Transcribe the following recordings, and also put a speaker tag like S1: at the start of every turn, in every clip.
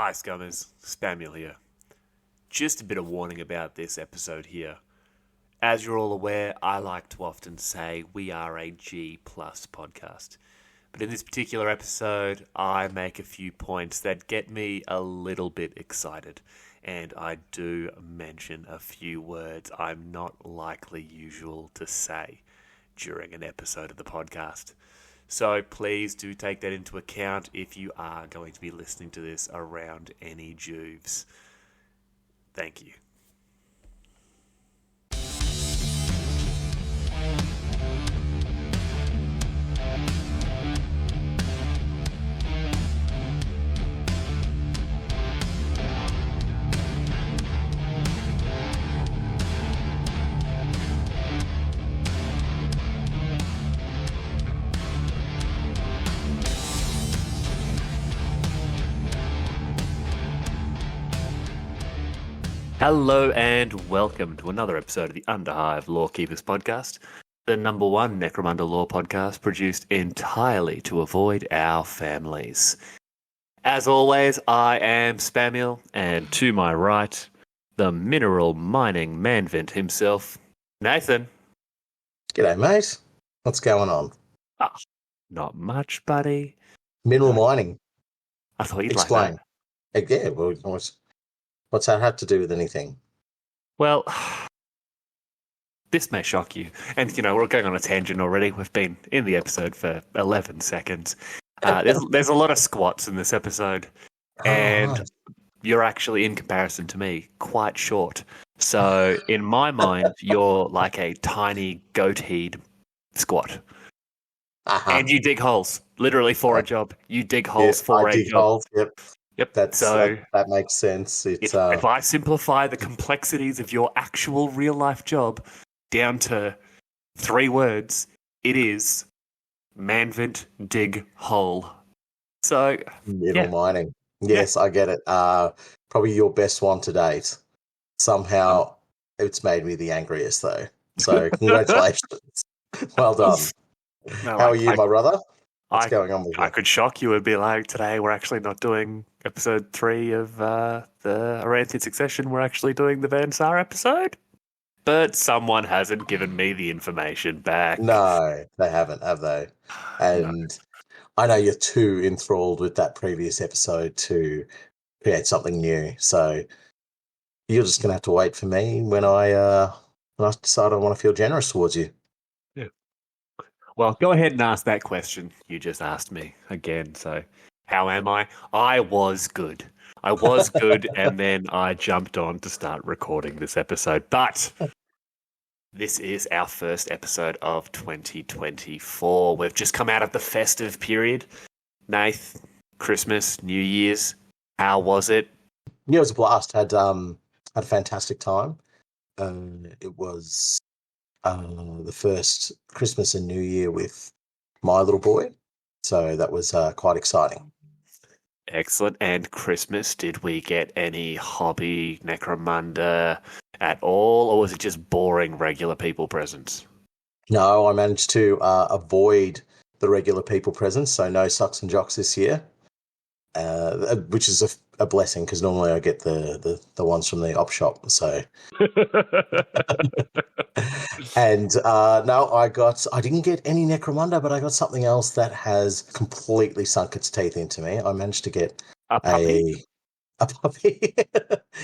S1: Hi Scummers, Spamuel here. Just a bit of warning about this episode here. As you're all aware, I like to often say we are a G plus podcast. But in this particular episode, I make a few points that get me a little bit excited. And I do mention a few words I'm not likely usual to say during an episode of the podcast. So please do take that into account if you are going to be listening to this around any juves. Thank you. Hello and welcome to another episode of the Underhive Lorekeepers podcast, the number one Necromunda lore podcast produced entirely to avoid our families. As always, I am Spamuel, and to my right, the mineral mining manvent himself, Nathan.
S2: G'day, mate. What's going on?
S1: Not much, buddy.
S2: Mineral mining.
S1: I thought you'd
S2: Explain.
S1: like that.
S2: Yeah, well, what's that have to do with anything?
S1: Well, this may shock you. And, we're going on a tangent already. We've been in the episode for 11 seconds. There's a lot of squats in this episode. And
S2: nice.
S1: You're actually, in comparison to me, quite short. So, in my mind, you're like a tiny goat-head squat.
S2: Uh-huh.
S1: And you dig holes, literally for a job. You dig holes for a
S2: dig
S1: job.
S2: holes, yep.
S1: Yep.
S2: That makes sense.
S1: If I simplify the complexities of your actual real life job down to 3 words, it is manvent dig hole. So
S2: mineral mining. Yes, I get it. Probably your best one to date. Somehow it's made me the angriest though. So congratulations. Well done.
S1: No,
S2: How are you, my brother? What's going on with you?
S1: I could shock you and be like, today we're actually not doing episode 3 of the Aranthian Succession. We're actually doing the Van Sar episode. But someone hasn't given me the information back.
S2: No, they haven't, have they? And no. I know you're too enthralled with that previous episode to create something new. So you're just going to have to wait for me when I decide I want to feel generous towards you.
S1: Well, go ahead and ask that question you just asked me again. So, how am I? I was good. And then I jumped on to start recording this episode. But this is our first episode of 2024. We've just come out of the festive period. Nath, Christmas, New Year's. How was it?
S2: Yeah, it was a blast. Had a fantastic time. It was the first Christmas and New Year with my little boy. So that was quite exciting.
S1: Excellent. And Christmas, did we get any hobby Necromunda at all, or was it just boring regular people presents?
S2: No, I managed to avoid the regular people presents, so no sucks and jocks this year, which is a blessing because normally I get the ones from the op shop. So, and no, I didn't get any Necromunda, but I got something else that has completely sunk its teeth into me. I managed to get
S1: a puppy.
S2: A puppy.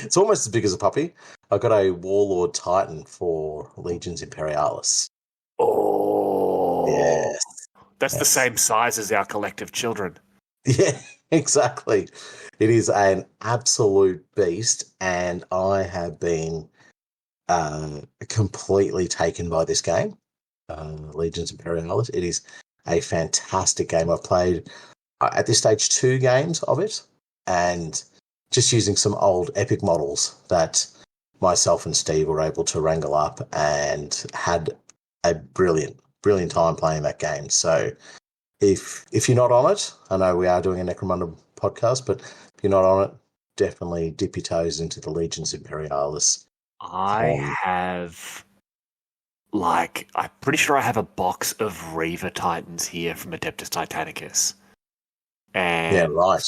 S2: It's almost as big as a puppy. I got a Warlord Titan for Legions Imperialis.
S1: Oh,
S2: yes,
S1: that's the same size as our collective children.
S2: Yeah, exactly. It is an absolute beast, and I have been completely taken by this game, Legions Imperialis. It is a fantastic game. I've played at this stage 2 games of it, and just using some old epic models that myself and Steve were able to wrangle up, and had a brilliant time playing that game. So if you're not on it, I know we are doing a Necromunda podcast, but if you're not on it, definitely dip your toes into the Legions Imperialis.
S1: I'm pretty sure I have a box of Reaver Titans here from Adeptus Titanicus. And
S2: yeah, right.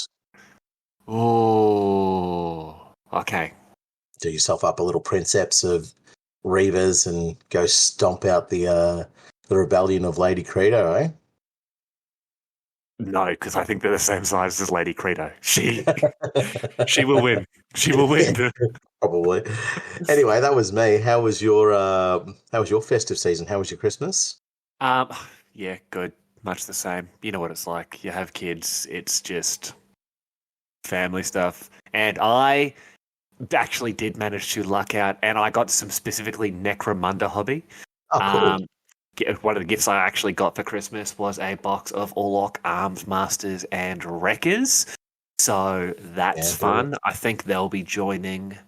S1: Oh, okay.
S2: Do yourself up a little princeps of Reavers and go stomp out the rebellion of Lady Credo, eh?
S1: No, because I think they're the same size as Lady Credo. She will win. She will win.
S2: Probably. Anyway, that was me. How was your festive season? How was your Christmas?
S1: Um, yeah, good. Much the same. You know what it's like. You have kids. It's just family stuff. And I actually did manage to luck out, and I got some specifically Necromunda hobby.
S2: Oh, cool.
S1: One of the gifts I actually got for Christmas was a box of Orlok Arms Masters and Wreckers. So that's fun. I think they'll be joining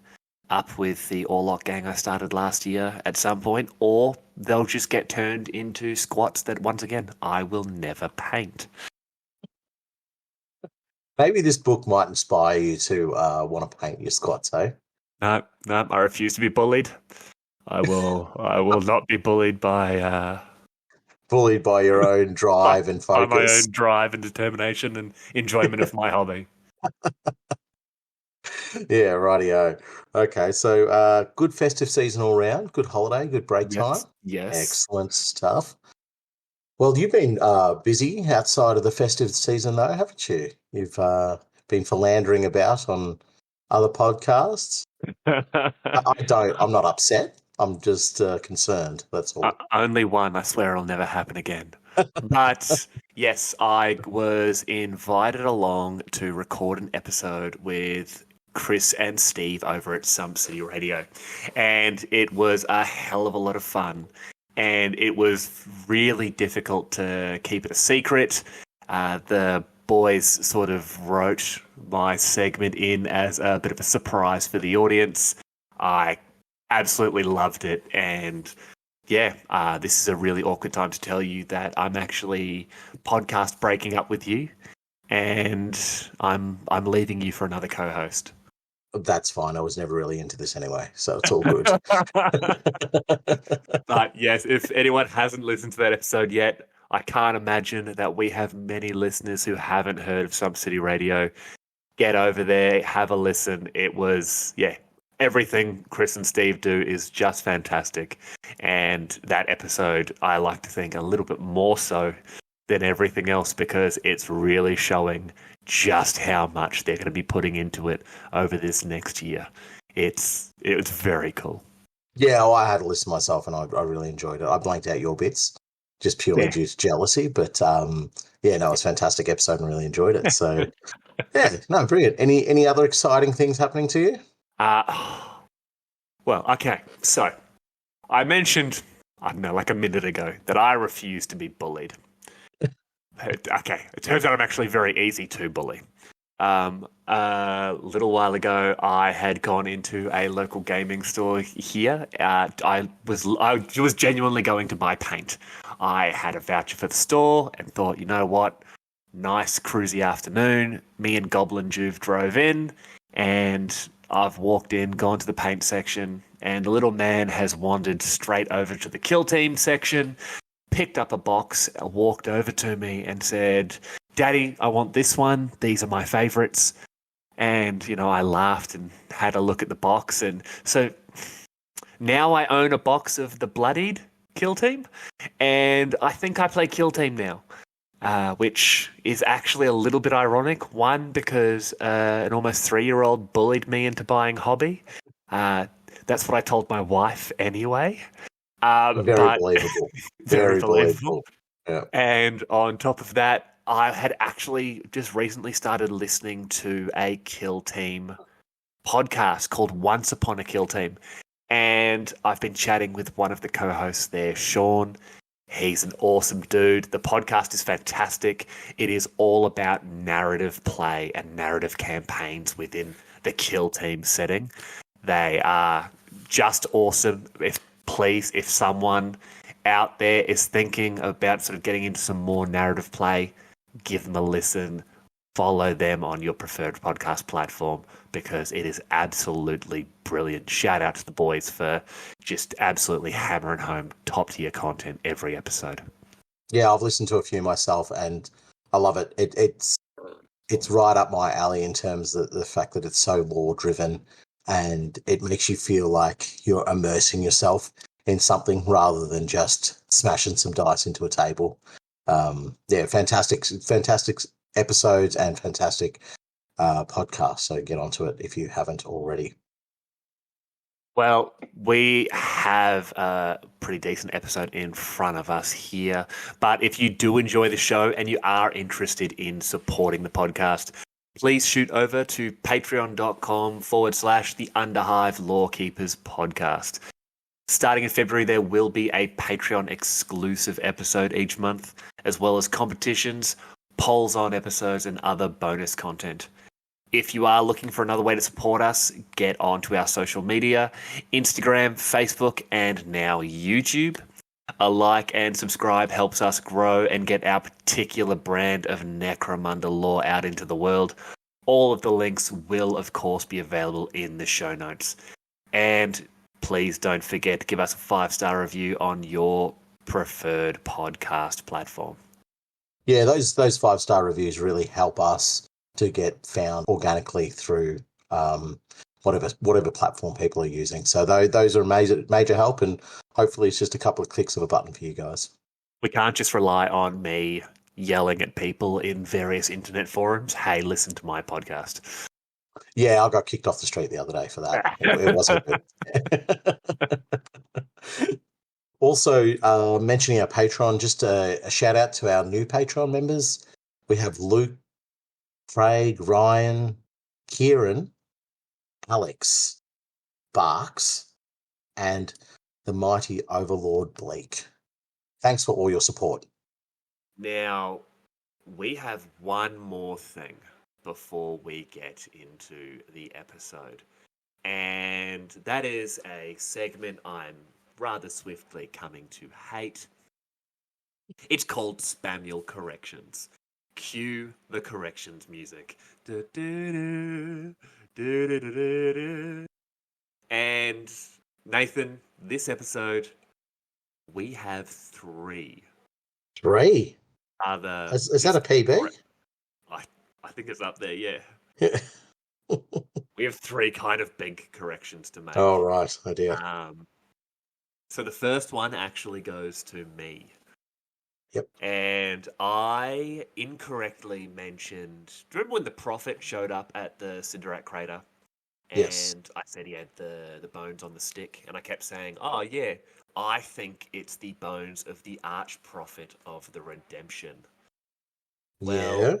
S1: up with the Orlok gang I started last year at some point, or they'll just get turned into squats that, once again, I will never paint.
S2: Maybe this book might inspire you to want to paint your squats, eh?
S1: No, I refuse to be bullied. I will not be bullied by
S2: Bullied by your own drive and
S1: by my
S2: focus.
S1: own drive and determination and enjoyment of my hobby.
S2: Yeah, rightio. Okay, so good festive season all round, good holiday, good break time.
S1: Yes.
S2: Excellent stuff. Well, you've been busy outside of the festive season, though, haven't you? You've been philandering about on other podcasts. I'm not upset. I'm just concerned. That's all.
S1: Only one. I swear it'll never happen again. But yes, I was invited along to record an episode with Chris and Steve over at Some City Radio. And it was a hell of a lot of fun. And it was really difficult to keep it a secret. The boys sort of wrote my segment in as a bit of a surprise for the audience. I absolutely loved it. And yeah, this is a really awkward time to tell you that I'm actually podcast breaking up with you. And I'm leaving you for another co-host.
S2: That's fine. I was never really into this anyway, so it's all good.
S1: But yes, if anyone hasn't listened to that episode yet, I can't imagine that we have many listeners who haven't heard of Some City Radio. Get over there, have a listen. It was, everything Chris and Steve do is just fantastic. And that episode, I like to think a little bit more so than everything else because it's really showing just how much they're going to be putting into it over this next year. It was very cool.
S2: Yeah, well, I had to listen myself and I really enjoyed it. I blanked out your bits just purely due to jealousy, but it was a fantastic episode and really enjoyed it. So brilliant. Any other exciting things happening to you?
S1: Well, okay. So I mentioned, I don't know, like a minute ago that I refuse to be bullied. Okay, it turns out I'm actually very easy to bully. A little while ago, I had gone into a local gaming store here. I was genuinely going to buy paint. I had a voucher for the store and thought, you know what? Nice cruisy afternoon. Me and Goblin Juve drove in, and I've walked in, gone to the paint section, and the little man has wandered straight over to the kill team section, picked up a box, walked over to me and said, Daddy, I want this one. These are my favorites. And, I laughed and had a look at the box. And so now I own a box of the bloodied kill team. And I think I play kill team now, which is actually a little bit ironic. One, because an almost 3-year-old bullied me into buying hobby. That's what I told my wife anyway.
S2: Very believable. Very believable. Yeah.
S1: And on top of that, I had actually just recently started listening to a Kill Team podcast called Once Upon a Kill Team. And I've been chatting with one of the co-hosts there, Sean. He's an awesome dude. The podcast is fantastic. It is all about narrative play and narrative campaigns within the Kill Team setting. They are just awesome. If someone out there is thinking about sort of getting into some more narrative play, give them a listen. Follow them on your preferred podcast platform because it is absolutely brilliant. Shout out to the boys for just absolutely hammering home top tier content every episode.
S2: Yeah, I've listened to a few myself and I love it. It's it's right up my alley in terms of the fact that it's so lore driven, and it makes you feel like you're immersing yourself in something rather than just smashing some dice into a table. Yeah, fantastic episodes and fantastic podcast. So get onto it if you haven't already.
S1: Well, we have a pretty decent episode in front of us here. But if you do enjoy the show and you are interested in supporting the podcast, please shoot over to patreon.com/the Underhive Lorekeepers podcast. Starting in February, there will be a Patreon exclusive episode each month, as well as competitions, polls on episodes, and other bonus content. If you are looking for another way to support us, get onto our social media, Instagram, Facebook, and now YouTube. A like and subscribe helps us grow and get our particular brand of Necromunda lore out into the world. All of the links will, of course, be available in the show notes. And please don't forget to give us a 5-star review on your preferred podcast platform.
S2: Yeah, those 5-star reviews really help us to get found organically through whatever platform people are using. So those are major help, and hopefully it's just a couple of clicks of a button for you guys.
S1: We can't just rely on me yelling at people in various internet forums, hey, listen to my podcast.
S2: Yeah, I got kicked off the street the other day for that. It wasn't good. Also, mentioning our Patreon, just a shout out to our new Patreon members. We have Luke, Craig, Ryan, Kieran, Alex, Barks, and the mighty Overlord Bleak. Thanks for all your support.
S1: Now, we have one more thing before we get into the episode. And that is a segment I'm rather swiftly coming to hate. It's called Spamuel Corrections. Cue the corrections music. And Nathan, this episode, we have 3.
S2: 3?
S1: Other
S2: Is that a PB?
S1: I think it's up there, yeah.
S2: Yeah.
S1: We have 3 kind of big corrections to make.
S2: Oh, right. Oh, dear.
S1: So the first one actually goes to me.
S2: Yep.
S1: And I incorrectly mentioned... Do you remember when the Prophet showed up at the Sidorak crater? And
S2: Yes.
S1: I said he had the bones on the stick. And I kept saying, oh, yeah, I think it's the bones of the Arch-Prophet of the Redemption. Well,
S2: yeah.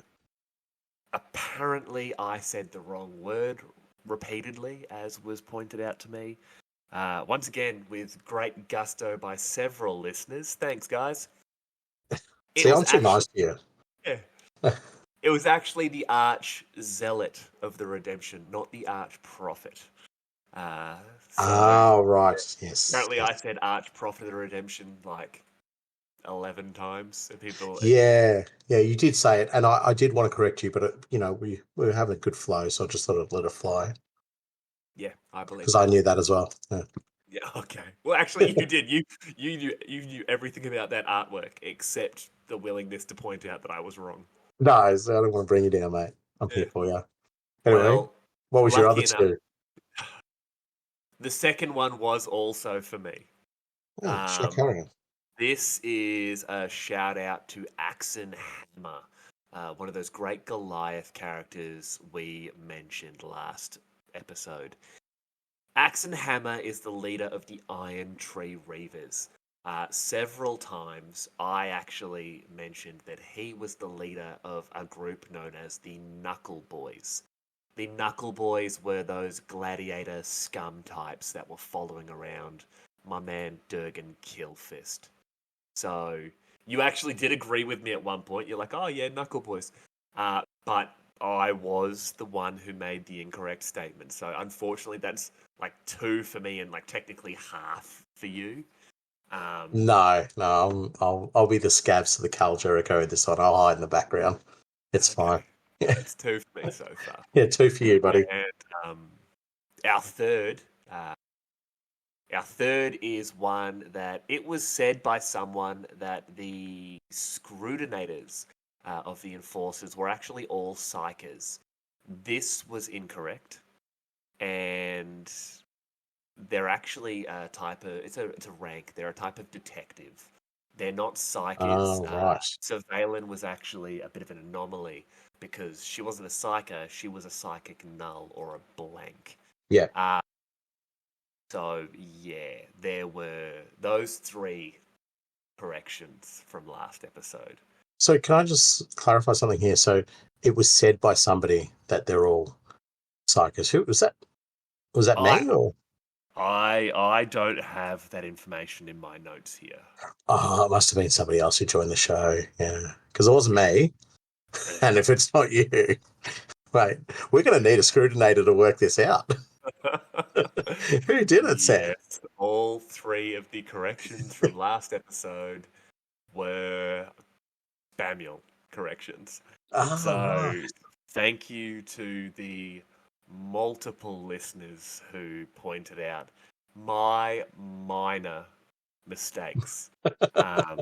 S1: apparently I said the wrong word repeatedly, as was pointed out to me. Once again, with great gusto by several listeners. Thanks, guys.
S2: See, I'm too nice to you.
S1: Yeah. It was actually the Arch-Zealot of the Redemption, not the Arch-Prophet.
S2: Oh, right. Yes.
S1: Apparently
S2: yes.
S1: I said Arch-Prophet of the Redemption like 11 times. And people...
S2: Yeah, you did say it, and I did want to correct you, but we were having a good flow, so I just thought I'd let it fly.
S1: Yeah, I believe
S2: because I knew that as well. Yeah.
S1: Yeah, okay. Well, actually, you did. You knew everything about that artwork except the willingness to point out that I was wrong.
S2: No, I don't want to bring you down, mate. I'm here for you. Anyway,
S1: Well,
S2: what was your
S1: lucky
S2: other
S1: enough,
S2: 2?
S1: The second one was also for me.
S2: Oh, shit, carry on.
S1: This is a shout out to Axon Hammer, one of those great Goliath characters we mentioned last episode. Axon Hammer is the leader of the Iron Tree Reavers. Several times I actually mentioned that he was the leader of a group known as the Knuckle Boys. The Knuckle Boys were those gladiator scum types that were following around my man Durgan Killfist. So you actually did agree with me at one point. You're like, oh yeah, Knuckle Boys. But I was the one who made the incorrect statement. So unfortunately, that's like 2 for me and like technically half for you.
S2: No, I'll be the scabs to the Cal Jericho this one. I'll hide in the background. It's fine. Yeah.
S1: That's 2 for me so far.
S2: Yeah, 2 for you, buddy.
S1: And our third is one that it was said by someone that the Scrutinators of the enforcers were actually all psychers. This was incorrect, and they're actually a type of it's a rank. They're a type of detective. They're not psychers.
S2: Oh, right.
S1: So Valen was actually a bit of an anomaly because she wasn't a psyker. She was a psychic null or a blank.
S2: Yeah.
S1: So yeah, there were those three corrections from last episode.
S2: So can I just clarify something here? So it was said by somebody that they're all psychers. Who was that? Was that me or?
S1: I don't have that information in my notes here.
S2: Oh, it must have been somebody else who joined the show. Yeah, because it wasn't me. And if it's not you, right, we're going to need a scrutinator to work this out. Who did it, Sam?
S1: Yes, all three of the corrections from last episode were Spamuel corrections. So
S2: Right.
S1: thank you to the multiple listeners who pointed out my minor mistakes. Um,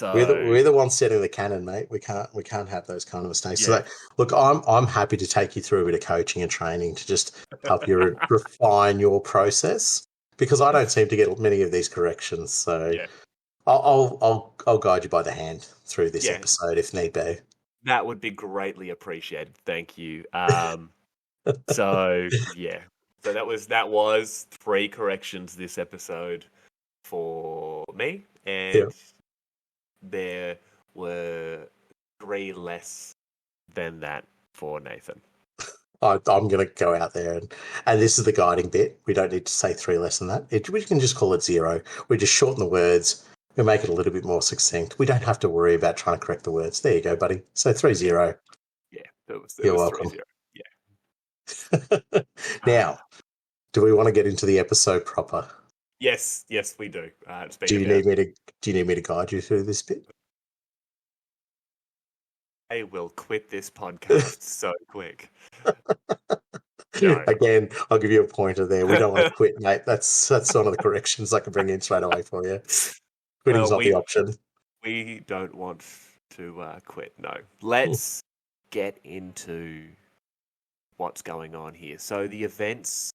S2: We're
S1: so
S2: the ones setting the canon, mate. We can't have those kind of mistakes.
S1: yeah,
S2: So look, I'm happy to take you through a bit of coaching and training to just help you refine your process because I don't seem to get many of these corrections. So
S1: yeah,
S2: I'll guide you by the hand through this
S1: yeah,
S2: episode if need be.
S1: that would be greatly appreciated. Thank you. So yeah, so that was three corrections this episode for me,
S2: Yeah.
S1: and there were three less than that for Nathan.
S2: I'm going to go out there and this is the guiding bit. We don't need to say three less than that. We can just call it 0. We just shorten the words. We make it a little bit more succinct. We don't have to worry about trying to correct the words. There you go, buddy. So 3-0.
S1: Yeah, it
S2: You're
S1: was
S2: welcome.
S1: 3-0. Yeah.
S2: Now, do we want to get into the episode proper?
S1: Yes, we do. It's been
S2: Do you need me to guide you through this bit?
S1: I will quit this podcast so quick. No.
S2: Again, I'll give you a pointer there. We don't want to quit, mate. That's one of the corrections I can bring in straight away for you. Quitting's not the option.
S1: We don't want to quit. No. Let's get into what's going on here. So the events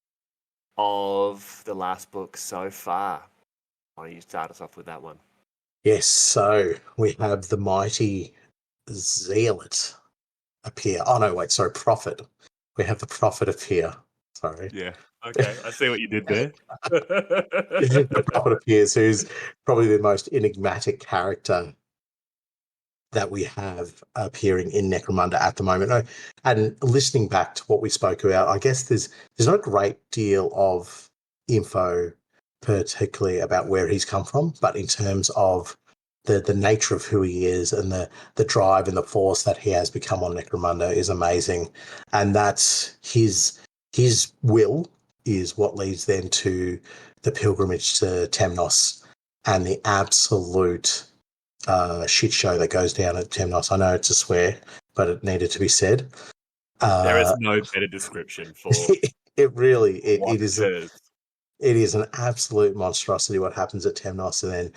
S1: of the last book so far. Why don't you start us off with that one?
S2: Yes, so we have the mighty Zealot appear. Oh no, wait, sorry, Prophet. We have the Prophet appear. Sorry.
S1: Yeah. Okay, I see what you did there.
S2: The Prophet appears, who's probably the most enigmatic character that we have appearing in Necromunda at the moment. And listening back to what we spoke about, I guess there's not a great deal of info, particularly about where he's come from, but in terms of the nature of who he is and the drive and the force that he has become on Necromunda is amazing. And that's his will is what leads them to the pilgrimage to Temnos and the absolute shit show that goes down at Temnos. I know it's a swear, but it needed to be said.
S1: There is no better description for
S2: it really
S1: what
S2: it is an absolute monstrosity what happens at Temnos, and then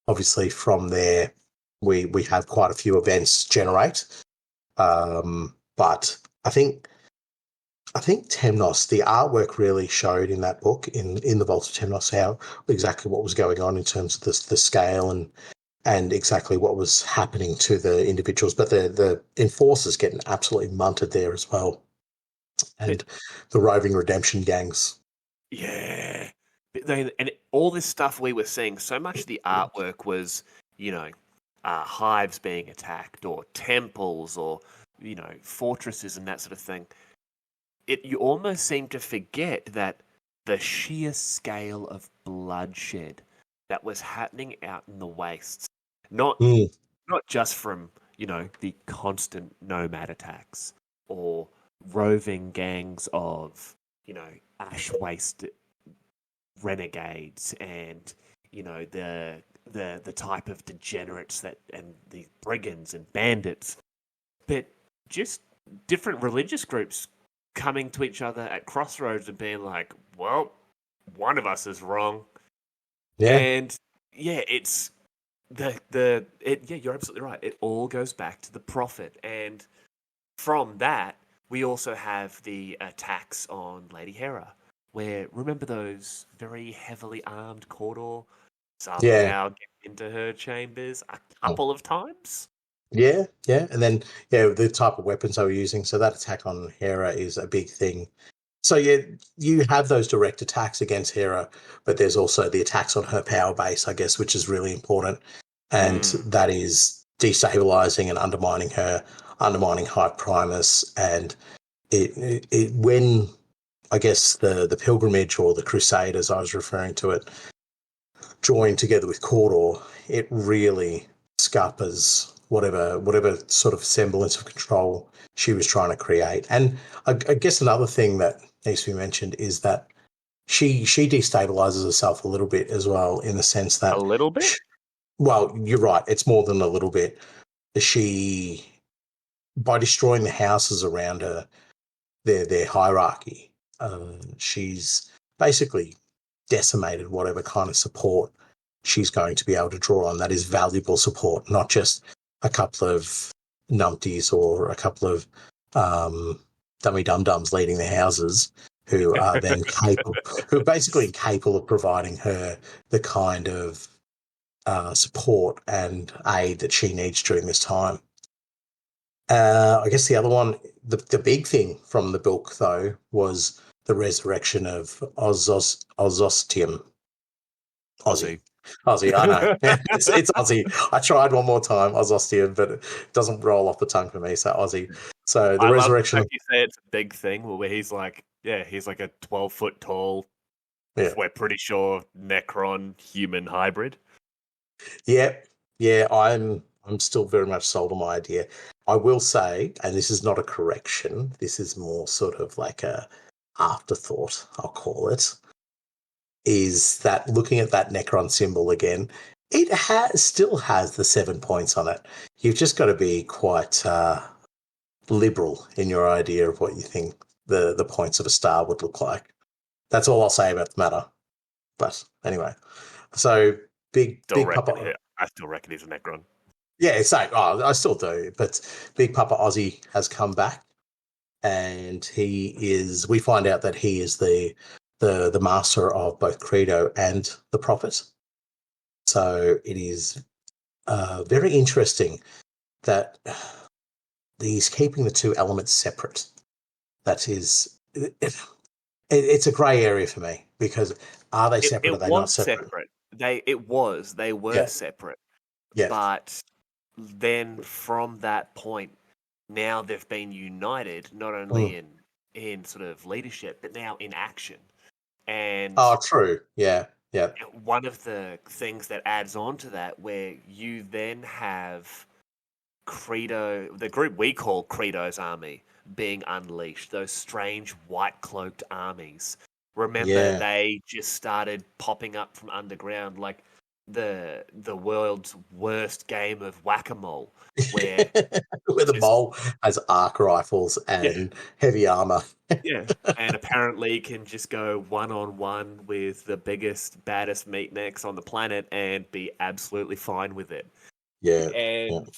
S2: obviously from there we have quite a few events generate. But I think Temnos, the artwork really showed in that book, in the Vault of Temnos, how exactly what was going on in terms of the scale and exactly what was happening to the individuals. But the enforcers getting absolutely munted there as well. And the roving redemption gangs.
S1: Yeah. And all this stuff we were seeing, so much of the artwork was, hives being attacked or temples or, fortresses and that sort of thing. You almost seem to forget that the sheer scale of bloodshed that was happening out in the wastes, not just from, the constant nomad attacks or roving gangs of, ash waste renegades and, the type of degenerates and the brigands and bandits, but just different religious groups coming to each other at crossroads and being like, well, one of us is wrong.
S2: Yeah.
S1: And yeah, it's you're absolutely right. It all goes back to the prophet, and from that we also have the attacks on Lady Hera, where remember those very heavily armed Cawdor
S2: Yeah.
S1: somehow get into her chambers a couple of times.
S2: Yeah, yeah. And then, yeah, the type of weapons they were using. So that attack on Hera is a big thing. So, yeah, you have those direct attacks against Hera, but there's also the attacks on her power base, I guess, which is really important. And that is destabilizing and undermining her, undermining High Primus. And when, I guess, the pilgrimage or the crusade, as I was referring to it, joined together with Cawdor, it really scuppers whatever sort of semblance of control she was trying to create. And I guess another thing that needs to be mentioned is that she destabilizes herself a little bit as well, in the sense
S1: A
S2: that,
S1: little bit.
S2: well, you're right, it's more than a little bit. She, by destroying the houses around her, their hierarchy, she's basically decimated whatever kind of support she's going to be able to draw on that is valuable support, not just a couple of numpties or a couple of dummy dum-dums leading the houses who are then capable, who are basically incapable of providing her the kind of support and aid that she needs during this time. I guess the other one, the big thing from the book, though, was the resurrection of Ozostium. Aussie. Aussie, I know. It's Aussie. I tried one more time, Ozostium, but it doesn't roll off the tongue for me, so Aussie. So the
S1: I love the
S2: resurrection
S1: fact you say it's a big thing, where he's like, yeah, he's like a 12-foot tall,
S2: yeah.
S1: we're pretty sure Necron human hybrid.
S2: Yeah, yeah, I'm still very much sold on my idea. I will say, and this is not a correction, this is more sort of like a afterthought, I'll call it, is that looking at that Necron symbol again, it still has the 7 points on it. You've just got to be quite liberal in your idea of what you think the points of a star would look like. That's all I'll say about the matter. But anyway, so big Papa.
S1: I still reckon he's a Necron.
S2: Yeah, so I still do, but Big Papa Aussie has come back, and he is. We find out that he is the master of both Credo and the Prophet. So it is very interesting that he's keeping the two elements separate. That is, it's a grey area for me, because are they separate? Are they not separate?
S1: They were
S2: Yeah,
S1: separate.
S2: yeah.
S1: But then from that point, now they've been united, not only in sort of leadership, but now in action. And
S2: Oh, true. Yeah, yeah.
S1: one of the things that adds on to that, where you then have Credo, the group we call Credo's army, being unleashed, those strange white cloaked armies. Remember,
S2: Yeah.
S1: they just started popping up from underground like the world's worst game of whack-a-mole, where
S2: Where the
S1: just
S2: mole has arc rifles
S1: yeah,
S2: and heavy armor.
S1: yeah, and apparently can just go one-on-one with the biggest, baddest meatnecks on the planet and be absolutely fine with it.
S2: Yeah. Yeah.
S1: And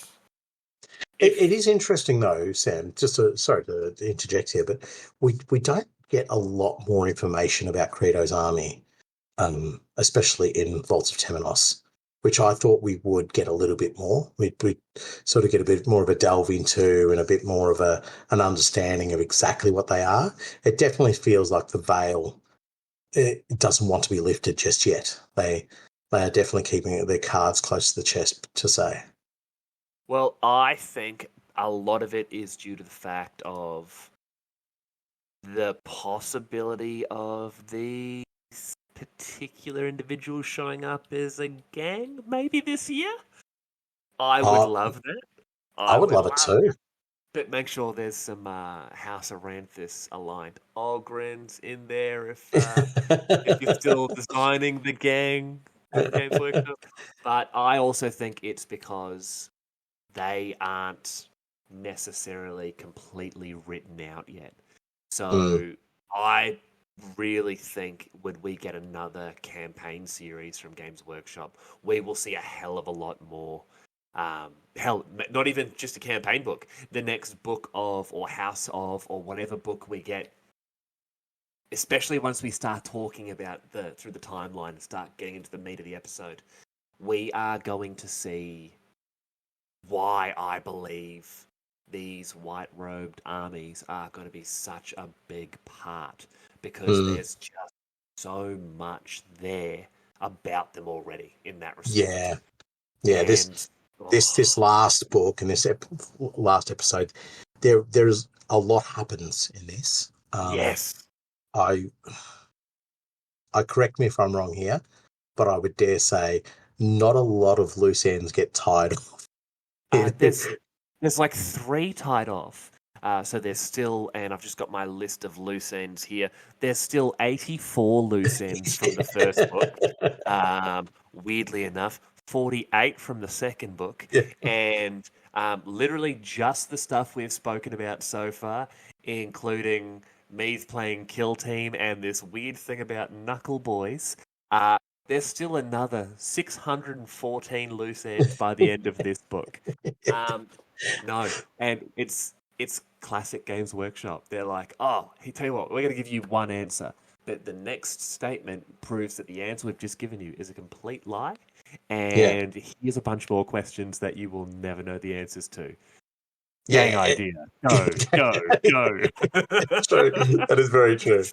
S2: It is interesting though, Sam, sorry to interject here, but we don't get a lot more information about Credo's army, especially in Vaults of Temenos, which I thought we would get a little bit more. We'd sort of get a bit more of a delve into and a bit more of an understanding of exactly what they are. It definitely feels like the veil, it doesn't want to be lifted just yet. They are definitely keeping their cards close to the chest, to say.
S1: well, I think a lot of it is due to the fact of the possibility of these particular individuals showing up as a gang maybe this year. I would
S2: Uh,
S1: love that.
S2: I
S1: I
S2: would
S1: would
S2: love it
S1: love
S2: too.
S1: But make sure there's some House Aranthis aligned Ogrins in there if you're still designing the gang with Games Workshop. But I also think it's because they aren't necessarily completely written out yet.
S2: Mm,
S1: So I really think when we get another campaign series from Games Workshop, we will see a hell of a lot more. Hell, not even just a campaign book. The next book of, or House of, or whatever book we get, especially once we start talking about through the timeline and start getting into the meat of the episode, we are going to see why I believe these white-robed armies are going to be such a big part, because there's just so much there about them already in that respect.
S2: Yeah.
S1: And,
S2: This last book and this last episode, there's a lot happens in this.
S1: Yes.
S2: I correct me if I'm wrong here, but I would dare say not a lot of loose ends get tied off.
S1: There's like 3 tied off. So there's still, and I've just got my list of loose ends here. There's still 84 loose ends from the first book. Weirdly enough, 48 from the second book, and literally just the stuff we've spoken about so far, including me playing Kill Team and this weird thing about Knuckle Boys. There's still another 614 loose ends by the end of this book. No, and it's classic Games Workshop. They're like, oh, hey, tell you what, we're going to give you one answer, but the next statement proves that the answer we've just given you is a complete lie, and here's a bunch more questions that you will never know the answers to. Gang idea. Go.
S2: True. That is very true.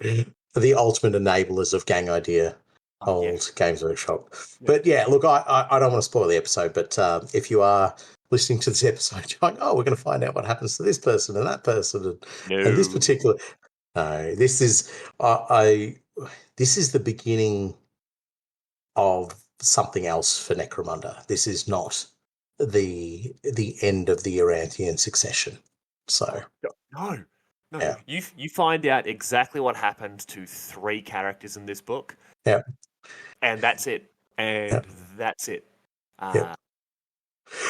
S2: The ultimate enablers of gang idea. Old Games Workshop. But look, I don't want to spoil the episode, but if you are listening to this episode, you're like, oh, we're going to find out what happens to this person and that person and this particular. No, this is this is the beginning of something else for Necromunda. This is not the end of the Aranthian Succession. So
S1: no. You find out exactly what happened to 3 characters in this book.
S2: Yeah.
S1: And that's it. That's it.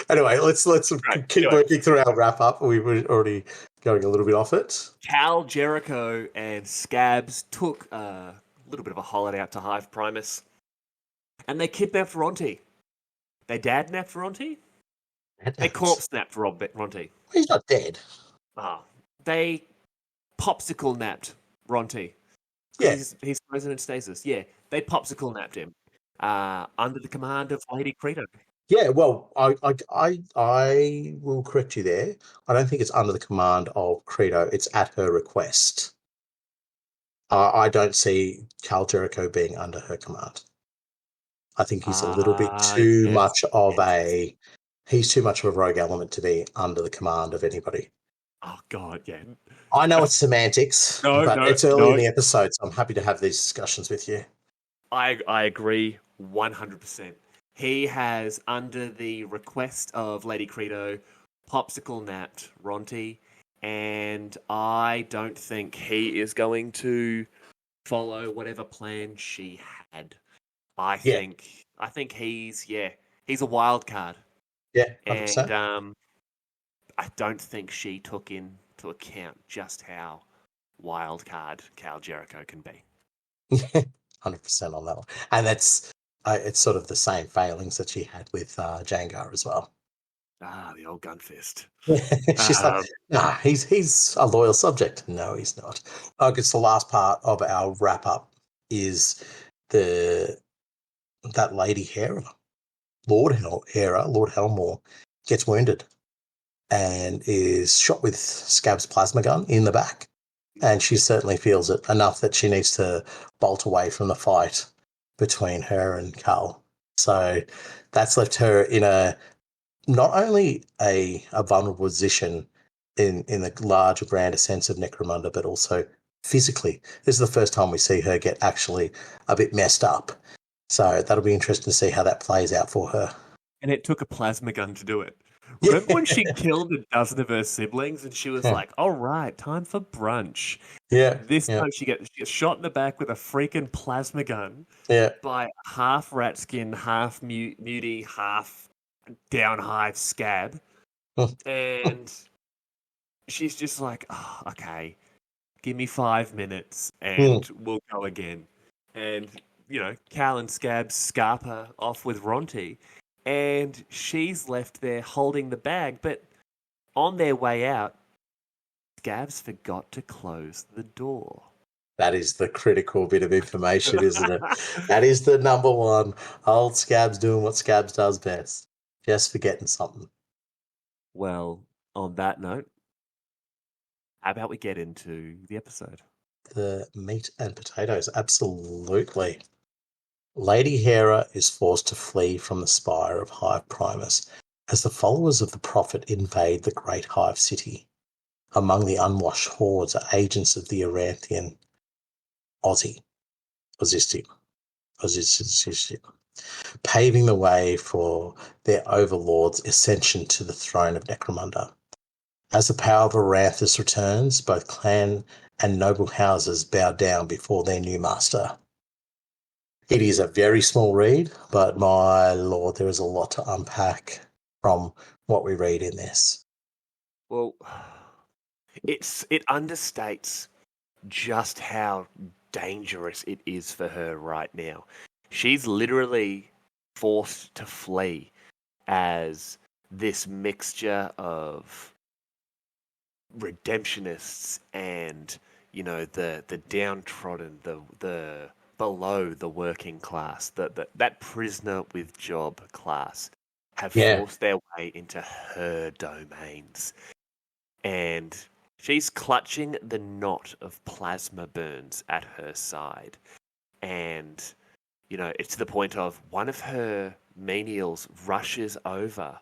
S2: Anyway, let's keep working through our wrap up. We were already going a little bit off it.
S1: Cal, Jericho, and Scabs took a little bit of a holiday out to Hive Primus, and they kidnapped Ronti. They dad-napped Ronti? They corpse-napped Ronti.
S2: He's not dead.
S1: They popsicle-napped Ronti.
S2: Yeah.
S1: He's frozen in stasis. Yeah, they popsicle-napped him under the command of Lady Credo.
S2: Yeah, well, I will correct you there. I don't think it's under the command of Credo. It's at her request. I don't see Cal Jericho being under her command. I think he's a little bit too much of he's too much of a rogue element to be under the command of anybody.
S1: Oh, God, yeah.
S2: I know it's semantics, but it's early in the episode, so I'm happy to have these discussions with you.
S1: I agree 100%. He has, under the request of Lady Credo, popsicle-napped Ronti, and I don't think he is going to follow whatever plan she had. I think he's a wild card.
S2: Yeah, 100%.
S1: And I don't think she took into account just how wild card Cal Jericho can be.
S2: 100% on that one. And that's it's sort of the same failings that she had with Jangar as well.
S1: The old gunfist.
S2: She's like, nah, he's a loyal subject. No, he's not. I guess the last part of our wrap up is that Lady Hera, Lord Helmore, gets wounded and is shot with Scab's plasma gun in the back. And she certainly feels it enough that she needs to bolt away from the fight between her and Carl. So that's left her in not only a vulnerable position in the larger, grander sense of Necromunda, but also physically. This is the first time we see her get actually a bit messed up. So that'll be interesting to see how that plays out for her.
S1: And it took a plasma gun to do it. Remember when she killed a dozen of her siblings and she was like, all right, time for brunch.
S2: Yeah.
S1: This time she gets shot in the back with a freaking plasma gun by half rat skin, half mutie, half down hive Scab. And she's just like, oh, okay. Give me 5 minutes
S2: Hmm.
S1: and we'll go again. And, Cal and Scabs scarper off with Ronti. And she's left there holding the bag. But on their way out, Scabs forgot to close the door.
S2: That is the critical bit of information, isn't it? That is the number one. Old Scabs doing what Scabs does best. Just forgetting something.
S1: Well, on that note, how about we get into the episode?
S2: The meat and potatoes, absolutely. Lady Hera is forced to flee from the spire of Hive Primus as the followers of the Prophet invade the great Hive city. Among the unwashed hordes are agents of the Aranthian Succession, paving the way for their overlord's ascension to the throne of Necromunda. As the power of Aranthis returns, both clan and noble houses bow down before their new master. It is a very small read, but my lord, there is a lot to unpack from what we read in this.
S1: Well, it understates just how dangerous it is for her right now. She's literally forced to flee as this mixture of redemptionists and the downtrodden, the below the working class, that prisoner with job class have forced their way into her domains. And she's clutching the knot of plasma burns at her side. And, it's to the point of one of her menials rushes over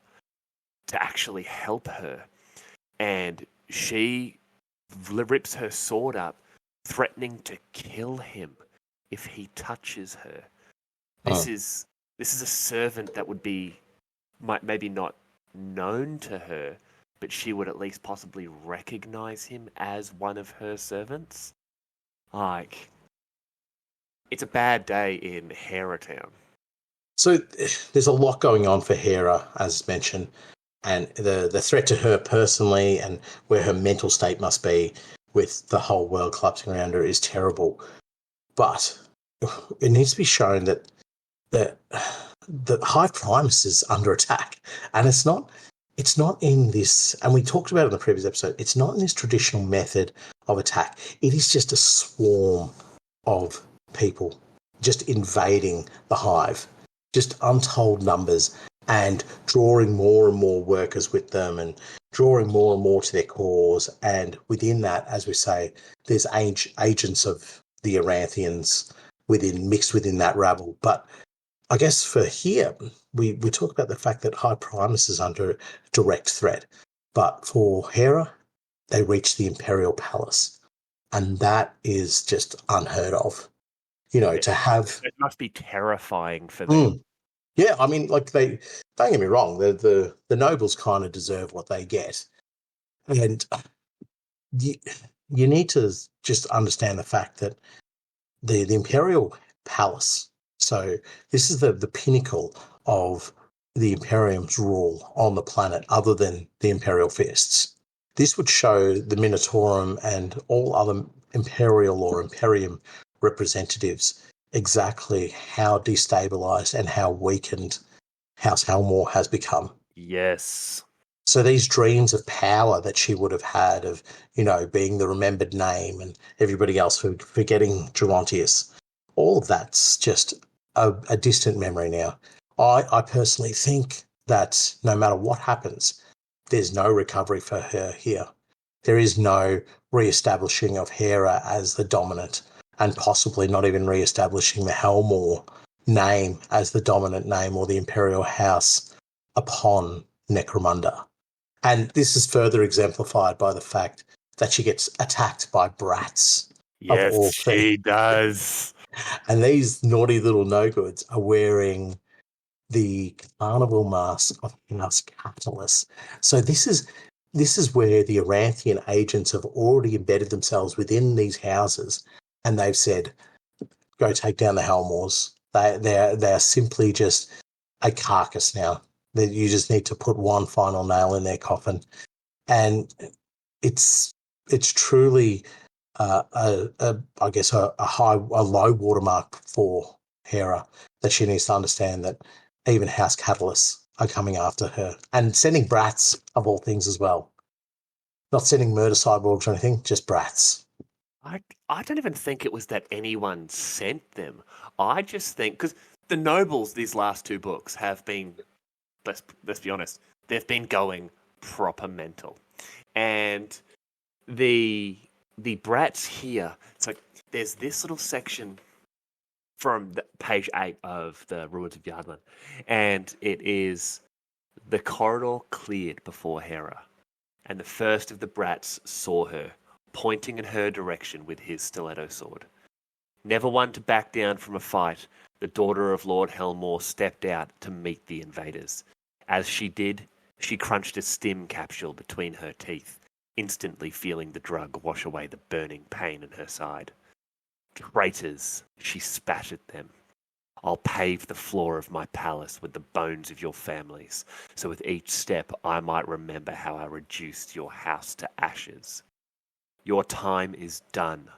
S1: to actually help her. And she rips her sword up, threatening to kill him if he touches her. This is a servant that would be maybe not known to her, but she would at least possibly recognize him as one of her servants. Like, it's a bad day in Hera Town.
S2: So there's a lot going on for Hera, as mentioned, and the threat to her personally and where her mental state must be with the whole world collapsing around her is terrible. But it needs to be shown that the Hive Primus is under attack, and it's not in this, and we talked about it in the previous episode, it's not in this traditional method of attack. It is just a swarm of people just invading the hive, just untold numbers, and drawing more and more workers with them and drawing more and more to their cause. And within that, as we say, there's agents of the Aranthians mixed within that rabble. But I guess for here, we talk about the fact that High Primus is under direct threat. But for Hera, they reach the Imperial Palace. And that is just unheard of. To have...
S1: It must be terrifying for them.
S2: Yeah, I mean, like, don't get me wrong, the nobles kind of deserve what they get. And you need to just understand the fact that the Imperial Palace, so this is the pinnacle of the Imperium's rule on the planet, other than the Imperial Fists. This would show the Minotaurum and all other Imperial or Imperium representatives exactly how destabilized and how weakened House Helmore has become.
S1: Yes.
S2: So these dreams of power that she would have had of, being the remembered name and everybody else forgetting Gerontius, all of that's just a distant memory now. I personally think that no matter what happens, there's no recovery for her here. There is no re-establishing of Hera as the dominant, and possibly not even re-establishing the Helmore name as the dominant name or the Imperial House upon Necromunda. And this is further exemplified by the fact that she gets attacked by brats.
S1: Yes,
S2: of all things.
S1: She does.
S2: And these naughty little no-goods are wearing the carnival mask of House Catalyst. So this is where the Aranthian agents have already embedded themselves within these houses, and they've said, go take down the Helmores. They are simply just a carcass now. That you just need to put one final nail in their coffin. And it's truly I guess a low watermark for Hera, that she needs to understand that even house catalysts are coming after her and sending brats of all things as well. Not sending murder cyborgs or anything, just brats.
S1: I don't even think it was that anyone sent them. I just think because the nobles these last two books have been, let's be honest, they've been going proper mental, and the brats here. So there's this little section from page 8 of the Ruins of Jardlan, and it is the corridor cleared before Hera, and the first of the brats saw her, pointing in her direction with his stiletto sword. Never one to back down from a fight, the daughter of Lord Helmore stepped out to meet the invaders. As she did, she crunched a stim capsule between her teeth, instantly feeling the drug wash away the burning pain in her side. Traitors, she spat at them. I'll pave the floor of my palace with the bones of your families, so with each step I might remember how I reduced your house to ashes. Your time is done,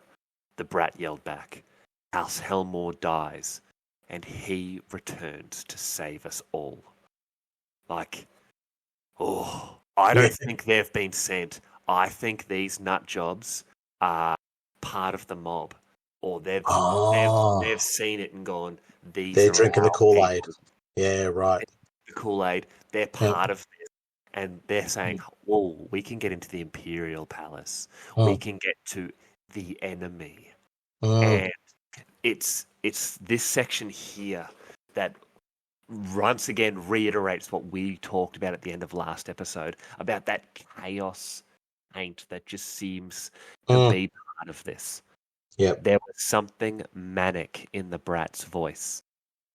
S1: the brat yelled back. House Helmore dies, and he returns to save us all. Like, I don't think they've been sent. I think these nut jobs are part of the mob, or they've seen it and gone,
S2: they're
S1: are
S2: drinking the
S1: our
S2: Kool-Aid.
S1: people.
S2: Yeah, right.
S1: The Kool-Aid, they're part of this, and they're saying, "Whoa, we can get into the Imperial Palace. We can get to the enemy," and it's this section here that once again reiterates what we talked about at the end of last episode about that chaos taint that just seems to be part of this.
S2: Yep.
S1: There was something manic in the brat's voice,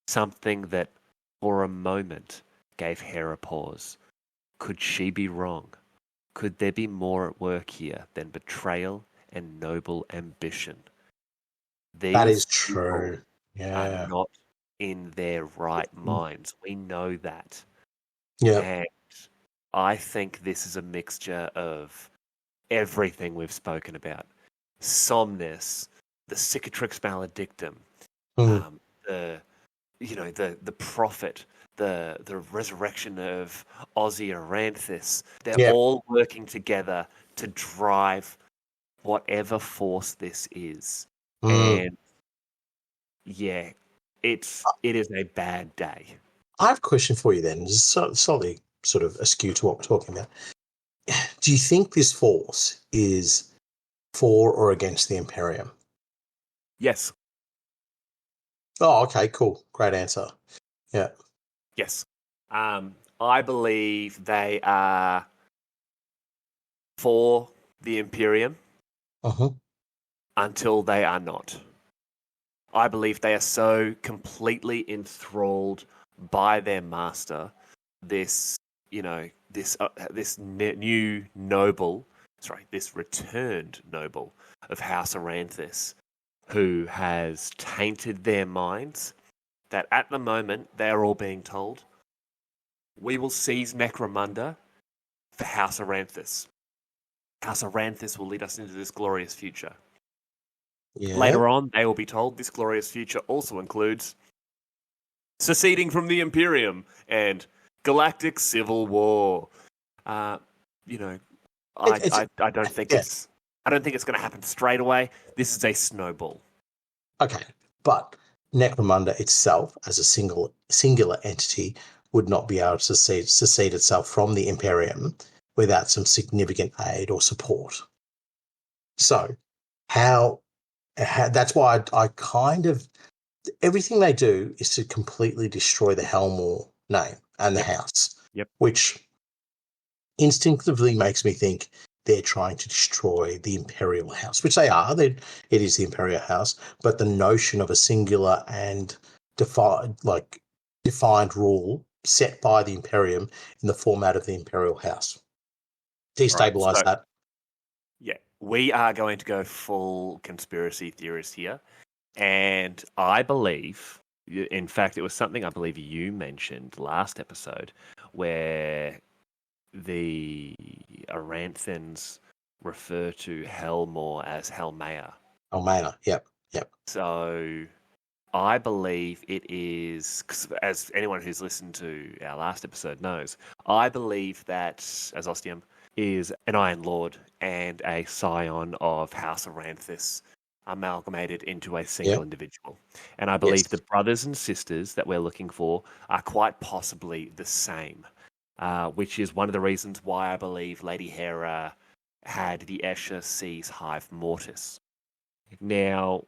S1: something that for a moment gave Hera pause. Could she be wrong? Could there be more at work here than betrayal and noble ambition?
S2: That is
S1: These
S2: true. Yeah.
S1: are not in their right minds. We know that.
S2: Yeah.
S1: And I think this is a mixture of everything we've spoken about. Somnus, the cicatrix maledictum, the prophet, the resurrection of Ozzy Aranthis. They're all working together to drive whatever force this is. And yeah, it is a bad day.
S2: I have a question for you then. Slightly sort of askew to what we're talking about. Do you think this force is for or against the Imperium?
S1: Yes.
S2: Oh, okay, cool. Great answer. Yeah.
S1: Yes. I believe they are for the Imperium until they are not. I believe they are so completely enthralled by their master, this new noble, this returned noble of House Aranthis, who has tainted their minds, that at the moment they are all being told, we will seize Necromunda for House Aranthis. House Aranthis will lead us into this glorious future.
S2: Yeah.
S1: Later on, they will be told this glorious future also includes seceding from the Imperium and galactic civil war. I don't think it's going to happen straight away. This is a snowball.
S2: Okay, but Necromunda itself, as a singular entity, would not be able to secede itself from the Imperium without some significant aid or support. So, how that's why I kind of everything they do is to completely destroy the Helmore name and the house, which instinctively makes me think they're trying to destroy the Imperial House, which they are. It is the Imperial House, but the notion of a singular and defined rule set by the Imperium in the format of the Imperial House. Destabilize that.
S1: Yeah, we are going to go full conspiracy theorist here. And I believe, in fact, it was something I believe you mentioned last episode, where the Aranthans refer to Hell more as Hellmaya.
S2: Almana, yep.
S1: So I believe it is, 'cause as anyone who's listened to our last episode knows, I believe that Azostium is an Iron Lord and a scion of House Aranthis amalgamated into a single
S2: Yep.
S1: individual. And I believe
S2: Yes.
S1: the brothers and sisters that we're looking for are quite possibly the same, which is one of the reasons why I believe Lady Hera had the Escher Seas Hive Mortis. Now,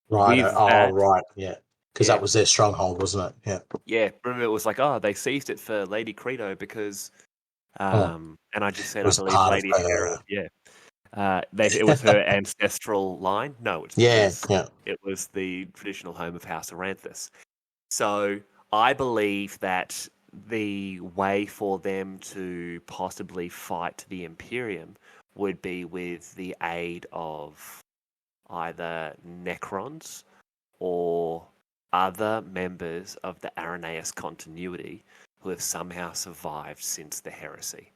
S2: Right.
S1: with
S2: Oh,
S1: that,
S2: right. Yeah. Because
S1: yeah,
S2: that was their stronghold, wasn't it? Yeah.
S1: yeah, remember it was like, oh, they seized it for Lady Credo because,
S2: Oh,
S1: and I just
S2: it
S1: said, I
S2: was
S1: believe
S2: part of
S1: Lady
S2: her.
S1: Hera, yeah. It was her ancestral line. No, it's
S2: Yeah.
S1: because
S2: Yeah.
S1: it was the traditional home of House Aranthis. So I believe that the way for them to possibly fight the Imperium would be with the aid of either Necrons or other members of the Arrhenius continuity who have somehow survived since the heresy,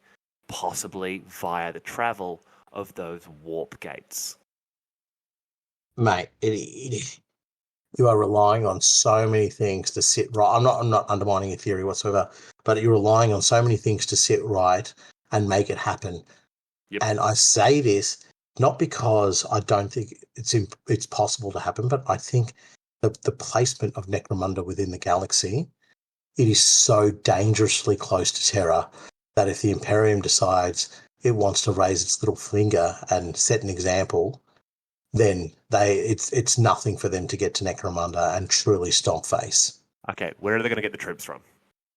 S1: possibly via the travel of those warp gates.
S2: Mate, you are relying on so many things to sit right. I'm not undermining your theory whatsoever, but you're relying on so many things to sit right and make it happen.
S1: Yep.
S2: And I say this not because I don't think it's possible to happen, but I think the placement of Necromunda within the galaxy, it is so dangerously close to Terra that if the Imperium decides it wants to raise its little finger and set an example, then it's nothing for them to get to Necromunda and truly stomp face.
S1: Okay, where are they going to get the troops from?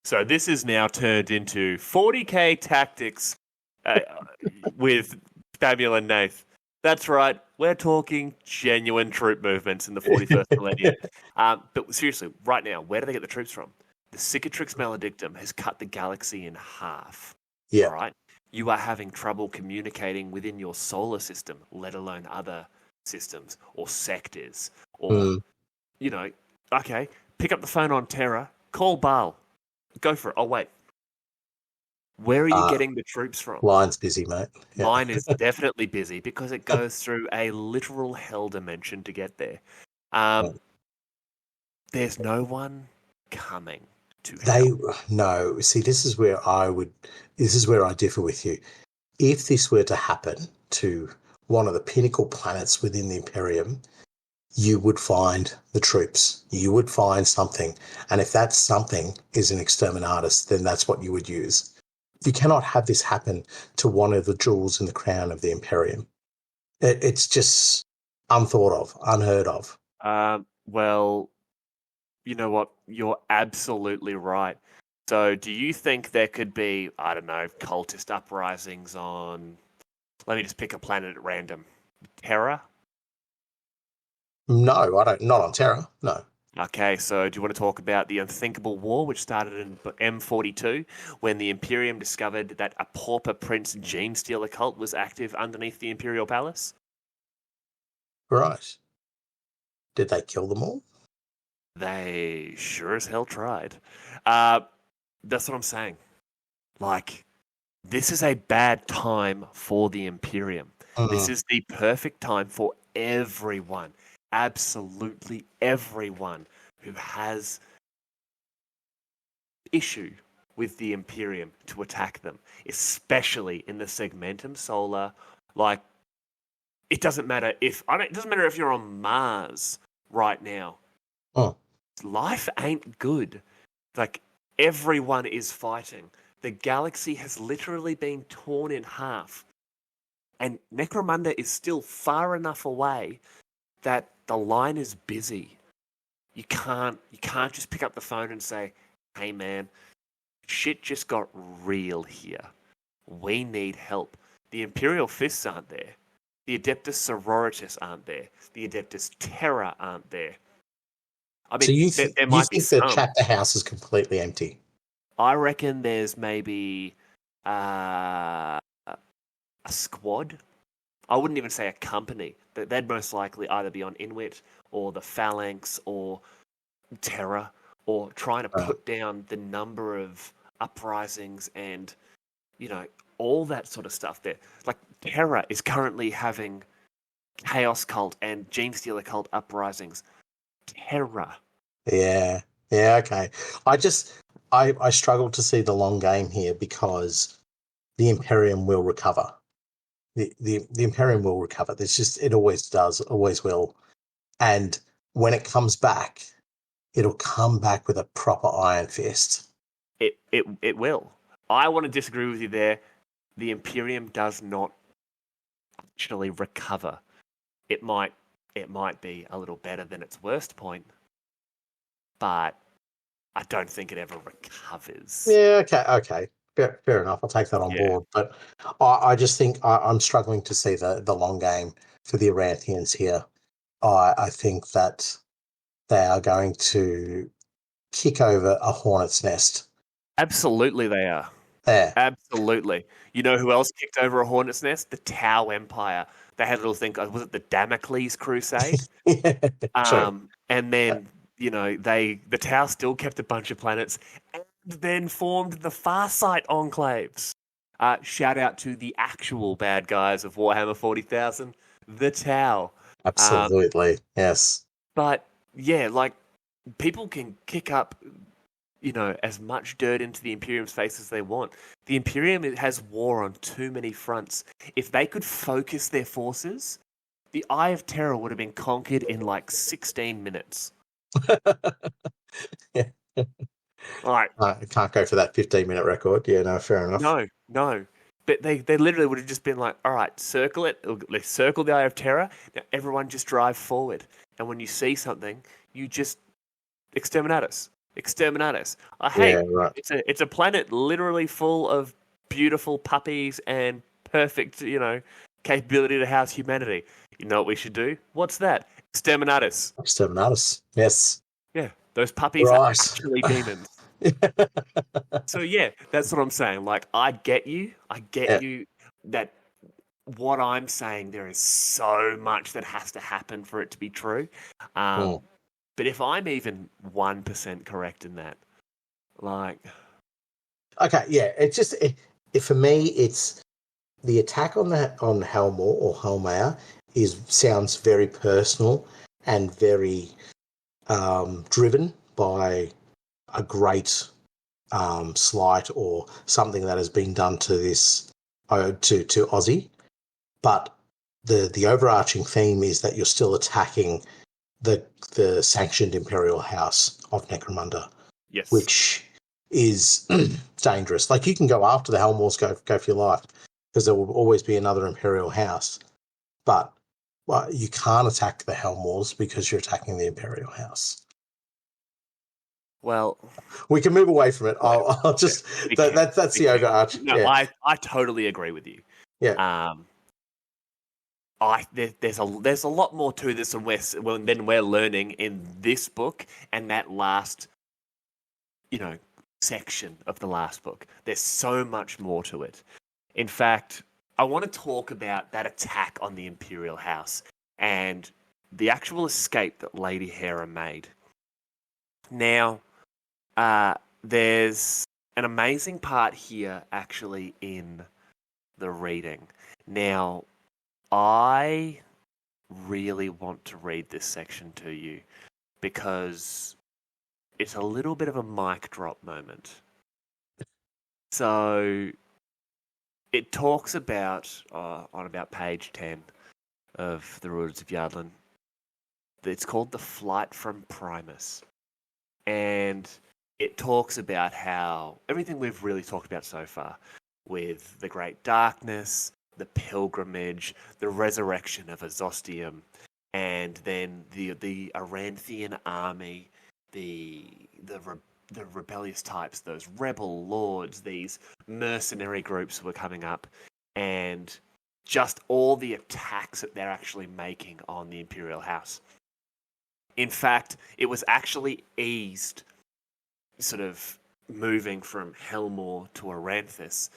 S1: So this is now turned into 40k tactics with Spamuel and Nath. That's right, we're talking genuine troop movements in the 41st millennium. But seriously, right now, where do they get the troops from? The Cicatrix Maledictum has cut the galaxy in half.
S2: Yeah.
S1: All right? You are having trouble communicating within your solar system, let alone other systems or sectors. Or, okay, pick up the phone on Terra, call Baal, go for it. Oh, wait. Where are you getting the troops from?
S2: Line's busy, mate. Yeah.
S1: Mine is definitely busy because it goes through a literal hell dimension to get there. There's no one coming to help.
S2: No. See, this is where I differ with you. If this were to happen to one of the pinnacle planets within the Imperium, you would find the troops. You would find something. And if that something is an exterminatus, then that's what you would use. You cannot have this happen to one of the jewels in the crown of the Imperium. It's just unthought of, unheard of.
S1: Well, you know what? You're absolutely right. So, do you think there could be, I don't know, cultist uprisings on, let me just pick a planet at random, Terra?
S2: No, I don't. Not on Terra. No.
S1: Okay, so do you want to talk about the Unthinkable War, which started in M42, when the Imperium discovered that a pauper prince Genestealer cult was active underneath the Imperial Palace?
S2: Right. Did they kill them all?
S1: They sure as hell tried. That's what I'm saying. Like, this is a bad time for the Imperium. This is the perfect time for everyone, absolutely everyone who has issue with the Imperium to attack them, especially in the Segmentum Solar. Like, it doesn't matter if you're on Mars right now. Life ain't good. Like, everyone is fighting. The galaxy has literally been torn in half. And Necromunda is still far enough away that the line is busy. You can't just pick up the phone and say, "Hey man, shit just got real here. We need help." The Imperial Fists aren't there. The Adeptus Sororitas aren't there. The Adeptus Terra aren't there. I mean,
S2: So you
S1: there might be
S2: think the
S1: some.
S2: chapter house is completely empty?
S1: I reckon there's maybe a squad. I wouldn't even say a company. They'd most likely either be on Inuit or the Phalanx or Terra, or trying to put down the number of uprisings and, all that sort of stuff there. Like, Terra is currently having Chaos Cult and Genestealer Cult uprisings. Terra.
S2: Yeah. Yeah, okay. I struggle to see the long game here because the Imperium will recover. The Imperium will recover. It always does, always will. And when it comes back, it'll come back with a proper iron fist.
S1: It will. I want to disagree with you there. The Imperium does not actually recover. It might be a little better than its worst point, but I don't think it ever recovers.
S2: Yeah, okay. Fair enough. I'll take that on board. But I just think I'm struggling to see the long game for the Aranthians here. I think that they are going to kick over a hornet's nest.
S1: Absolutely they are.
S2: Yeah.
S1: Absolutely. You know who else kicked over a hornet's nest? The Tau Empire. They had a little thing, was it the Damocles Crusade?
S2: True.
S1: And then, the Tau still kept a bunch of planets and then formed the Farsight Enclaves. Shout out to the actual bad guys of Warhammer 40,000, the Tau.
S2: Absolutely. Yes.
S1: But, yeah, like, people can kick up, as much dirt into the Imperium's face as they want. The Imperium has war on too many fronts. If they could focus their forces, the Eye of Terror would have been conquered in like 16 minutes.
S2: Yeah.
S1: Like,
S2: I can't go for that 15-minute record. Yeah, no, fair enough.
S1: No. But they literally would have just been like, all right, circle it. Let's circle the Eye of Terror. Now everyone just drive forward. And when you see something, you just exterminatus.
S2: Yeah, right.
S1: It's a planet literally full of beautiful puppies and perfect, capability to house humanity. You know what we should do? What's that? Exterminatus.
S2: Yes.
S1: Yeah, those puppies are actually demons. So yeah, that's what I'm saying. Like, I get you that what I'm saying, there is so much that has to happen for it to be true. But if I'm even 1% correct in that, like...
S2: Okay, yeah, it's just... for me, it's... The attack on Helmor or Helmar sounds very personal and very driven by a great slight or something that has been done to this to Aussie. But the overarching theme is that you're still attacking the sanctioned Imperial House of Necromunda.
S1: Yes.
S2: Which is dangerous. Like, you can go after the Helmors, go for your life, because there will always be another Imperial House. But you can't attack the Helmors because you're attacking the Imperial House.
S1: Well,
S2: we can move away from it. I'll just that's the overarching.
S1: No, yeah. I totally agree with you.
S2: Yeah.
S1: There's a lot more to this than we're learning in this book and that last, section of the last book. There's so much more to it. In fact, I want to talk about that attack on the Imperial House and the actual escape that Lady Hera made. Now, there's an amazing part here actually in the reading. Now, I really want to read this section to you because it's a little bit of a mic drop moment. So it talks about, on about page 10 of the Rules of Jardlan, it's called The Flight from Primus. And it talks about how everything we've really talked about so far, with the Great Darkness, the pilgrimage, the resurrection of Azostium, and then the Aranthian army, the rebellious types, those rebel lords, these mercenary groups were coming up, and just all the attacks that they're actually making on the Imperial House. In fact, it was actually eased, sort of moving from Helmor to Aranthis,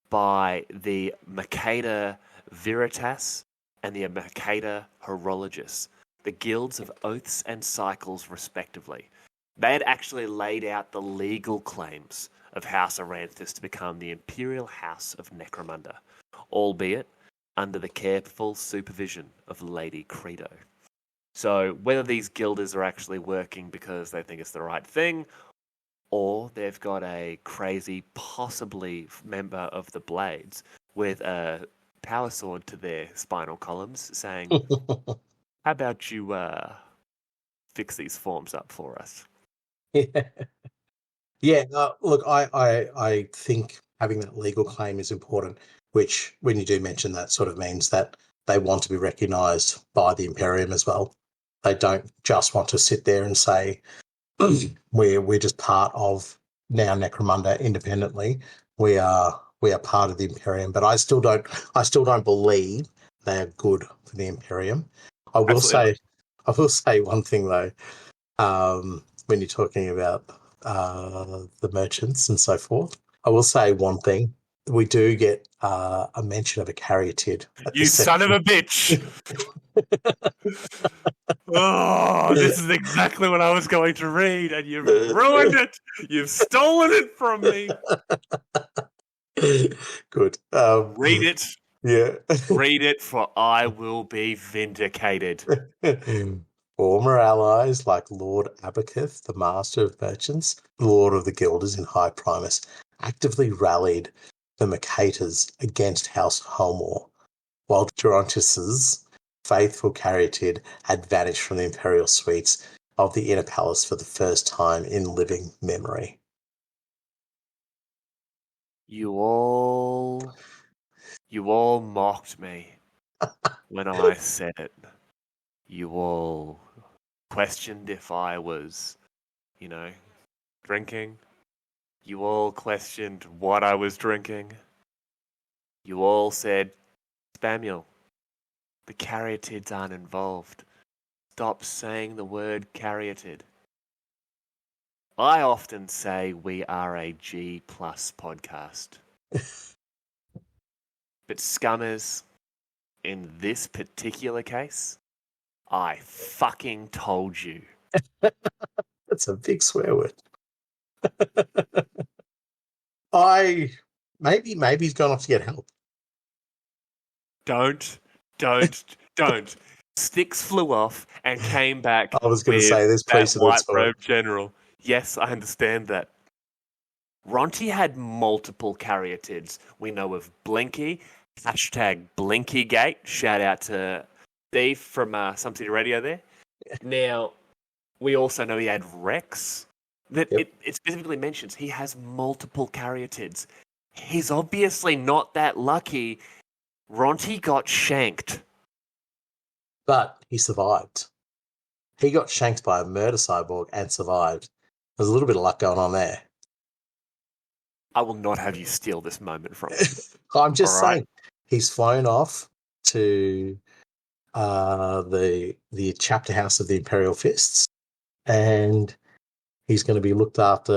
S1: by the Mercator Veritas and the Mercator Horologists, the guilds of oaths and cycles respectively. They had actually laid out the legal claims of House Aranthis to become the Imperial House of Necromunda, albeit under the careful supervision of Lady Credo. So whether these guilders are actually working because they think it's the right thing, or they've got a crazy, possibly member of the Blades with a power sword to their spinal columns saying, how about you fix these forms up for us?
S2: Yeah. Yeah, look, I think having that legal claim is important, which when you do mention that sort of means that they want to be recognised by the Imperium as well. They don't just want to sit there and say, we're just part of now Necromunda independently. We are part of the Imperium, but I still don't believe they are good for the Imperium. I will say one thing though, when you're talking about the merchants and so forth. I will say one thing. We do get a mention of a caryatid.
S1: You son of a bitch! Oh, this is exactly what I was going to read, and you've ruined it! You've stolen it from me!
S2: Good.
S1: Read it.
S2: Yeah.
S1: Read it, for I will be vindicated.
S2: Former allies like Lord Abacus, the Master of Merchants, Lord of the Guilders in High Primus, actively rallied the Mercators against House Holmore, while Gerontius's faithful caryatid had vanished from the imperial suites of the Inner Palace for the first time in living memory.
S1: You all mocked me when I said it. You all questioned if I was, drinking. You all questioned what I was drinking. You all said, Spamuel, the caryatids aren't involved. Stop saying the word caryatid. I often say we are a G+ podcast. But scummers, in this particular case, I fucking told you.
S2: That's a big swear word. Maybe he's gone off to get help.
S1: Don't. Sticks flew off and came back.
S2: I was going to say there's precedence
S1: for white robe general. Yes, I understand that. Ronti had multiple caryatids. We know of Blinky, #BlinkyGate. Shout out to Steve from Some City Radio there. Now, we also know he had Rex. It specifically mentions he has multiple caryatids. He's obviously not that lucky. Ronti got shanked.
S2: But he survived. He got shanked by a murder-cyborg and survived. There's a little bit of luck going on there.
S1: I will not have you steal this moment from me.
S2: I'm just saying. He's flown off to the chapter house of the Imperial Fists, and he's going to be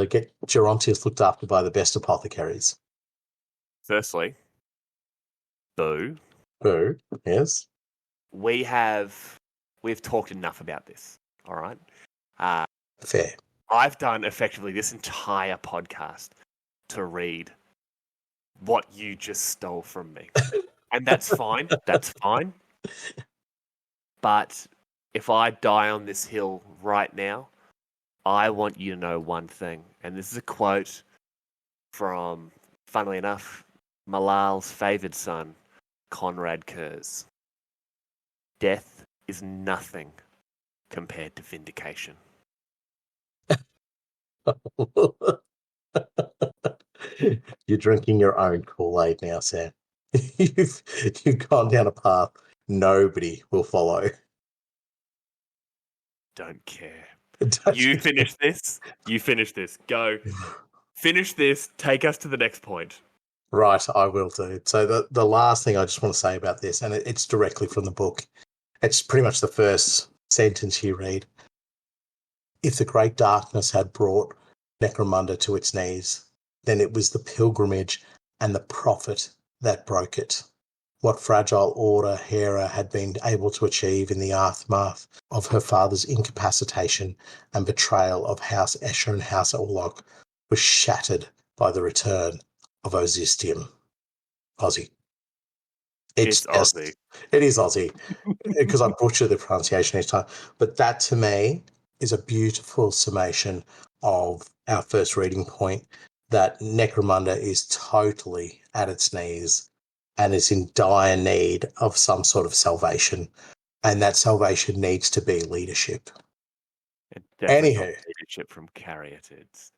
S2: get Gerontius looked after by the best apothecaries.
S1: Firstly, Boo,
S2: yes.
S1: We've talked enough about this, all right?
S2: Fair.
S1: I've done effectively this entire podcast to read what you just stole from me. And that's fine. That's fine. But if I die on this hill right now, I want you to know one thing. And this is a quote from, funnily enough, Malal's favoured son, Conrad Kurz. Death is nothing compared to vindication.
S2: You're drinking your own Kool-Aid now, Sam. You've gone down a path nobody will follow.
S1: Don't care. You finish this. Go. Finish this. Take us to the next point.
S2: Right, I will do. So the last thing I just want to say about this, and it's directly from the book. It's pretty much the first sentence you read. If the great darkness had brought Necromunda to its knees, then it was the pilgrimage and the prophet that broke it. What fragile order Hera had been able to achieve in the aftermath of her father's incapacitation and betrayal of House Escher and House Orlok was shattered by the return of Ozistium. Aussie.
S1: It's Aussie.
S2: It is Aussie because I butcher the pronunciation each time. But that to me is a beautiful summation of our first reading point that Necromunda is totally at its knees and is in dire need of some sort of salvation. And that salvation needs to be leadership.
S1: It definitely
S2: Anywho.
S1: got leadership from Caryatids.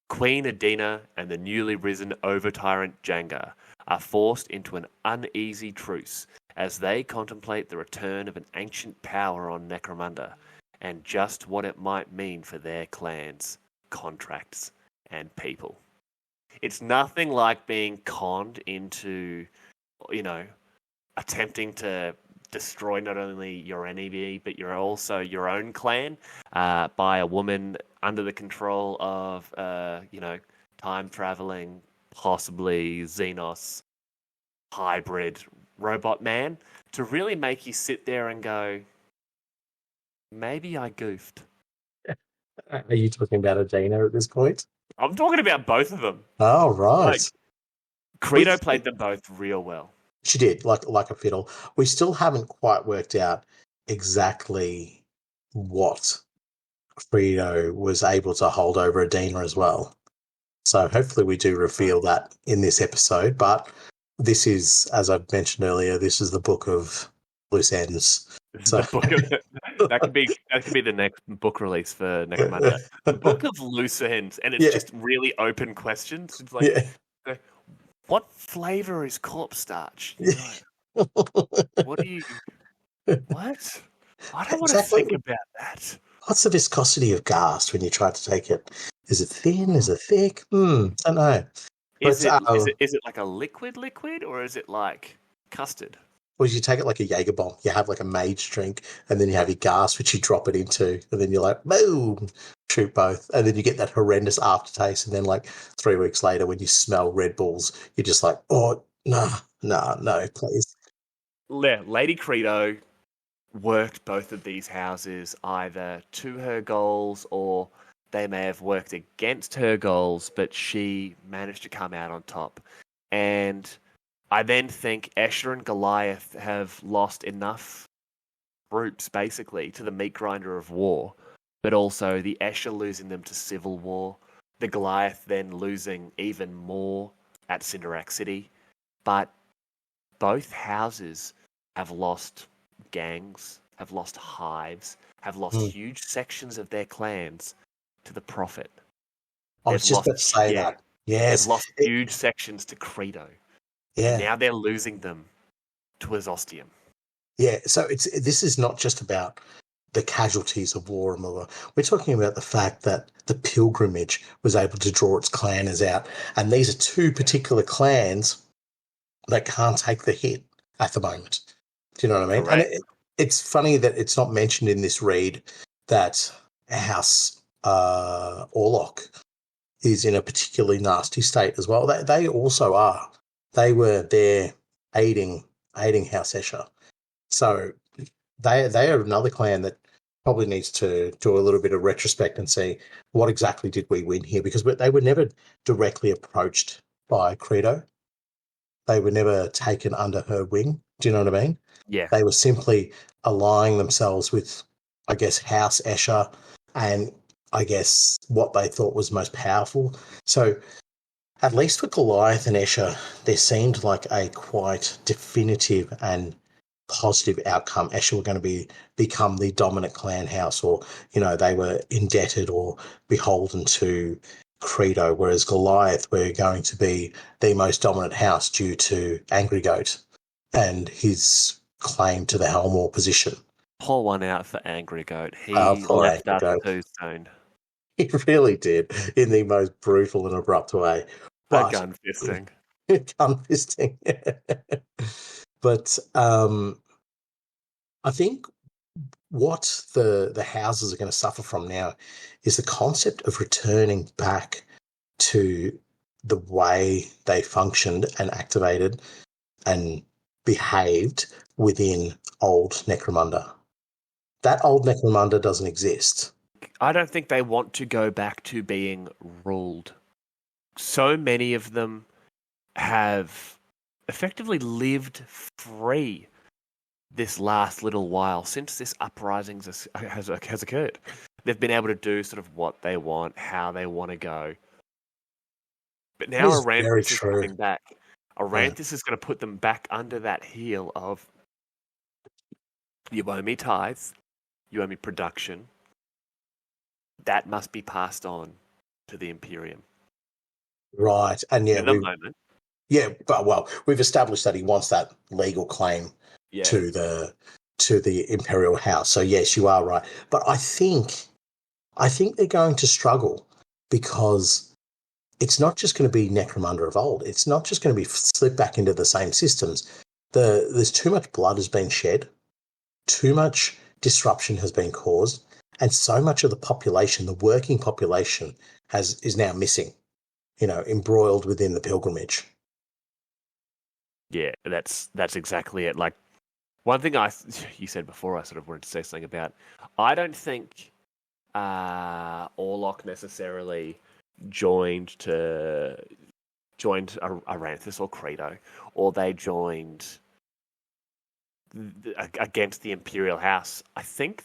S1: Queen Adina and the newly risen over-tyrant Jenga are forced into an uneasy truce as they contemplate the return of an ancient power on Necromunda and just what it might mean for their clans, contracts, and people. It's nothing like being conned into, attempting to destroy not only your enemy, but you're also your own clan by a woman under the control of, time-traveling, possibly Xenos hybrid robot man, to really make you sit there and go, maybe I goofed.
S2: Are you talking about Adina at this point?
S1: I'm talking about both of them.
S2: Oh, right.
S1: Like, Credo played them both real well.
S2: She did, like a fiddle. We still haven't quite worked out exactly what Credo was able to hold over Adina as well. So hopefully we do reveal that in this episode. But this is, as I mentioned earlier, this is the book of loose ends. So
S1: that could be the next book release for Necromunda. The book of loose ends, and it's just really open questions. It's like, what flavor is corpse starch? What do you? What? I don't want to think about that.
S2: What's the viscosity of gas when you try to take it? Is it thin? Is it thick? I don't know.
S1: Is it like a liquid, or is it like custard?
S2: Well, you take it like a Jaeger bomb. You have like a mage drink, and then you have your gas, which you drop it into, and then you're like, boom, shoot both. And then you get that horrendous aftertaste. And then like 3 weeks later, when you smell Red Bulls, you're just like, oh, no, please.
S1: Lady Credo worked both of these houses either to her goals, or they may have worked against her goals, but she managed to come out on top. And I then think Escher and Goliath have lost enough troops, basically, to the meat grinder of war, but also the Escher losing them to civil war, the Goliath then losing even more at Cinderac City. But both houses have lost gangs, have lost hives, have lost huge sections of their clans to the Prophet.
S2: I was just about to say that. Yes.
S1: They've lost huge sections to Credo.
S2: Yeah.
S1: And now they're losing them to Azostium.
S2: Yeah, so this is not just about the casualties of war and all. We're talking about the fact that the pilgrimage was able to draw its clanners out. And these are two particular clans that can't take the hit at the moment. Do you know what I mean?
S1: Correct.
S2: And it's funny that it's not mentioned in this read that House Orlok is in a particularly nasty state as well. They also are. They were there aiding House Escher. So they are another clan that probably needs to do a little bit of retrospect and see what exactly did we win here, because they were never directly approached by Credo. They were never taken under her wing. Do you know what I mean?
S1: Yeah.
S2: They were simply allying themselves with, I guess, House Escher and I guess what they thought was most powerful. So at least for Goliath and Escher, there seemed like a quite definitive and positive outcome. Escher were going to become the dominant clan house, or, they were indebted or beholden to Credo, whereas Goliath were going to be the most dominant house due to Angry Goat and his claim to the Helmore position.
S1: Pour one out for Angry Goat. He left us too soon.
S2: He really did, in the most brutal and abrupt way.
S1: But gun fisting.
S2: Gun fisting. But I think what the houses are going to suffer from now is the concept of returning back to the way they functioned and activated and behaved within old Necromunda. That old Necromunda doesn't exist.
S1: I don't think they want to go back to being ruled. So many of them have effectively lived free this last little while since this uprising has occurred. They've been able to do sort of what they want, how they want to go. But
S2: That
S1: now
S2: is very
S1: Aranthis is
S2: true.
S1: coming back.
S2: Yeah.
S1: Aranthis is going to put them back under that heel of, you owe me tithe, you owe me production. That must be passed on to the Imperium.
S2: Right. And yeah,
S1: At the moment.
S2: yeah, but well, we've established that he wants that legal claim to the Imperial House. So yes, you are right. But I think they're going to struggle because it's not just going to be Necromunda of old. It's not just going to be slip back into the same systems. There's too much blood has been shed, too much disruption has been caused, and so much of the population, the working population, is now missing. Embroiled within the pilgrimage.
S1: Yeah, that's exactly it. Like, one thing you said before, I sort of wanted to say something about. I don't think Orlok necessarily joined Aranthis or Credo, or they joined against the Imperial House. I think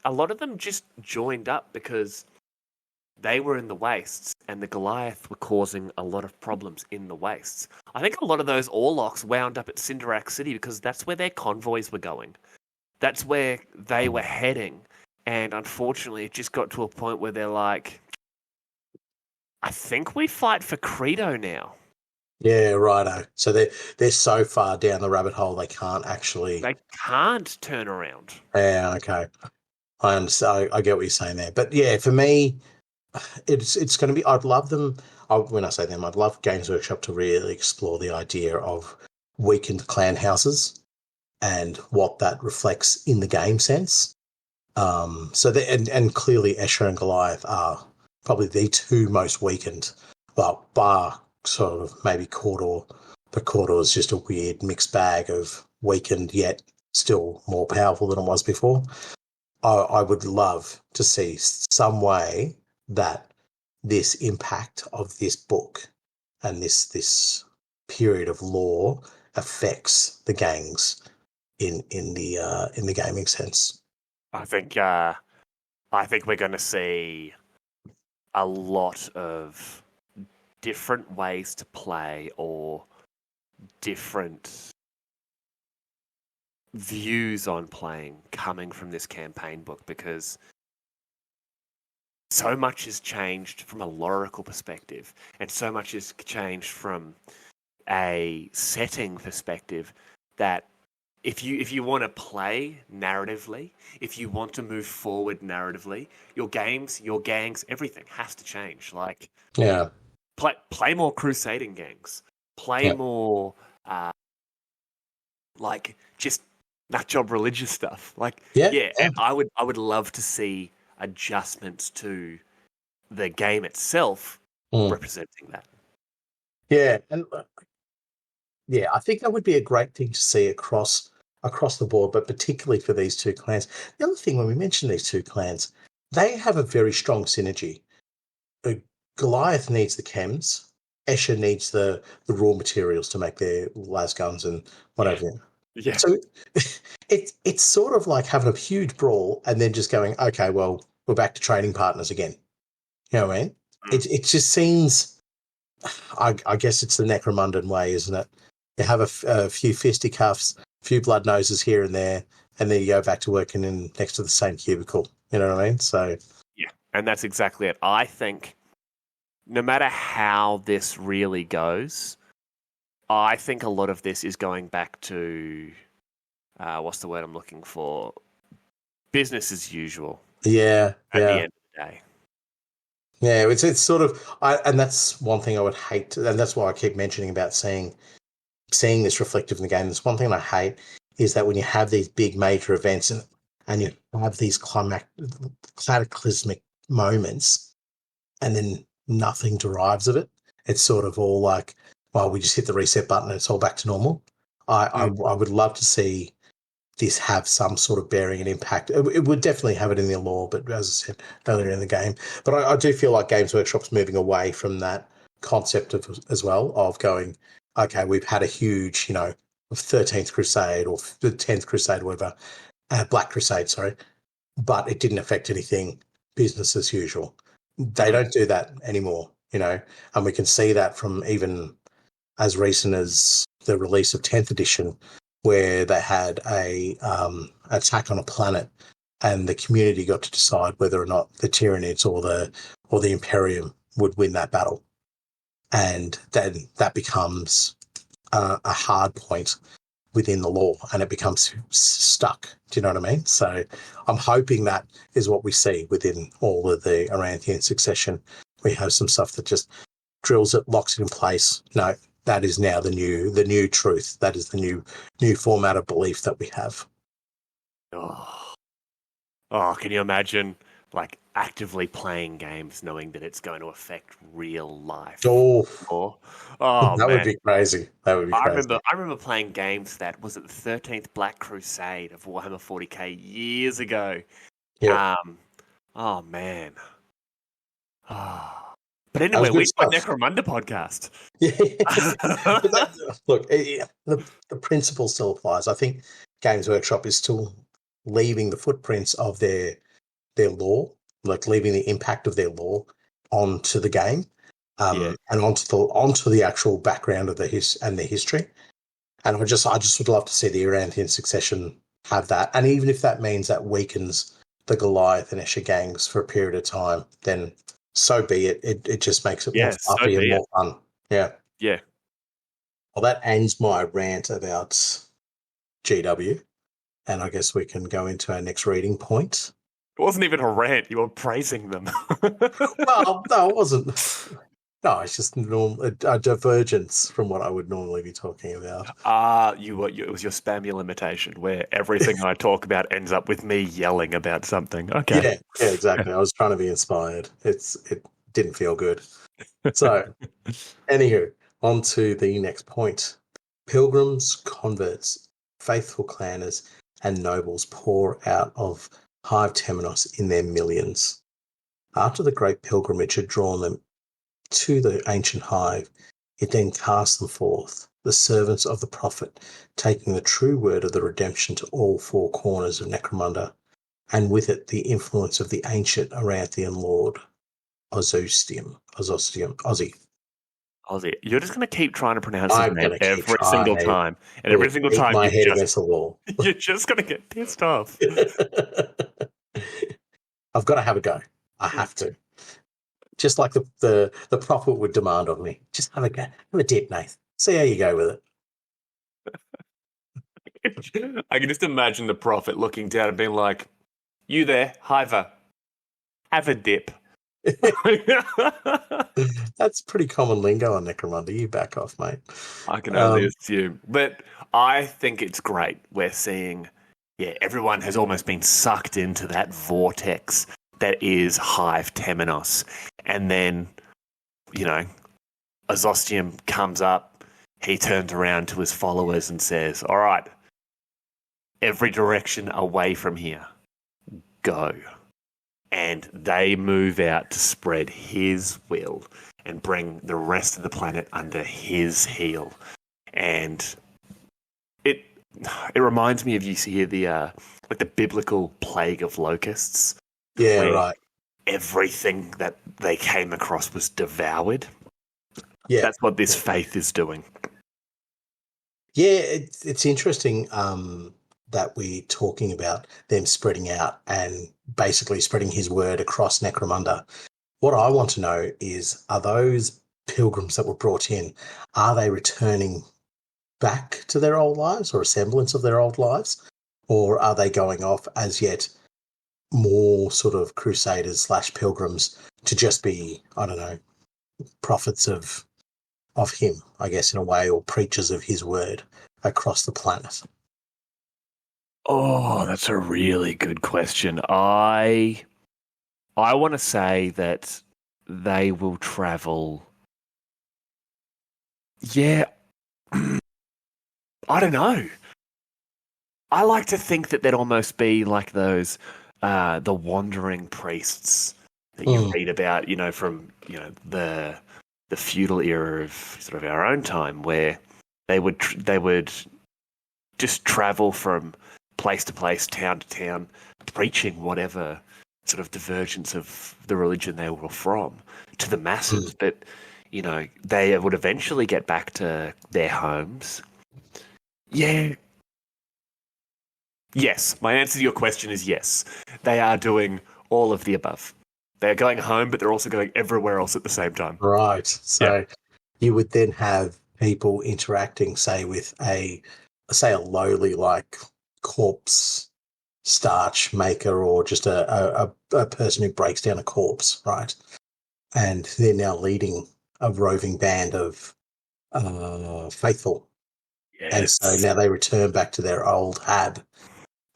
S1: a lot of them just joined up because they were in the Wastes, and the Goliath were causing a lot of problems in the Wastes. I think a lot of those Orlocks wound up at Cinderak City because that's where their convoys were going. That's where they were heading. And unfortunately, it just got to a point where they're like, I think we fight for Credo now.
S2: Yeah, righto. So they're so far down the rabbit hole they can't actually.
S1: They can't turn around.
S2: Yeah, okay. I understand. I get what you're saying there. But yeah, for me, it's going to be. I'd love them. When I say them, I'd love Games Workshop to really explore the idea of weakened clan houses and what that reflects in the game sense. And clearly Escher and Goliath are probably the two most weakened. Well, bar sort of maybe Cawdor, but Cawdor is just a weird mixed bag of weakened yet still more powerful than it was before. I would love to see some way that this impact of this book and this period of lore affects the gangs in the gaming sense.
S1: I think we're going to see a lot of different ways to play or different views on playing coming from this campaign book, because so much has changed from a lorical perspective, and so much has changed from a setting perspective, that if you want to play narratively, if you want to move forward narratively, your games, your gangs, everything has to change. Like,
S2: yeah,
S1: play more crusading gangs, play more like just nut job religious stuff. Like, and I would love to see adjustments to the game itself representing that.
S2: Yeah, and I think that would be a great thing to see across the board, but particularly for these two clans. The other thing, when we mention these two clans, they have a very strong synergy. Goliath needs the chems, Escher needs the raw materials to make their las guns and whatever.
S1: Yeah.
S2: So it's sort of like having a huge brawl and then just going, okay, well, we're back to trading partners again. You know what I mean? It just seems, I guess it's the Necromundan way, isn't it? You have a few fisticuffs, a few blood noses here and there, and then you go back to working in next to the same cubicle. You know what I mean? So
S1: yeah, and that's exactly it. I think no matter how this really goes, I think a lot of this is going back to what's the word I'm looking for? Business as usual.
S2: Yeah.
S1: At the end of the day.
S2: Yeah, it's sort of, and that's one thing I would hate, and that's why I keep mentioning about seeing this reflective in the game. There's one thing I hate is that when you have these big major events and you have these cataclysmic moments, and then nothing derives of it. It's sort of all like, well, we just hit the reset button and it's all back to normal. I would love to see this have some sort of bearing and impact. It would definitely have it in the lore, but as I said earlier in the game. But I do feel like Games Workshop's moving away from that concept as well, of going, okay, we've had a huge, 13th Crusade or the 10th Crusade, whatever, Black Crusade, sorry, but it didn't affect anything, business as usual. They don't do that anymore, and we can see that from even as recent as the release of 10th edition, where they had a attack on a planet, and the community got to decide whether or not the Tyranids or the Imperium would win that battle, and then that becomes a hard point within the law, and it becomes stuck. Do you know what I mean? So I'm hoping that is what we see within all of the Aranthian Succession. We have some stuff that just drills it, locks it in place. No, that is now the new truth. That is the new format of belief that we have.
S1: Oh, can you imagine like actively playing games knowing that it's going to affect real life?
S2: Oh,
S1: that
S2: man. Would be crazy. That would be crazy.
S1: I remember playing games that was it the 13th Black Crusade of Warhammer 40k years ago.
S2: Yeah.
S1: Oh man. But anyway, we've got Necromunda podcast.
S2: Yeah. Look, the principle still applies. I think Games Workshop is still leaving the footprints of their lore, like leaving the impact of their lore onto the game, and onto the actual background of the history. And I just would love to see the Aranthian Succession have that. And even if that means that weakens the Goliath and Escher gangs for a period of time, then so be it. It just makes it more fluffy and more fun. Yeah.
S1: Yeah.
S2: Well, that ends my rant about GW. And I guess we can go into our next reading point.
S1: It wasn't even a rant. You were praising them.
S2: Well, no, it wasn't. No, it's just a divergence from what I would normally be talking about.
S1: It was your Spamuel imitation, where everything I talk about ends up with me yelling about something. Okay.
S2: Yeah, exactly. I was trying to be inspired. It didn't feel good. So, anywho, on to the next point. Pilgrims, converts, faithful clanners, and nobles pour out of Hive Temenos in their millions. After the great pilgrimage had drawn them to the ancient hive, it then cast them forth, the servants of the prophet, taking the true word of the redemption to all four corners of Necromunda, and with it the influence of the ancient Aranthian lord, Ozzy.
S1: You're just going to keep trying to pronounce his name every single time. And every single time
S2: my head against the wall.
S1: You're just going to get pissed off.
S2: I've got to have a go. I have to. Just like the prophet would demand of me. Just have a go. Have a dip, Nath. See how you go with
S1: it. I can just imagine the prophet looking down and being like, "You there, Hiver? Have a dip."
S2: That's pretty common lingo on Necromunda. You back off, mate.
S1: I can only assume. But I think it's great. We're seeing, everyone has almost been sucked into that vortex that is Hive Temenos. And then, Azostium comes up, he turns around to his followers and says, all right, every direction away from here, go. And they move out to spread his will and bring the rest of the planet under his heel. And it reminds me of, you see here the biblical plague of locusts.
S2: Yeah, right.
S1: Everything that they came across was devoured.
S2: Yeah,
S1: that's what this faith is doing.
S2: Yeah, it's interesting that we're talking about them spreading out and basically spreading his word across Necromunda. What I want to know is, are those pilgrims that were brought in, are they returning back to their old lives or a semblance of their old lives? Or are they going off as yet more sort of crusaders / pilgrims to just be, I don't know, prophets of him, I guess, in a way, or preachers of his word across the planet?
S1: Oh, that's a really good question. I want to say that they will travel. Yeah. I don't know. I like to think that they'd almost be like those the wandering priests that you read about, from the feudal era of sort of our own time, where They would just travel from place to place, town to town, preaching whatever sort of divergence of the religion they were from to the masses. But, they would eventually get back to their homes. Yeah. Yes. My answer to your question is yes. They are doing all of the above. They're going home, but they're also going everywhere else at the same time.
S2: Right. So you would then have people interacting, say, with a lowly like corpse starch maker or just a person who breaks down a corpse, right? And they're now leading a roving band of faithful.
S1: Yes.
S2: And so now they return back to their old hab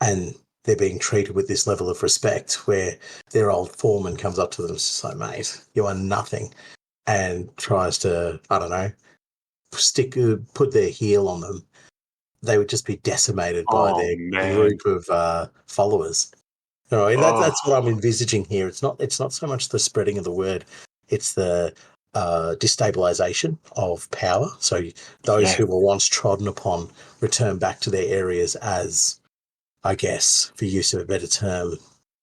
S2: and they're being treated with this level of respect where their old foreman comes up to them and says, like, mate, you are nothing, and tries to, I don't know, put their heel on them. They would just be decimated by their group of followers. That's what I'm envisaging here. It's not so much the spreading of the word, it's the destabilization of power. So those who were once trodden upon return back to their areas as, I guess, for use of a better term,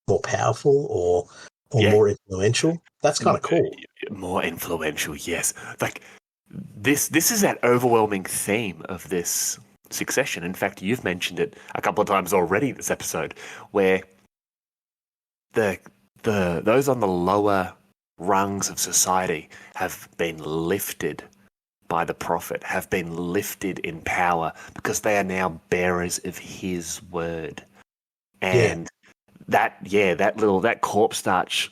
S2: more powerful or more influential. That's kind of cool.
S1: More influential, yes. Like this is that overwhelming theme of this succession. In fact, you've mentioned it a couple of times already this episode, where the those on the lower rungs of society have been lifted by the prophet, have been lifted in power because they are now bearers of his word. And that corpse starch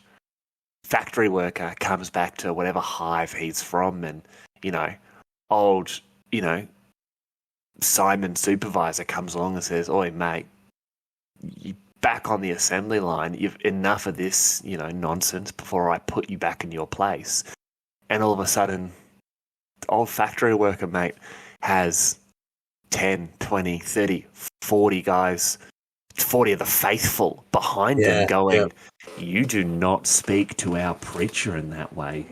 S1: factory worker comes back to whatever hive he's from, and old Simon supervisor comes along and says, "Oi, mate, you back on the assembly line. You've enough of this, nonsense before I put you back in your place." And all of a sudden, the old factory worker, mate, has 10, 20, 30, 40 guys, 40 of the faithful behind them going, "You do not speak to our preacher in that way."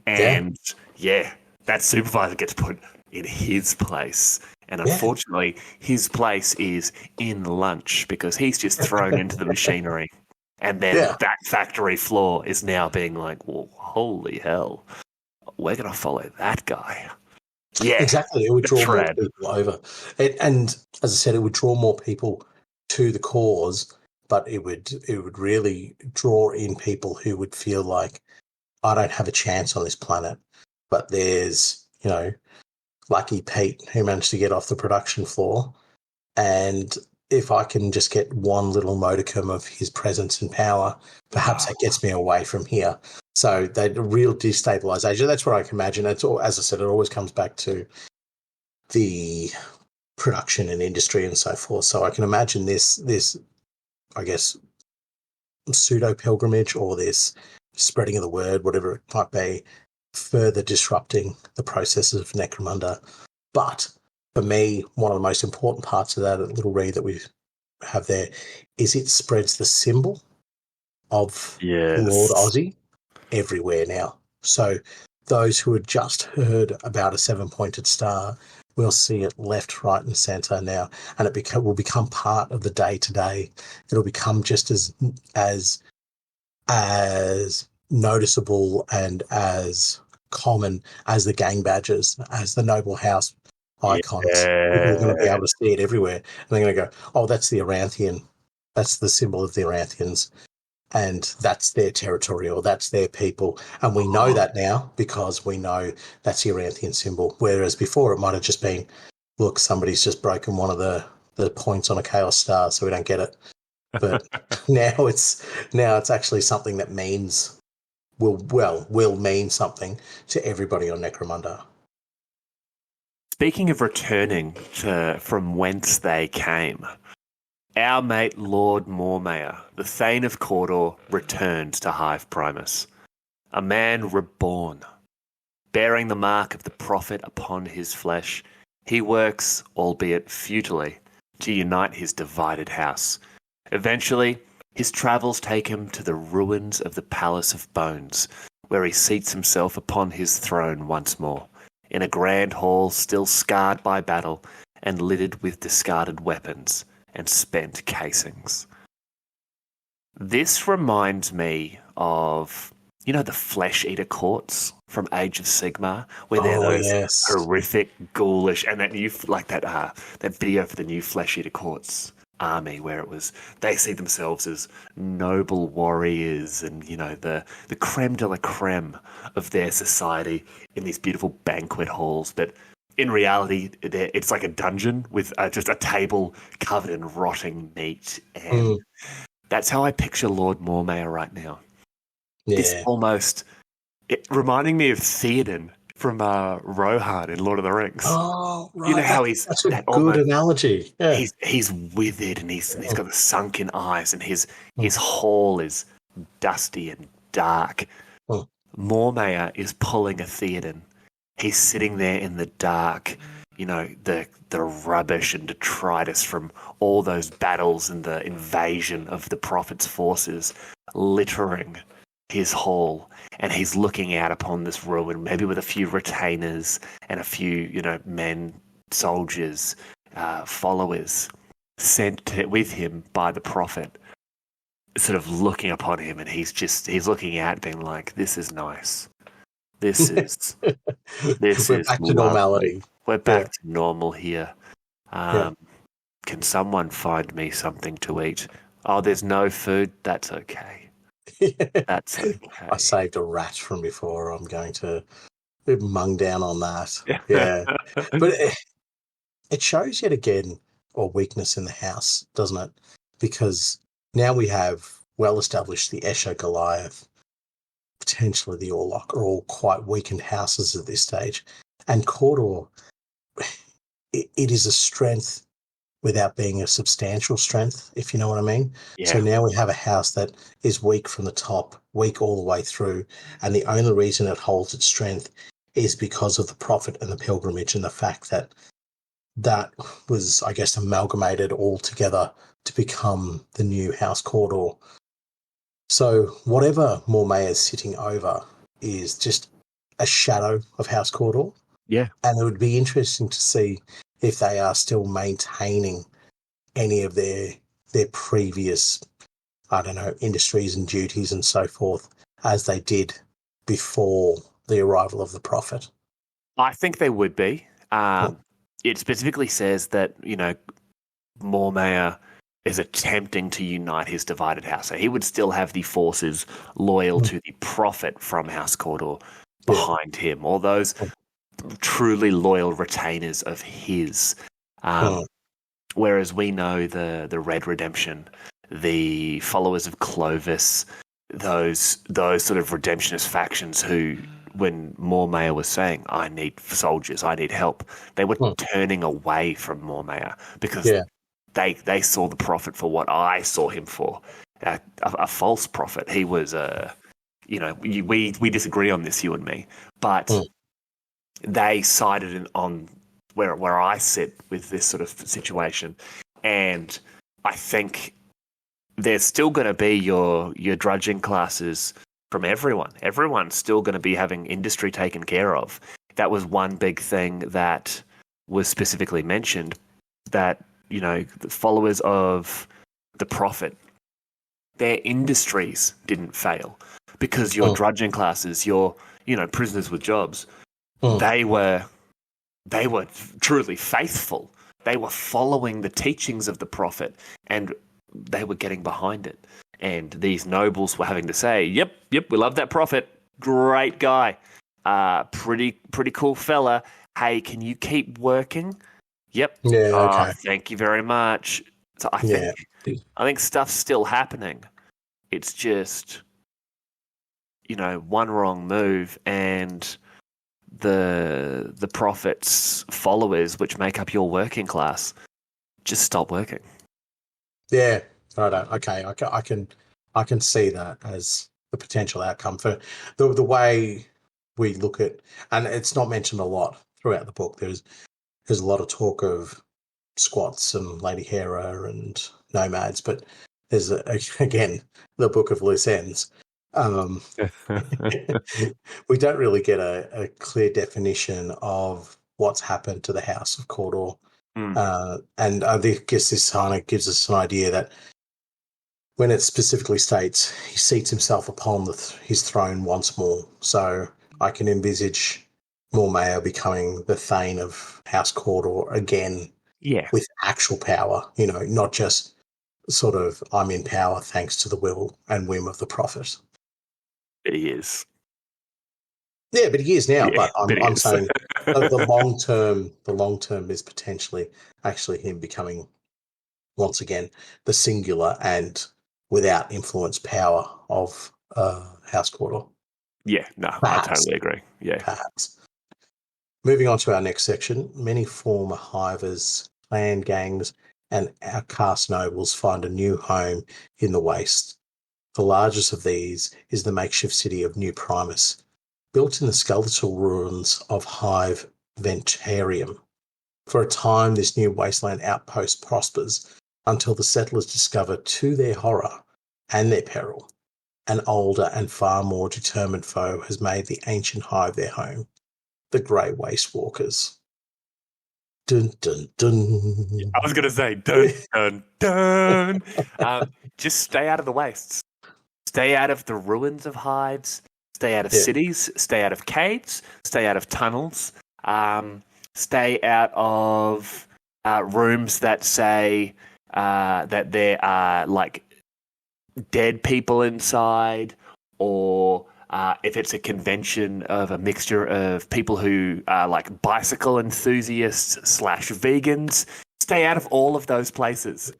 S1: And that supervisor gets put in his place. And unfortunately, his place is in lunch because he's just thrown into the machinery. And then that factory floor is now being like, well, holy hell, we're going to follow that guy. Yeah,
S2: exactly. It would draw more people over. And as I said, it would draw more people to the cause, but it would really draw in people who would feel like, I don't have a chance on this planet, but there's, Lucky Pete who managed to get off the production floor, and if I can just get one little modicum of his presence and power, perhaps that gets me away from here. So the real destabilization, that's what I can imagine. It's all, as I said, it always comes back to the production and industry and so forth. So I can imagine this I guess, pseudo pilgrimage or this spreading of the word, whatever it might be, further disrupting the processes of Necromunda. But for me, one of the most important parts of that little read that we have there is it spreads the symbol of Lord Aussie everywhere now. So those who had just heard about a 7-pointed star will see it left, right, and centre now, and it will become part of the day-to-day. It'll become just as noticeable and as common as the gang badges, as the noble house icons. People are going to be able to see it everywhere, and they're going to go, "Oh, that's the Aranthian. That's the symbol of the Aranthians, and that's their territory, or that's their people." And we know that now because we know that's the Aranthian symbol. Whereas before, it might have just been, "Look, somebody's just broken one of the points on a chaos star, so we don't get it." But now it's actually something that will mean something to everybody on Necromunda.
S1: Speaking of returning from whence they came, our mate Lord Mormaer, the Thane of Cawdor, returns to Hive Primus, a man reborn. Bearing the mark of the prophet upon his flesh, he works, albeit futilely, to unite his divided house. Eventually, his travels take him to the ruins of the Palace of Bones, where he seats himself upon his throne once more, in a grand hall still scarred by battle and littered with discarded weapons and spent casings. This reminds me of, the flesh eater courts from Age of Sigmar, where they're those
S2: yes.
S1: horrific, ghoulish, and that new, like that video for the new flesh eater courts army, where it was they see themselves as noble warriors and the creme de la creme of their society in these beautiful banquet halls, but in reality it's like a dungeon with just a table covered in rotting meat, and that's how I picture Lord Mormaer right now. This almost reminding me of Theoden from Rohan in Lord of the Rings.
S2: Oh, right.
S1: You know how he's
S2: that's a good analogy. Yeah.
S1: He's withered and he's got the sunken eyes and his hall is dusty and dark. Mormaer is pulling a Theoden. He's sitting there in the dark, the rubbish and detritus from all those battles and the invasion of the Prophet's forces littering his hall, and he's looking out upon this ruin, maybe with a few retainers and a few, men, soldiers, followers sent with him by the Prophet, sort of looking upon him, and he's looking out being like, this is nice. This is
S2: We're back to normality.
S1: We're back to normal here. Can someone find me something to eat? Oh, there's no food? That's okay. That's okay.
S2: I saved a rat from before. I'm going to mung down on that. Yeah. But it shows yet again a weakness in the house, doesn't it? Because now we have well established the Escher Goliath, potentially the Orlok, are all quite weakened houses at this stage. And Cawdor, it is a strength without being a substantial strength, if you know what I mean. Yeah. So now we have a house that is weak from the top, weak all the way through, and the only reason it holds its strength is because of the Prophet and the pilgrimage and the fact that that was, I guess, amalgamated all together to become the new House Cawdor. So whatever Mormaer is sitting over is just a shadow of House Cawdor.
S1: Yeah.
S2: And it would be interesting to see if they are still maintaining any of their previous, industries and duties and so forth as they did before the arrival of the Prophet.
S1: I think they would be. It specifically says that, Mormaer is attempting to unite his divided house. So he would still have the forces loyal to the Prophet from House Cawdor behind him, all those truly loyal retainers of his. Whereas we know the Red Redemption, the followers of Clovis, those sort of redemptionist factions who, when Mormaer was saying, I need soldiers, I need help, they were turning away from Mormaer because they saw the Prophet for what I saw him for, a false prophet. He was we disagree on this, you and me, but they sided on where I sit with this sort of situation. And I think there's still going to be your drudging classes from everyone. Everyone's still going to be having industry taken care of. That was one big thing that was specifically mentioned, that, the followers of the Prophet, their industries didn't fail because your drudging classes, your, prisoners with jobs, they were truly faithful. They were following the teachings of the Prophet and they were getting behind it. And these nobles were having to say, yep, we love that Prophet. Great guy. Pretty cool fella. Hey, can you keep working? Yep.
S2: Yeah, okay.
S1: Thank you very much. So I think stuff's still happening. It's just, one wrong move and the Prophet's followers, which make up your working class, just stop working.
S2: Yeah, right. Okay, I can see that as the potential outcome for the way we look at, and it's not mentioned a lot throughout the book. There's a lot of talk of squats and Lady Hera and nomads, but there's again the Book of Loose Ends. Um, we don't really get a clear definition of what's happened to the House of Cawdor. And I guess this kind of gives us an idea that when it specifically states he seats himself upon his throne once more. So I can envisage Mormaer becoming the Thane of House Cawdor again
S1: Yeah.
S2: with actual power, not just sort of I'm in power thanks to the will and whim of the prophet.
S1: He is.
S2: Yeah, but he is now.
S1: Yeah,
S2: But
S1: but he
S2: I'm
S1: is.
S2: saying the long term is potentially actually him becoming once again the singular and without influence power of House Cawdor.
S1: Yeah, no, I
S2: Perhaps,
S1: totally agree. Yeah.
S2: perhaps. Moving on to our next section, many former hivers, clan gangs, and our caste nobles find a new home in the Waste. The largest of these is the makeshift city of New Primus, built in the skeletal ruins of Hive Ventarium. For a time, this new wasteland outpost prospers until the settlers discover, to their horror and their peril, an older and far more determined foe has made the ancient Hive their home, the Grey Waste Walkers. Dun, dun, dun.
S1: I was going to say, dun, dun, dun. Just stay out of the wastes. Stay out of the ruins of hives. Stay out of cities. Stay out of caves. Stay out of tunnels. Stay out of rooms that say that there are like dead people inside, or if it's a convention of a mixture of people who are like bicycle enthusiasts / vegans. Stay out of all of those places.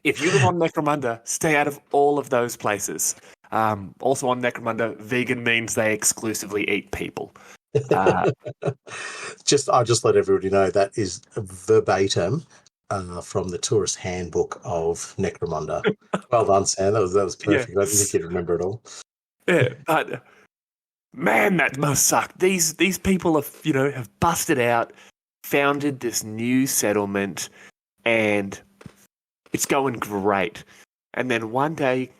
S1: If you live on Necromunda, stay out of all of those places. Also on Necromunda, vegan means they exclusively eat people.
S2: I'll just let everybody know that is verbatim from the tourist handbook of Necromunda. Well done, Sam. That was perfect. I didn't think you'd remember it all.
S1: Yeah, but man, that must suck. These people have busted out, founded this new settlement, and it's going great. And then one day,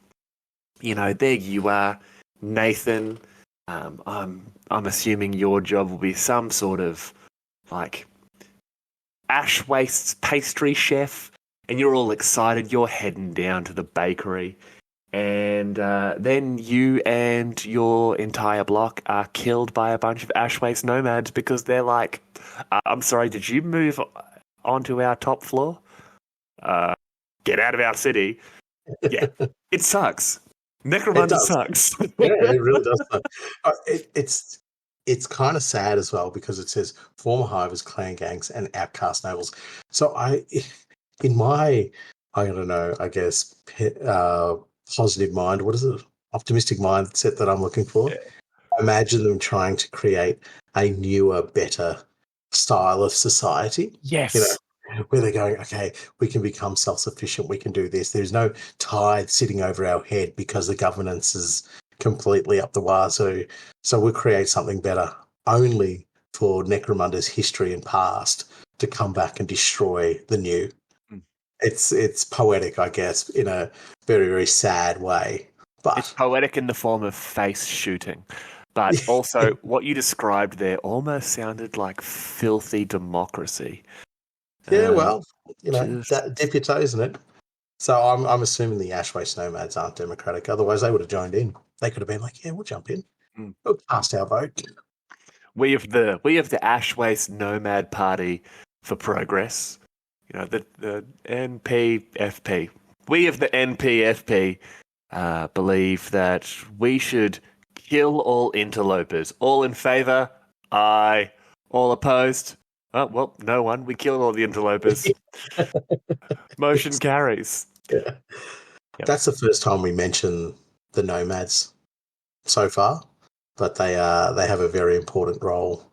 S1: there you are, Nathan. I'm assuming your job will be some sort of like ash wastes pastry chef, and you're all excited. You're heading down to the bakery, and then you and your entire block are killed by a bunch of ash waste nomads because they're like, "I'm sorry, did you move onto our top floor? Get out of our city." Yeah, it sucks. Necromunda sucks.
S2: Yeah, it really does. It's kind of sad as well because it says former hivers, clan gangs, and outcast nobles. So in my, I don't know, I guess, positive mind, what is it? Optimistic mindset that I'm looking for.
S1: Yeah.
S2: I imagine them trying to create a newer, better style of society.
S1: Yes.
S2: Where they're going, okay, we can become self-sufficient, we can do this. There's no tide sitting over our head because the governance is completely up the wazoo. So we'll create something better, only for Necromunda's history and past to come back and destroy the new. It's poetic, I guess, in a very, very sad way. But
S1: it's poetic in the form of face shooting. But also, what you described there almost sounded like filthy democracy.
S2: Yeah, well, dip your toes in it. So I'm assuming the ash waste nomads aren't democratic. Otherwise, they would have joined in. They could have been like, "Yeah, we'll jump in. We'll cast our vote."
S1: We have the ash waste nomad party for progress. The NPFP. We of the NPFP believe that we should kill all interlopers. All in favour? Aye. All opposed? Oh, well, no one. We killed all the interlopers. Motion carries.
S2: Yeah. Yep. That's the first time we mention the nomads so far, but they have a very important role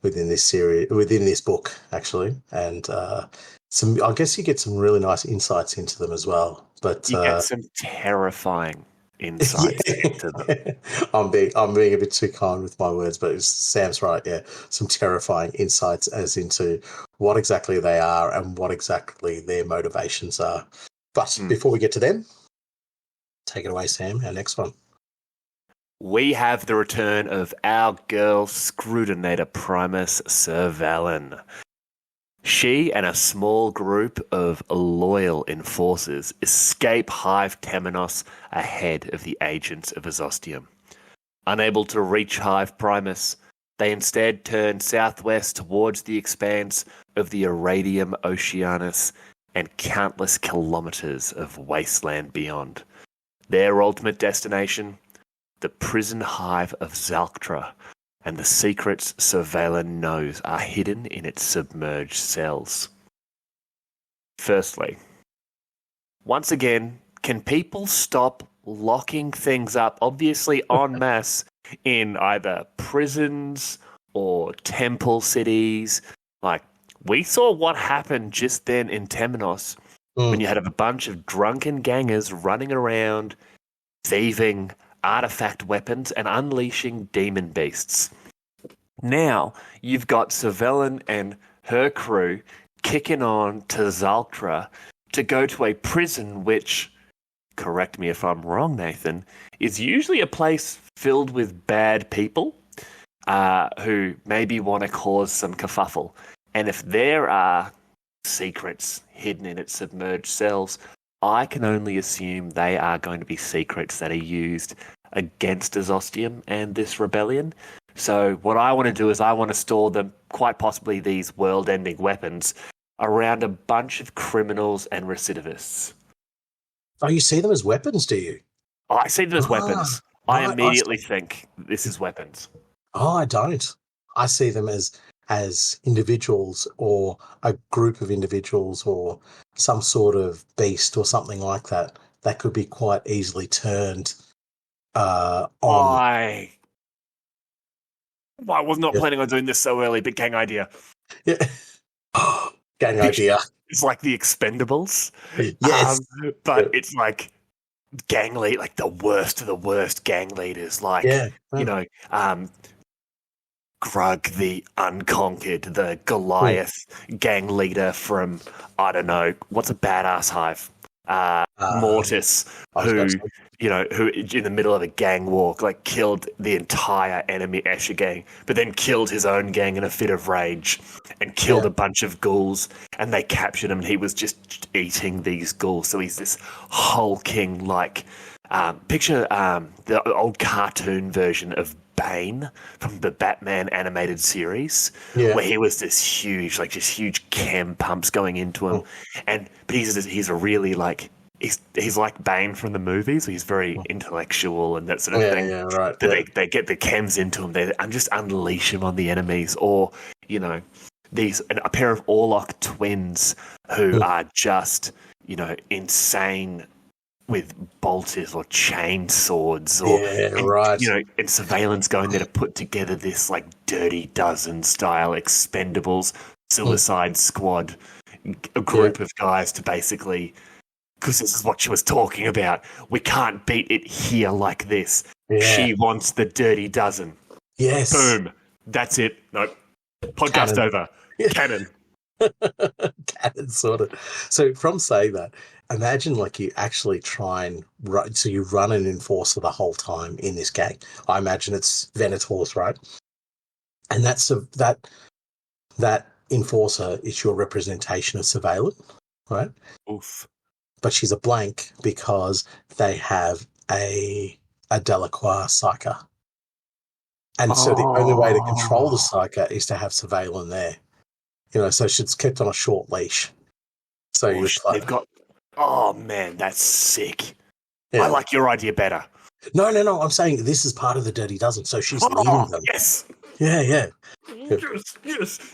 S2: within this series, within this book, actually, and I guess you get some really nice insights into them as well. But
S1: you get some terrifying insights into them.
S2: I'm being a bit too kind with my words, but Sam's right. Yeah, some terrifying insights as into what exactly they are and what exactly their motivations are. But before we get to them, take it away, Sam. Our next one.
S1: we have the return of our girl Scrutinator Primus Servalan. She and a small group of loyal enforcers escape Hive Temenos ahead of the agents of Azostium. Unable to reach Hive Primus, they instead turn southwest towards the expanse of the Irradium Oceanus and countless kilometers of wasteland beyond. Their ultimate destination? The prison hive of Zalctra, and the secrets Servalan knows are hidden in its submerged cells. Firstly, once again, can people stop locking things up, obviously en masse, in either prisons or temple cities? Like, we saw what happened just then in Temenos when you had a bunch of drunken gangers running around, thieving artifact weapons and unleashing demon beasts. Now, you've got Servalan and her crew kicking on to Zalctra to go to a prison which, correct me if I'm wrong, Nathan, is usually a place filled with bad people who maybe want to cause some kerfuffle. And if there are secrets hidden in its submerged cells, I can only assume they are going to be secrets that are used against Azostium and this rebellion. So what I want to do is I want to store them, quite possibly these world-ending weapons, around a bunch of criminals and recidivists.
S2: Oh, you see them as weapons, do you?
S1: I see them as weapons. I immediately think this is weapons.
S2: Oh, I don't. I see them as individuals or a group of individuals or some sort of beast or something like that that could be quite easily turned on.
S1: I was not planning on doing this so early, but gang idea.
S2: Yeah. Gang idea.
S1: It's like the Expendables.
S2: Yes.
S1: But it's like gang lead, like the worst of the worst gang leaders, like, Grug the Unconquered, the Goliath gang leader from, I don't know, what's a badass hive? Mortis, who in the middle of a gang walk, like killed the entire enemy Escher gang, but then killed his own gang in a fit of rage and killed a bunch of ghouls, and they captured him and he was just eating these ghouls. So he's this hulking, like, picture the old cartoon version of Bane from the Batman animated series, where he was this huge, like just huge chem pumps going into him, but he's a really like he's like Bane from the movies. He's very intellectual and that sort of thing.
S2: Yeah, right.
S1: So they get the chems into him. They just unleash him on the enemies, or a pair of Orlok twins who are just insane with bolters or chain swords, and surveillance going there to put together this like Dirty Dozen style Expendables Suicide Squad, a group of guys to basically, because this is what she was talking about, we can't beat it here like this. She wants the Dirty Dozen.
S2: Yes.
S1: Boom. That's it. Nope. Podcast over. Cannon.
S2: Cannon sorted. So from saying that, imagine like you actually try and run, so you run an enforcer the whole time in this game. I imagine it's Venators, right? And that enforcer is your representation of Surveillant, right?
S1: Oof.
S2: But she's a blank because they have a Delacroix Psyker. And so the only way to control the Psyker is to have Surveillant there. So she's kept on a short leash. So
S1: they've got. Oh man, that's sick. Yeah. I like your idea better.
S2: No. I'm saying this is part of the Dirty Dozen. So she's leading them.
S1: Yes.
S2: Yeah.
S1: Yes.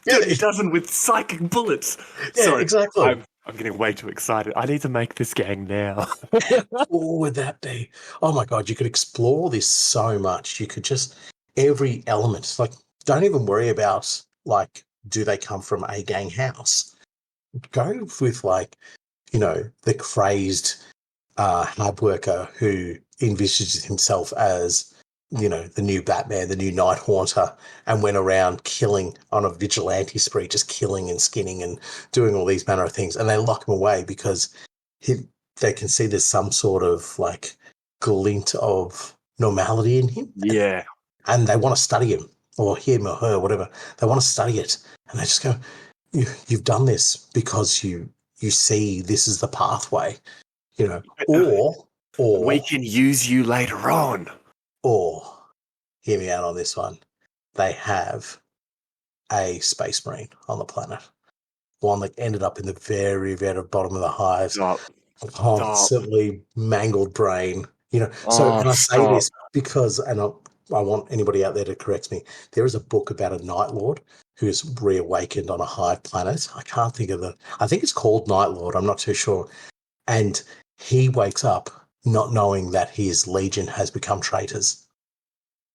S1: Dirty Dozen with psychic bullets.
S2: Yeah,
S1: sorry,
S2: exactly.
S1: I'm getting way too excited. I need to make this gang now.
S2: What would that be? Oh my God, you could explore this so much. You could just every element. Like, don't even worry about like, do they come from a gang house? Go with like, the crazed hard worker who envisages himself as, the new Batman, the new Night Haunter, and went around killing on a vigilante spree, just killing and skinning and doing all these manner of things. And they lock him away because they can see there's some sort of like glint of, normality in him.
S1: Yeah.
S2: And they want to study him, or him or her, whatever. They want to study it. And they just go, you've done this because you see this is the pathway, or
S1: we can use you later on.
S2: Or, hear me out on this one, they have a space marine on the planet. One that ended up in the very, very bottom of the hive.
S1: Stop.
S2: Constantly mangled brain. So, and I say this because, and I want anybody out there to correct me, there is a book about a Night Lord who is reawakened on a hive planet. I can't think of I think it's called Night Lord. I'm not too sure. And he wakes up not knowing that his legion has become traitors.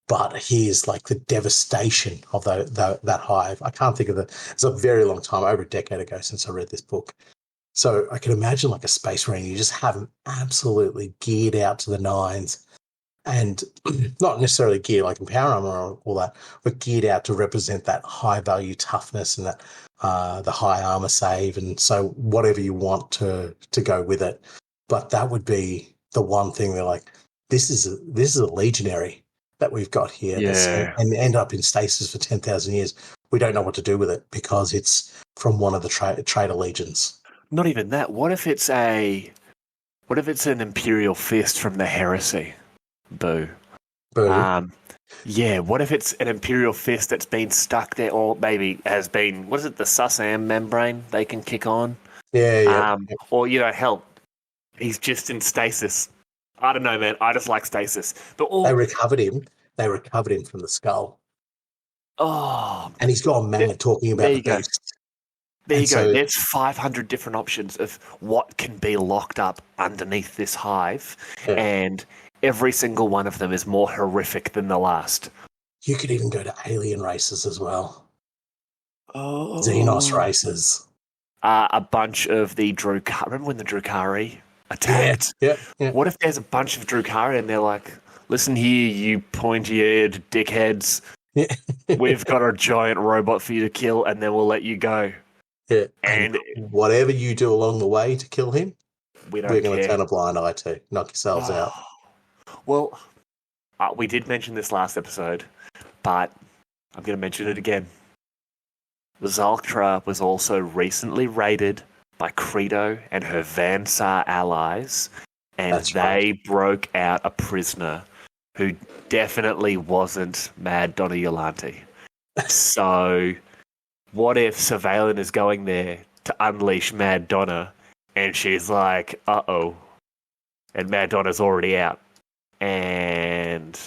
S2: But he is like the devastation of that hive. I can't think of it's a very long time, over a decade ago since I read this book. So I can imagine like a space marine, you just have them absolutely geared out to the nines, and not necessarily geared like in power armor or all that, but geared out to represent that high value toughness and that the high armor save, and so whatever you want to go with it. But that would be the one thing they're like, this is a legionary that we've got here, and end up in stasis for 10,000 years. We don't know what to do with it because it's from one of the traitor legions.
S1: Not even that. What if it's an Imperial fist from the heresy? Boo. Yeah, what if it's an Imperial fist that's been stuck there, or maybe has been, what is it, the Susam membrane they can kick on?
S2: Yeah.
S1: Or, hell, he's just in stasis. I don't know, man. I just like stasis. But
S2: they recovered him. They recovered him from the skull.
S1: Oh.
S2: And he's gone mad talking about the beast.
S1: There you go. There's 500 different options of what can be locked up underneath this hive, and every single one of them is more horrific than the last.
S2: You could even go to alien races as well.
S1: Oh.
S2: Xenos races.
S1: A bunch of the Drukari. Remember when the Drukari attacked?
S2: Yeah.
S1: What if there's a bunch of Drukari and they're like, listen here, you pointy-eared dickheads. We've got a giant robot for you to kill, and then we'll let you go.
S2: Yeah, and whatever you do along the way to kill him, we're going to turn a blind eye to. Knock yourselves out.
S1: Well, we did mention this last episode, but I'm going to mention it again. Zalktra was also recently raided by Credo and her Vansar allies, and they broke out a prisoner who definitely wasn't Mad Donna Yolante. So what if Surveillance is going there to unleash Mad Donna, and she's like, uh-oh, and Mad Donna's already out. And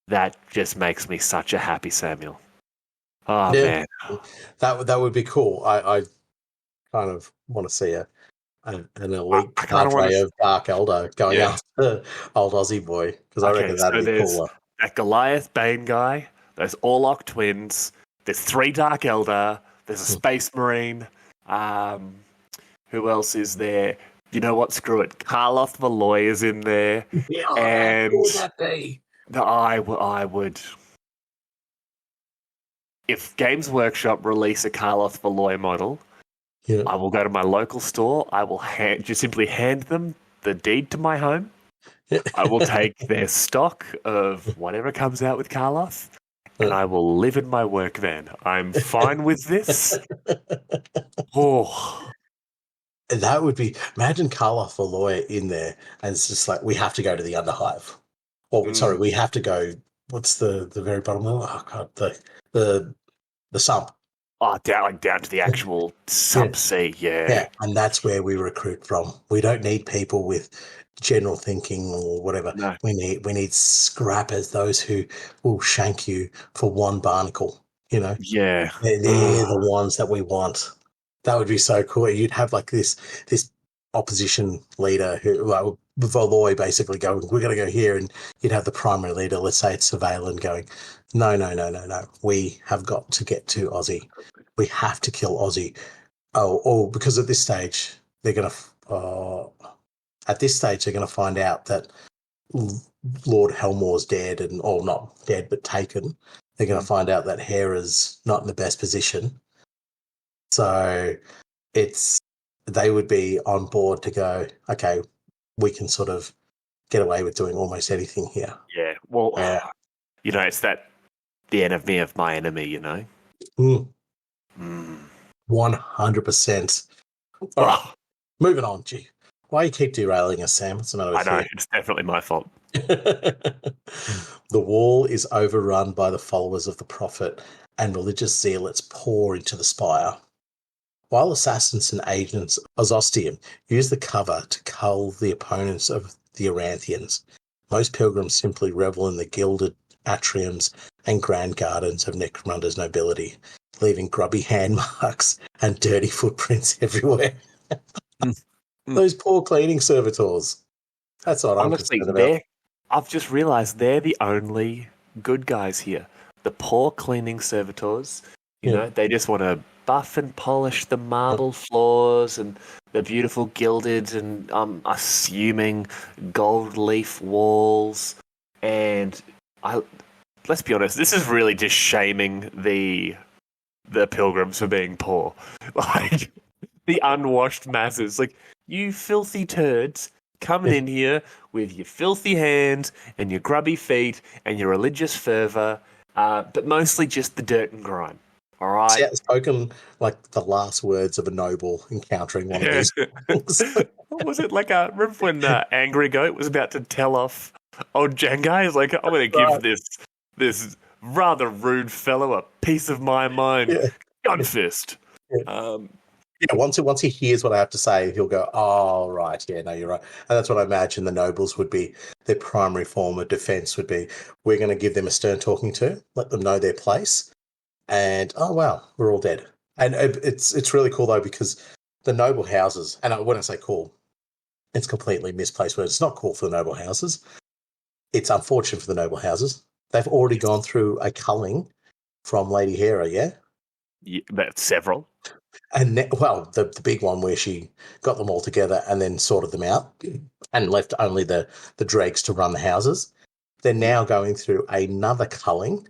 S1: that just makes me such a happy Samuel. Oh, man.
S2: That would be cool. I kind of want to see an elite cadre of Dark Elder going after old Aussie boy, because I reckon that'd be cooler.
S1: That Goliath Bane guy, those Orlok twins, there's 3 Dark Elder, there's a Space Marine. Who else is there? You know what? Screw it. Karloth Valoy is in there.
S2: Yeah,
S1: and
S2: cool that day.
S1: I would. If Games Workshop release a Karloth Valoy model, I will go to my local store. I will just simply hand them the deed to my home. I will take their stock of whatever comes out with Karloth, and I will live in my work van. I'm fine with this. Oh.
S2: That would be, imagine Karloth Valoy in there, and it's just like, we have to go to the Underhive. Or, sorry, we have to go, what's the very bottom of it? Oh, God, the sump.
S1: Oh, down to the actual sub-sea,
S2: Yeah, and that's where we recruit from. We don't need people with general thinking or whatever.
S1: No.
S2: We need scrappers, those who will shank you for one barnacle,
S1: Yeah.
S2: They're the ones that we want. That would be so cool. You'd have like this opposition leader who, like, Valoy basically going, we're going to go here, and you'd have the primary leader, let's say it's Surveillance, going, no. We have got to get to Aussie. We have to kill Aussie. Oh, because at this stage they're going to find out that Lord Helmore's dead, or not dead but taken. They're going to find out that Hera's not in the best position. So they would be on board to go, okay, we can sort of get away with doing almost anything here.
S1: Yeah. Well,
S2: Yeah.
S1: it's the enemy of my enemy,
S2: Mm,
S1: Mm.
S2: 100%. All right,
S1: Oh,
S2: moving on. Gee, why you keep derailing us, Sam? What's the matter
S1: I
S2: with
S1: know.
S2: you?
S1: It's definitely my fault.
S2: The wall is overrun by the followers of the prophet, and religious zealots pour into the spire. While assassins and agents of Ostium use the cover to cull the opponents of the Aranthians, most pilgrims simply revel in the gilded atriums and grand gardens of Necromunda's nobility, leaving grubby hand marks and dirty footprints everywhere.
S1: Mm.
S2: Those poor cleaning servitors. That's what I'm
S1: Honestly,
S2: concerned about.
S1: I've just realised they're the only good guys here. The poor cleaning servitors,
S2: Yeah.
S1: they just want to buff and polish the marble floors and the beautiful gilded and assuming gold leaf walls. And let's be honest, this is really just shaming the pilgrims for being poor. Like the unwashed masses. Like, you filthy turds coming in here with your filthy hands and your grubby feet and your religious fervour, but mostly just the dirt and grime. All right?
S2: Yeah, spoken like the last words of a noble encountering one of these things.
S1: What was it like? Remember when Angry Goat was about to tell off old Jengai? He's like, I'm going to give this rather rude fellow a piece of my mind.
S2: Yeah.
S1: Gunfist.
S2: Yeah. Yeah, once he hears what I have to say, he'll go, "Oh, right, yeah, no, you're right." And that's what I imagine the nobles would be. Their primary form of defence would be, we're going to give them a stern talking to, let them know their place, and oh wow, we're all dead. And it's really cool though, because the noble houses, and when I say cool, it's completely misplaced word. It's not cool for the noble houses. It's unfortunate for the noble houses. They've already gone through a culling from Lady Hera, yeah.
S1: Yeah, that's several.
S2: And the big one where she got them all together and then sorted them out and left only the dregs to run the houses. They're now going through another culling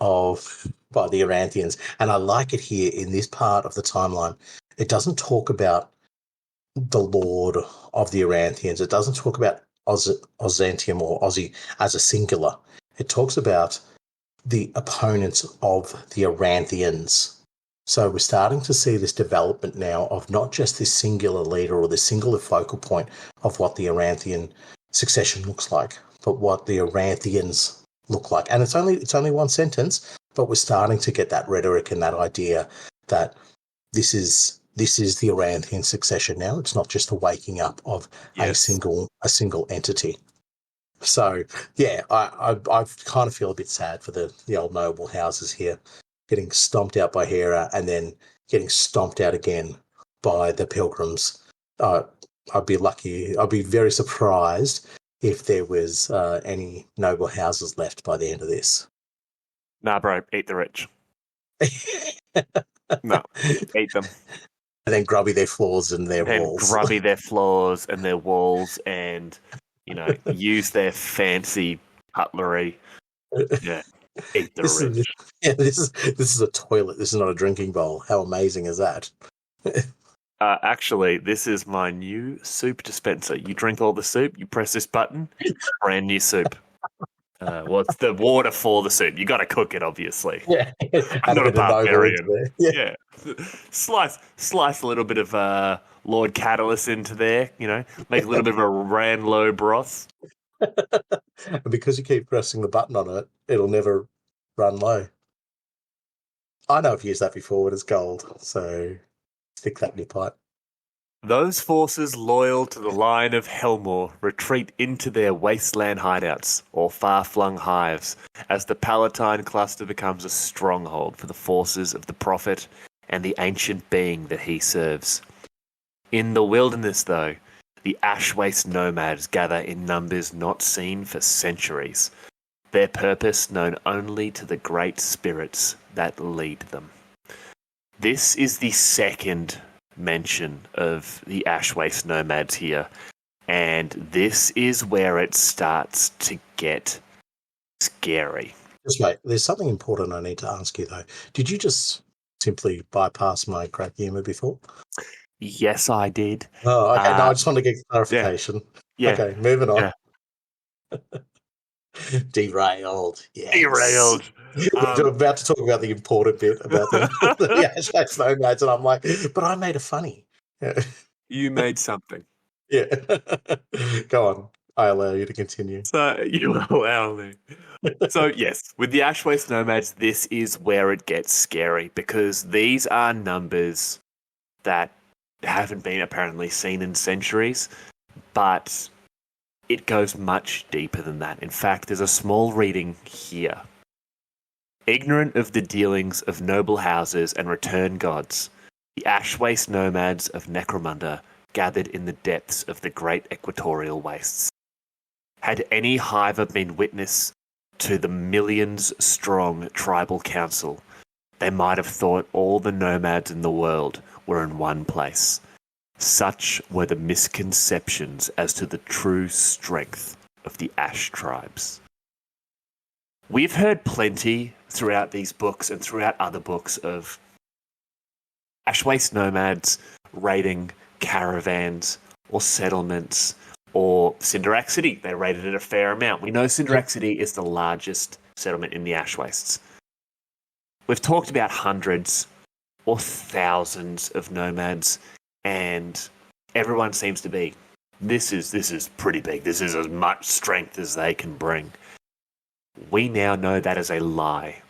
S2: by the Aranthians. And I like it here in this part of the timeline. It doesn't talk about the Lord of the Aranthians. It doesn't talk about Ozantium or Ozzy as a singular. It talks about the opponents of the Aranthians. So we're starting to see this development now of not just this singular leader or this singular focal point of what the Aranthian succession looks like, but what the Aranthians look like. And it's only one sentence, but we're starting to get that rhetoric and that idea that this is the Aranthian succession now. It's not just the waking up of a single entity. So yeah, I kind of feel a bit sad for the old noble houses here, getting stomped out by Hera and then getting stomped out again by the pilgrims. I'd be very surprised if there was any noble houses left by the end of this.
S1: Nah, bro, eat the rich. No, eat them.
S2: And then grubby their floors and their
S1: And
S2: walls.
S1: grubby their floors and their walls and, use their fancy cutlery. Yeah, eat the rich.
S2: This is a toilet. This is not a drinking bowl. How amazing is that?
S1: Actually, this is my new soup dispenser. You drink all the soup, you press this button, brand new soup. It's the water for the soup. You got to cook it, obviously.
S2: Yeah,
S1: I'm not a barbarian.
S2: Yeah.
S1: Slice a little bit of Lord Catalyst into there. Make a little bit of a Ranlow broth.
S2: And because you keep pressing the button on it, it'll never run low. I know I've used that before when it's cold, so stick that in your pipe.
S1: Those forces loyal to the line of Helmore retreat into their wasteland hideouts, or far-flung hives, as the Palatine cluster becomes a stronghold for the forces of the Prophet and the ancient being that he serves. In the wilderness, though, the ash-waste nomads gather in numbers not seen for centuries, their purpose known only to the great spirits that lead them. This is the second mention of the Ashwaste nomads here, and this is where it starts to get scary.
S2: Just wait, there's something important I need to ask you though. Did you just simply bypass my crack humour before?
S1: Yes, I did.
S2: Oh, okay. No, I just want to get clarification.
S1: Yeah.
S2: Okay, moving on.
S1: Yeah.
S2: Derailed. Yes.
S1: Derailed.
S2: I'm about to talk about the important bit about the Ashways nomads, and I'm like, but I made it funny. Yeah.
S1: You made something.
S2: Yeah. Go on. I allow you to continue.
S1: So you allow me. So yes, with the Ash Waste Nomads, this is where it gets scary because these are numbers that haven't been apparently seen in centuries, but it goes much deeper than that. In fact, there's a small reading here. Ignorant of the dealings of noble houses and return gods, the Ash Waste Nomads of Necromunda gathered in the depths of the great equatorial wastes. Had any hiver been witness to the millions-strong tribal council, they might have thought all the nomads in the world were in one place. Such were the misconceptions as to the true strength of the Ash tribes. We've heard plenty throughout these books and throughout other books of Ash Waste nomads raiding caravans or settlements or Cinderak City. They raided it a fair amount. We know Cinderak City is the largest settlement in the Ash Wastes. We've talked about hundreds or thousands of nomads, and everyone seems to be, this is pretty big. This is as much strength as they can bring. We now know that is a lie.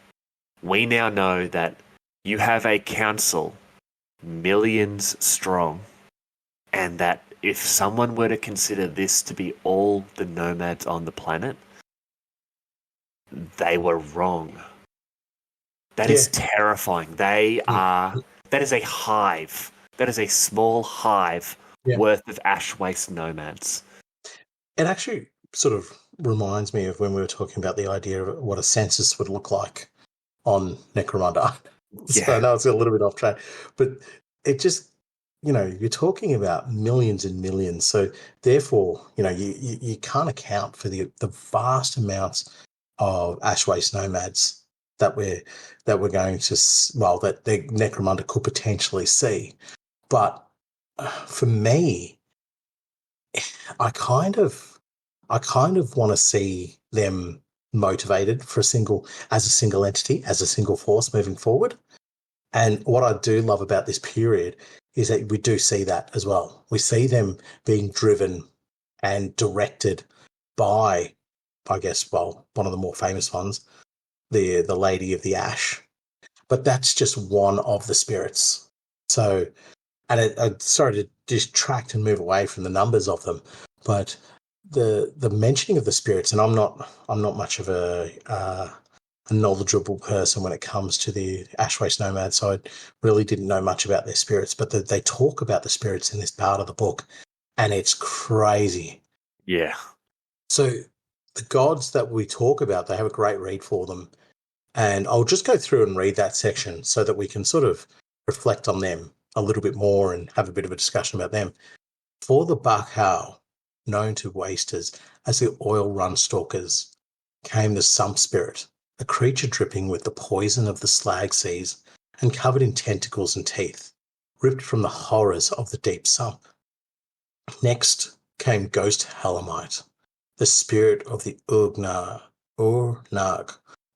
S1: We now know that you have a council millions strong, and that if someone were to consider this to be all the nomads on the planet, they were wrong. That is terrifying. That is a hive. That is a small hive worth of Ash Waste nomads.
S2: It actually sort of reminds me of when we were talking about the idea of what a census would look like on Necromunda.
S1: Yeah.
S2: So I know it's a little bit off track, but it just, you're talking about millions and millions. So therefore, you can't account for the vast amounts of Ash Waste nomads that we're going to, that the Necromunda could potentially see. But for me, I kind of want to see them motivated as a single entity, as a single force moving forward. And what I do love about this period is that we do see that as well. We see them being driven and directed by, I guess, one of the more famous ones, the Lady of the Ash. But that's just one of the spirits. So, and I'm sorry to distract and move away from the numbers of them, but the mentioning of the spirits, and I'm not much of a knowledgeable person when it comes to the Ash Waste nomads, so I really didn't know much about their spirits, but they talk about the spirits in this part of the book, and it's crazy.
S1: Yeah.
S2: So the gods that we talk about, they have a great read for them, and I'll just go through and read that section so that we can sort of reflect on them a little bit more and have a bit of a discussion about them. For the Bakhau, known to wasters as the oil run stalkers, came the Sump spirit, a creature dripping with the poison of the slag seas and covered in tentacles and teeth, ripped from the horrors of the deep sump. Next came Ghost Halamite, the spirit of the Urnag,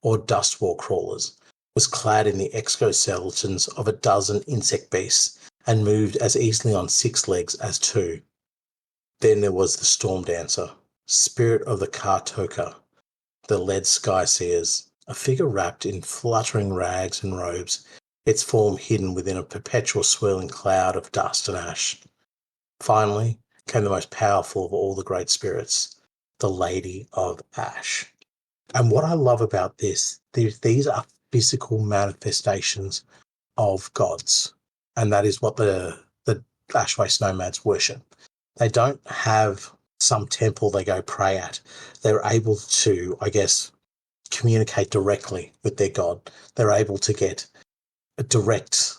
S2: or dust wall crawlers, was clad in the exoskeletons of a dozen insect beasts and moved as easily on 6 legs as 2. Then there was the Storm Dancer, spirit of the Kartoka, the lead sky seers, a figure wrapped in fluttering rags and robes, its form hidden within a perpetual swirling cloud of dust and ash. Finally came the most powerful of all the great spirits, the Lady of Ash. And what I love about this, these are physical manifestations of gods, and that is what the Ash Waste nomads worship. They don't have some temple they go pray at. They're able to, I guess, communicate directly with their god. They're able to get a direct,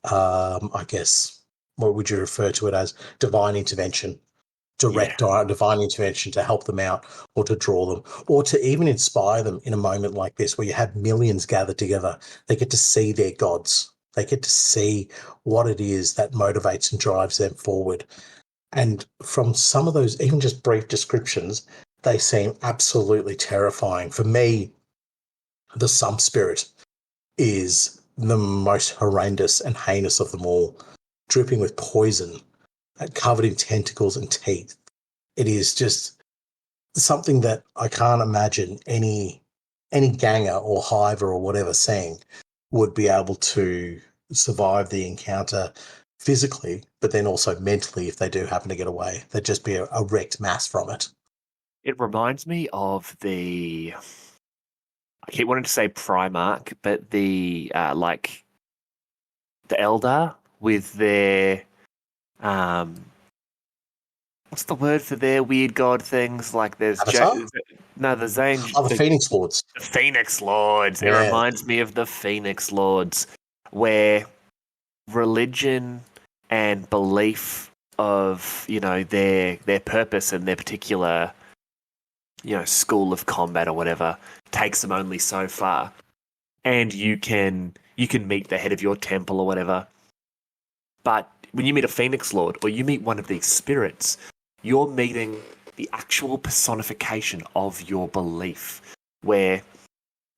S2: I guess, what would you refer to it as? Divine intervention. Divine intervention to help them out or to draw them or to even inspire them in a moment like this where you have millions gathered together. They get to see their gods. They get to see what it is that motivates and drives them forward. And from some of those, even just brief descriptions, they seem absolutely terrifying. For me, the Sump Spirit is the most horrendous and heinous of them all, dripping with poison and covered in tentacles and teeth. It is just something that I can't imagine any ganger or hiver or whatever seeing would be able to survive the encounter physically, but then also mentally if they do happen to get away. They'd just be a wrecked mass from it.
S1: It reminds me of I keep wanting to say Primarch, but the Eldar with their what's the word for their weird god things? Like there's the Zane.
S2: Oh, the Phoenix Lords.
S1: The Phoenix Lords.
S2: Yeah.
S1: It reminds me of the Phoenix Lords, where religion and belief of their purpose and their particular school of combat or whatever takes them only so far, and you can meet the head of your temple or whatever, but when you meet a Phoenix Lord or you meet one of these spirits, you're meeting the actual personification of your belief, where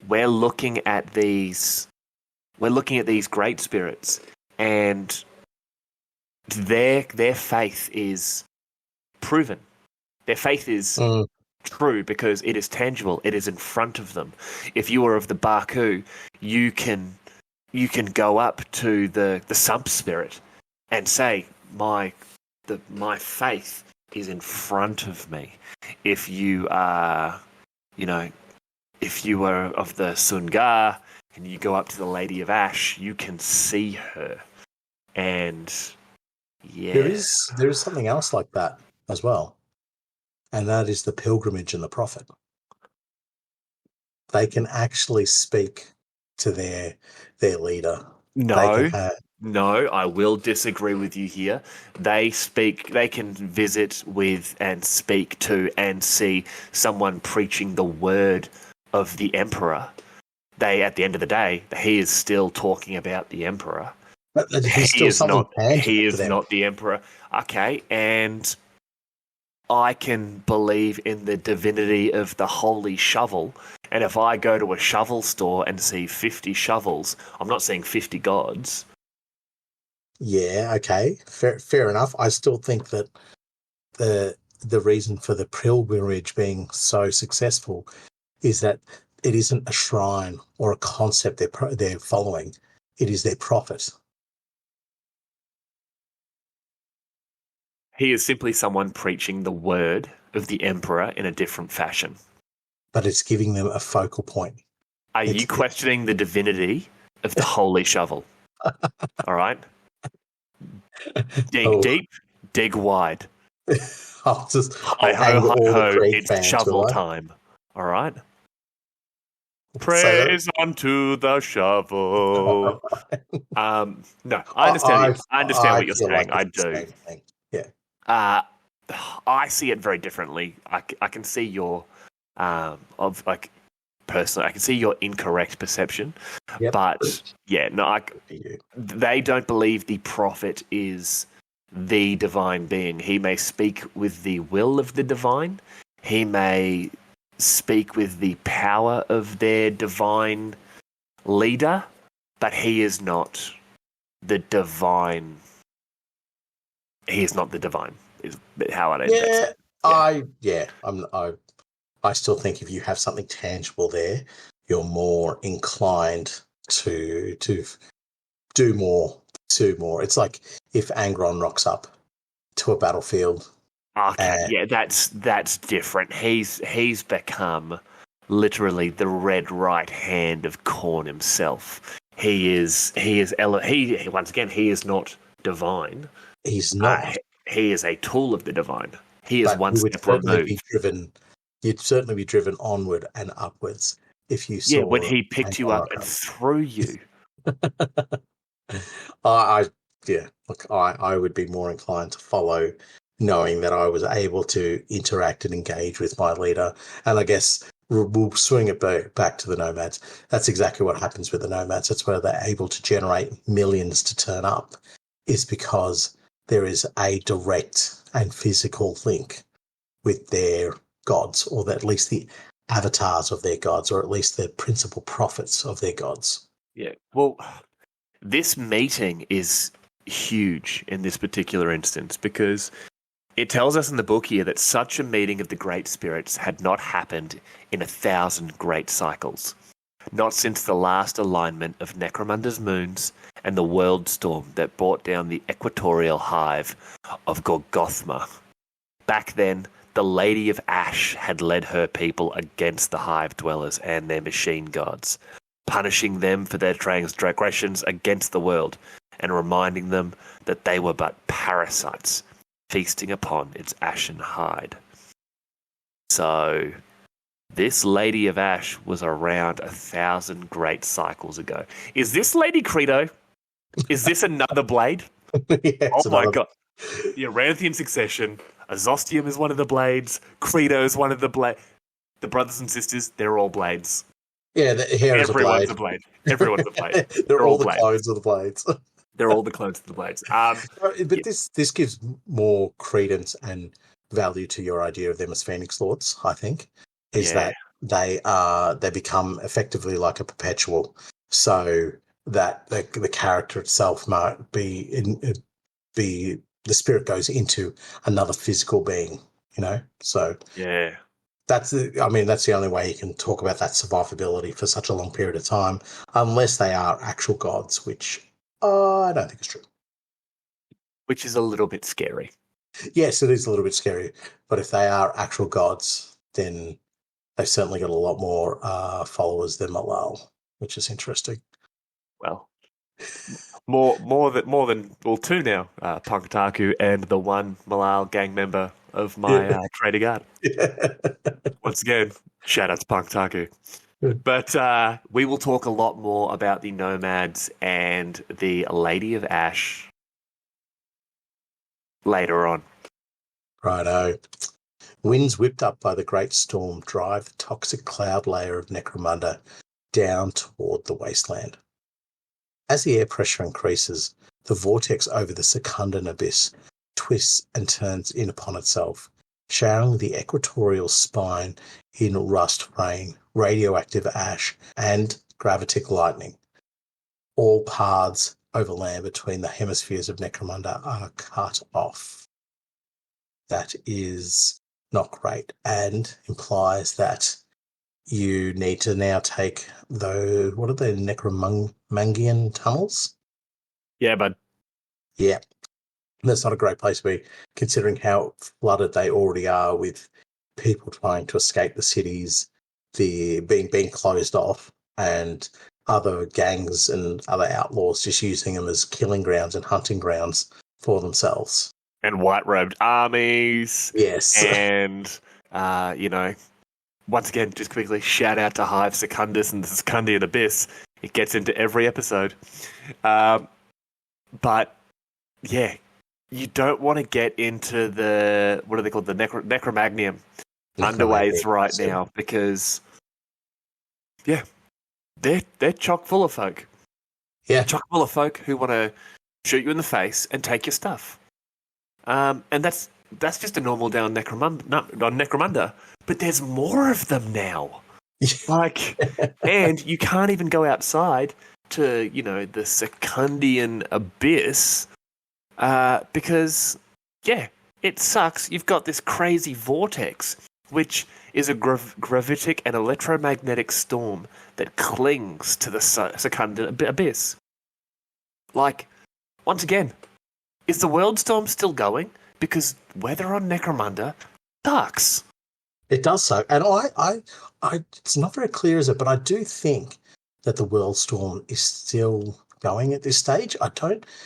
S1: we're looking at these great spirits, and their faith is proven. Their faith is true because it is tangible. It is in front of them. If you are of the Baku, you can go up to the Sump Spirit and say, my faith is in front of me. If you are, if you are of the Sungar and you go up to the Lady of Ash, you can see her. And yeah,
S2: there is something else like that as well, and that is the pilgrimage and the prophet. They can actually speak to their leader.
S1: No, I will disagree with you here. They can visit with and speak to and see someone preaching the word of the Emperor. At the end of the day, he is still talking about the Emperor.
S2: But he is not
S1: the Emperor. Okay, and I can believe in the divinity of the holy shovel, and if I go to a shovel store and see 50 shovels, I'm not seeing 50 gods.
S2: Yeah, okay, fair enough. I still think that the reason for the pilgrimage being so successful is that it isn't a shrine or a concept they're following. It is their prophet.
S1: He is simply someone preaching the word of the Emperor in a different fashion.
S2: But it's giving them a focal point.
S1: Are you questioning the divinity of the holy shovel? All right? Dig deep, dig wide.
S2: I'll
S1: Hi ho, it's shovel time. All right? Praise unto the shovel. No, I understand. I understand what you're saying. I do.
S2: Yeah.
S1: I see it very differently. I can see your personally, I can see your incorrect perception.
S2: Yep.
S1: But yeah, no, they don't believe the prophet is the divine being. He may speak with the will of the divine. He may speak with the power of their divine leader, but he is not the divine. He is not the divine. Is how I don't.
S2: I still think if you have something tangible there, you're more inclined to do more. It's like if Angron rocks up to a battlefield.
S1: Okay, that's different. He's become literally the red right hand of Khorne himself. He is once again, he is not divine.
S2: He's not.
S1: He is a tool of the divine. He is one step removed.
S2: You'd certainly be driven onward and upwards if you saw.
S1: Yeah, when he picked you up and threw you.
S2: I would be more inclined to follow, knowing that I was able to interact and engage with my leader. And I guess we'll swing it back to the nomads. That's exactly what happens with the nomads. That's where they're able to generate millions to turn up, is because there is a direct and physical link with their gods, or at least the avatars of their gods, or at least the principal prophets of their gods.
S1: Yeah. Well, this meeting is huge in this particular instance because it tells us in the book here that such a meeting of the great spirits had not happened in 1,000 great cycles. Not since the last alignment of Necromunda's moons and the world storm that brought down the equatorial hive of Gorgothma. Back then, the Lady of Ash had led her people against the hive dwellers and their machine gods, punishing them for their transgressions against the world and reminding them that they were but parasites feasting upon its ashen hide. So, this Lady of Ash was around 1,000 great cycles ago. Is this Lady Credo? Is this another blade?
S2: Yeah,
S1: oh my god. The Aranthian Succession. Azostium is one of the blades. Credo is one of the blades. The brothers and sisters, they're all blades.
S2: Yeah, here is a blade.
S1: Everyone's a blade. Everyone's a blade.
S2: They're all the
S1: blades.
S2: clones of the blades.
S1: They're all the clones of the blades.
S2: But yeah. This gives more credence and value to your idea of them as Phoenix Lords, I think, is that they become effectively like a perpetual, so that the character itself might be the spirit goes into another physical being, So
S1: yeah,
S2: that's the only way you can talk about that survivability for such a long period of time, unless they are actual gods, which I don't think is true.
S1: Which is a little bit scary.
S2: Yes, it is a little bit scary, but if they are actual gods, then they've certainly got a lot more followers than Malal, which is interesting.
S1: Well, more than two now. Punktaku and the one Malal gang member of my trading guard.
S2: Yeah.
S1: Once again, shout out to Punktaku. But we will talk a lot more about the nomads and the Lady of Ash later on.
S2: Righto. Winds whipped up by the great storm drive the toxic cloud layer of Necromunda down toward the wasteland. As the air pressure increases, the vortex over the Secundan abyss twists and turns in upon itself, showering the equatorial spine in rust rain, radioactive ash, and gravitic lightning. All paths over land between the hemispheres of Necromunda are cut off. That is not great, and implies that you need to now take what are the Necromangian tunnels?
S1: Yeah, bud.
S2: Yeah. That's not a great place to be, considering how flooded they already are with people trying to escape the cities, being closed off, and other gangs and other outlaws just using them as killing grounds and hunting grounds for themselves.
S1: And white-robed armies.
S2: Yes.
S1: And, once again, just quickly, shout out to Hive Secundus and the Secundian Abyss. It gets into every episode. But, yeah, you don't want to get into the, what are they called, the Necromagnium underways right now because, yeah, they're chock full of folk.
S2: Yeah.
S1: Chock full of folk who want to shoot you in the face and take your stuff. And that's just a normal day on Necromunda, but there's more of them now. And you can't even go outside to, the Secundian Abyss, because, it sucks. You've got this crazy vortex, which is a gravitic and electromagnetic storm that clings to the Secundian Abyss. Once again, is the world storm still going? Because weather on Necromunda sucks.
S2: It does so. And I it's not very clear, is it? But I do think that the world storm is still going at this stage.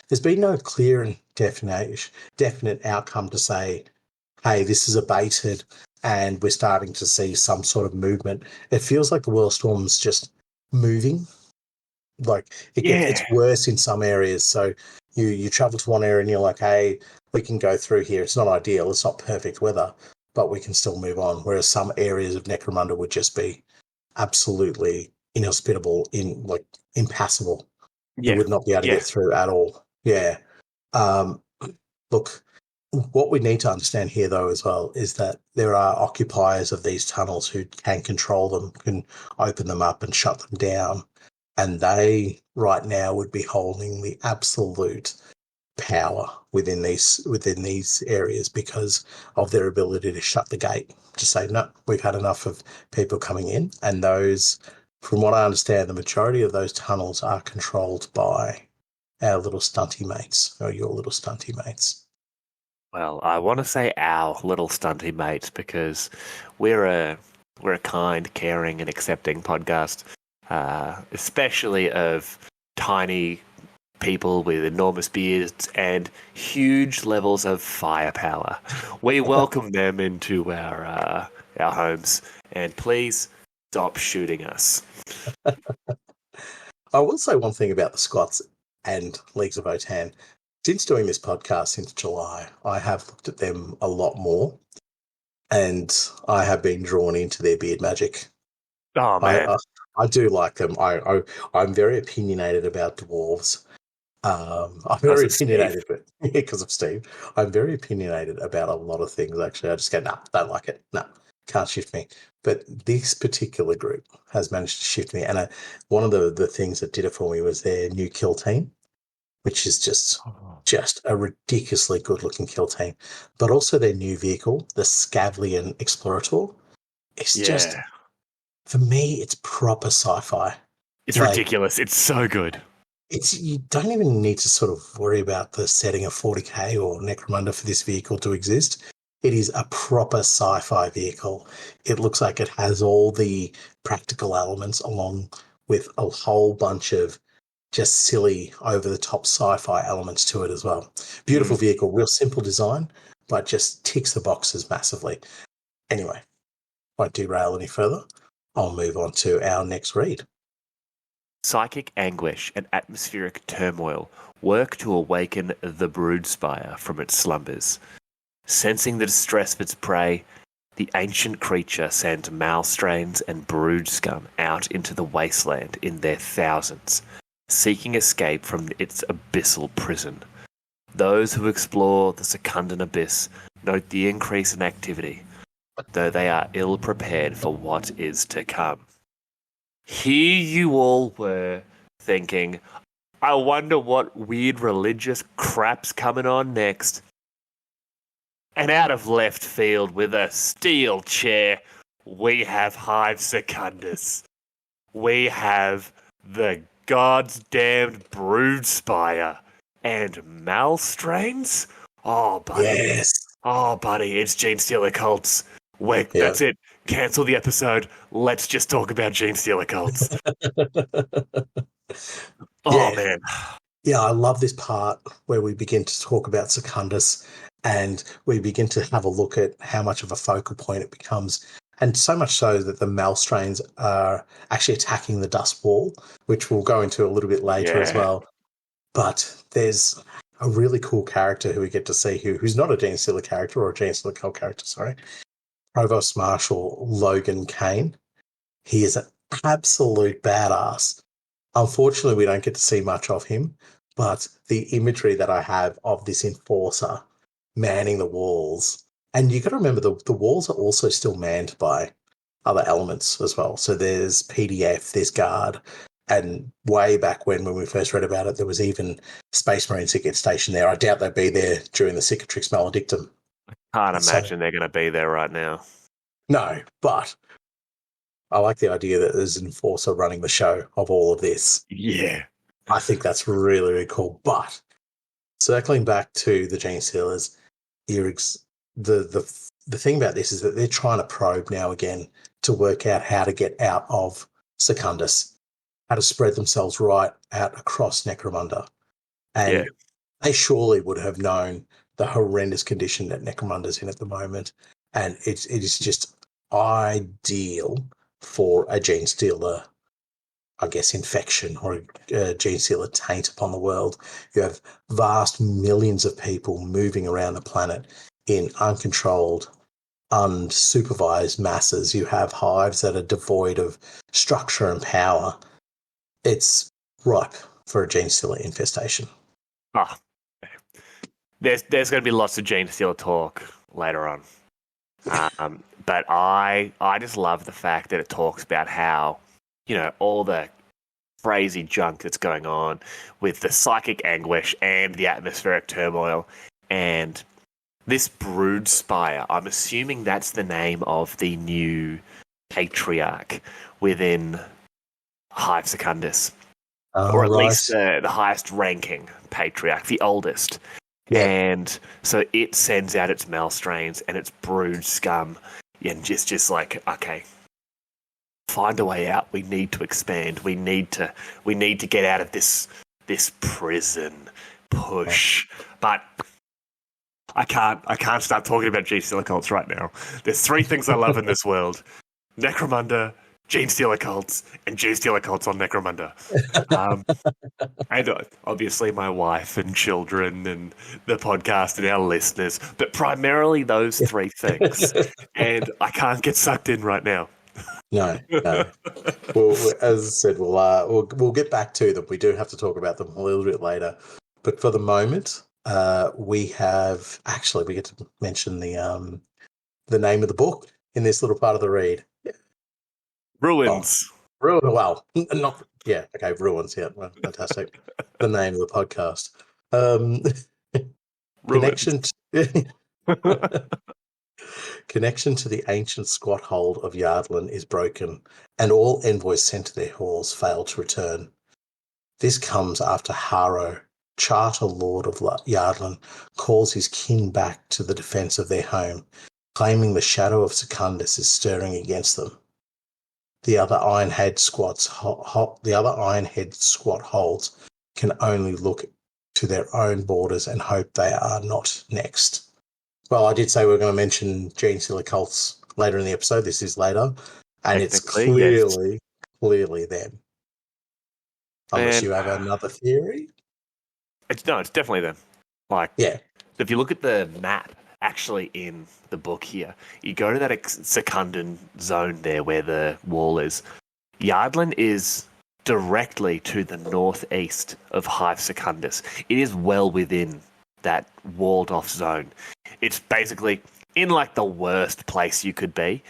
S2: There's been no clear and definite outcome to say, hey, this is abated and we're starting to see some sort of movement. It feels like the world storm's just moving. It's worse in some areas. So you travel to one area and you're like, hey, we can go through here. It's not ideal. It's not perfect weather, but we can still move on. Whereas some areas of Necromunda would just be absolutely inhospitable, impassable.
S1: Yeah.
S2: You would not be able to get through at all. Yeah. Look, What we need to understand here, though, as well, is that there are occupiers of these tunnels who can control them, can open them up and shut them down. And they, right now, would be holding the absolute power within these areas because of their ability to shut the gate, to say, no, we've had enough of people coming in. And those, from what I understand, the majority of those tunnels are controlled by our little stunty mates, or your little stunty mates.
S1: Well, I want to say our little stunty mates because we're a kind, caring, and accepting podcast, especially of tiny people with enormous beards and huge levels of firepower. We welcome them into our homes, and please stop shooting us.
S2: I will say one thing about the Scots and Leagues of Votan. Since doing this podcast since July, I have looked at them a lot more, and I have been drawn into their beard magic.
S1: Oh man,
S2: I do like them. I'm very opinionated about dwarves. I'm very opinionated, but because of Steve, I'm very opinionated about a lot of things. Actually, I just go, nah, don't like it. No, can't shift me. But this particular group has managed to shift me. And one of the things that did it for me was their new kill team, which is just a ridiculously good-looking kill team. But also their new vehicle, the Scavlian Explorator. It's just, for me, it's proper sci-fi.
S1: It's ridiculous. It's so good.
S2: You don't even need to sort of worry about the setting of 40k or Necromunda for this vehicle to exist. It is a proper sci-fi vehicle. It looks like it has all the practical elements along with a whole bunch of just silly, over-the-top sci-fi elements to it as well. Beautiful vehicle, real simple design, but just ticks the boxes massively. Anyway, won't derail any further. I'll move on to our next read.
S1: Psychic anguish and atmospheric turmoil work to awaken the broodspire from its slumbers. Sensing the distress of its prey, the ancient creature sends malstrains and brood scum out into the wasteland in their thousands, seeking escape from its abyssal prison. Those who explore the Secundan abyss note the increase in activity, though they are ill prepared for what is to come. Here you all were thinking, I wonder what weird religious crap's coming on next. And out of left field with a steel chair, we have Hive Secundus. We have the God's damned broodspire and malstrains. Oh, buddy.
S2: Yes.
S1: Oh, buddy, it's Genestealer cults. Wait, that's it. Cancel the episode. Let's just talk about Genestealer cults. Man.
S2: Yeah, I love this part where we begin to talk about Secundus and we begin to have a look at how much of a focal point it becomes. And so much so that the malstrains are actually attacking the dust wall, which we'll go into a little bit later as well. But there's a really cool character who we get to see who's not a Genestealer character or a Genestealer cult character, sorry. Provost Marshal Logan Kane. He is an absolute badass. Unfortunately, we don't get to see much of him, but the imagery that I have of this enforcer manning the walls, and you've got to remember the walls are also still manned by other elements as well. So there's PDF, there's Guard, and way back when we first read about it, there was even Space Marines that get stationed there. I doubt they'd be there during the Cicatrix Maledictum.
S1: Can't imagine they're going to be there right now.
S2: No, but I like the idea that there's an enforcer running the show of all of this.
S1: Yeah.
S2: I think that's really, really cool. But circling back to the Genestealers, the thing about this is that they're trying to probe now again to work out how to get out of Secundus, how to spread themselves right out across Necromunda. And they surely would have known the horrendous condition that Necromunda's in at the moment. And it is just ideal for a Genestealer, I guess, infection or a Genestealer taint upon the world. You have vast millions of people moving around the planet in uncontrolled, unsupervised masses. You have hives that are devoid of structure and power. It's ripe for a Genestealer infestation.
S1: There's going to be lots of Genestealer talk later on. But I just love the fact that it talks about how, all the crazy junk that's going on with the psychic anguish and the atmospheric turmoil and this brood spire. I'm assuming that's the name of the new patriarch within Hive Secundus. Or at least the highest ranking patriarch, the oldest. Yeah. And so it sends out its Malstrains and its brood scum and just like, okay, find a way out. We need to expand. We need to get out of this prison push. But I can't stop talking about Genestealer cults right now. There's 3 things I love in this world: Necromunda, Genestealer cults, and Genestealer cults on Necromunda. And obviously my wife and children and the podcast and our listeners, but primarily those 3 things. And I can't get sucked in right now.
S2: No. Well, as I said, we'll get back to them. We do have to talk about them a little bit later. But for the moment, we get to mention the name of the book in this little part of the read.
S1: Ruins.
S2: Ruins. Yeah, well, fantastic. The name of the podcast. Connection to the ancient squat hold of Jardlan is broken, and all envoys sent to their halls fail to return. This comes after Haro, Charter Lord of Jardlan, calls his kin back to the defence of their home, claiming the shadow of Secundus is stirring against them. The other Ironhead squat holds can only look to their own borders and hope they are not next. Well, I did say we are going to mention Genestealer cults later in the episode. This is later, and it's clearly them. Unless you have another theory.
S1: It's definitely them.
S2: Yeah.
S1: If you look at the map, actually in the book here, you go to that Secundan zone there where the wall is. Jardlan is directly to the northeast of Hive Secundus. It is well within that walled-off zone. It's basically in the worst place you could be,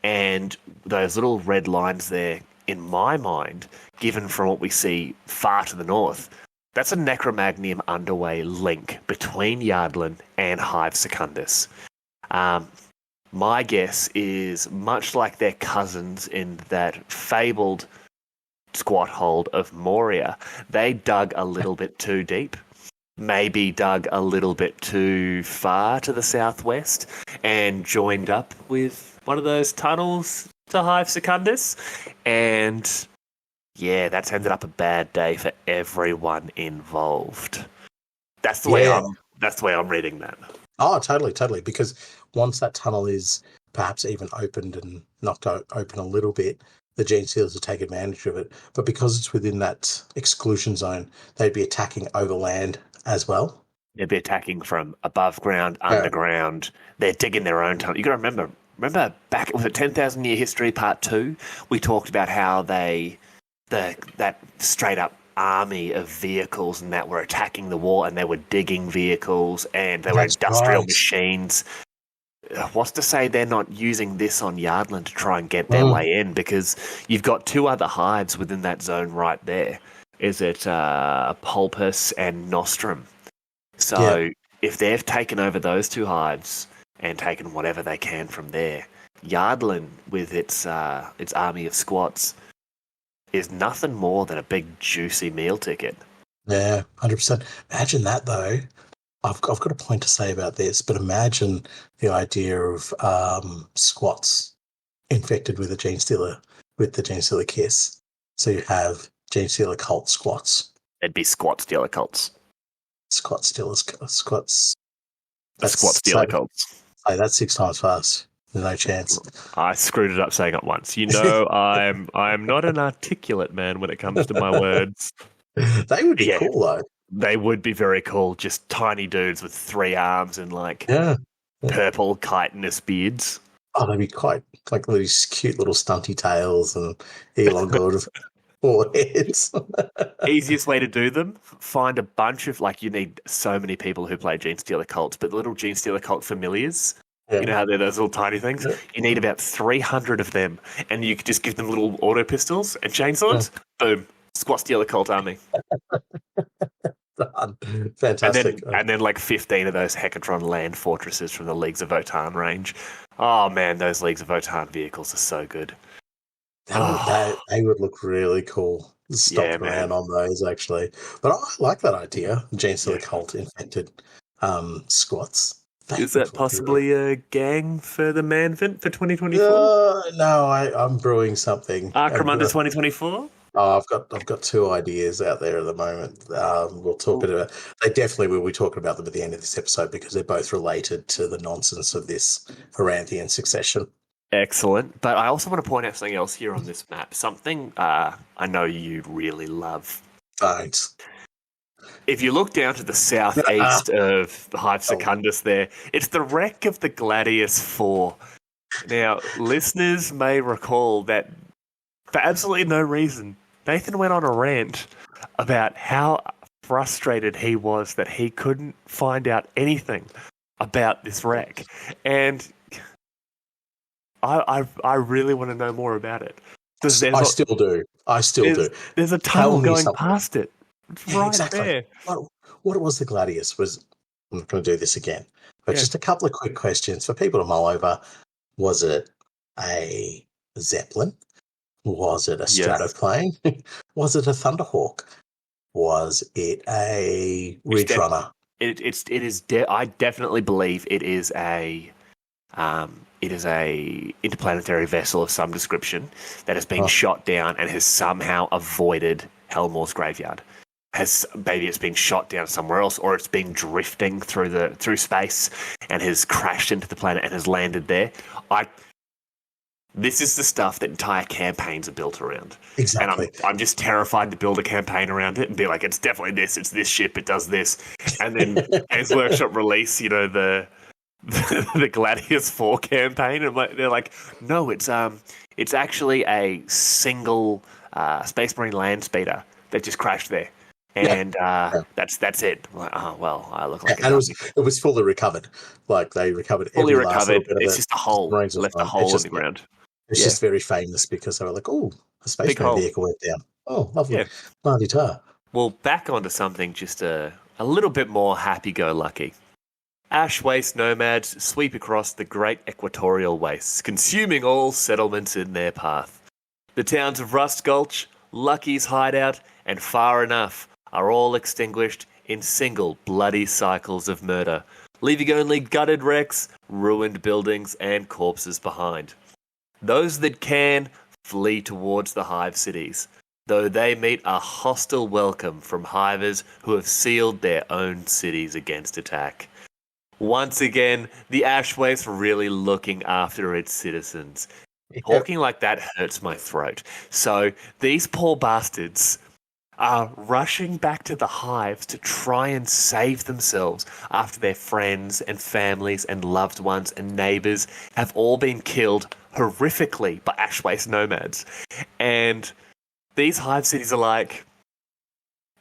S1: and those little red lines there, in my mind, given from what we see far to the north, that's a Necromagnium underway link between Jardlan and Hive Secundus. My guess is much like their cousins in that fabled squat hold of Moria, they dug a little bit too deep, maybe dug a little bit too far to the southwest, and joined up with one of those tunnels to Hive Secundus, and yeah, that's ended up a bad day for everyone involved. That's the way I'm reading that.
S2: Oh, totally. Because once that tunnel is perhaps even opened and knocked open a little bit, the Genestealers will take advantage of it. But because it's within that exclusion zone, they'd be attacking overland as well.
S1: They'd be attacking from above ground, underground. They're digging their own tunnel. You got to remember back, was it 10,000 Year History Part 2? We talked about how that straight up army of vehicles and that were attacking the wall, and they were digging vehicles and they were industrial machines. What's to say they're not using this on Jardlan to try and get their way in? Because you've got 2 other hives within that zone right there. Is it Pulpus and Nostrum? So if they've taken over those 2 hives and taken whatever they can from there, Jardlan with its army of squats is nothing more than a big juicy meal ticket.
S2: Yeah, 100%. Imagine that though. I've got a point to say about this, but imagine the idea of squats infected with the Genestealer kiss. So you have Genestealer cult squats.
S1: It'd be Squat Stealer cults.
S2: Squat Stealers squats.
S1: Squat Stealer cults.
S2: Hey, that's 6 times fast. There's no chance.
S1: I screwed it up saying it once. I'm not an articulate man when it comes to my words.
S2: They would be cool though.
S1: They would be very cool. Just tiny dudes with 3 arms and purple chitinous beards.
S2: Oh, they'd be quite like these cute little stunty tails and elongated. 4 heads.
S1: Easiest way to do them, find a bunch of, like, you need so many people who play Genestealer cults, but the little Genestealer cult familiars, you know how they're those little tiny things?
S2: Yeah.
S1: You need about 300 of them, and you could just give them little auto pistols and chainswords. Boom. Squat Stealer cult army.
S2: Fantastic.
S1: And then like 15 of those Hecatron land fortresses from the Leagues of Votan range. Oh man, those Leagues of Votan vehicles are so good.
S2: They would look really cool. Stomping around on those, actually. But I like that idea. Genestealer cult infected squats.
S1: Is that possibly a gang for the Manvent for 2024?
S2: No, I'm brewing something.
S1: Archromunda 2024?
S2: Oh, I've got 2 ideas out there at the moment. We'll talk about. They definitely will be talking about them at the end of this episode because they're both related to the nonsense of this Aranthian Succession.
S1: Excellent. But I also want to point out something else here on this map. Something I know you really love.
S2: Thanks.
S1: If you look down to the southeast of the Hive Secundus there, it's the wreck of the Gladius 4. Now, listeners may recall that for absolutely no reason, Nathan went on a rant about how frustrated he was that he couldn't find out anything about this wreck. And I really want to know more about it.
S2: I still do.
S1: There's a tunnel going past it. It's right
S2: exactly.
S1: there.
S2: What was the Gladius? I'm not going to do this again. But just a couple of quick questions for people to mull over. Was it a Zeppelin? Was it a Stratoplane? Was it a Thunderhawk? Was it a Ridge Runner?
S1: I definitely believe it is a interplanetary vessel of some description that has been shot down and has somehow avoided Helmore's graveyard. Maybe it's been shot down somewhere else, or it's been drifting through space and has crashed into the planet and has landed there. This is the stuff that entire campaigns are built around.
S2: Exactly.
S1: And I'm just terrified to build a campaign around it and be like, it's definitely this, it's this ship, it does this. And then Games Workshop release, the Gladius 4 campaign, and they're like, no, it's actually a single Space Marine land speeder that just crashed there. And that's it. I'm like, oh well, I look like.
S2: And it was fully recovered. Like they recovered
S1: fully
S2: every
S1: recovered.
S2: Last
S1: it's just a hole. Left a hole in the ground.
S2: It's just very famous because they were like, oh, a Space Marine vehicle went down. Oh, lovely. Yeah. Guitar.
S1: Well, back onto something just a little bit more happy-go-lucky. Ash waste nomads sweep across the great equatorial wastes, consuming all settlements in their path. The towns of Rust Gulch, Lucky's Hideout, and Far Enough are all extinguished in single bloody cycles of murder, leaving only gutted wrecks, ruined buildings, and corpses behind. Those that can flee towards the Hive cities, though they meet a hostile welcome from Hivers who have sealed their own cities against attack. Once again, the Ash Waste really looking after its citizens. Talking like that hurts my throat. So these poor bastards are rushing back to the Hives to try and save themselves after their friends and families and loved ones and neighbours have all been killed horrifically by Ash Waste nomads. And these Hive cities are like,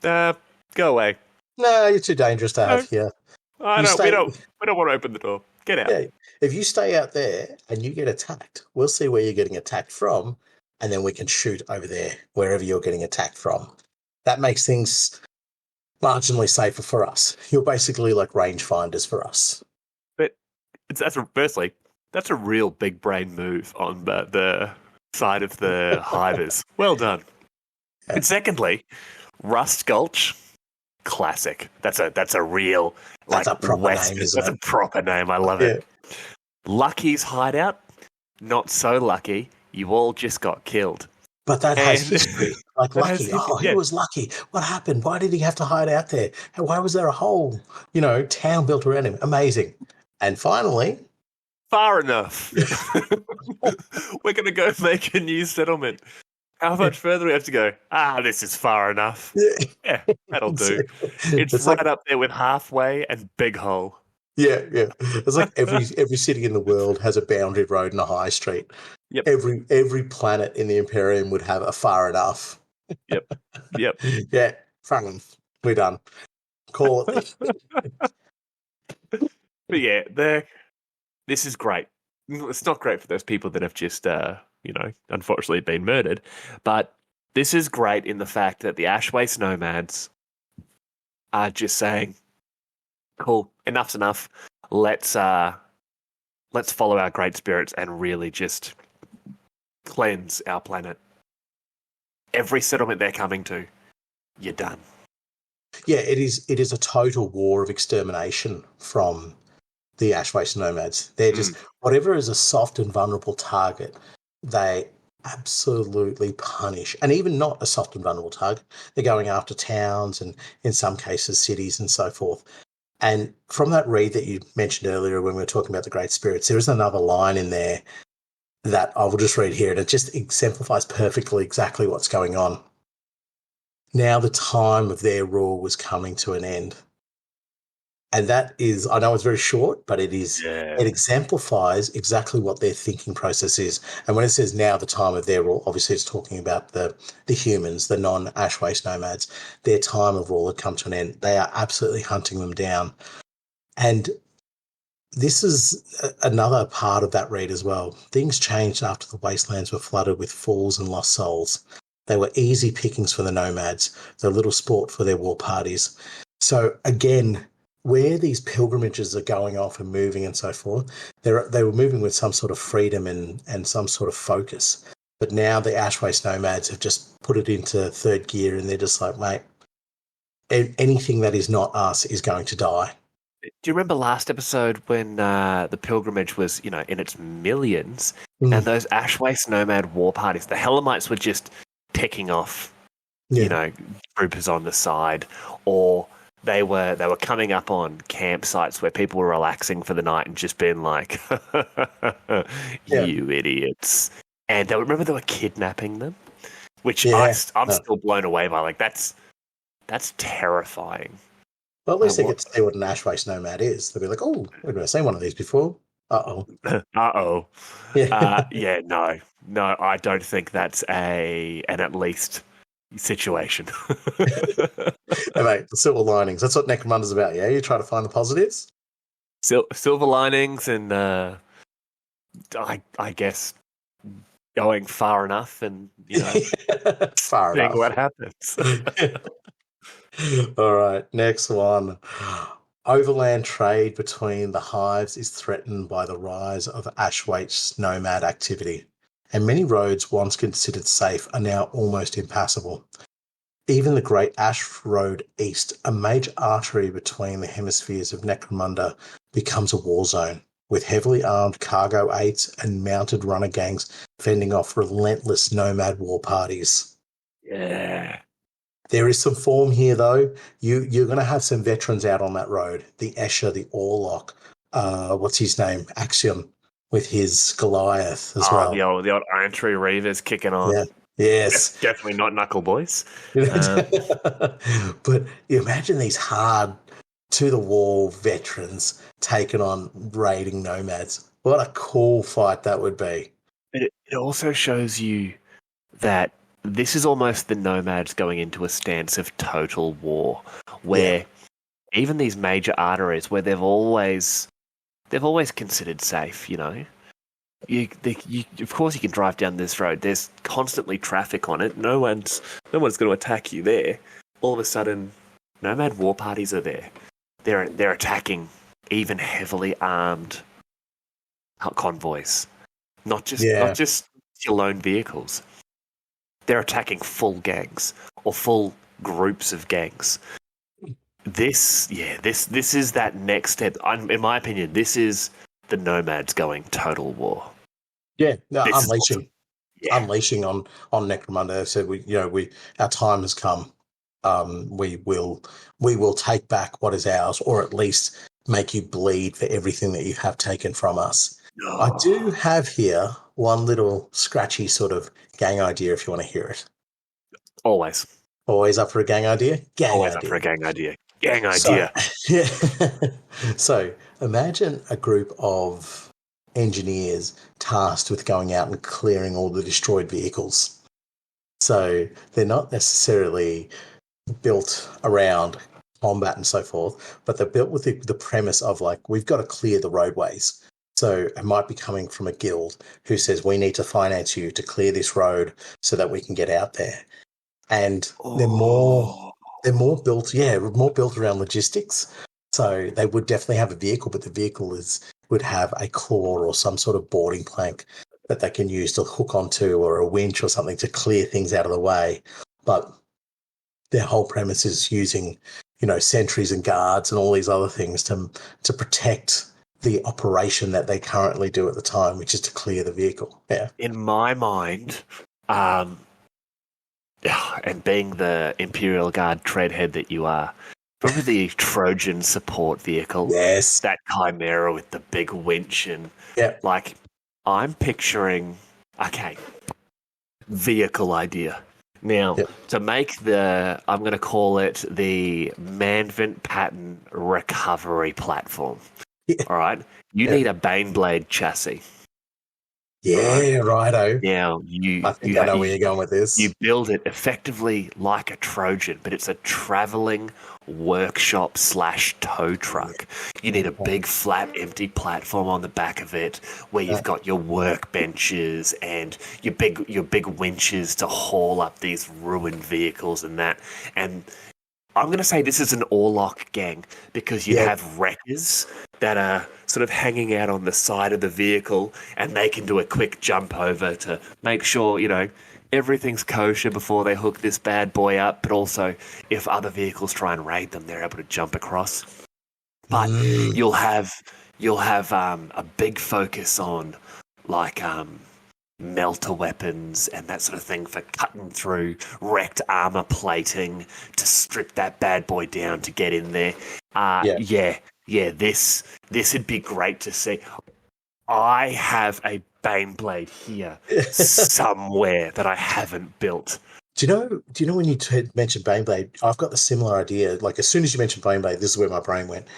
S1: go away.
S2: No, you're too dangerous to have here.
S1: We don't want to open the door. Get out.
S2: Yeah, if you stay out there and you get attacked, we'll see where you're getting attacked from, and then we can shoot over there, wherever you're getting attacked from. That makes things marginally safer for us. You're basically like rangefinders for us.
S1: But that's a real big brain move on the side of the Hivers. Well done. Yeah. And secondly, Rust Gulch, classic. That's a real
S2: that's a proper
S1: West.
S2: Name,
S1: that's a proper name. I love it. Lucky's Hideout, not so lucky. You all just got killed.
S2: But that has history. Like Lucky. He was lucky. What happened? Why did he have to hide out there? And why was there a whole, town built around him? Amazing. And finally,
S1: Far Enough. We're going to go make a new settlement. How much further do we have to go? This is far enough. Yeah, that'll do. It's right up there with Halfway and Big Hole.
S2: Yeah. It's like every city in the world has a boundary road and a high street.
S1: Yep.
S2: Every planet in the Imperium would have a Far Enough
S1: Yep. Yep.
S2: Yeah, fine. We're done. Call it.
S1: But yeah, this is great. It's not great for those people that have just, unfortunately been murdered, but this is great in the fact that the Ash Waste nomads are just saying, "Cool, enough's enough. Let's follow our great spirits and really just cleanse our planet. Every settlement they're coming to, you're done."
S2: Yeah, it is. It is a total war of extermination from the Ash Waste nomads. They're just whatever is a soft and vulnerable target, they absolutely punish. And even not a soft and vulnerable target, they're going after towns and in some cases cities and so forth. And from that read that you mentioned earlier when we were talking about the Great Spirits, there is another line in there that I will just read here, and it just exemplifies perfectly exactly what's going on. Now the time of their rule was coming to an end. And that is, I know it's very short, but it exemplifies exactly what their thinking process is. And when it says now the time of their rule, obviously it's talking about the humans, the non-Ash Waste nomads. Their time of rule had come to an end. They are absolutely hunting them down. And this is another part of that read as well. Things changed after the wastelands were flooded with falls and lost souls. They were easy pickings for the nomads, the little sport for their war parties. So again, where these pilgrimages are going off and moving and so forth, they were moving with some sort of freedom and some sort of focus. But now the Ash Waste nomads have just put it into third gear and they're just like, mate, anything that is not us is going to die.
S1: Do you remember last episode when the pilgrimage was, in its millions, and those Ash Waste nomad war parties, the Hellamites were just ticking off, troopers on the side, or they were coming up on campsites where people were relaxing for the night and just being like, "You idiots!" And they were kidnapping them, which I'm still blown away by. Like that's terrifying.
S2: Well, at least they get to see what an Ash Waste nomad is. They'll be like, "Oh, we've never seen one of these before." Uh-oh.
S1: Uh-oh.
S2: Yeah.
S1: No, I don't think that's an at least situation.
S2: Hey, mate, the silver linings. That's what Necromunda's about, yeah? You try to find the positives?
S1: Silver linings and, I guess, going far enough and,
S2: far
S1: seeing
S2: enough.
S1: what happens.
S2: All right, next one. Overland trade between the hives is threatened by the rise of Ash Waste nomad activity, and many roads once considered safe are now almost impassable. Even the Great Ash Road East, a major artery between the hemispheres of Necromunda, becomes a war zone, with heavily armed cargo aids and mounted runner gangs fending off relentless nomad war parties.
S1: Yeah.
S2: There is some form here, though. You're going to have some veterans out on that road. The Escher, the Orlok, what's his name? Axiom, with his Goliath as well.
S1: The old Antry Reavers kicking on.
S2: Yeah. Yes.
S1: Definitely not Knuckle Boys.
S2: But you imagine these hard, to-the-wall veterans taking on raiding nomads. What a cool fight that would be.
S1: It also shows you that this is almost the nomads going into a stance of total war, where even these major arteries, where they've always considered safe, of course you can drive down this road. There's constantly traffic on it. No one's going to attack you there. All of a sudden, nomad war parties are there. They're attacking even heavily armed convoys, not just your lone vehicles. They're attacking full gangs or full groups of gangs. This is that next step. In my opinion, this is the nomads going total war.
S2: Yeah, no, unleashing on Necromunda. So our time has come. We will take back what is ours, or at least make you bleed for everything that you have taken from us. Oh. I do have here one little scratchy sort of gang idea if you want to hear it.
S1: Always
S2: up for a gang idea?
S1: Up for a gang idea. Gang idea.
S2: So imagine a group of engineers tasked with going out and clearing all the destroyed vehicles. So they're not necessarily built around combat and so forth, but they're built with the premise of like, we've got to clear the roadways. So it might be coming from a guild who says, we need to finance you to clear this road so that we can get out there. And they're more built, more built around logistics. So they would definitely have a vehicle, but the vehicle would have a claw or some sort of boarding plank that they can use to hook onto, or a winch or something to clear things out of the way. But their whole premise is using, sentries and guards and all these other things to protect the operation that they currently do at the time, which is to clear the vehicle. Yeah.
S1: In my mind, and being the Imperial Guard treadhead that you are, remember the Trojan support vehicle?
S2: Yes.
S1: That Chimera with the big winch and
S2: yeah.
S1: I'm picturing, vehicle idea. Now, to make I'm going to call it the Manvent Pattern Recovery Platform.
S2: Yeah.
S1: All right? You need a Baneblade chassis.
S2: Yeah, righto.
S1: Now,
S2: I know where you're going with this.
S1: You build it effectively like a Trojan, but it's a traveling workshop / tow truck. You need a big, flat, empty platform on the back of it where you've got your workbenches and your big winches to haul up these ruined vehicles and that. And I'm going to say this is an Orlock gang because you have wreckers that are sort of hanging out on the side of the vehicle and they can do a quick jump over to make sure, everything's kosher before they hook this bad boy up. But also, if other vehicles try and raid them, they're able to jump across. But you'll have a big focus on melter weapons and that sort of thing for cutting through wrecked armor plating to strip that bad boy down to get in there. This would be great to see. I have a Baneblade here somewhere that I haven't built.
S2: Do you know when you mentioned Baneblade, I've got the similar idea. Like, as soon as you mentioned Baneblade, this is where my brain went.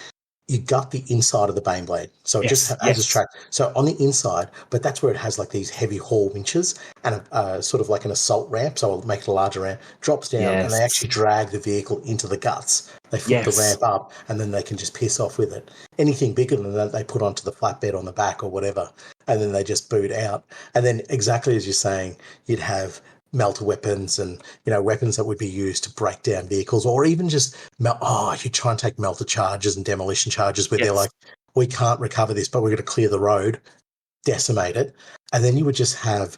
S2: You got the inside of the Baneblade. So it just has a track. So on the inside, but that's where it has like these heavy haul winches and sort of like an assault ramp. So I'll make it a larger ramp, drops down, and they actually drag the vehicle into the guts. They flip the ramp up, and then they can just piss off with it. Anything bigger than that, they put onto the flatbed on the back or whatever, and then they just boot out. And then exactly as you're saying, you'd have melter weapons and weapons that would be used to break down vehicles, or even just you try and take melter charges and demolition charges where they're like, we can't recover this, but we're going to clear the road, decimate it, and then you would just have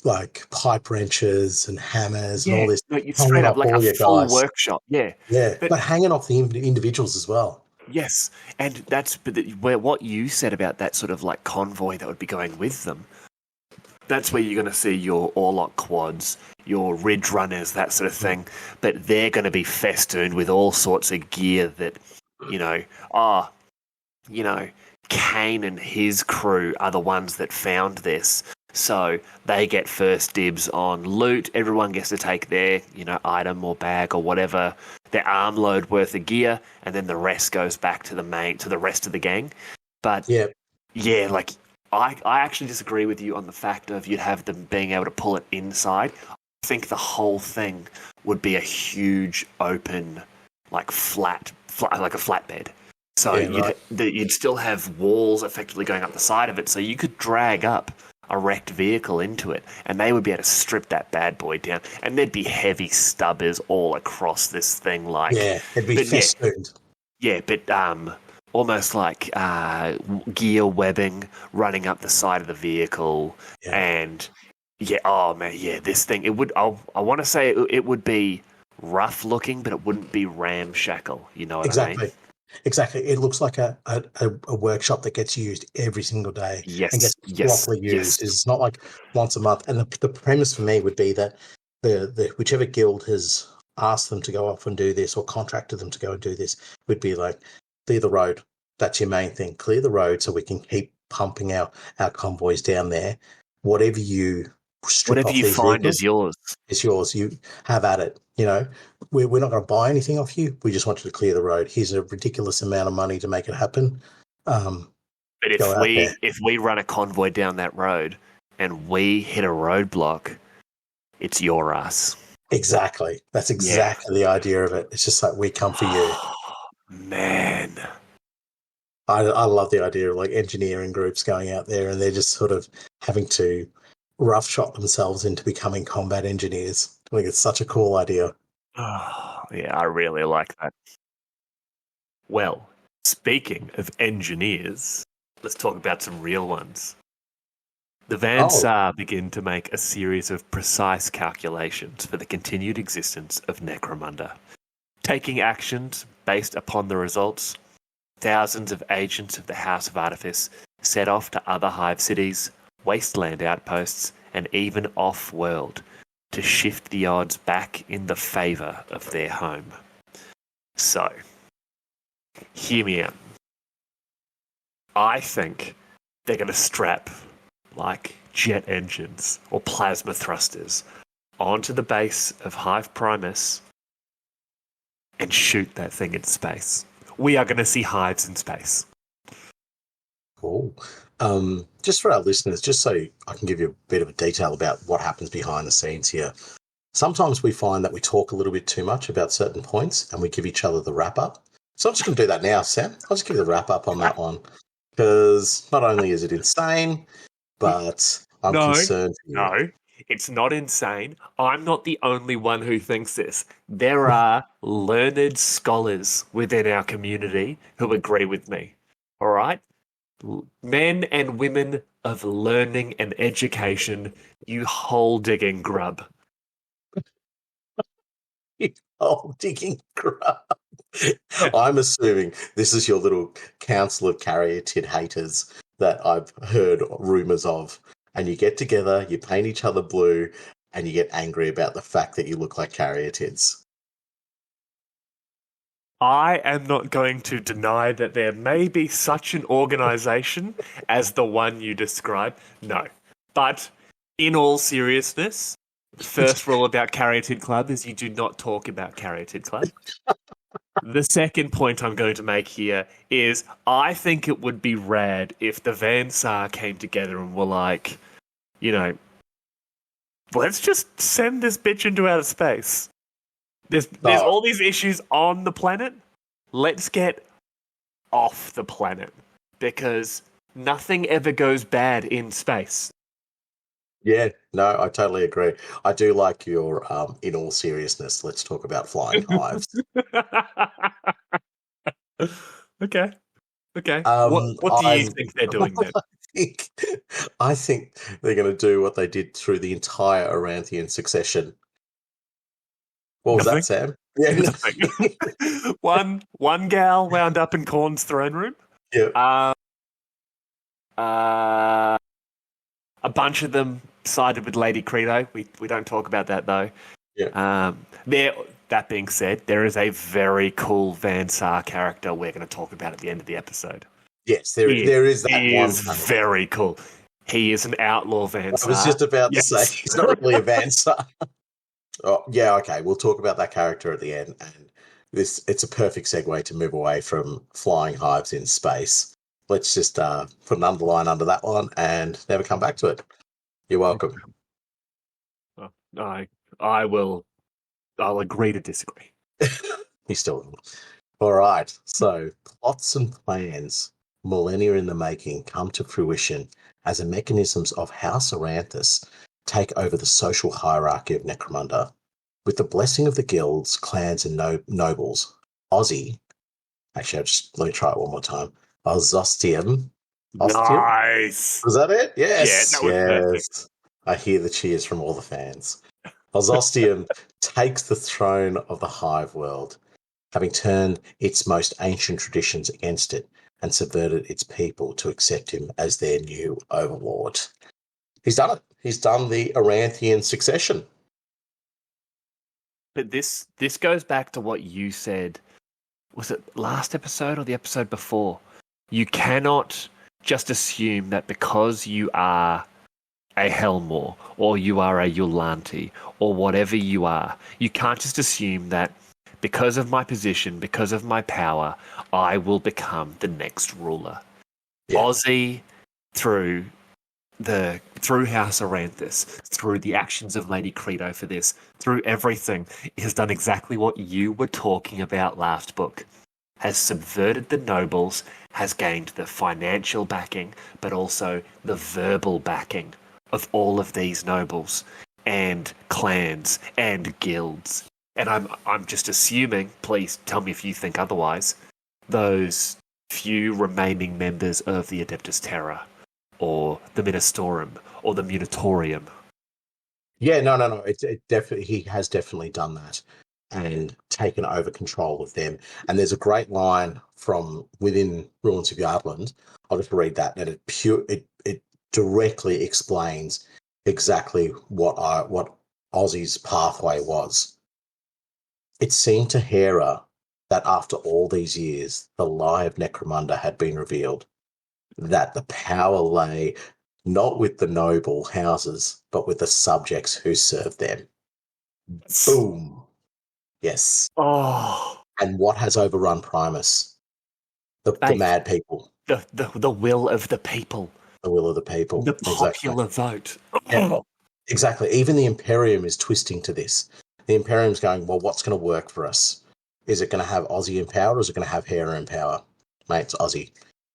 S2: like pipe wrenches and hammers and all this.
S1: You'd straight up like a full workshop.
S2: But hanging off the individuals as well.
S1: Yes, and that's where what you said about that sort of like convoy that would be going with them. That's where you're going to see your Orlock quads, your Ridge Runners, that sort of thing. But they're going to be festooned with all sorts of gear that, Kane and his crew are the ones that found this. So they get first dibs on loot. Everyone gets to take their, item or bag or whatever, their armload worth of gear, and then the rest goes back to the rest of the gang. But I actually disagree with you on the fact of you'd have them being able to pull it inside. I think the whole thing would be a huge open, like flat like a flatbed. So you'd still have walls effectively going up the side of it, so you could drag up a wrecked vehicle into it, and they would be able to strip that bad boy down, and there'd be heavy stubbers all across this thing.
S2: It'd be festooned.
S1: Almost like gear webbing running up the side of the vehicle, and this thing. It would. I want to say it would be rough looking, but it wouldn't be ramshackle. You know what I mean?
S2: Exactly. It looks like a workshop that gets used every single day and gets properly used. It's not like once a month. And the premise for me would be that the whichever guild has asked them to go off and do this or contracted them to go and do this would be like, clear the road. That's your main thing. Clear the road so we can keep pumping our convoys down there. Whatever you
S1: find is yours.
S2: It's yours. You have at it. We're not going to buy anything off you. We just want you to clear the road. Here's a ridiculous amount of money to make it happen.
S1: But if we run a convoy down that road and we hit a roadblock, It's your ass.
S2: Exactly. That's exactly the idea of it. It's just like, we come for you.
S1: Man.
S2: I love the idea of like engineering groups going out there and they're just sort of having to roughshod themselves into becoming combat engineers. I think it's such a cool idea.
S1: Oh, yeah, I really like that. Well, speaking of engineers, let's talk about some real ones. The Van Saar begin to make a series of precise calculations for the continued existence of Necromunda. Taking actions based upon the results, thousands of agents of the House of Artifice set off to other hive cities, wasteland outposts, and even off-world to shift the odds back in the favour of their home. So, hear me out. I think they're going to strap like jet engines or plasma thrusters onto the base of Hive Primus and shoot that thing in space. We are going to see hives in space.
S2: Cool. Just for our listeners, just so I can give you a bit of a detail about what happens behind the scenes here. Sometimes we find that we talk a little bit too much about certain points and we give each other the wrap-up. So I'm just going to do that now, Sam. I'll just give you the wrap-up on that one. Because not only is it insane, but I'm concerned.
S1: No, it's not insane. I'm not the only one who thinks this. There are learned scholars within our community who agree with me. All right? Men and women of learning and education, you hole-digging grub.
S2: Oh, digging grub. I'm assuming this is your little council of caryatid haters that I've heard rumours of. And you get together, you paint each other blue, and you get angry about the fact that you look like caryatids.
S1: I am not going to deny that there may be such an organisation as the one you describe. No. But in all seriousness, the first rule about Caryatid Club is you do not talk about Caryatid Club. The second point I'm going to make here is I think it would be rad if the Van Saar came together and were like, you know, let's just send this bitch into outer space. There's all these issues on the planet. Let's get off the planet because nothing ever goes bad in space.
S2: Yeah, no, I totally agree. I do like your, in all seriousness, let's talk about flying hives.
S1: Okay. What do you think they're doing then?
S2: I think they're going to do what they did through the entire Aranthian Succession. What was that, Sam? Yeah,
S1: nothing. One gal wound up in Khorne's throne room.
S2: Yeah.
S1: A bunch of them sided with Lady Credo. We don't talk about that though.
S2: Yeah.
S1: That being said, there is a very cool Van Saar character we're going to talk about at the end of the episode.
S2: Yes, there is that
S1: he
S2: one.
S1: He is very cool. He is an outlaw Van Saar.
S2: I was just about to say, he's not really a Van Saar. Oh, yeah, okay. We'll talk about that character at the end. And it's a perfect segue to move away from flying hives in space. Let's just put an underline under that one and never come back to it. You're welcome.
S1: I'll agree to disagree.
S2: You still will. All right. So plots and plans, millennia in the making, come to fruition as the mechanisms of House Aranthis take over the social hierarchy of Necromunda. With the blessing of the guilds, clans, and nobles, Ozzy, actually, let me try it one more time. Ozostium.
S1: Nice.
S2: Was that it? Yes.
S1: Yeah, that was perfect.
S2: I hear the cheers from all the fans. Ozostium takes the throne of the hive world, having turned its most ancient traditions against it and subverted its people to accept him as their new overlord. He's done it. He's done the Aranthian Succession.
S1: But this goes back to what you said. Was it last episode or the episode before? You cannot just assume that because you are a Helmore or you are a Yulanti or whatever you are, you can't just assume that because of my position, because of my power, I will become the next ruler. Yeah. Ozzy, through through House Aranthis, through the actions of Lady Credo for this, through everything, has done exactly what you were talking about last book. Has subverted the nobles, has gained the financial backing, but also the verbal backing of all of these nobles and clans and guilds. And I'm just assuming, please tell me if you think otherwise, those few remaining members of the Adeptus Terra, or the Ministorum, or the Munitorium.
S2: Yeah, no. It definitely, he has definitely done that and taken over control of them. And there's a great line from within Ruins of Yardland. I'll just read that, and it directly explains exactly what Ozzy's pathway was. It seemed to Hera that after all these years, the lie of Necromunda had been revealed, that the power lay not with the noble houses, but with the subjects who served them. Boom. Yes.
S1: Oh,
S2: And what has overrun Primus? The
S1: faith.
S2: mad people.
S1: The will of the people.
S2: The will of the people.
S1: The popular vote.
S2: Yeah, exactly. Even the Imperium is twisting to this. The Imperium's going, well, what's going to work for us? Is it going to have Ozzy in power, or is it going to have Hera in power? Mate, it's Ozzy.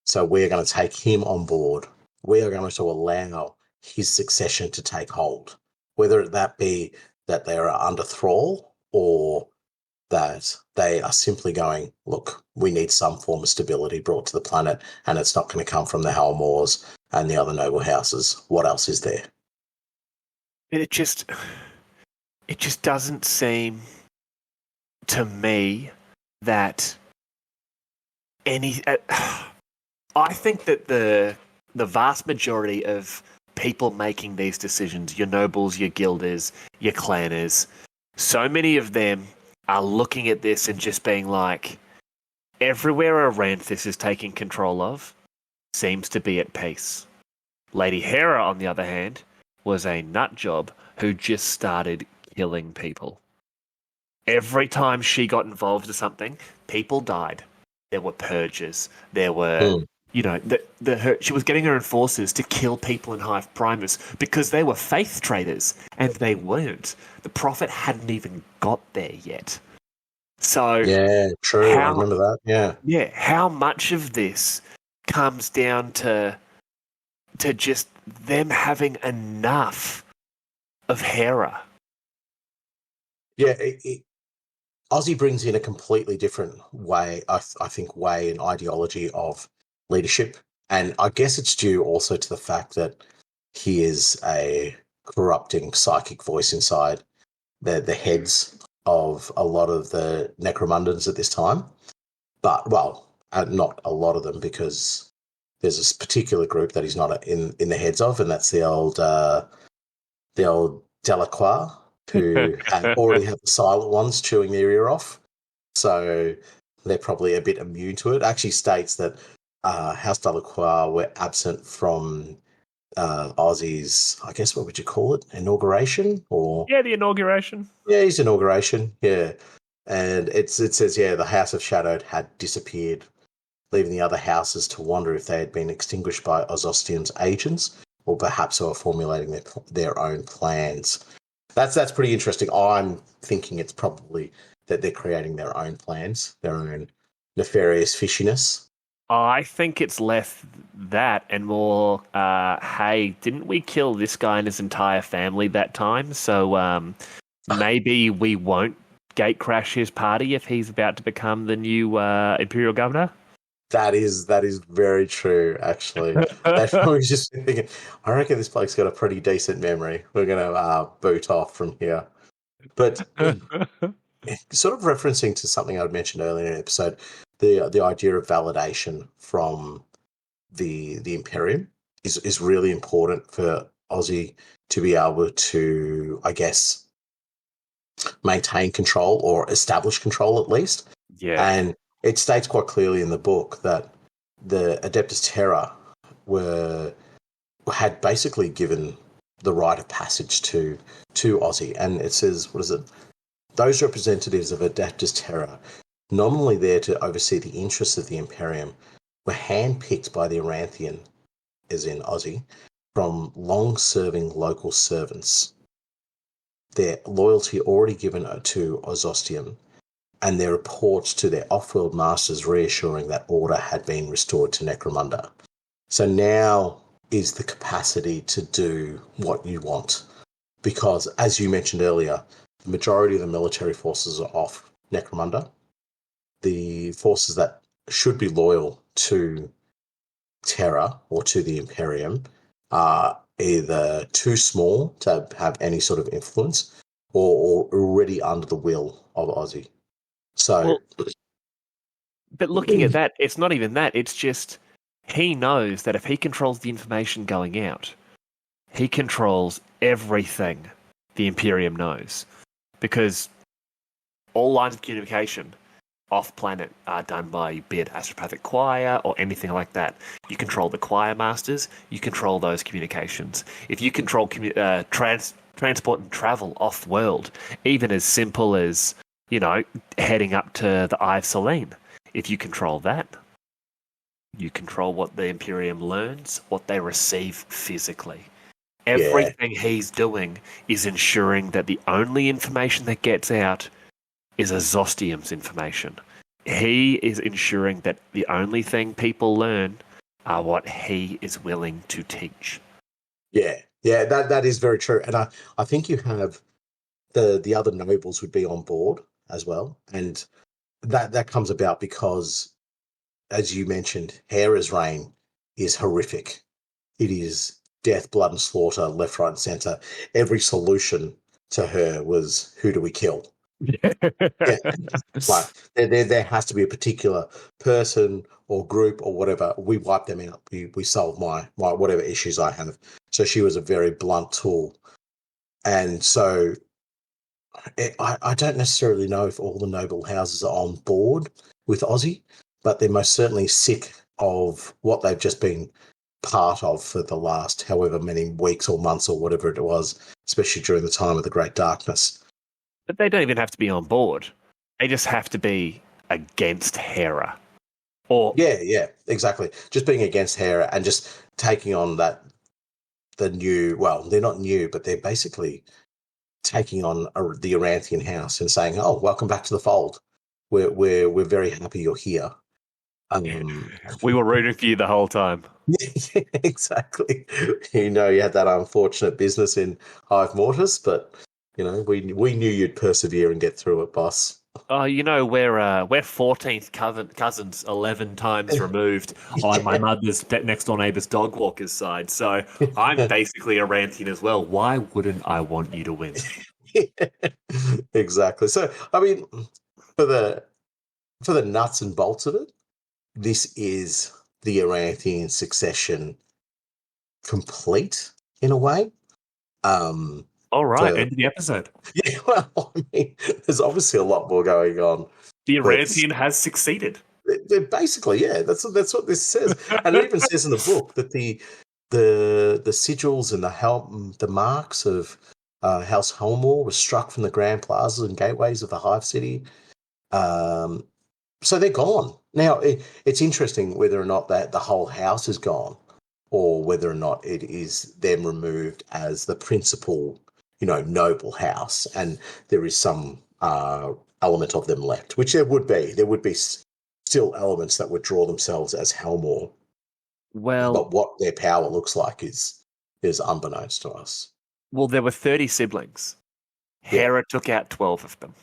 S2: So we're going to take him on board. We are going to allow his succession to take hold, whether that be that they are under thrall or that they are simply going, look, we need some form of stability brought to the planet, and it's not going to come from the Halmors and the other noble houses. What else is there?
S1: It just doesn't seem to me that any. I think that the vast majority of people making these decisions, your nobles, your guilders, your clanners, so many of them are looking at this and just being like, everywhere Aranthis is taking control of seems to be at peace. Lady Hera, on the other hand, was a nut job who just started killing people. Every time she got involved in something, people died. There were purges. There were, she was getting her enforcers to kill people in Hive Primus because they were faith traders, and they weren't. The Prophet hadn't even got there yet. So
S2: yeah, true. I remember that. Yeah,
S1: how much of this comes down to just them having enough of Hera?
S2: Yeah, Ozzy brings in a completely different way, I think, way and ideology of leadership. And I guess it's due also to the fact that he is a corrupting psychic voice inside the heads of a lot of the Necromundans at this time. But, well, not a lot of them, because there's this particular group that he's not in the heads of, and that's the old Delacroix, who already have the silent ones chewing their ear off. So they're probably a bit immune to it. It actually states that House Delacroix were absent from Ozzy's, I guess, what would you call it? Inauguration?
S1: The inauguration.
S2: Yeah, his inauguration, yeah. And it says, the House of Shadowed had disappeared, leaving the other houses to wonder if they had been extinguished by Ozostium's agents, or perhaps they were formulating their own plans. That's pretty interesting. I'm thinking it's probably that they're creating their own plans, their own nefarious fishiness.
S1: I think it's less that and more, hey, didn't we kill this guy and his entire family that time? So maybe we won't gate crash his party if he's about to become the new Imperial Governor?
S2: That is very true, actually. I was just thinking, I reckon this bloke's got a pretty decent memory. We're going to boot off from here. But sort of referencing to something I'd mentioned earlier in the episode, the idea of validation from the Imperium is really important for Ozzy to be able to, I guess, maintain control or establish control at least.
S1: Yeah.
S2: And it states quite clearly in the book that the Adeptus Terra had basically given the rite of passage to Ozzy. And it says, what is it? Those representatives of Adeptus Terra, nominally there to oversee the interests of the Imperium, were handpicked by the Aranthian, as in Ozzy, from long-serving local servants, their loyalty already given to Ozostium, and their reports to their off-world masters reassuring that order had been restored to Necromunda. So now is the capacity to do what you want. Because, as you mentioned earlier, the majority of the military forces are off Necromunda. The forces that should be loyal to Terra or to the Imperium are either too small to have any sort of influence or already under the will of Ozzy. So,
S1: but looking at that, it's not even that. It's just he knows that if he controls the information going out, he controls everything the Imperium knows. Because all lines of communication off-planet are done by, be it Astropathic Choir or anything like that. You control the Choir Masters, you control those communications. If you control transport and travel off-world, even as simple as, heading up to the Eye of Selene, if you control that, you control what the Imperium learns, what they receive physically. Everything he's doing is ensuring that the only information that gets out is Azostium's information. He is ensuring that the only thing people learn are what he is willing to teach.
S2: Yeah, that is very true. And I think you have the other nobles would be on board as well. And that comes about because, as you mentioned, Hera's reign is horrific. It is death, blood, and slaughter, left, right, and centre. Every solution to her was, who do we kill? Like there has to be a particular person or group or whatever. We wipe them out. We solve my whatever issues I have. So she was a very blunt tool. And so I don't necessarily know if all the noble houses are on board with Ozzy, but they're most certainly sick of what they've just been part of for the last however many weeks or months or whatever it was, especially during the time of the Great Darkness.
S1: But they don't even have to be on board. They just have to be against Hera.
S2: Yeah, exactly. Just being against Hera and just taking on the new, well, they're not new, but they're basically taking on the Aranthian house and saying, oh, welcome back to the fold. We're very happy you're here.
S1: We were rooting for you the whole time.
S2: Yeah, exactly. You had that unfortunate business in Hive Mortis, but we knew you'd persevere and get through it, boss.
S1: Oh, we're 14th cousins, 11 times removed on my mother's next door neighbour's dog walker's side. So I'm basically a Aranthian as well. Why wouldn't I want you to win?
S2: Exactly. So I mean, for the nuts and bolts of it, this is the Aranthian Succession complete in a way.
S1: All right, end of the episode.
S2: Yeah, well, I mean, there's obviously a lot more going on.
S1: The Aranthian has succeeded.
S2: Basically, yeah, that's what this says, and it even says in the book that the sigils and the marks of House Helmore were struck from the grand plazas and gateways of the Hive City. So they're gone. Now, it's interesting whether or not that the whole house is gone or whether or not it is them removed as the principal, noble house, and there is some element of them left, which there would be. There would be still elements that would draw themselves as Helmore.
S1: Well,
S2: but what their power looks like is unbeknownst to us.
S1: Well, there were 30 siblings. Hera took out 12 of them.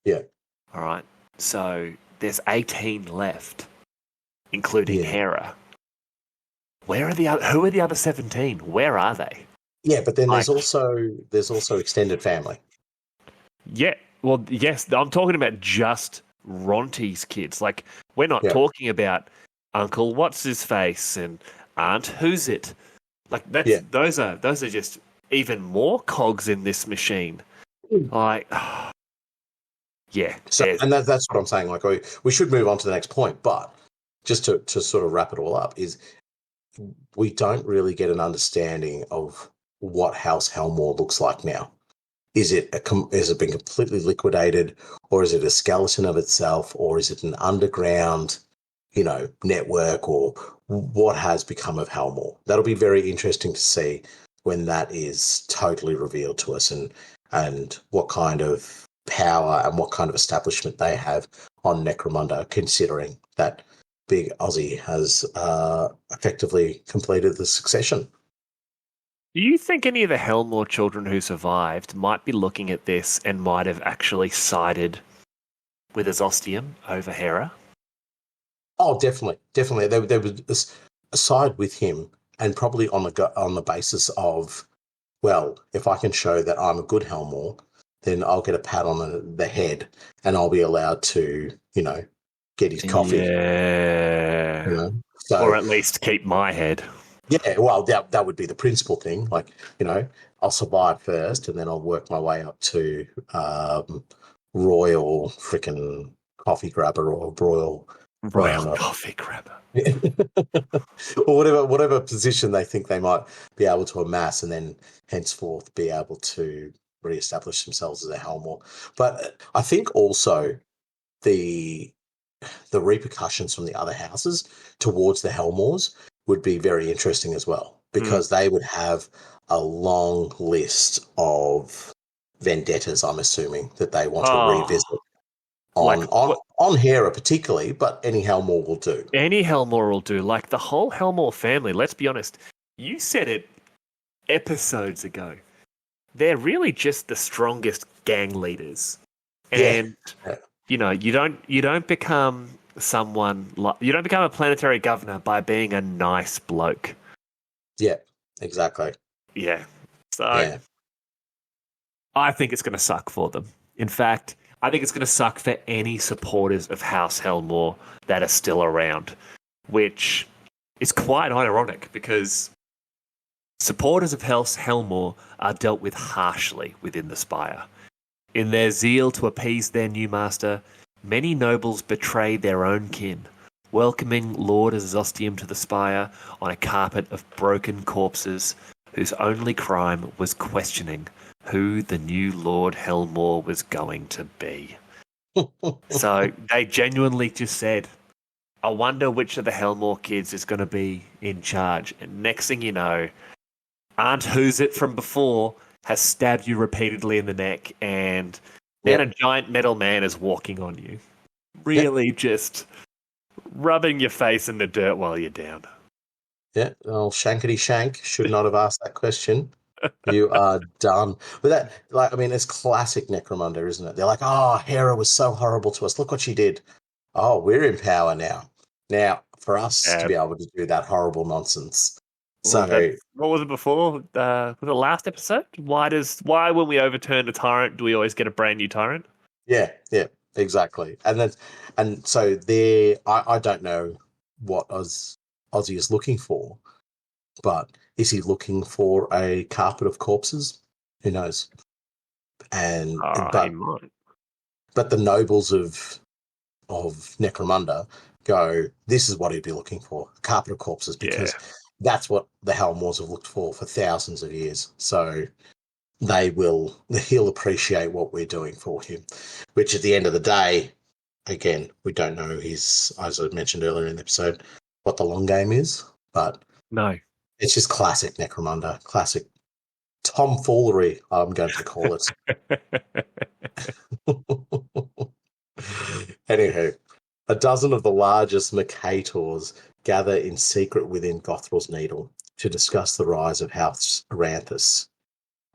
S2: Yeah.
S1: All right. So there's 18 left, including Hera. Who are the other 17? Where are they?
S2: Yeah, but then there's also extended family.
S1: Yeah. Well, yes, I'm talking about just Ronti's kids. Like, we're not talking about Uncle What's His Face and Aunt Who's It. Like, those are just even more cogs in this machine. Like, yeah.
S2: So, and that's what I'm saying. Like, we should move on to the next point, but just to sort of wrap it all up is we don't really get an understanding of what House Helmore looks like now. Is it been completely liquidated, or is it a skeleton of itself, or is it an underground, network or what has become of Helmore. That'll be very interesting to see when that is totally revealed to us, and what kind of power and what kind of establishment they have on Necromunda, considering that Big Aussie has effectively completed the succession.
S1: Do you think any of the Helmore children who survived might be looking at this and might have actually sided with Azostium over Hera?
S2: Oh, definitely. They would side with him, and probably on the basis of, well, if I can show that I'm a good Helmore, then I'll get a pat on the head, and I'll be allowed to, get his coffee.
S1: Yeah.
S2: So,
S1: or at least keep my head.
S2: Yeah, well, that would be the principal thing. Like, I'll survive first, and then I'll work my way up to royal freaking coffee grabber or royal
S1: coffee grabber,
S2: or whatever position they think they might be able to amass, and then henceforth be able to reestablish themselves as a Helmore. But I think also the repercussions from the other houses towards the Helmores would be very interesting as well, because they would have a long list of vendettas, I'm assuming, that they want to revisit on Hera particularly, but any Helmore will do.
S1: Any Helmore will do. Like the whole Helmore family, let's be honest, you said it episodes ago. They're really just the strongest gang leaders. And you don't become you don't become a planetary governor by being a nice bloke.
S2: Yeah, exactly.
S1: Yeah. So I think it's going to suck for them. In fact, I think it's going to suck for any supporters of House Helmore that are still around, which is quite ironic because supporters of House Helmore are dealt with harshly within the Spire. In their zeal to appease their new master, many nobles betrayed their own kin, welcoming Lord Azostium to the Spire on a carpet of broken corpses whose only crime was questioning who the new Lord Helmore was going to be. So they genuinely just said, I wonder which of the Helmore kids is going to be in charge. And next thing you know, Aunt Who's It from before has stabbed you repeatedly in the neck, and then a giant metal man is walking on you. Really just rubbing your face in the dirt while you're down.
S2: Yeah, well, Shankety Shank should not have asked that question. You are done. But it's classic Necromunda, isn't it? They're like, oh, Hera was so horrible to us. Look what she did. Oh, we're in power now. Now, for us to be able to do that horrible nonsense. So,
S1: what was it before? Was it last episode? Why when we overturn a tyrant do we always get a brand new tyrant?
S2: Yeah, exactly. And so I don't know what Ozzy is looking for, but is he looking for a carpet of corpses? Who knows? And but the nobles of Necromunda go, this is what he'd be looking for, a carpet of corpses, because that's what the Helmores have looked for thousands of years. So he'll appreciate what we're doing for him, which at the end of the day, again, we don't know as I mentioned earlier in the episode, what the long game is, but
S1: no,
S2: it's just classic Necromunda, classic tomfoolery, I'm going to call it. Anywho, a dozen of the largest Mercators gather in secret within Gothrel's Needle to discuss the rise of House Aranthus.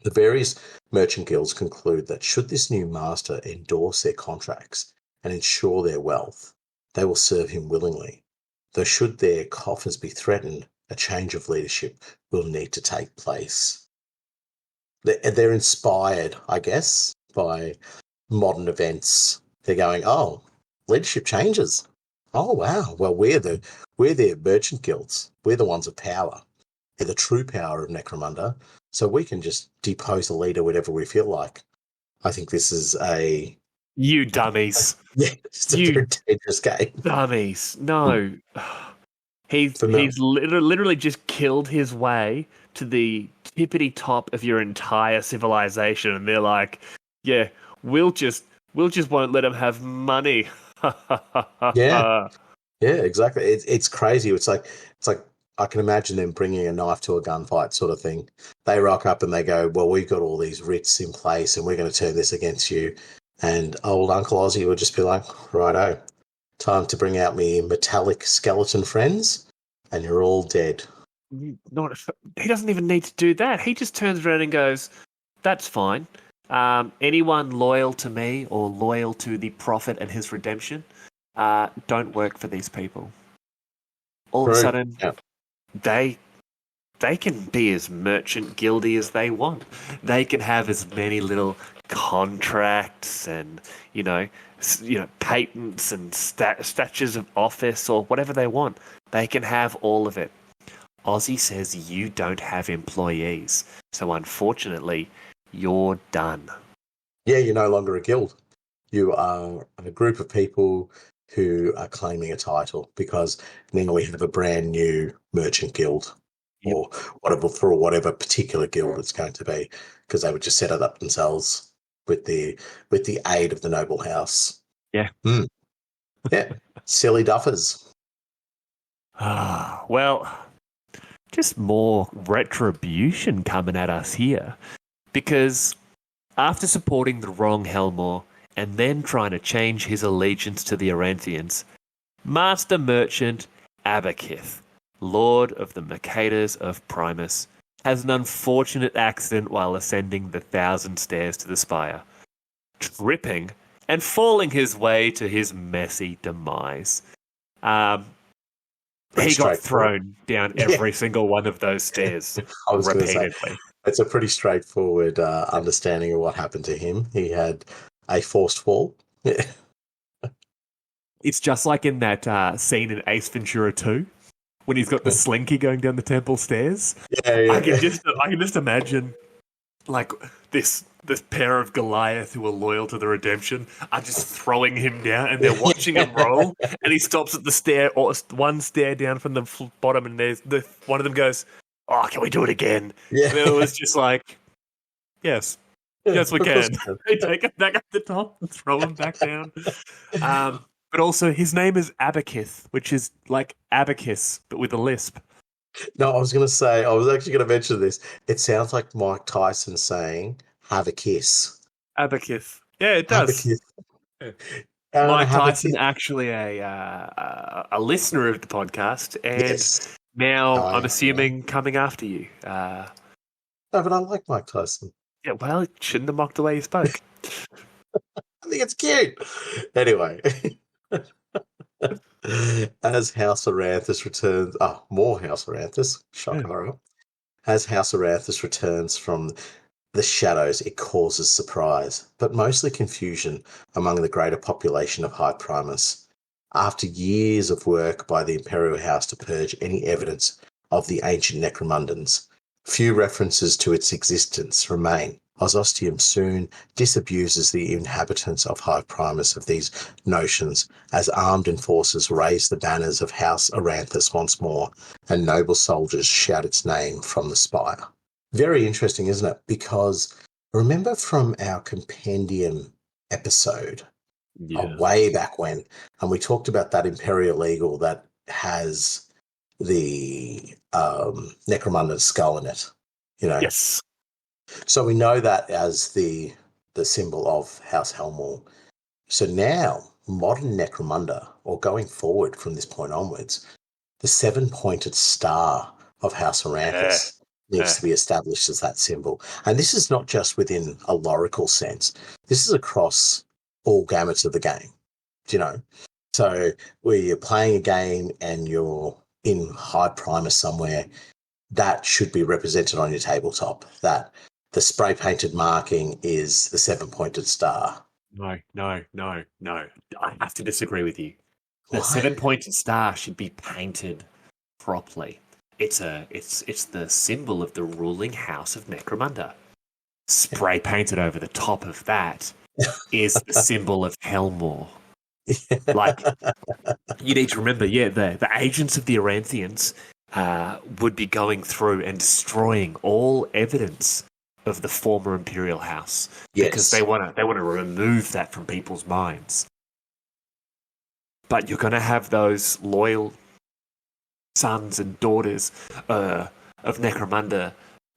S2: The various merchant guilds conclude that should this new master endorse their contracts and ensure their wealth, they will serve him willingly. Though should their coffers be threatened, a change of leadership will need to take place. They're inspired, I guess, by modern events. They're going, oh, leadership changes. Oh, wow. Well, we're the merchant guilds. We're the ones of power. They're the true power of Necromunda. So we can just depose a leader whenever we feel like. I think this is
S1: you dummies.
S2: It's a very dangerous game.
S1: Dummies. No. He's literally just killed his way to the tippity top of your entire civilization, and they're like, yeah, we'll just won't let him have money.
S2: Yeah. Yeah, exactly. It's crazy. It's like I can imagine them bringing a knife to a gunfight sort of thing. They rock up and they go, "Well, we've got all these writs in place, and we're going to turn this against you." And old Uncle Ozzy would just be like, "Righto, time to bring out me metallic skeleton friends, and you're all dead."
S1: Not he doesn't even need to do that. He just turns around and goes, "That's fine. Anyone loyal to me or loyal to the prophet and his redemption, don't work for these people." All of a
S2: True.
S1: sudden,
S2: Yeah.
S1: they they can be as merchant guildy as they want. They can have as many little contracts and patents and statutes of office or whatever they want. They can have all of it. Aussie says you don't have employees, so unfortunately, you're done.
S2: Yeah, you're no longer a guild. You are a group of people who are claiming a title because now we have a brand new merchant guild
S1: Yep.
S2: or whatever particular guild it's going to be, because they would just set it up themselves with the aid of the noble house.
S1: Yeah.
S2: Yeah. Silly duffers.
S1: Well, just more retribution coming at us here. Because after supporting the wrong Helmore and then trying to change his allegiance to the Aranthians, Master Merchant Abakith, Lord of the Mercators of Primus, has an unfortunate accident while ascending the 1,000 stairs to the spire, tripping and falling his way to his messy demise. He got thrown down every single one of those stairs
S2: I was going to say,
S1: repeatedly.
S2: it's a pretty straightforward understanding of what happened to him. He had a forced fall.
S1: It's just like in that scene in Ace Ventura 2 when he's got the slinky going down the temple stairs.
S2: Yeah.
S1: I can just imagine like this pair of Goliath who are loyal to the redemption are just throwing him down and they're watching him roll and he stops at the stair or one stair down from the bottom and there's one of them goes, "Oh, can we do it again?"
S2: Yeah.
S1: And it was just like, yes, we can. They take him back up the top and throw him back down. But also his name is Abakith, which is like abacus but with a lisp.
S2: No, I was actually going to mention this. It sounds like Mike Tyson saying, "Have a kiss."
S1: Abakith. Yeah, it
S2: Have a
S1: does.
S2: kiss.
S1: Mike
S2: Have a
S1: Tyson,
S2: kiss.
S1: actually a listener of the podcast, and
S2: Yes.
S1: now I'm assuming coming after you.
S2: No, but I like Mike Tyson.
S1: Yeah, well, it shouldn't have mocked the way he spoke.
S2: I think it's cute. Anyway. As House Aranthus returns, more House Aranthus, shock horror. As House Aranthus returns from the shadows, it causes surprise, but mostly confusion among the greater population of High Primus. After years of work by the Imperial House to purge any evidence of the ancient Necromundans, few references to its existence remain. Ozostium soon disabuses the inhabitants of High Primus of these notions as armed enforcers raise the banners of House Aranthus once more and noble soldiers shout its name from the spire. Very interesting, isn't it? Because remember from our compendium episode way back when, and we talked about that Imperial Eagle that has the Necromundan skull in it.
S1: Yes.
S2: So we know that as the symbol of House Helmore. So now, modern Necromunda, or going forward from this point onwards, the 7-pointed star of House Aranthus needs to be established as that symbol. And this is not just within a lorical sense. This is across all gamuts of the game, So where you're playing a game and you're in High Primus somewhere, that should be represented on your tabletop, that the spray painted marking is the 7-pointed star.
S1: No. I have to disagree with you. The
S2: Why?
S1: 7-pointed star should be painted properly. It's the symbol of the ruling house of Necromunda. Spray painted over the top of that is the symbol of Helmore. Like, you need to remember, the agents of the Aranthians would be going through and destroying all evidence of the former Imperial House because they want to remove that from people's minds. but you're going to have those loyal sons and daughters of Necromunda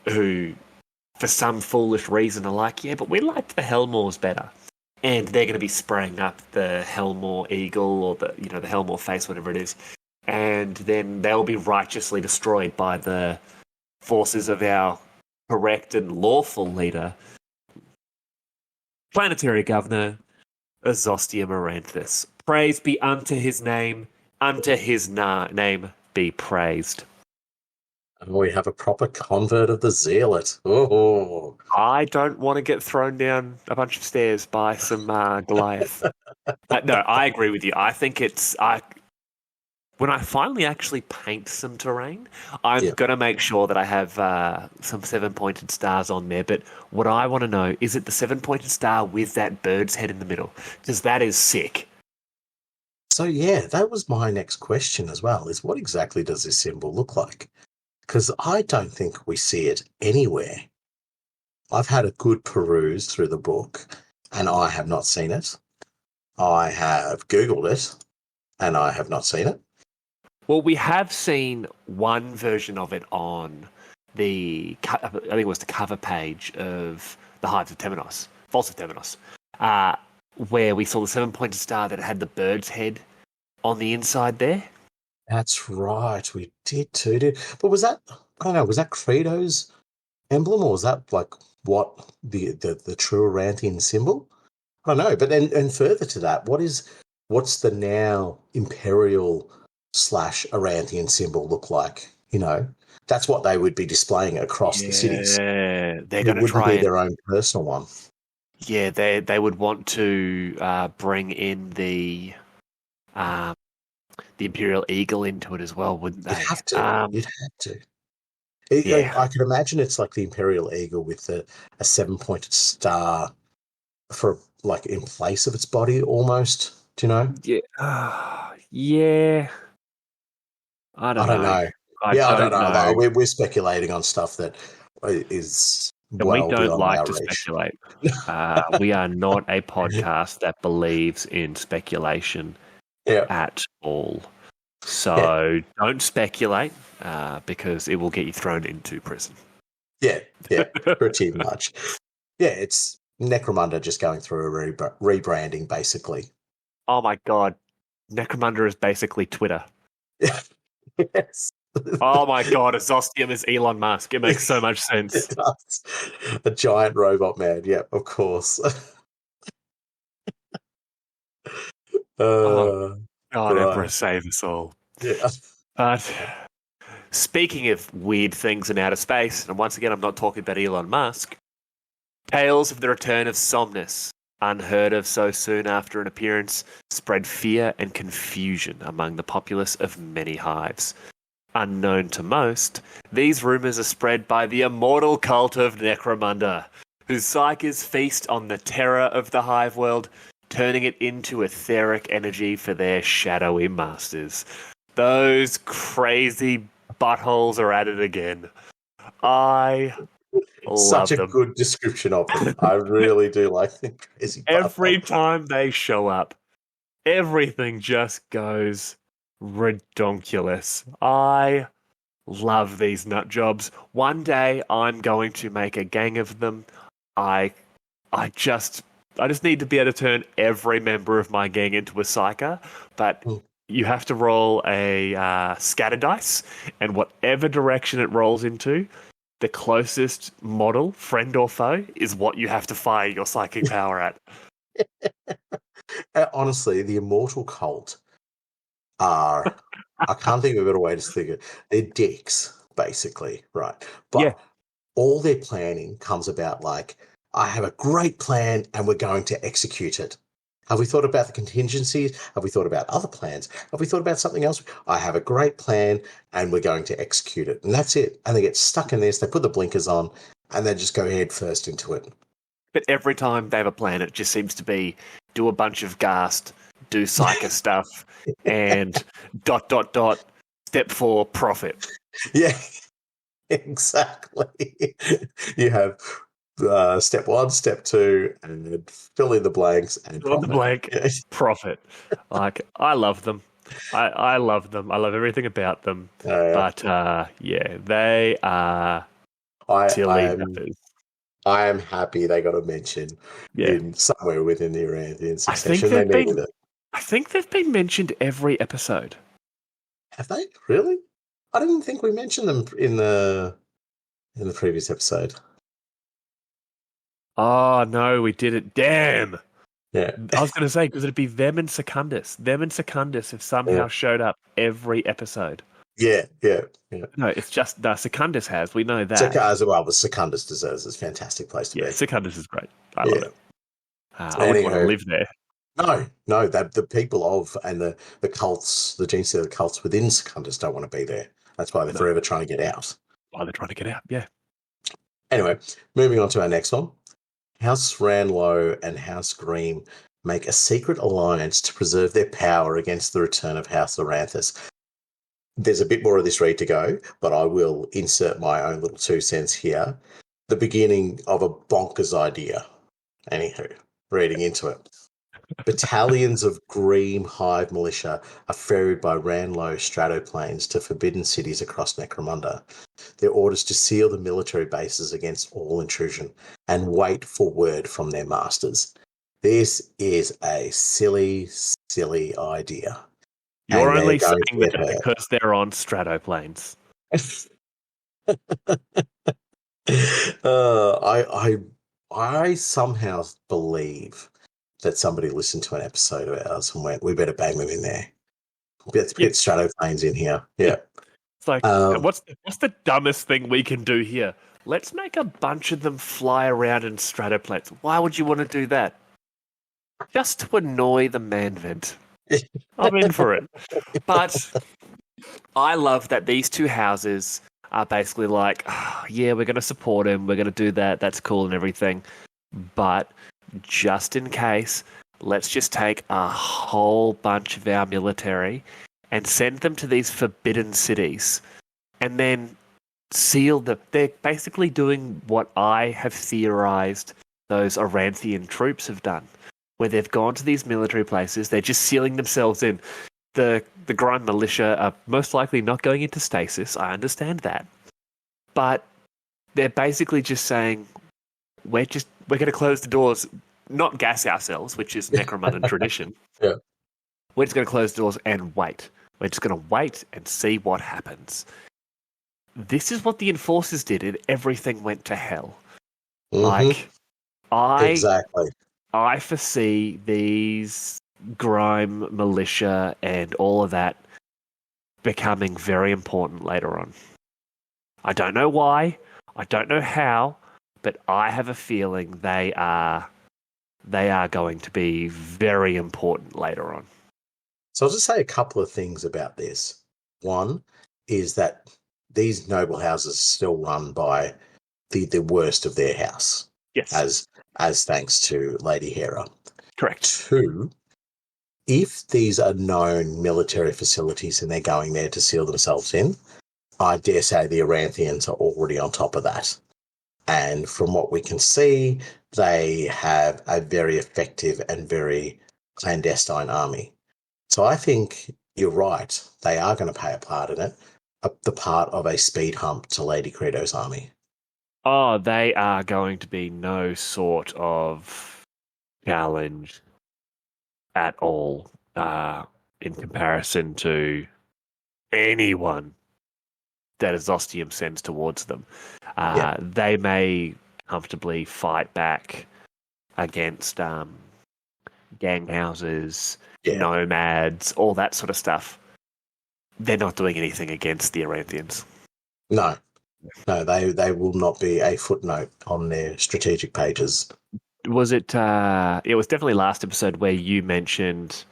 S1: who, for some foolish reason, are like, yeah, but we liked the Hellmoors better. And they're going to be spraying up the Hellmoor Eagle or the Hellmoor Face, whatever it is. And then they'll be righteously destroyed by the forces of our correct and lawful leader, Planetary Governor Azostium Aranthis. Praise be unto his name name be praised.
S2: And we have a proper convert of the Zealot. Oh,
S1: I don't want to get thrown down a bunch of stairs by some Goliath. No, I agree with you. I think when I finally actually paint some terrain, I'm going to make sure that I have some 7-pointed stars on there. But what I want to know, is it the 7-pointed star with that bird's head in the middle? Because that is sick.
S2: So, yeah, that was my next question as well, is what exactly does this symbol look like? Because I don't think we see it anywhere. I've had a good peruse through the book, and I have not seen it. I have Googled it, and I have not seen it.
S1: Well, we have seen one version of it on I think it was the cover page of the Hives of Temenos, False of Temenos, where we saw the 7-pointed star that had the bird's head on the inside there.
S2: That's right, we did too. But was that, I don't know, was that Credo's emblem, or was that like what the true Aranthian symbol? I don't know. But then, further to that, what's the now Imperial / Aranthian symbol look like? You know, that's what they would be displaying across the cities.
S1: Yeah, they're
S2: going to try their own personal one.
S1: Yeah, they would want to bring in the Imperial Eagle into it as well, wouldn't they?
S2: You'd have to. You'd have to.
S1: Yeah.
S2: I can imagine it's like the Imperial Eagle with a 7-pointed star for like in place of its body, almost. Do you know?
S1: Yeah. Yeah. I don't know.
S2: I don't know. We're speculating on stuff that is
S1: and
S2: well
S1: we don't like to
S2: reach.
S1: speculate. We are not a podcast that believes in speculation at all. So don't speculate because it will get you thrown into prison.
S2: Yeah, pretty much. Yeah, it's Necromunda just going through a rebranding, basically.
S1: Oh my god. Necromunda is basically Twitter.
S2: Yes.
S1: Oh my god, Azostium is Elon Musk. It makes so much sense.
S2: It does. A giant robot man, yeah, of course.
S1: God, Emperor save us all.
S2: Yeah.
S1: But speaking of weird things in outer space, and once again I'm not talking about Elon Musk, tales of the return of Somnus, unheard of so soon after an appearance, spread fear and confusion among the populace of many hives. Unknown to most, these rumours are spread by the immortal cult of Necromunda, whose psyches feast on the terror of the hive world, turning it into etheric energy for their shadowy masters. Those crazy buttholes are at it again. I love
S2: Such a
S1: them.
S2: good description of them. I really do like them. Crazy
S1: Every time they show up, everything just goes redonkulous. I love these nut jobs. One day I'm going to make a gang of them. I just need to be able to turn every member of my gang into a psyker, but you have to roll a scatter dice, and whatever direction it rolls into, the closest model, friend or foe, is what you have to fire your psychic power at.
S2: Honestly, the immortal cult are, I can't think of a better way to think of it. They're dicks, basically, right? But all their planning comes about like, I have a great plan and we're going to execute it. Have we thought about the contingencies? Have we thought about other plans? Have we thought about something else? I have a great plan and we're going to execute it. And that's it. And they get stuck in this, they put the blinkers on, and they just go head first into it.
S1: But every time they have a plan, it just seems to be do a bunch of ghast, do psyker stuff, and ... step 4, profit.
S2: Yeah, exactly. You have step one, step two, and fill in the blanks and
S1: On the
S2: profit.
S1: blank, profit. Like, I love them. I love them. I love everything about them. But yeah, they are silly
S2: I'm
S1: numbers.
S2: I am happy they got a mention
S1: Yeah.
S2: in somewhere within the Aranthian
S1: I think
S2: Succession. They needed it.
S1: I think they've been mentioned every episode.
S2: Have they really? I didn't think we mentioned them in the previous episode.
S1: Oh no, we did it. Damn.
S2: Yeah,
S1: I was going to say, because it'd be them and Secundus. Them and Secundus have somehow showed up every episode.
S2: yeah.
S1: No, it's just Secundus has. We know that.
S2: As well, but Secundus deserves it's a fantastic place to be.
S1: Secundus is great. I love it. I wouldn't want to live there.
S2: No, that the people of and the cults, the Genestealer cults within Secundus don't want to be there. That's why they're forever trying to get out.
S1: Why they're trying to get out, yeah.
S2: Anyway, moving on to our next one. House Ranlow and House Green make a secret alliance to preserve their power against the return of House Aranthus. There's a bit more of this read to go, but I will insert my own little 2 cents here. The beginning of a bonkers idea. Anywho, reading into it. Battalions of Green Hive militia are ferried by Ranlow stratoplanes to forbidden cities across Necromunda. Their orders to seal the military bases against all intrusion and wait for word from their masters. This is a silly, silly idea.
S1: You're only saying that because they're on stratoplanes.
S2: I somehow believe that somebody listened to an episode of ours and went, we better bang them in there. Let's get stratoplanes in here. Yeah.
S1: It's like, what's the dumbest thing we can do here? Let's make a bunch of them fly around in stratoplanes. Why would you want to do that? Just to annoy the Manvent. I'm in for it. But I love that these two houses are basically like, yeah, we're going to support him. We're going to do that. That's cool and everything. But just in case, let's just take a whole bunch of our military and send them to these forbidden cities and then seal them. They're basically doing what I have theorized those Aranthian troops have done, where they've gone to these military places, they're just sealing themselves in. The Grime militia are most likely not going into stasis, I understand that. But they're basically just saying, we're going to close the doors, not gas ourselves, which is Necromundan tradition.
S2: Yeah.
S1: We're just going to close the doors and wait. We're just going to wait and see what happens. This is what the Enforcers did, and everything went to hell.
S2: Mm-hmm.
S1: Like, I foresee these Grime militia and all of that becoming very important later on. I don't know why, I don't know how, but I have a feeling they are going to be very important later on.
S2: So I'll just say a couple of things about this. One is that these noble houses are still run by the worst of their house.
S1: Yes.
S2: As thanks to Lady Hera.
S1: Correct.
S2: 2, if these are known military facilities and they're going there to seal themselves in, I dare say the Aranthians are already on top of that. And from what we can see, they have a very effective and very clandestine army. So I think you're right. They are going to play a part in it, the part of a speed hump to Lady Credo's army.
S1: Oh, they are going to be no sort of challenge at all in comparison to anyone that Azostium sends towards them. They may comfortably fight back against gang houses, nomads, all that sort of stuff. They're not doing anything against the Aranthians.
S2: No, they will not be a footnote on their strategic pages.
S1: Was it? It was definitely last episode where you mentioned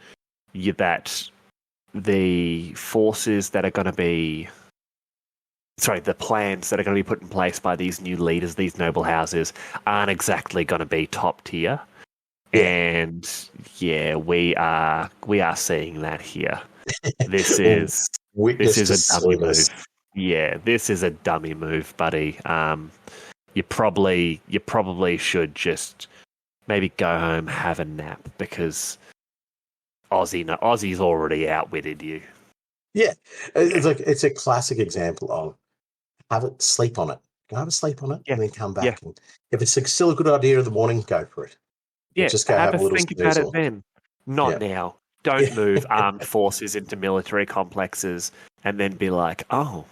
S1: that the forces that are going to be, the plans that are going to be put in place by these new leaders, these noble houses, aren't exactly going to be top tier. Yeah. And yeah, we are seeing that here. This is a dummy move. Yeah, this is a dummy move, buddy. you probably should maybe go home, have a nap, because Aussie's already outwitted you.
S2: Yeah, it's a classic example of have it, sleep on it. Go have a sleep on it,
S1: Yeah.
S2: and then come
S1: Yeah.
S2: back. And if it's still a good idea in the morning, go for it. But
S1: Yeah,
S2: just go
S1: have
S2: have
S1: a
S2: a little
S1: think about it
S2: snoozle.
S1: then. Not
S2: Yeah.
S1: now. Don't
S2: Yeah.
S1: move armed forces into military complexes and then be like, oh,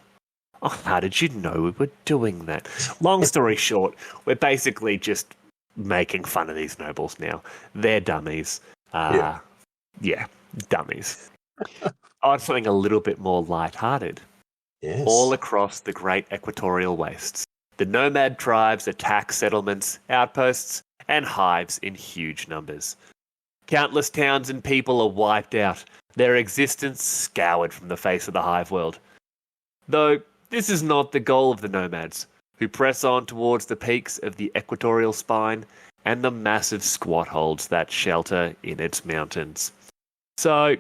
S1: how did you know we were doing that? Long story short, we're basically just making fun of these nobles now. They're dummies.
S2: Yeah.
S1: Yeah, dummies. I want something a little bit more lighthearted.
S2: Yes.
S1: All across the great equatorial wastes, the nomad tribes attack settlements, outposts, and hives in huge numbers. Countless towns and people are wiped out, their existence scoured from the face of the hive world. Though this is not the goal of the nomads, who press on towards the peaks of the equatorial spine and the massive squat holds that shelter in its mountains. So,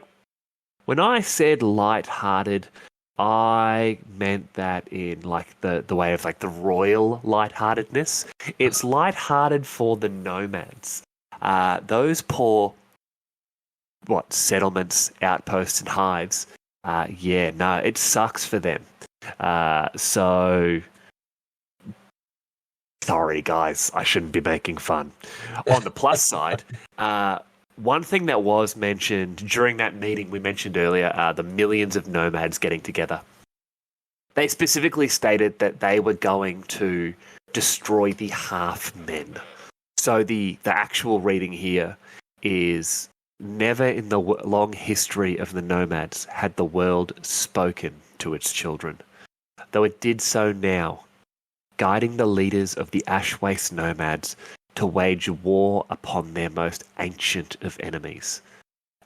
S1: when I said light-hearted, I meant that in like the way of like the royal lightheartedness. It's lighthearted for the nomads. Those poor settlements, outposts, and hives. It sucks for them. So sorry, guys, I shouldn't be making fun. On the plus side, one thing that was mentioned during that meeting we mentioned earlier, the millions of nomads getting together. They specifically stated that they were going to destroy the half-men. So the actual reading here is, never in the long history of the nomads had the world spoken to its children, though it did so now, guiding the leaders of the Ash Waste nomads to wage war upon their most ancient of enemies,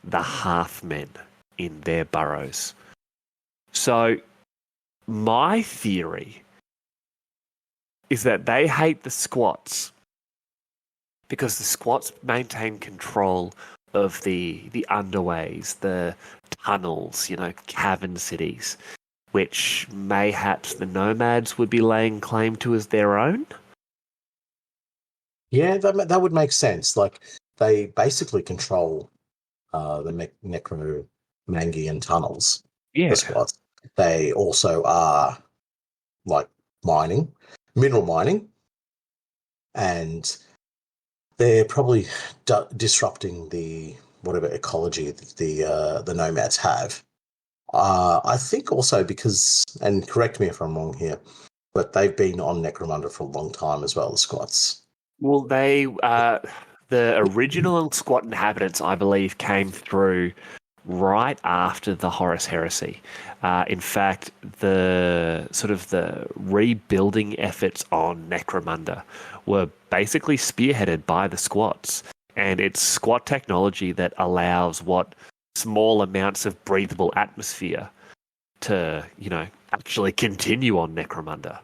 S1: the half-men in their burrows. So, my theory is that they hate the squats because the squats maintain control of the underways, the tunnels, cavern cities, which mayhaps the nomads would be laying claim to as their own.
S2: Yeah, that would make sense. Like, they basically control the Necromangian tunnels,
S1: Yeah.
S2: the squats. They also are like mineral mining, and they're probably disrupting the whatever ecology the nomads have. I think also because, and correct me if I'm wrong here, but they've been on Necromunda for a long time as well, the squats.
S1: Well, the original squat inhabitants, I believe, came through right after the Horus Heresy. In fact, the rebuilding efforts on Necromunda were basically spearheaded by the squats, and it's squat technology that allows what small amounts of breathable atmosphere to, actually continue on Necromunda.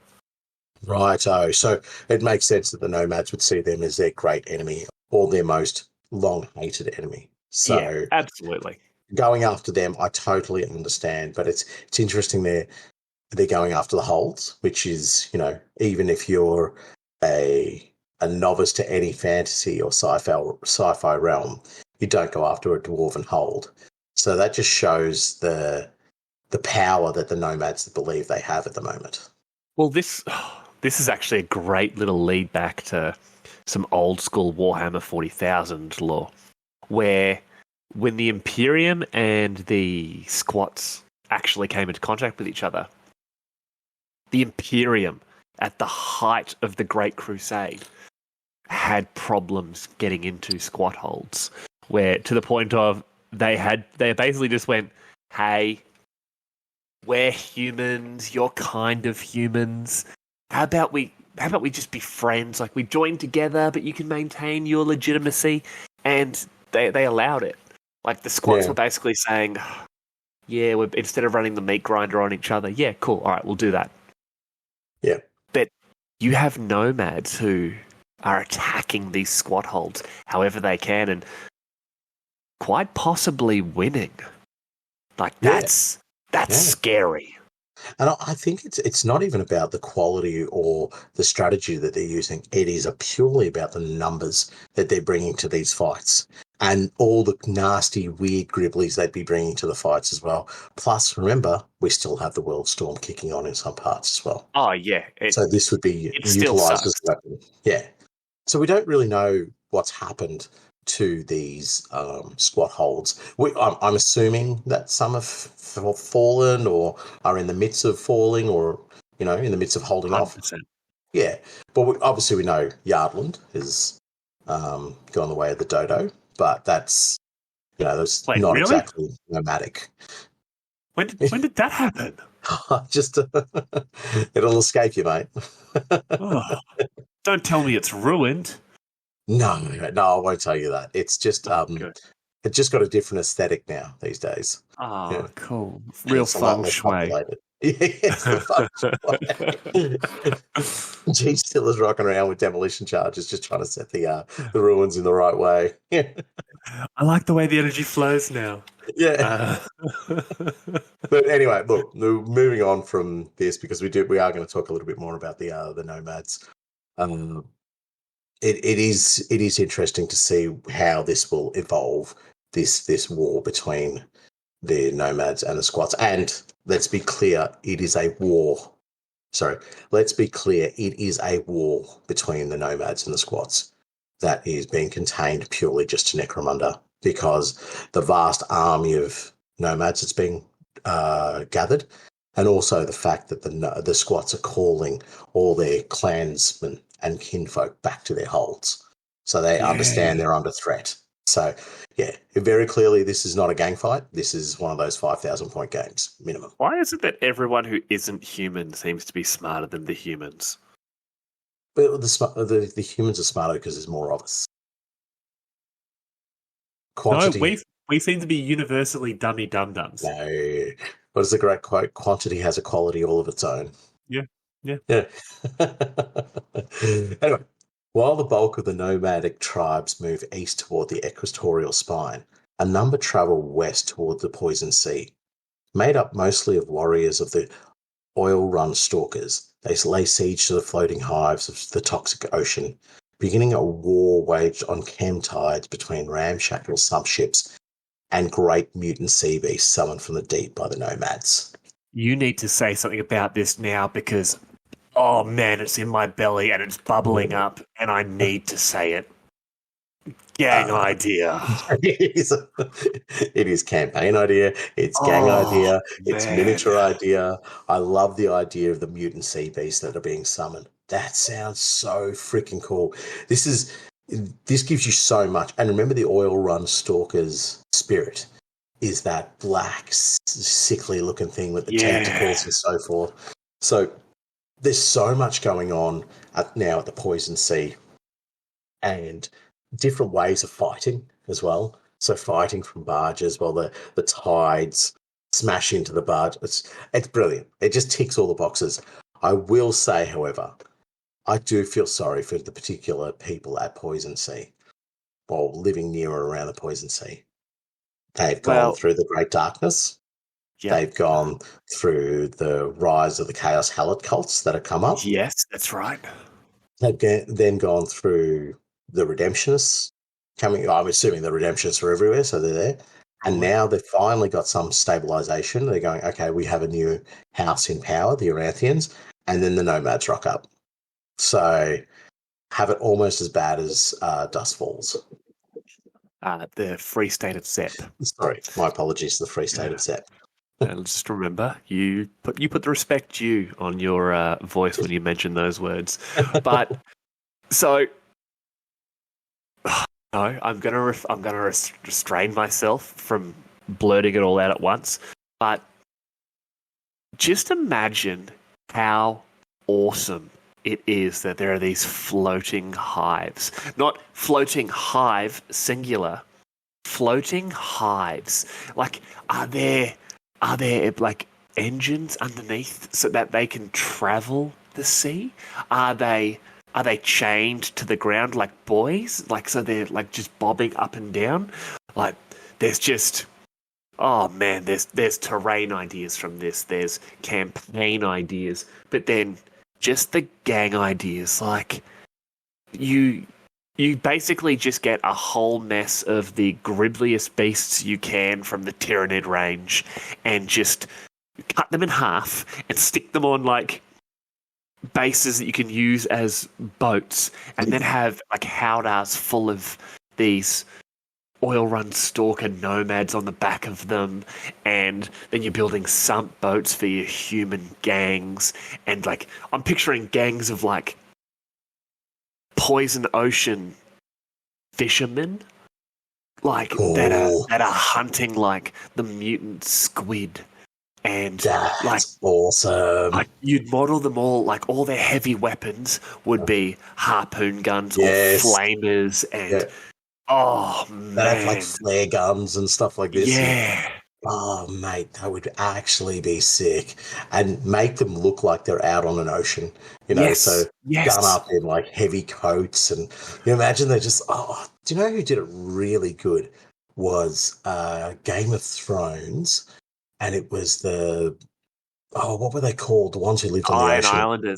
S2: Righto. So it makes sense that the nomads would see them as their great enemy or their most long-hated enemy. So
S1: yeah, absolutely.
S2: Going after them, I totally understand, but it's interesting they're going after the holds, which is, even if you're a novice to any fantasy or sci-fi realm, you don't go after a dwarven hold. So that just shows the power that the nomads believe they have at the moment.
S1: Well, this is actually a great little lead back to some old school Warhammer 40,000 lore, where when the Imperium and the squats actually came into contact with each other, the Imperium, at the height of the Great Crusade, had problems getting into squat holds, where to the point of they basically just went, hey, we're humans, you're kind of humans. How about we just be friends? Like, we join together, but you can maintain your legitimacy. And they allowed it. Like, the squats were basically saying, yeah, instead of running the meat grinder on each other, yeah, cool, all right, we'll do that.
S2: Yeah.
S1: But you have nomads who are attacking these squat holds however they can and quite possibly winning. Like, that's scary.
S2: And I think it's not even about the quality or the strategy that they're using. It is purely about the numbers that they're bringing to these fights and all the nasty, weird gribblies they'd be bringing to the fights as well. Plus, remember, we still have the World Storm kicking on in some parts as well.
S1: Oh, yeah.
S2: So this would be
S1: It still
S2: utilised as
S1: sucks.
S2: a weapon. Yeah. So we don't really know what's happened to these squat holds. I'm assuming that some have fallen or are in the midst of falling or, in the midst of holding off.
S1: 100%.
S2: Yeah. But obviously we know Yardland has gone the way of the dodo, but that's, that's
S1: Wait,
S2: not
S1: really?
S2: exactly nomadic.
S1: When did that happen?
S2: Just it'll escape you, mate.
S1: Oh, don't tell me it's ruined.
S2: No, I won't tell you that. It's just
S1: Good.
S2: it's just got a different aesthetic now these days.
S1: Oh,
S2: Yeah.
S1: cool.
S2: And
S1: Real
S2: it's a lot
S1: feng
S2: more
S1: shui.
S2: populated. Yes, the feng shui. Genestealers rocking around with demolition charges, just trying to set the ruins in the right way.
S1: I like the way the energy flows now.
S2: Yeah. But anyway, look, moving on from this because we are going to talk a little bit more about the nomads. It is interesting to see how this will evolve. This war between the nomads and the squats. And let's be clear, it is a war. Sorry, let's be clear, it is a war between the nomads and the squats that is being contained purely just to Necromunda because the vast army of nomads that's being gathered, and also the fact that the squats are calling all their clansmen and kinfolk back to their holds. So they understand they're under threat. So, yeah, very clearly this is not a gang fight. This is one of those 5,000 point games, minimum.
S1: Why is it that everyone who isn't human seems to be smarter than the humans?
S2: But the humans are smarter because there's more of us. Quantity.
S1: No, we seem to be universally dummy dum-dums.
S2: No. What is the great quote? Quantity has a quality all of its own.
S1: Yeah.
S2: Anyway, while the bulk of the nomadic tribes move east toward the equatorial spine, a number travel west toward the Poison Sea. Made up mostly of warriors of the oil-run stalkers, they lay siege to the floating hives of the toxic ocean, beginning a war waged on chem tides between ramshackle subships and great mutant sea beasts summoned from the deep by the nomads.
S1: You need to say something about this now because, oh man, it's in my belly and it's bubbling up and I need to say it. Gang idea.
S2: It is campaign idea. It's gang idea. It's miniature idea. I love the idea of the mutant sea beasts that are being summoned. That sounds so freaking cool. This gives you so much. And remember, the oil run stalker's spirit is that black, sickly looking thing with the tentacles and so forth. So there's so much going on now at the Poison Sea, and different ways of fighting as well. So fighting from barges while the tides smash into the barge. It's brilliant. It just ticks all the boxes. I will say, however, I do feel sorry for the particular people at Poison Sea or living near or around the Poison Sea. They've gone through the Great Darkness. Yep. They've gone through the rise of the Chaos Hallett cults that have come up.
S1: Yes, that's right.
S2: They've then gone through the Redemptionists coming. I'm assuming the Redemptionists are everywhere, so they're there. And now they've finally got some stabilization. They're going, okay, we have a new house in power, the Aranthians, and then the Nomads rock up. So have it almost as bad as Dust Falls.
S1: The Free State of Zep.
S2: Sorry, my apologies to the Free State of Zep.
S1: And just remember, you put the respect due on your voice when you mention those words. But so, no, I'm gonna restrain myself from blurting it all out at once. But just imagine how awesome it is that there are these floating hives, not floating hive singular, floating hives. Like, are there like engines underneath so that they can travel the sea? Are they chained to the ground like buoys? Like, so they're like just bobbing up and down? Like, there's just oh man, there's terrain ideas from this. There's campaign ideas, but then just the gang ideas. Like you basically just get a whole mess of the gridliest beasts you can from the Tyranid range, and just cut them in half and stick them on like bases that you can use as boats, and then have like howdahs full of these oil run stalker nomads on the back of them, and then you're building sump boats for your human gangs, and like I'm picturing gangs of like poison ocean fishermen, like that are hunting like the mutant squid. And
S2: that's awesome.
S1: Like you'd model them all, like all their heavy weapons would be harpoon guns or flamers, and oh man,
S2: they have like flare guns and stuff like this.
S1: Yeah.
S2: Oh mate, that would actually be sick, and make them look like they're out on an ocean. You know, so gun up in like heavy coats, and you imagine they're just. Oh, do you know who did it really good? Was Game of Thrones. And it was what were they called? The ones who lived on the ocean.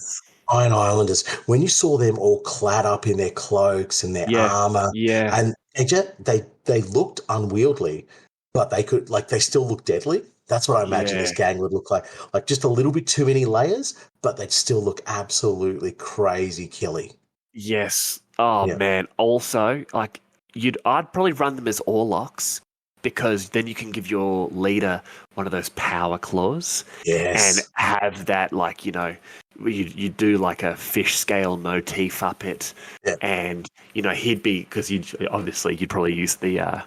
S2: Iron Islanders. When you saw them all clad up in their cloaks and their armor, and they looked unwieldy, but they still look deadly. That's what I imagine this gang would look like. Like just a little bit too many layers, but they'd still look absolutely crazy killy.
S1: Yes. Oh man. Also, like I'd probably run them as Orlocks, because then you can give your leader one of those power claws and have that, like, you know, you do like a fish scale motif up it, and you know he'd be, because you'd probably use the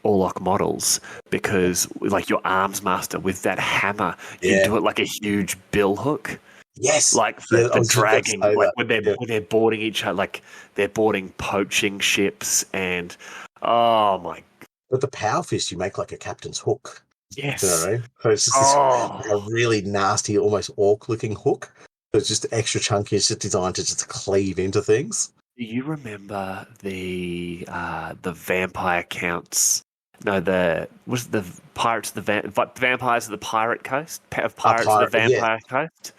S1: Orlock models, because like your arms master with that hammer, you do it like a huge bill hook.
S2: Yes,
S1: like the dragging, like when they're boarding each other, like they're boarding poaching ships, and oh my!
S2: But the power fist, you make like a captain's hook.
S1: Yes,
S2: you know what I mean? So it's just like a really nasty, almost orc-looking hook. So it's just extra chunky. It's just designed to just cleave into things.
S1: Do you remember the vampire counts? No, the Pirates of the Vampires of the Pirate Coast? Pirates of the Vampire Coast?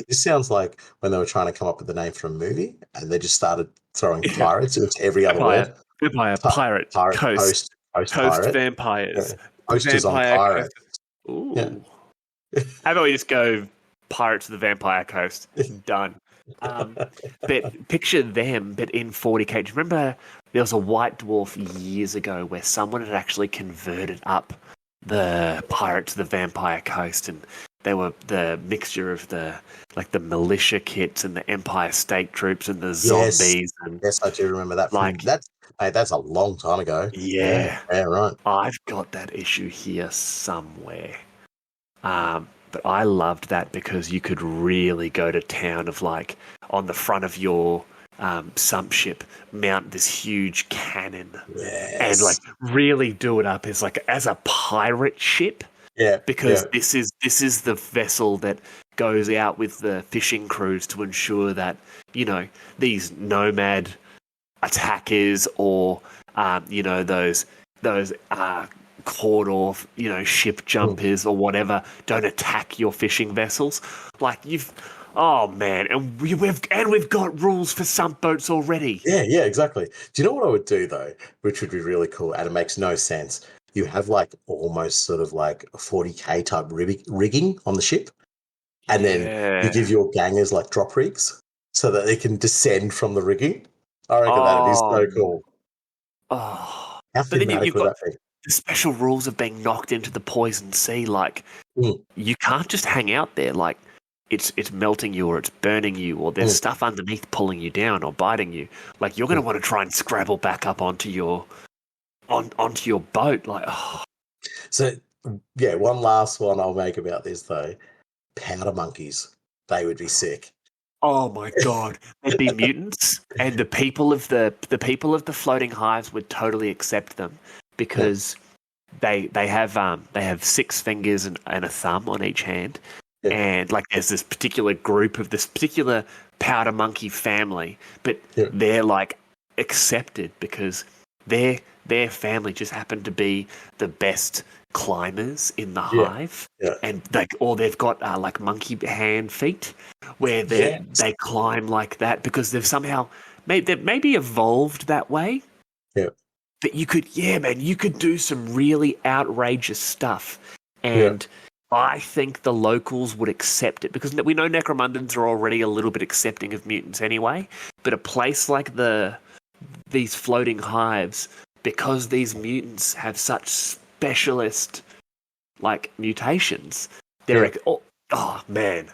S2: This sounds like when they were trying to come up with the name for a movie, and they just started throwing pirates into every other word.
S1: Vampire, pirate, coast,
S2: pirate.
S1: Vampires.
S2: Posters on pirate.
S1: Ooh. Yeah. How about we just go Pirates of the Vampire Coast? Done. But picture them, but in 40k. Do you remember there was a White Dwarf years ago where someone had actually converted up the Pirates of the Vampire Coast, and they were the mixture of the militia kits and the Empire State Troops and the zombies.
S2: Yes, I do remember that. That's a long time ago.
S1: Yeah,
S2: right.
S1: I've got that issue here somewhere. But I loved that because you could really go to town of, like, on the front of your sump ship, mount this huge cannon and like really do it up as a pirate ship. Yeah. Because this is the vessel that goes out with the fishing crews to ensure that, you know, these nomad attackers or those cawed-off, ship jumpers or whatever don't attack your fishing vessels. Like oh man, and we've got rules for sump boats already.
S2: Yeah, exactly. Do you know what I would do though, which would be really cool, and it makes no sense? You have like almost sort of like a 40k type rigging on the ship, and then you give your gangers like drop rigs so that they can descend from the rigging. I reckon that'd be so cool.
S1: Oh,
S2: how thematic would that be?
S1: The special rules of being knocked into the poison sea. Like, you can't just hang out there. Like, it's melting you or it's burning you or there's stuff underneath pulling you down or biting you. Like, you're going to want to try and scrabble back up onto your boat. Like, oh.
S2: So, yeah, one last one I'll make about this, though. Powder monkeys. They would be sick.
S1: Oh my god, they'd be mutants, and the people of the floating hives would totally accept them because they have 6 fingers and a thumb on each hand, and like there's this particular group of this particular powder monkey family, but they're like accepted because their family just happened to be the best climbers in the hive, and they've got like monkey hand feet, where they climb like that because they've somehow they've maybe evolved that way.
S2: Yeah.
S1: But you could do some really outrageous stuff, and I think the locals would accept it because we know Necromundans are already a little bit accepting of mutants anyway. But a place like these floating hives, because these mutants have such specialist like mutations, they're like, oh man,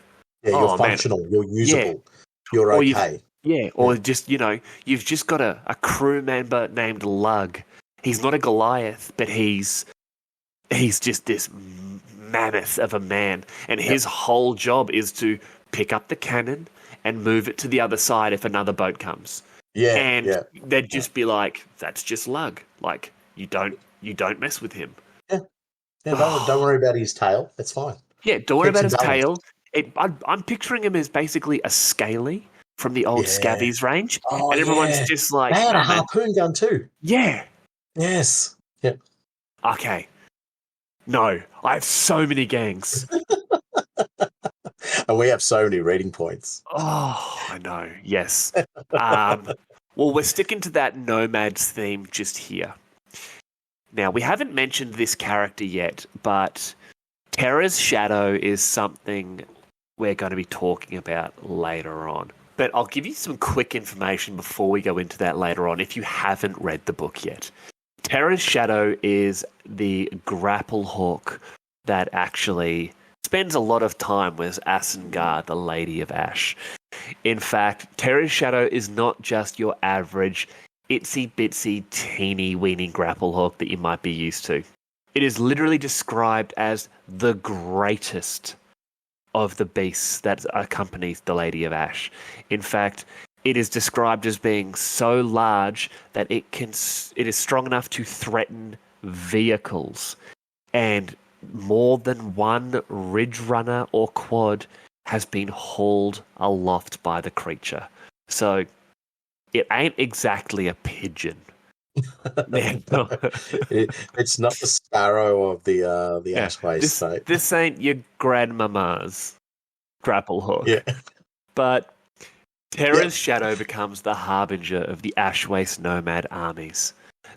S2: you're functional, you're usable, you're okay.
S1: Or just, you've just got a crew member named Lug. He's not a Goliath, but he's just this mammoth of a man. And his whole job is to pick up the cannon and move it to the other side if another boat comes. They'd just be like, that's just Lug. Like, you don't mess with him.
S2: Don't worry about his tail. It's fine.
S1: Yeah, don't worry about his tail. I'm picturing him as basically a scaly from the old Scabbies range.
S2: Oh,
S1: and everyone's just like...
S2: They had a harpoon gun too.
S1: Yeah.
S2: Yes. Yep.
S1: Okay. No, I have so many gangs.
S2: And we have so many rating points.
S1: Oh, I know. Yes. Well, we're sticking to that Nomads theme just here. Now, we haven't mentioned this character yet, but Terra's Shadow is something we're going to be talking about later on. But I'll give you some quick information before we go into that later on if you haven't read the book yet. Terra's Shadow is the grapple hawk that actually spends a lot of time with Asengard, the Lady of Ash. In fact, Terra's Shadow is not just your average itsy-bitsy, teeny-weeny grapple hawk that you might be used to. It is literally described as the greatest of the beasts that accompanies the Lady of Ash. In fact, it is described as being so large that it is strong enough to threaten vehicles, and more than one Ridge Runner or quad has been hauled aloft by the creature. So it ain't exactly a pigeon.
S2: It's not the sparrow of the Ashway state.
S1: This ain't your grandmama's grapple hook.
S2: Yeah.
S1: But Terra's Shadow becomes the harbinger of the Ashwaste nomad armies.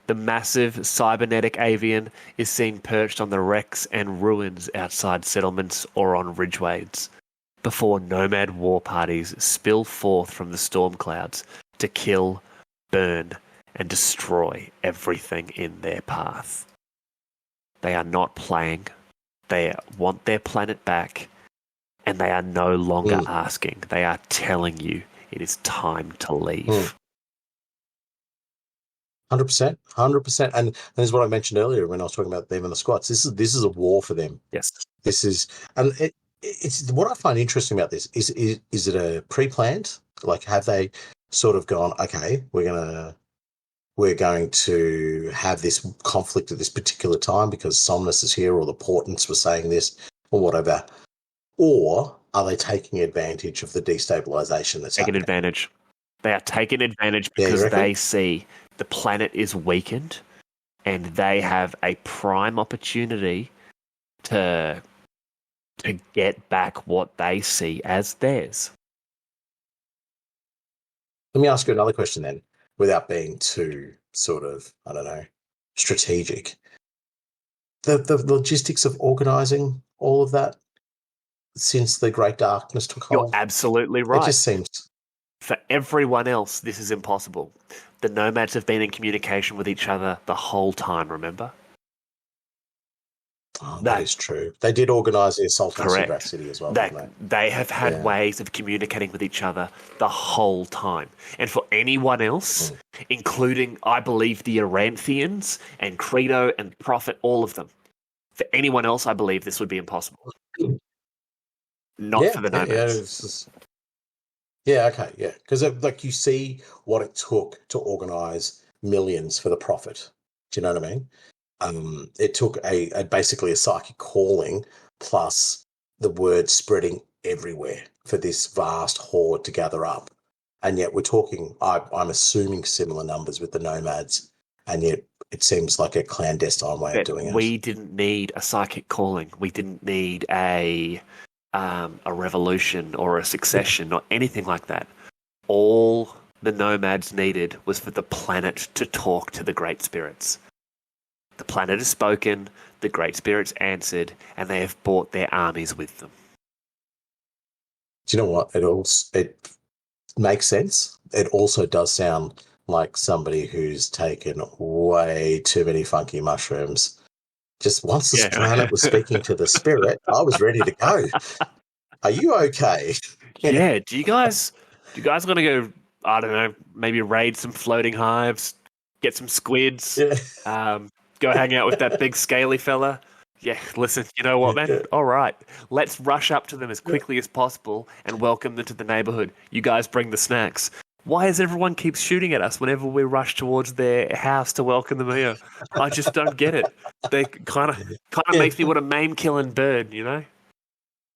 S1: The massive cybernetic avian is seen perched on the wrecks and ruins outside settlements or on ridgeways, before nomad war parties spill forth from the storm clouds to kill, burn, and destroy everything in their path. They are not playing. They want their planet back, and they are no longer asking. They are telling you it is time to leave.
S2: 100%. And this is what I mentioned earlier when I was talking about them and the squats. This is a war for them.
S1: Yes.
S2: This is, and it's what I find interesting about this is it a pre-planned? Like, have they sort of gone, okay, we're going to have this conflict at this particular time because Somnus is here, or the Portents were saying this, or whatever? Or are they taking advantage of the destabilization that's happening?
S1: Advantage. They are taking advantage because they see the planet is weakened and they have a prime opportunity to get back what they see as theirs.
S2: Let me ask you another question then, without being too sort of, I don't know, strategic. The logistics of organising all of that since the Great Darkness took hold.
S1: You're absolutely right.
S2: It just seems...
S1: For everyone else, this is impossible. The nomads have been in communication with each other the whole time, remember?
S2: Oh, that is true. They did organise the assault on Sidrak City as well, didn't
S1: they have had ways of communicating with each other the whole time. And for anyone else, including, I believe, the Aranthians and Credo and Prophet, all of them, for anyone else, I believe this would be impossible. Not for the nomads.
S2: Because like you see what it took to organise millions for the Prophet. Do you know what I mean? It took basically a psychic calling plus the word spreading everywhere for this vast horde to gather up. And yet we're talking, I'm assuming similar numbers with the nomads and yet it seems like a clandestine way of doing it.
S1: We didn't need a psychic calling. We didn't need a revolution or a succession or anything like that. All the nomads needed was for the planet to talk to the Great Spirits. The planet has spoken, the Great Spirits answered, and they have brought their armies with them.
S2: Do you know what? It makes sense. It also does sound like somebody who's taken way too many funky mushrooms. Just once this planet was speaking to the spirit, I was ready to go. Are you okay?
S1: Yeah. Do you guys want to go, I don't know, maybe raid some floating hives, get some squids, go hang out with that big scaly fella? Yeah, listen, you know what, man? All right. Let's rush up to them as quickly as possible and welcome them to the neighborhood. You guys bring the snacks. Why does everyone keep shooting at us whenever we rush towards their house to welcome them here? I just don't get it. They kind of makes me want to maim killing bird, you know?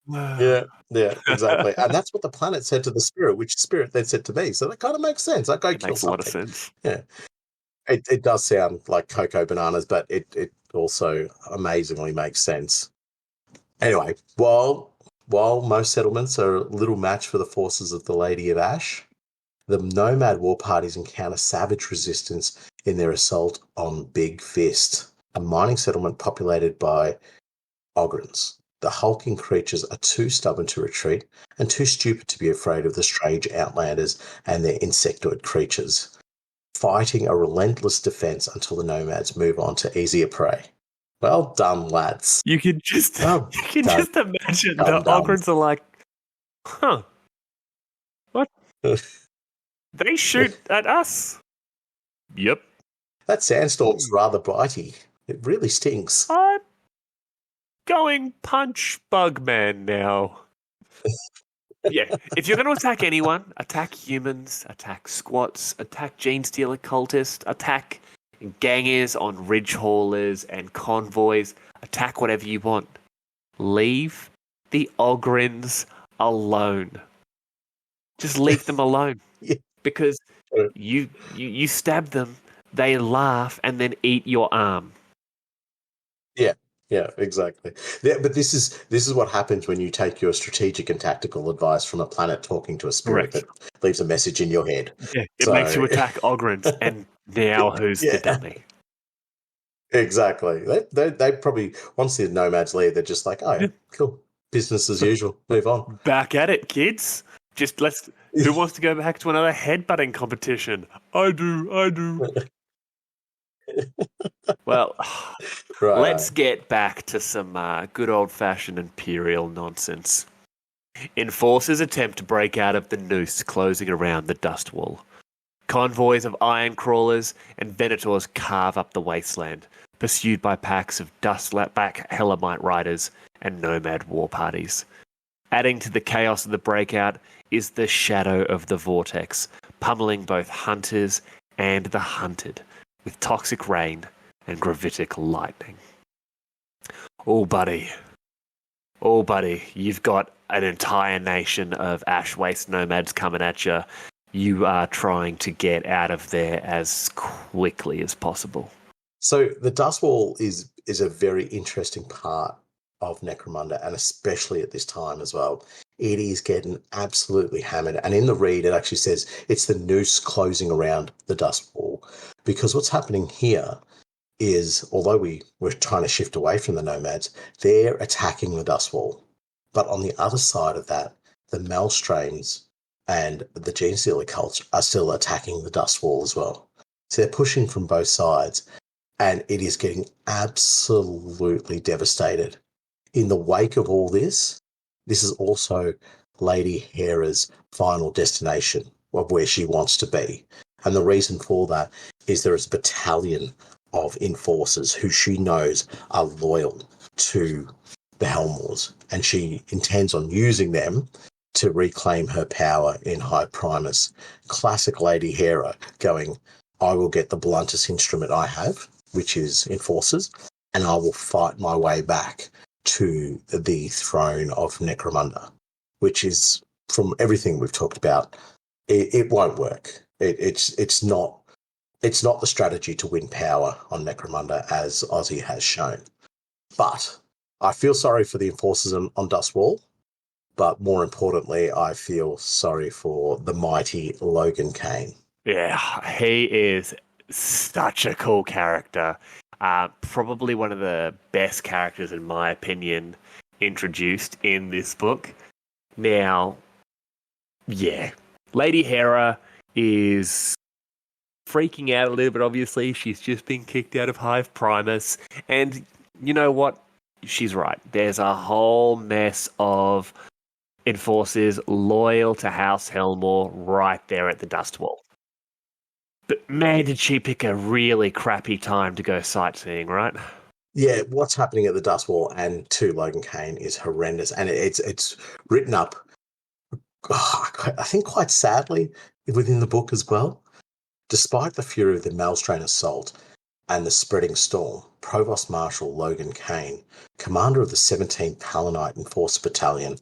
S2: Yeah, exactly. And that's what the planet said to the spirit, which spirit then said to me. So that kind of makes sense. Like, go kill
S1: Makes a
S2: something.
S1: lot of sense.
S2: Yeah. It does sound like cocoa bananas, but it also amazingly makes sense. Anyway, while most settlements are a little match for the forces of the Lady of Ash, the nomad war parties encounter savage resistance in their assault on Big Fist, a mining settlement populated by ogrins. The hulking creatures are too stubborn to retreat and too stupid to be afraid of the strange outlanders and their insectoid creatures, fighting a relentless defense until the nomads move on to easier prey. Well done, lads.
S1: You can just imagine the ogrins are like, huh, what? They shoot at us. Yep.
S2: That sandstorm's rather bitey. It really stings.
S1: I'm going punch Bugman now. Yeah, if you're going to attack anyone, attack humans, attack squats, attack Genestealer cultists, attack gangers on ridge haulers and convoys, attack whatever you want. Leave the ogrins alone. Just leave them alone.
S2: Yeah.
S1: Because you stab them, they laugh, and then eat your arm.
S2: Yeah, exactly. Yeah, but this is what happens when you take your strategic and tactical advice from a planet talking to a spirit that leaves a message in your head.
S1: Yeah, it makes you attack ogrins, and now who's the dummy?
S2: Exactly. They probably, once the nomads leave, they're just like, oh, yeah, cool. Business as usual. Move on.
S1: Back at it, kids. Just who wants to go back to another headbutting competition? I do. Well, let's get back to some good old-fashioned Imperial nonsense. Enforcers attempt to break out of the noose closing around the dust wall. Convoys of iron crawlers and venators carve up the wasteland, pursued by packs of dust-back Hellamite riders and nomad war parties. Adding to the chaos of the breakout is the shadow of the vortex, pummeling both hunters and the hunted, with toxic rain and gravitic lightning. Oh, buddy, you've got an entire nation of ash waste nomads coming at you. You are trying to get out of there as quickly as possible.
S2: So the dust wall is a very interesting part of Necromunda, and especially at this time as well. It is getting absolutely hammered. And in the read, it actually says it's the noose closing around the dust wall. Because what's happening here is, although we're trying to shift away from the nomads, they're attacking the dust wall. But on the other side of that, the Malstrains and the Genestealer cults are still attacking the dust wall as well. So they're pushing from both sides, and it is getting absolutely devastated. In the wake of all this is also Lady Hera's final destination of where she wants to be. And the reason for that is there is a battalion of enforcers who she knows are loyal to the Helmors, and she intends on using them to reclaim her power in High Primus. Classic Lady Hera going, I will get the bluntest instrument I have, which is enforcers, and I will fight my way back to the throne of Necromunda, which is, from everything we've talked about, it won't work. It's not It's not the strategy to win power on Necromunda, as Ozzy has shown. But I feel sorry for the enforcers on Dustwall. But more importantly, I feel sorry for the mighty Logan Kane.
S1: Yeah, he is such a cool character. Probably one of the best characters, in my opinion, introduced in this book. Now, yeah, Lady Hera is freaking out a little bit, obviously. She's just been kicked out of Hive Primus. And you know what? She's right. There's a whole mess of enforcers loyal to House Helmore right there at the Dustwall. But man, did she pick a really crappy time to go sightseeing, right?
S2: Yeah, what's happening at the Dustwall and to Logan Kane is horrendous. And it's written up, I think, quite sadly within the book as well. Despite the fury of the Maelstrom assault and the spreading storm, Provost Marshal Logan Kane, commander of the 17th Palanite Enforcer Battalion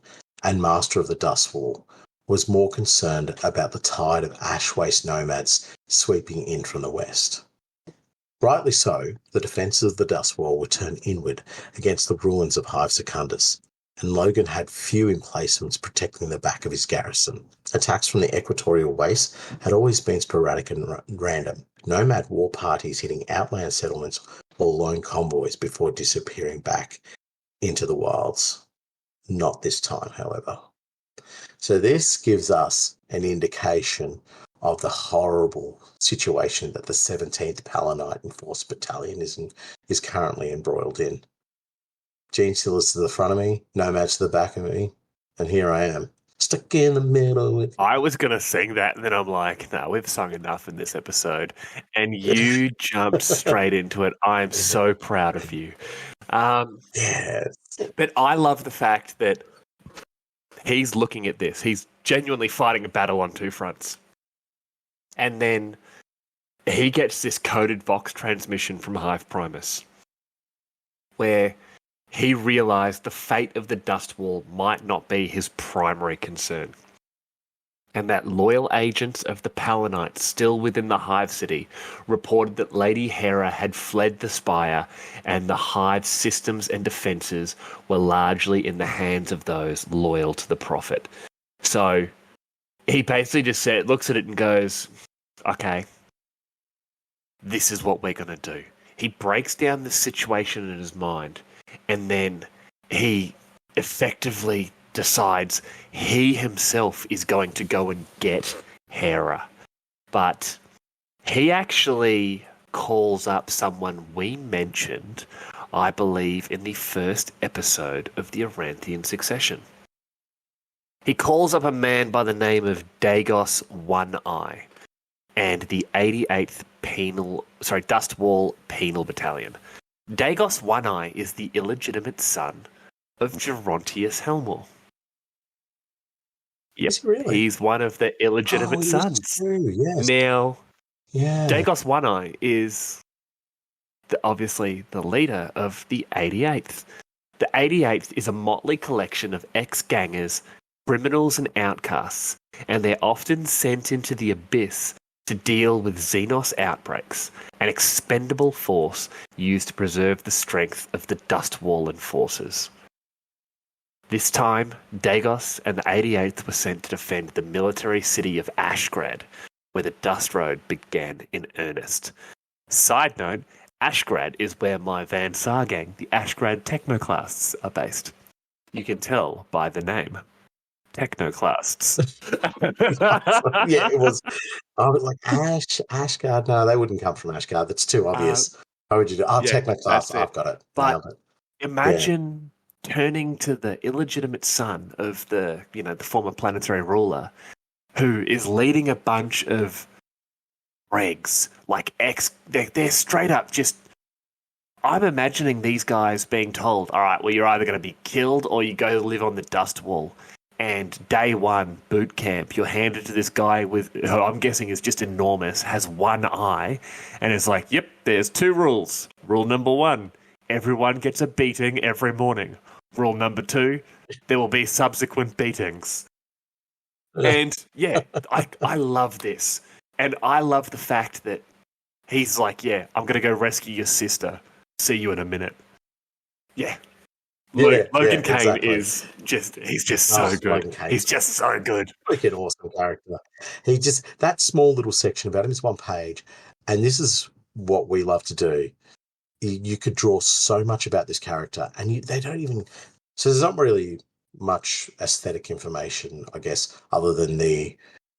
S2: and master of the Dustwall, was more concerned about the tide of ash-waste nomads sweeping in from the west. Rightly so, the defences of the Dustwall were turned inward against the ruins of Hive Secundus, and Logan had few emplacements protecting the back of his garrison. Attacks from the equatorial waste had always been sporadic and random, nomad war parties hitting outland settlements or lone convoys before disappearing back into the wilds. Not this time, however. So this gives us an indication of the horrible situation that the 17th Palanite Enforcer Battalion is currently embroiled in. Genestealers to the front of me, nomads to the back of me, and here I am, stuck in the middle.
S1: I was going to sing that, and then I'm like, no, we've sung enough in this episode. And you jumped straight into it. I'm so proud of you.
S2: Yes.
S1: But I love the fact that he's looking at this. He's genuinely fighting a battle on two fronts. And then he gets this coded Vox transmission from Hive Primus, where he realised the fate of the Dustwall might not be his primary concern, and that loyal agents of the Palanites still within the Hive City reported that Lady Hera had fled the Spire, and the Hive's systems and defences were largely in the hands of those loyal to the Prophet. So he basically just looks at it and goes, okay, this is what we're going to do. He breaks down the situation in his mind, and then he effectively decides he himself is going to go and get Hera. But he actually calls up someone we mentioned, I believe, in the first episode of the Aranthian Succession. He calls up a man by the name of Dagos One-Eye and the 88th Dustwall Penal Battalion. Dagos One-Eye is the illegitimate son of Gerontius Helmore. Yep,
S2: Really?
S1: he's one of the illegitimate sons.
S2: True, yes.
S1: Now,
S2: yeah.
S1: Dagos One-Eye is obviously the leader of the 88th. The 88th is a motley collection of ex-gangers, criminals and outcasts, and they're often sent into the abyss to deal with Xenos outbreaks, an expendable force used to preserve the strength of the Dustwall enforcers. This time, Dagos and the 88th were sent to defend the military city of Ashgrad, where the Dust Road began in earnest. Side note, Ashgrad is where my Van Sar gang, the Ashgrad Technoclasts, are based. You can tell by the name. Technoclasts.
S2: Yeah, it was. I was like, Ashgard. No, they wouldn't come from Ashgard. That's too obvious. How would you do? Oh,
S1: yeah,
S2: Technoclast. I've got it.
S1: But
S2: nailed it.
S1: imagine turning to the illegitimate son of the former planetary ruler, who is leading a bunch of regs, like they're straight up just. I'm imagining these guys being told, all right, well, you're either going to be killed or you go live on the Dustwall. And day one, boot camp, you're handed to this guy who I'm guessing is just enormous, has one eye, and it's like, yep, there's two rules. Rule number 1, everyone gets a beating every morning. Rule number 2, there will be subsequent beatings. And yeah, I love this. And I love the fact that He's like, yeah, I'm going to go rescue your sister. See you in a minute. Yeah. Logan Kane
S2: exactly.
S1: he's just so good. He's just so good.
S2: Freaking awesome character. That small little section about him is 1 page. And this is what we love to do. You could draw so much about this character, and they don't even. So there's not really much aesthetic information, I guess, other than the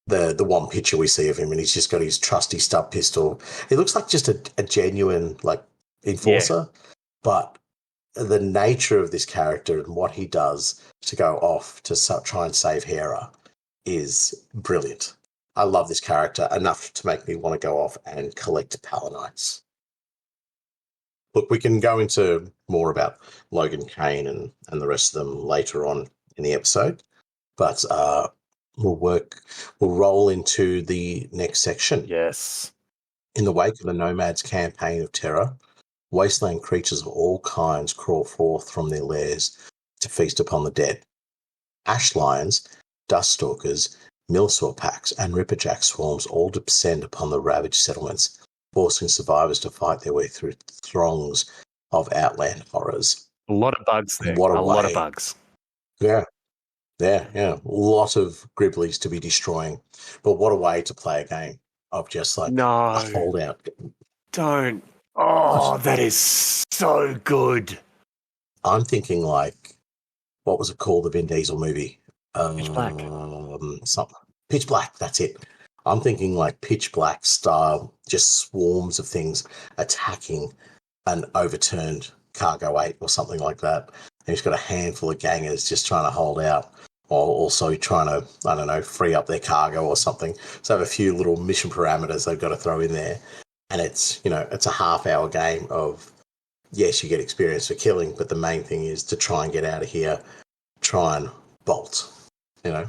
S2: one picture we see of him, and he's just got his trusty stub pistol. He looks like just a genuine enforcer, but the nature of this character and what he does to go off to try and save Hera is brilliant. I love this character enough to make me want to go off and collect Palanites. Look, we can go into more about Logan Kane and the rest of them later on in the episode, but we'll roll into the next section.
S1: Yes.
S2: In the wake of the Nomads' campaign of terror, wasteland creatures of all kinds crawl forth from their lairs to feast upon the dead. Ash lions, dust stalkers, millsaw packs, and ripperjack swarms all descend upon the ravaged settlements, forcing survivors to fight their way through throngs of outland horrors.
S1: A lot of bugs there.
S2: What
S1: a lot of bugs.
S2: Yeah. A lot of Gribblies to be destroying. But what a way to play a game of just a holdout.
S1: Don't. Oh, that is so good.
S2: I'm thinking what was it called, the Vin Diesel movie?
S1: Pitch Black.
S2: Pitch Black, that's it. I'm thinking Pitch Black style, just swarms of things attacking an overturned Cargo 8 or something like that. And he's got a handful of gangers just trying to hold out, or also trying to, free up their cargo or something. So I have a few little mission parameters they've got to throw in there. And it's a half-hour game of, yes, you get experience for killing, but the main thing is to try and get out of here, try and bolt,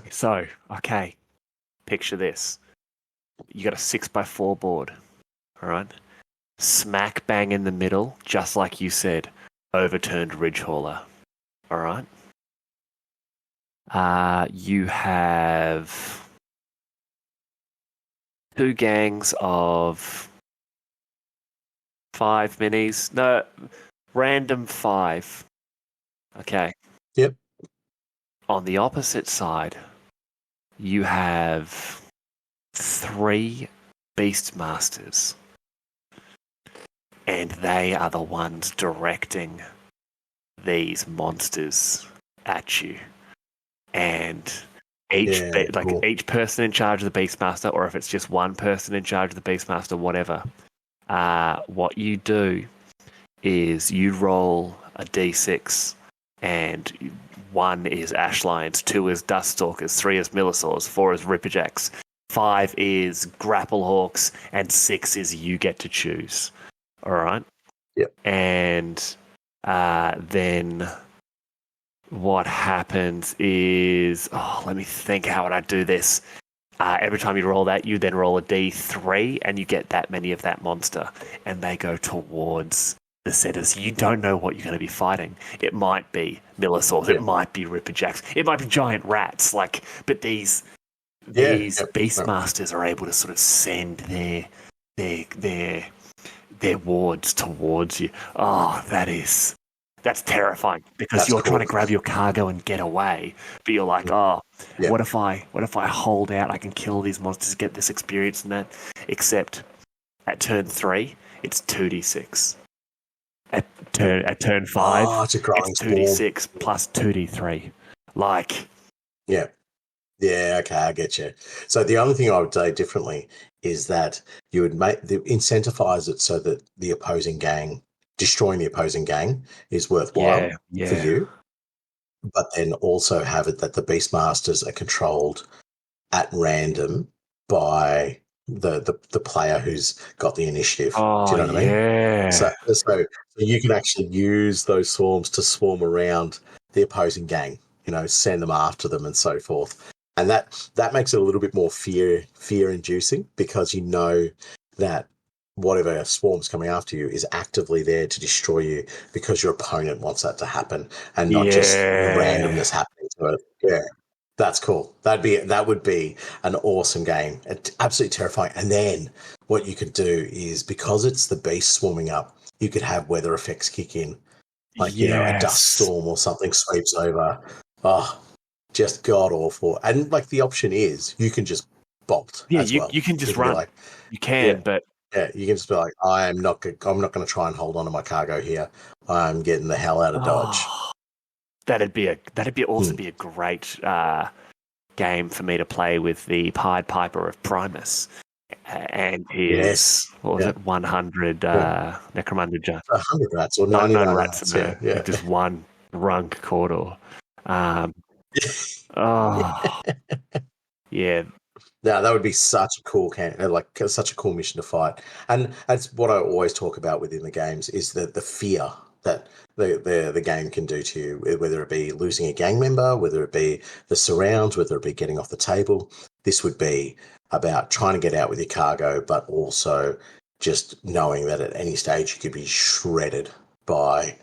S1: So, okay, picture this. You got a 6x4 board, all right? Smack bang in the middle, just like you said, overturned ridge hauler, all right? You have 2 gangs of 5 minis. No, random 5. Okay.
S2: Yep.
S1: On the opposite side, you have 3 Beastmasters. And they are the ones directing these monsters at you. And each person in charge of the Beastmaster, or if it's just one person in charge of the Beastmaster, whatever, what you do is you roll a d6, and 1 is Ash Lions, 2 is Dust Stalkers, 3 is Millisaurs, 4 is Ripperjacks, 5 is Grapple Hawks, and 6 is you get to choose. All right?
S2: Yep.
S1: And then what happens is, let me think, how would I do this? Every time you roll that, you then roll a d3, and you get that many of that monster, and they go towards the centers. You don't know what you're going to be fighting. It might be Millisaurs, it might be Ripperjacks, it might be giant rats. But these Beastmasters are able to sort of send their wards towards you. Oh, that's terrifying, because you're trying to grab your cargo and get away, but you're like, what if I hold out? I can kill these monsters, get this experience and that. Except at turn 3, it's 2d6. At turn 5,
S2: it's a growing
S1: it's 2d6 plus 2d3.
S2: Yeah, okay, I get you. So the only thing I would say differently is that you would incentivize it so that destroying the opposing gang is worthwhile for you, but then also have it that the Beastmasters are controlled at random by the player who's got the initiative. Do you know what I mean? So you can actually use those swarms to swarm around the opposing gang, send them after them and so forth. And that makes it a little bit more fear-inducing, because you know that whatever swarm's coming after you is actively there to destroy you, because your opponent wants that to happen, and not just randomness happening to it. Yeah. That's cool. That would be an awesome game. Absolutely terrifying. And then what you could do is, because it's the beast swarming up, you could have weather effects kick in, like a dust
S1: Yes.
S2: storm or something sweeps over. Oh, just god awful. And like the option is you can just bolt
S1: Yeah,
S2: as well.
S1: you can just
S2: You can be
S1: run.
S2: like,
S1: You can,
S2: yeah,
S1: but
S2: yeah, you can just be like, I'm not going to try and hold on to my cargo here. I'm getting the hell out of Dodge.
S1: That'd also be a great game for me to play with the Pied Piper of Primus and his what was it, 100 Necromunda Giant.
S2: 100 rats or
S1: 99
S2: 99
S1: rats
S2: rats.
S1: in there.
S2: Yeah.
S1: Just one Runk Corridor. Oh, yeah.
S2: Now that would be such a cool such a cool mission to fight, and that's what I always talk about within the games is the fear that the game can do to you, whether it be losing a gang member, whether it be the surrounds, whether it be getting off the table. This would be about trying to get out with your cargo, but also just knowing that at any stage you could be shredded by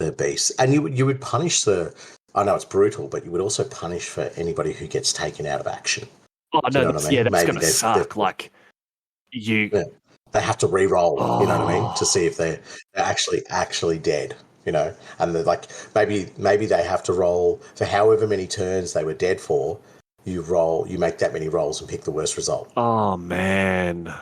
S2: the beast, and you would punish the. I know it's brutal, but you would also punish for anybody who gets taken out of action.
S1: Oh
S2: Do you
S1: no,
S2: know what I mean?
S1: yeah, that's
S2: Maybe
S1: gonna suck. Like you,
S2: they have to re-roll, you know what I mean,
S1: oh,
S2: to see if they're actually dead, and they're like maybe they have to roll for however many turns they were dead for. You make that many rolls and pick the worst result.
S1: oh man,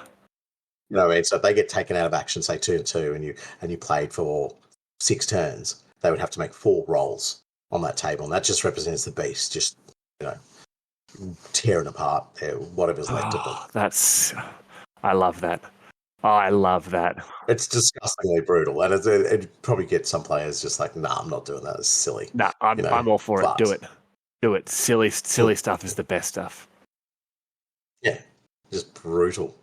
S2: You know what I mean? So if they get taken out of action, say 2 and 2, and you played for 6 turns, they would have to make 4 rolls on that table, and that just represents the beast, just you know, tearing apart whatever's left of them.
S1: I love that. I love that.
S2: It's disgustingly brutal, and it probably gets some players just like, nah, I'm not doing that. It's silly.
S1: Nah, I'm all for it. Do it. Do it. Silly stuff is the best stuff.
S2: Yeah, just brutal.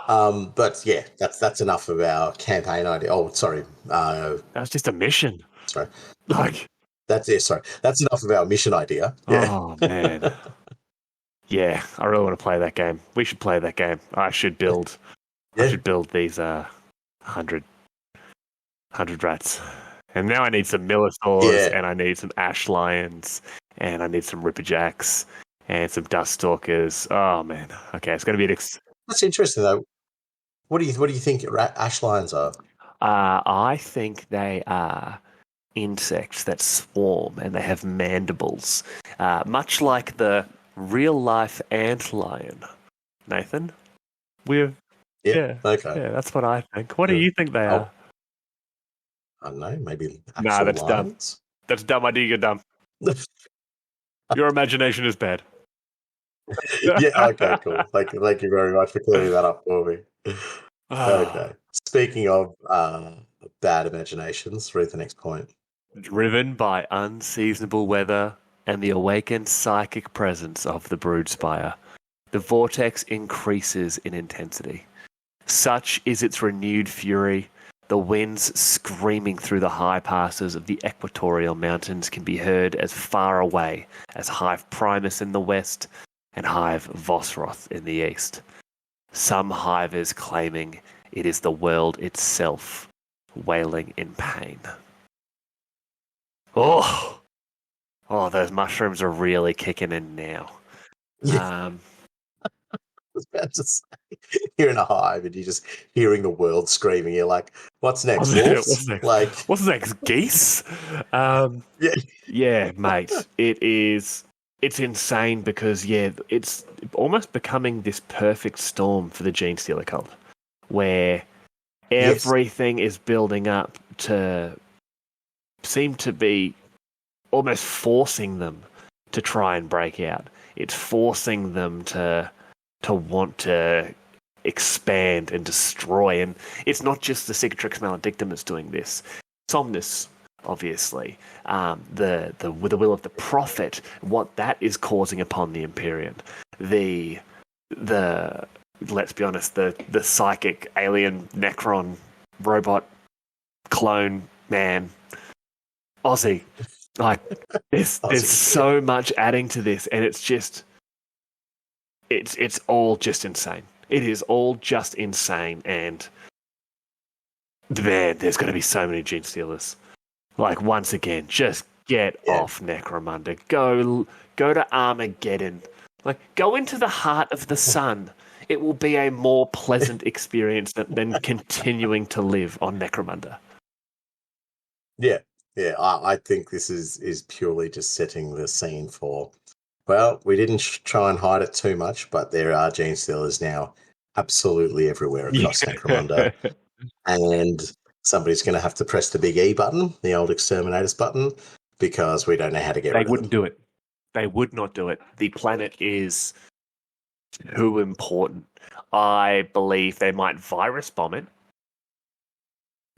S1: Oh.
S2: But yeah, that's enough of our campaign idea. Oh, sorry.
S1: That was just a mission.
S2: Sorry.
S1: Like
S2: That's it. Sorry, that's enough of our mission idea. Yeah.
S1: Oh man. Yeah, I really want to play that game. We should play that game. I should build.
S2: Yeah.
S1: I should build these 100 rats. And now I need some Militaurs, and I need some Ash Lions, and I need some Ripperjacks, and some Dust Stalkers. Oh man. Okay, it's going to be
S2: That's interesting though. What do you think Ash Lions are?
S1: I think they are insects that swarm, and they have mandibles, much like the real life antlion. Nathan,
S2: Yeah. Okay.
S1: Yeah, that's what I think. What do you think they are?
S2: I don't know. Maybe.
S1: Nah, that's
S2: lions?
S1: dumb. That's dumb idea. You're dumb. Your imagination is bad.
S2: Yeah. Okay. Cool. Thank you very much for clearing that up for me. Okay. Speaking of bad imaginations, read the next point.
S1: Driven by unseasonable weather and the awakened psychic presence of the broodspire, the vortex increases in intensity. Such is its renewed fury, the winds screaming through the high passes of the equatorial mountains can be heard as far away as Hive Primus in the west and Hive Vosroth in the east. Some hivers claiming it is the world itself wailing in pain. Oh, those mushrooms are really kicking in now.
S2: Yeah. I was about to say, you're in a hive and you're just hearing the world screaming. You're like, what's next?
S1: What's next?
S2: Like,
S1: what's next? Geese? Yeah, mate. It's insane because it's almost becoming this perfect storm for the Genestealer cult, where everything is building up to seem to be almost forcing them to try and break out. It's forcing them to want to expand and destroy. And it's not just the Cicatrix Maledictum that's doing this. Somnus, obviously. The will of the Prophet, what that is causing upon the Empyrean. The let's be honest, the psychic alien Necron robot clone man Aussie. Like there's so much adding to this, and it's all just insane. It is all just insane, and man, there's going to be so many Genestealers. Like once again, just Get off Necromunda. Go to Armageddon. Like, go into the heart of the sun. It will be a more pleasant experience than continuing to live on Necromunda.
S2: Yeah. I think this is purely just setting the scene for. Well, we didn't try and hide it too much, but there are Genestealers now absolutely everywhere across Necromunda. And somebody's going to have to press the big E button, the old exterminators button, because we don't know how to get rid of them.
S1: They wouldn't do it. They would not do it. The planet is too important. I believe they might virus bomb it.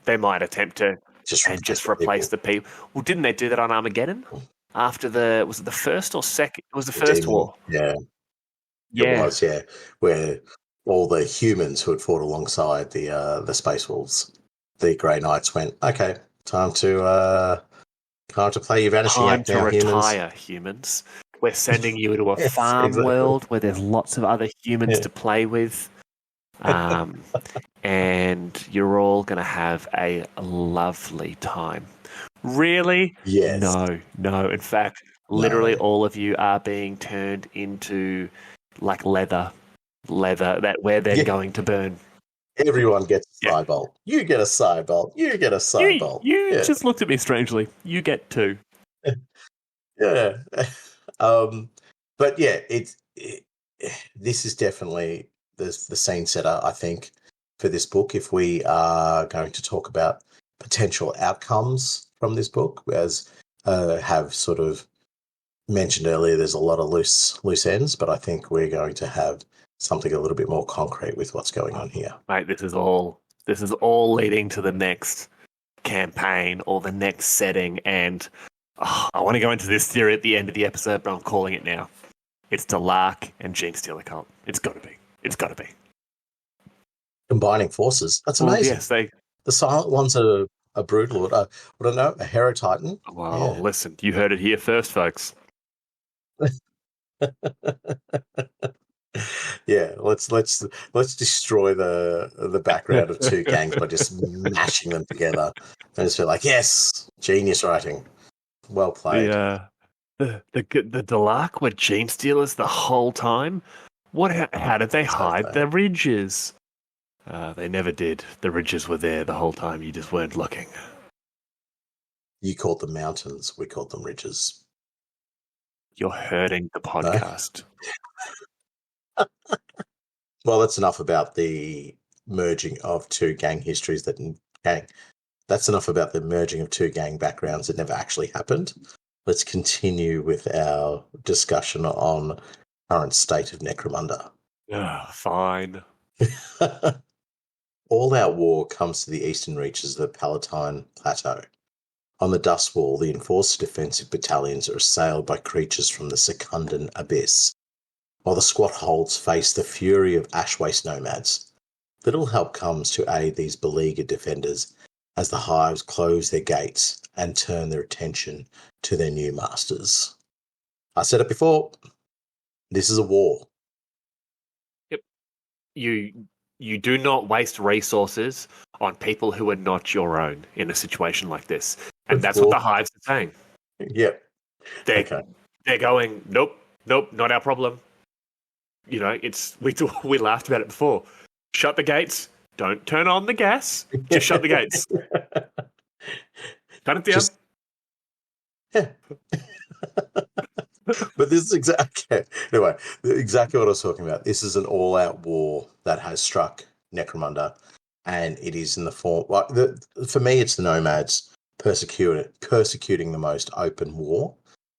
S1: They might attempt to just replace the people. Well, didn't they do that on Armageddon? After was it the first or second? It was the first war.
S2: Yeah. It was, yeah. Where all the humans who had fought alongside the Space Wolves, the Grey Knights, went, okay, time to play your vanishing act now, humans.
S1: Time to retire, humans. We're sending you to a farm world where there's lots of other humans to play with. And you're all going to have a lovely time. Really?
S2: Yes.
S1: No. In fact, literally all of you are being turned into like leather that where they're going to burn.
S2: Everyone gets a Cybolt. You get a Cybolt. You get a Cybolt.
S1: You just looked at me strangely. You get two.
S2: Yeah. But yeah, this is definitely the scene setter, I think, for this book. If we are going to talk about potential outcomes from this book, as have sort of mentioned earlier, there's a lot of loose ends, but I think we're going to have something a little bit more concrete with what's going on here.
S1: Mate, this is all leading to the next campaign or the next setting, and I want to go into this theory at the end of the episode, but I'm calling it now. It's Delark and Genestealer cult. It's got to be.
S2: Combining forces. That's amazing.
S1: Yes,
S2: the silent ones are a brood lord. I don't know, a Herotitan.
S1: Well, listen, you heard it here first, folks.
S2: Yeah, let's destroy the background of two gangs by just mashing them together and just feel like, yes, genius writing, well played.
S1: The Delark were Genestealers the whole time. How did they hide the ridges? They never did. The ridges were there the whole time. You just weren't looking.
S2: You called them mountains. We called them ridges.
S1: You're hurting the podcast.
S2: No? Well, that's enough about the merging of two gang histories That's enough about the merging of two gang backgrounds that never actually happened. Let's continue with our discussion on current state of Necromunda.
S1: Fine.
S2: All-out war comes to the eastern reaches of the Palatine Plateau. On the Dust Wall, the enforced defensive battalions are assailed by creatures from the Secundan Abyss, while the Squat Holds face the fury of Ashwaste nomads. Little help comes to aid these beleaguered defenders as the hives close their gates and turn their attention to their new masters. I said it before, this is a war.
S1: Yep. You do not waste resources on people who are not your own in a situation like this. And that's what the hives are saying.
S2: Yep.
S1: They're going, nope, not our problem. You know, we laughed about it before. Shut the gates. Don't turn on the gas. Just shut the gates. Shut it down.
S2: But this is exactly what I was talking about. This is an all-out war that has struck Necromunda, and it is in the form. For me, it's the nomads persecuting the most open war,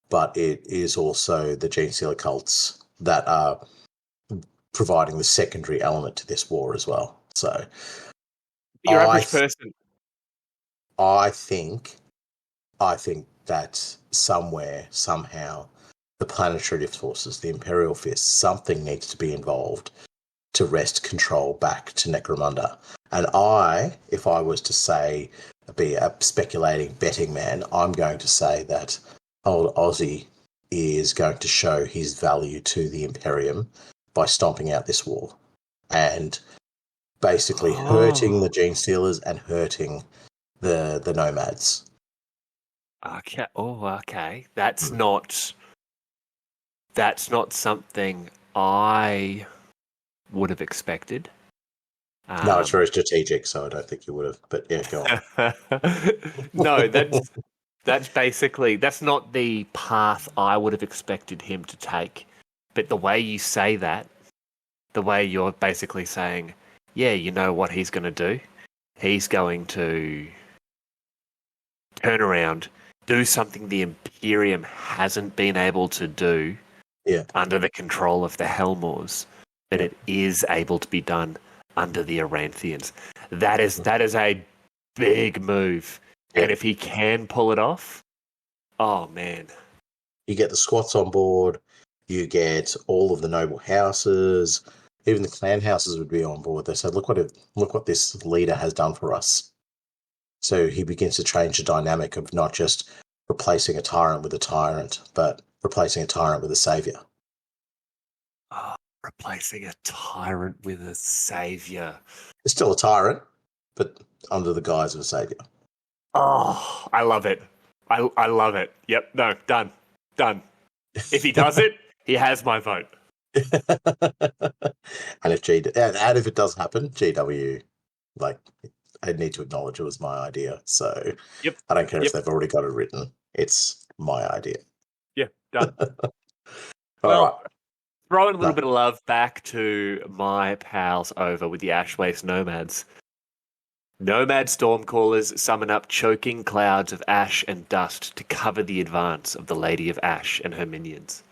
S2: but it is also the Genestealer cults that are providing the secondary element to this war as well. So,
S1: your average person.
S2: I think that somewhere, somehow, the planetary forces, the Imperial Fist, something needs to be involved to wrest control back to Necromunda. And if I was to be a speculating betting man, I'm going to say that old Aussie is going to show his value to the Imperium by stomping out this war and basically hurting the Genestealers and hurting the nomads.
S1: Okay. Oh, okay. That's not something I would have expected.
S2: No, it's very strategic, so I don't think you would have. But yeah, go on.
S1: No, that's basically that's not the path I would have expected him to take. But the way you say that, the way you're basically saying, yeah, you know what he's going to do? He's going to turn around, do something the Imperium hasn't been able to do
S2: Yeah.
S1: under the control of the Helmors, but it is able to be done under the Aranthians. That is a big move.
S2: Yeah.
S1: And if he can pull it off, oh man.
S2: You get the squats on board, you get all of the noble houses, even the clan houses would be on board. They said, look what this leader has done for us. So he begins to change the dynamic of not just replacing a tyrant with a tyrant, but replacing a tyrant with a savior.
S1: Oh, replacing a tyrant with a savior.
S2: It's still a tyrant, but under the guise of a savior.
S1: Oh, I love it. I love it. Yep, no, done. If he does it, he has my vote.
S2: and if it does happen, GW, like, I need to acknowledge it was my idea. So
S1: Yep.
S2: I don't care if they've already got it written. It's my idea.
S1: Yeah, done.
S2: All right.
S1: Throwing a little bit of love back to my pals over with the Ashwaste Nomads. Nomad Stormcallers summon up choking clouds of ash and dust to cover the advance of the Lady of Ash and her minions.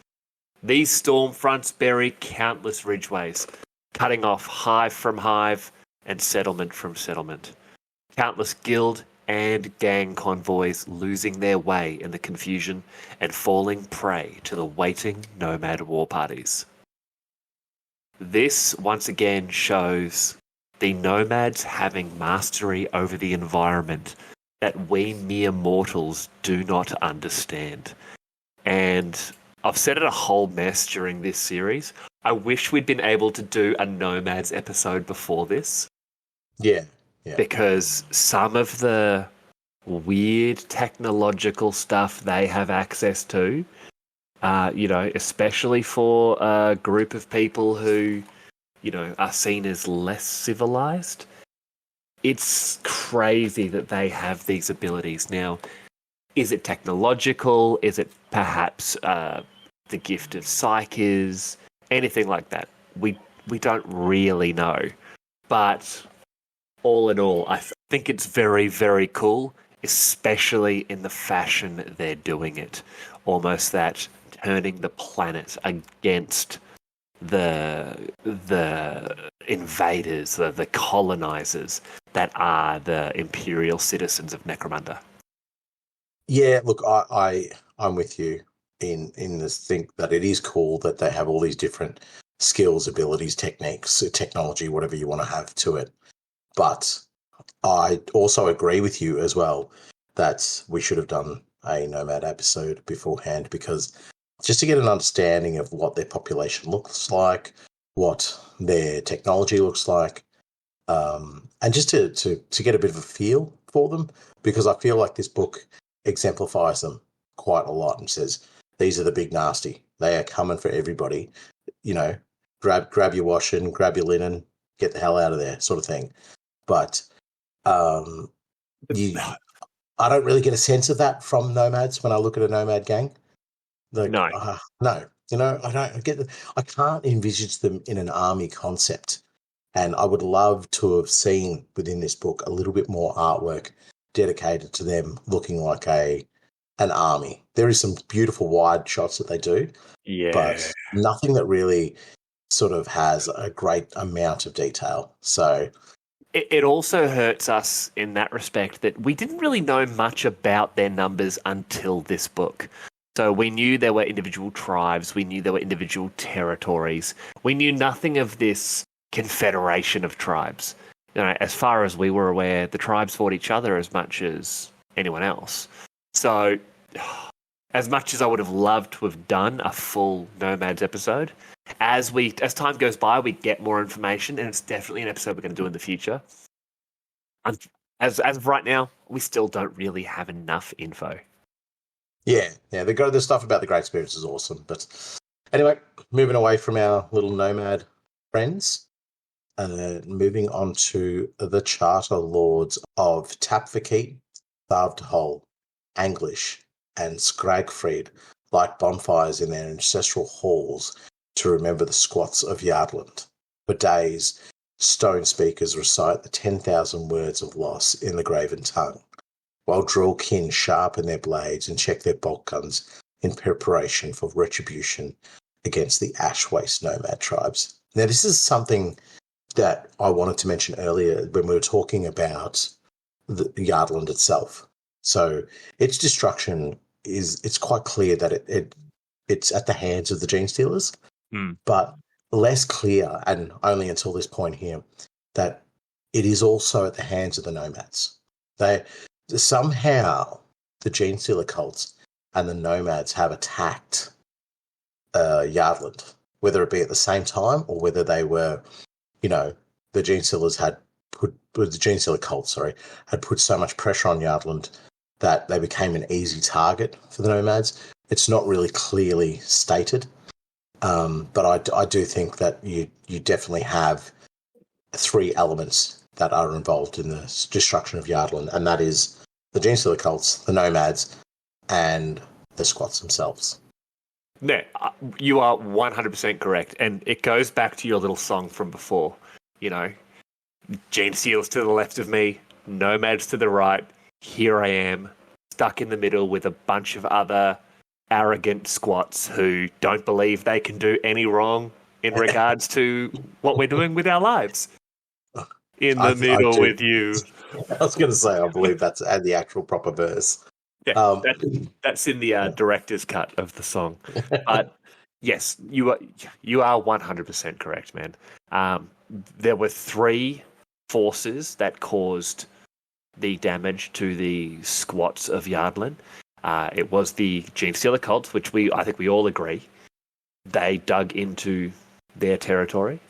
S1: These storm fronts bury countless ridgeways, cutting off hive from hive and settlement from settlement. Countless guild and gang convoys losing their way in the confusion and falling prey to the waiting nomad war parties. This once again shows the nomads having mastery over the environment that we mere mortals do not understand. And I've said it a whole mess during this series. I wish we'd been able to do a Nomads episode before this.
S2: Yeah.
S1: Because some of the weird technological stuff they have access to, especially for a group of people who, are seen as less civilized, it's crazy that they have these abilities. Now, is it technological? Is it perhaps the gift of psyches? Anything like that? We don't really know. But all in all, I think it's very, very cool, especially in the fashion they're doing it. Almost that turning the planet against the invaders, the colonizers that are the imperial citizens of Necromunda.
S2: Yeah, look, I'm with you in this thing that it is cool that they have all these different skills, abilities, techniques, technology, whatever you want to have to it. But I also agree with you as well that we should have done a Nomad episode beforehand, because just to get an understanding of what their population looks like, what their technology looks like, and just to get a bit of a feel for them, because I feel like this book exemplifies them quite a lot and says, these are the big nasty. They are coming for everybody. Grab your washing, grab your linen, get the hell out of there, sort of thing. But I don't really get a sense of that from nomads when I look at a nomad gang.
S1: No.
S2: No. I can't envisage them in an army concept. And I would love to have seen within this book a little bit more artwork dedicated to them looking like an army. There is some beautiful wide shots that they do, but nothing that really sort of has a great amount of detail. So
S1: it also hurts us in that respect that we didn't really know much about their numbers until this book. So we knew there were individual tribes, we knew there were individual territories, we knew nothing of this confederation of tribes. As far as we were aware, the tribes fought each other as much as anyone else. So, as much as I would have loved to have done a full Nomads episode, as time goes by, we get more information, and it's definitely an episode we're going to do in the future. As of right now, we still don't really have enough info.
S2: Yeah, the stuff about the Great Spirits is awesome. But anyway, moving away from our little nomad friends, moving on to the Charter Lords of Tapfakey, Thavdhol, Anglish, and Scragfried light bonfires in their ancestral halls to remember the squats of Yardland. For days, stone speakers recite the 10,000 words of loss in the graven tongue, while drill kin sharpen their blades and check their bolt guns in preparation for retribution against the Ash Waste nomad tribes. Now, this is something that I wanted to mention earlier when we were talking about the Yardland itself. So its destruction it's quite clear that it's at the hands of the Genestealers, but less clear, and only until this point here, that it is also at the hands of the nomads. They somehow, the Genestealer cults and the nomads have attacked Yardland, whether it be at the same time or whether they were, the Genestealers the Genestealer cult, had put so much pressure on Yardland that they became an easy target for the nomads. It's not really clearly stated, but I do think that you definitely have three elements that are involved in the destruction of Yardland, and that is the Genestealer cults, the nomads, and the squats themselves.
S1: No, you are 100% correct, and it goes back to your little song from before. Genestealers to the left of me, nomads to the right. Here I am, stuck in the middle with a bunch of other arrogant squats who don't believe they can do any wrong in regards to what we're doing with our lives. In the middle with you.
S2: I was going to say, I believe that's the actual proper verse.
S1: Yeah, that's in the director's cut of the song. But yes, you are 100% correct, man. There were three forces that caused the damage to the squats of Yardlan. It was the Genestealer cult, which I think we all agree. They dug into their territory.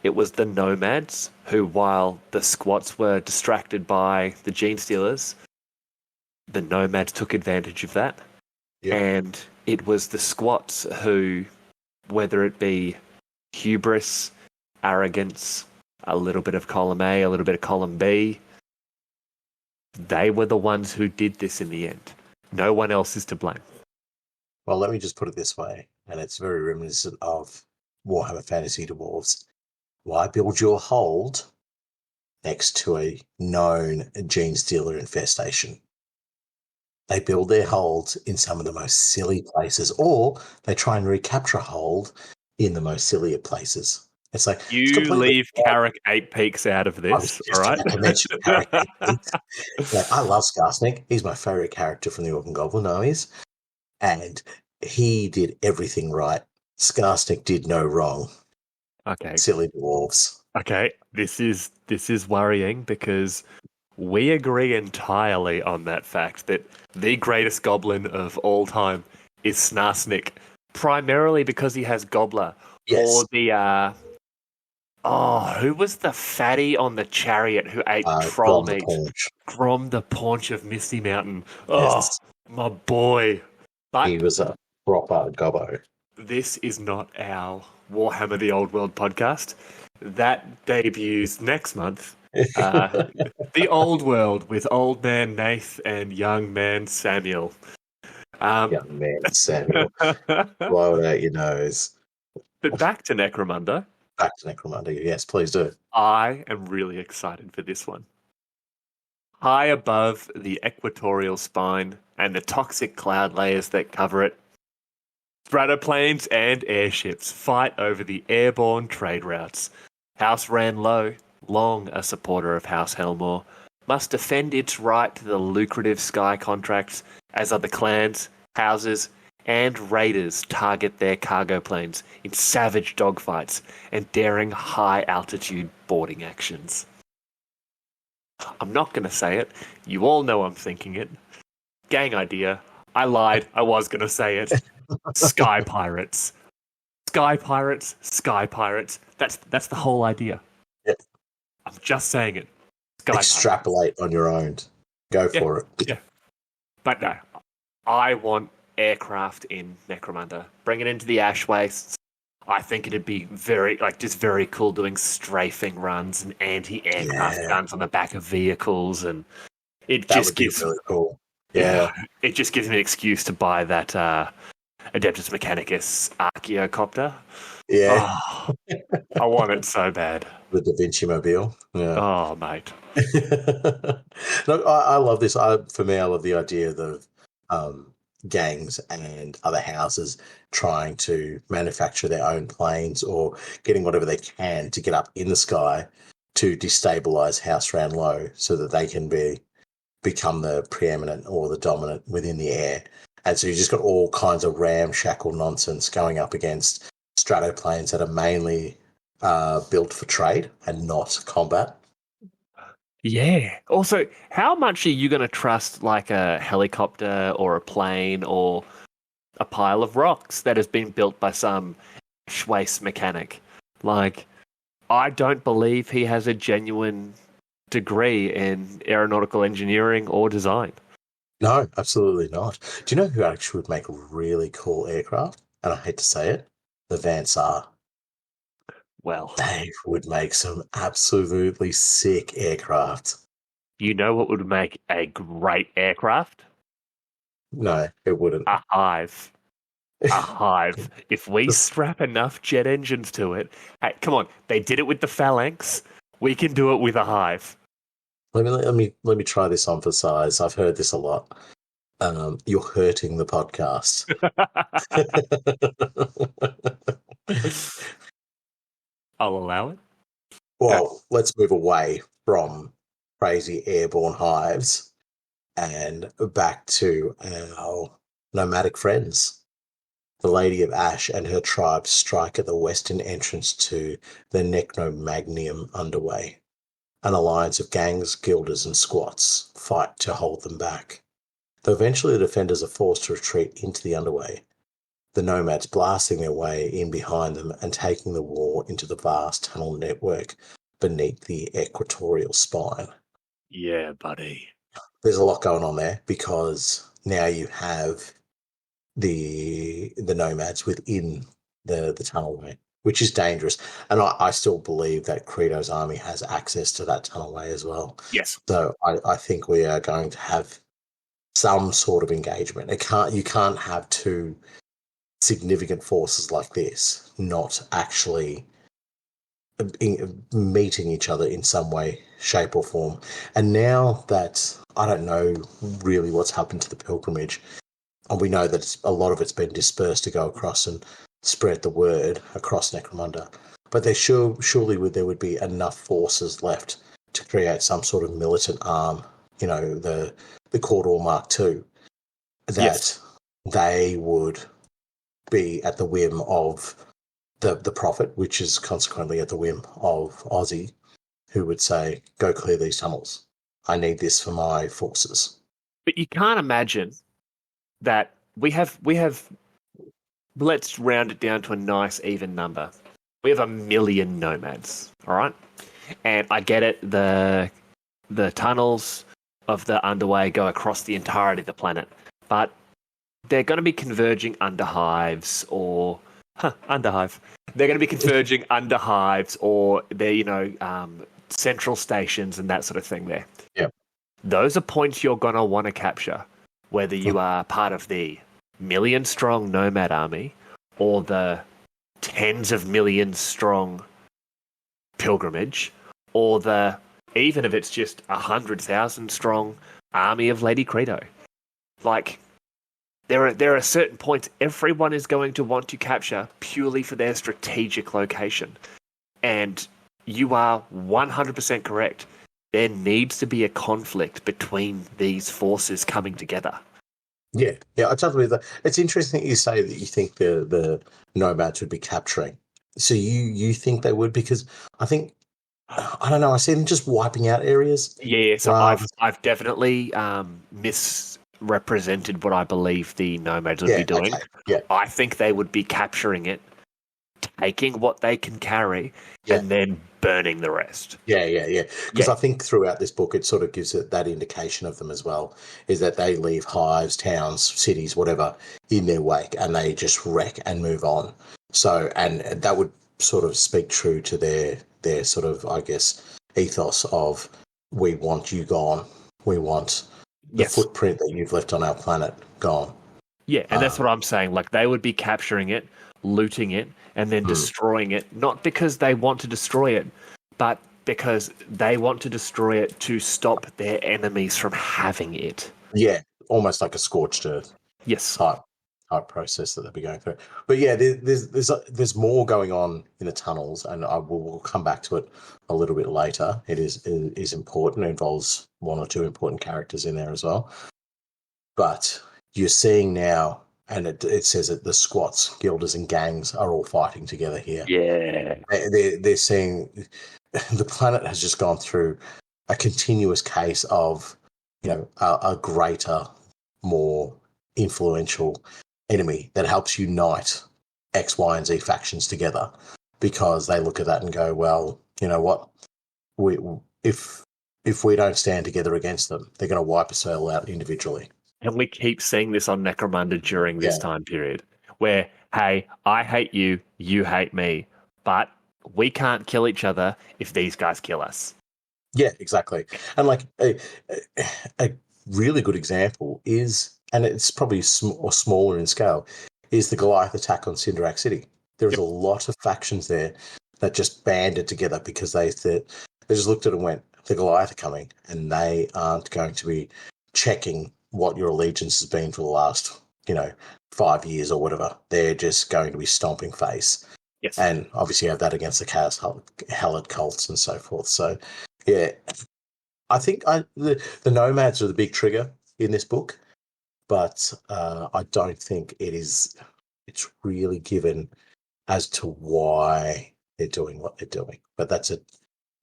S1: It was the nomads who, while the squats were distracted by the Genestealers, the nomads took advantage of that. Yeah. And it was the squats who, whether it be hubris, arrogance, a little bit of column A, a little bit of column B, they were the ones who did this in the end. No one else is to blame.
S2: Well, let me just put it this way, and it's very reminiscent of Warhammer Fantasy Dwarves. Why build your hold next to a known Genestealer infestation? They build their holds in some of the most silly places, or they try and recapture a hold in the most sillier places. It's like
S1: you leave Carrick 8 Peaks out of this, all right?
S2: I mentioned Carrick 8 Peaks. Like, I love Skarsnik. He's my favourite character from the Orc and Goblin armies, and he did everything right. Skarsnik did no wrong.
S1: Okay,
S2: silly dwarves.
S1: Okay, this is worrying because we agree entirely on that fact that the greatest goblin of all time is Snarsnik, primarily because he has Gobbler. Yes. Or the who was the fatty on the chariot who ate troll meat? Grom the Paunch of Misty Mountain. Yes. Oh, my boy. But
S2: he was a proper gobbo.
S1: This is not our Warhammer the Old World podcast. That debuts next month. The Old World with Old Man Nath and Young Man Samuel.
S2: Young Man Samuel. Blow out your nose.
S1: But back to Necromunda.
S2: Back to Necromunda, yes, please do.
S1: I am really excited for this one. High above the equatorial spine and the toxic cloud layers that cover it, stratoplanes and airships fight over the airborne trade routes. House Ranlow, long a supporter of House Helmore, must defend its right to the lucrative sky contracts as other clans, houses, and raiders target their cargo planes in savage dogfights and daring high-altitude boarding actions. I'm not going to say it. You all know I'm thinking it. Gang idea. I lied. I was going to say it. Sky Pirates. Sky Pirates. Sky Pirates. That's the whole idea.
S2: Yep.
S1: I'm just saying it.
S2: Sky Extrapolate Pirates. On your own. Go for it.
S1: Yeah. But no, I want aircraft in Necromunda. Bring it into the ash wastes. I think it'd be very cool doing strafing runs and anti-aircraft guns on the back of vehicles, and it
S2: That
S1: just
S2: would be
S1: gives
S2: really cool. Yeah.
S1: it just gives me an excuse to buy that Adeptus Mechanicus Archaeocopter.
S2: Yeah.
S1: Oh, I want it so bad.
S2: The Da Vinci Mobile. Yeah.
S1: Oh, mate.
S2: No, I love this. For me, I love the idea of gangs and other houses trying to manufacture their own planes or getting whatever they can to get up in the sky to destabilize House Round Low so that they can become the preeminent or the dominant within the air. And so you just got all kinds of ramshackle nonsense going up against stratoplanes that are mainly built for trade and not combat.
S1: Yeah. Also, how much are you going to trust like a helicopter or a plane or a pile of rocks that has been built by some waste mechanic? Like, I don't believe he has a genuine degree in aeronautical engineering or design.
S2: No, absolutely not. Do you know who actually would make really cool aircraft? And I hate to say it, the Vansar.
S1: Well,
S2: They would make some absolutely sick aircraft.
S1: you know what would make a great aircraft?
S2: No, it wouldn't.
S1: A hive. A hive. If we strap enough jet engines to it, hey, come on, they did it with the Phalanx. We can do it with a hive.
S2: Let me try this on for size. I've heard this a lot. You're hurting the podcast.
S1: I'll allow it.
S2: Well, let's move away from crazy airborne hives and back to our nomadic friends. The Lady of Ash and her tribe strike at the western entrance to the Necromagnium Underway. An alliance of gangs, guilders, and squats fight to hold them back. Though eventually the defenders are forced to retreat into the Underway, the nomads blasting their way in behind them and taking the war into the vast tunnel network beneath the equatorial spine.
S1: Yeah, buddy.
S2: There's a lot going on there because now you have the nomads within the tunnelway, which is dangerous. And I still believe that Credo's army has access to that tunnelway as well.
S1: Yes.
S2: So I think we are going to have some sort of engagement. You can't have two significant forces like this not actually meeting each other in some way, shape or form. And now that I don't know really what's happened to the pilgrimage, and we know that a lot of it's been dispersed to go across and spread the word across Necromunda, but surely there would be enough forces left to create some sort of militant arm, the Cawdor Mark II, that they would be at the whim of the Prophet, which is consequently at the whim of Ozzy, who would say, go clear these tunnels. I need this for my forces.
S1: But you can't imagine that we have let's round it down to a nice even number. We have 1 million nomads, all right? And I get it, the tunnels of the Underway go across the entirety of the planet, but they're going to be converging underhives or underhive. They're going to be converging underhives or they're central stations and that sort of thing there.
S2: Yeah.
S1: Those are points you're going to want to capture, whether you are part of the million-strong nomad army or the tens of millions strong pilgrimage, or even if it's just 100,000 strong army of Lady Credo. Like, there are certain points everyone is going to want to capture purely for their strategic location. And you are 100% correct. There needs to be a conflict between these forces coming together.
S2: Yeah, I totally agree with that. It's interesting that you say that you think the nomads would be capturing. So you think they would? Because I think, I don't know, I see them just wiping out areas.
S1: Yeah, so I've definitely misrepresented what I believe the nomads would be doing.
S2: Okay. Yeah.
S1: I think they would be capturing it, taking what they can carry
S2: Yeah.
S1: and then burning the rest.
S2: Yeah. Because
S1: Yeah.
S2: I think throughout this book, it sort of gives it that indication of them as well, is that they leave hives, towns, cities, whatever, in their wake, and they just wreck and move on. So, and that would sort of speak true to their sort of, I guess, ethos of, we want you gone. We want the
S1: Yes.
S2: footprint that you've left on our planet gone.
S1: Yeah, and that's what I'm saying. Like, they would be capturing it, looting it, and then destroying it, not because they want to destroy it, but because they want to destroy it to stop their enemies from having it.
S2: Yeah, almost like a scorched earth
S1: Yes.
S2: type process that they'll be going through. But yeah, there's more going on in the tunnels, and we'll come back to it a little bit later. It is important. It involves one or two important characters in there as well. But you're seeing now, and it says that the squats, guilders, and gangs are all fighting together here.
S1: Yeah.
S2: They're seeing the planet has just gone through a continuous case of, a greater, more influential enemy that helps unite X, Y, and Z factions together, because they look at that and go, well, you know what? If we don't stand together against them, they're going to wipe us all out individually.
S1: And we keep seeing this on Necromunda during this time period, where, hey, I hate you, you hate me, but we can't kill each other if these guys kill us.
S2: Yeah, exactly. And like a really good example is, and it's probably smaller in scale, is the Goliath attack on Cinderak City. There was a lot of factions there that just banded together because they just looked at it and went, the Goliath are coming, and they aren't going to be checking what your allegiance has been for the last, 5 years or whatever. They're just going to be stomping face.
S1: Yes.
S2: And obviously you have that against the Chaos Hallad cults and so forth. So, yeah, I think the nomads are the big trigger in this book, but I don't think it's really given as to why they're doing what they're doing. But that's a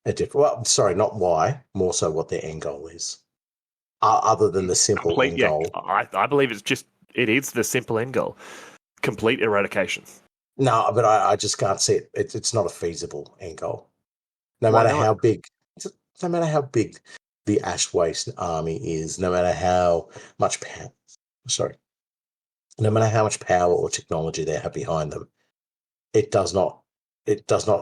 S2: different, well, sorry, not why, more so what their end goal is. Other than the simple end goal.
S1: I believe it is the simple end goal. Complete eradication.
S2: No, but I just can't see it. It's not a feasible end goal. No matter how big the Ash Waste army is, no matter how much power or technology they have behind them, it does not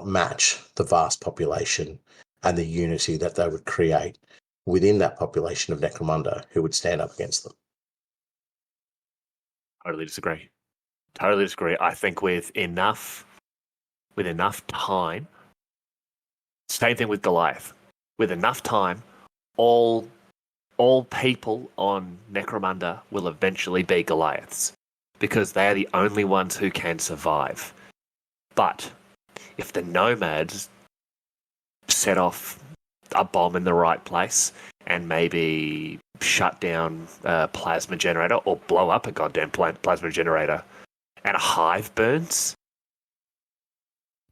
S2: match the vast population and the unity that they would create within that population of Necromunda who would stand up against them.
S1: Totally disagree. I think with enough time, same thing with Goliath. With enough time, all people on Necromunda will eventually be Goliaths, because they are the only ones who can survive. But if the nomads set off a bomb in the right place and maybe shut down a plasma generator or blow up a goddamn plasma generator and a hive burns,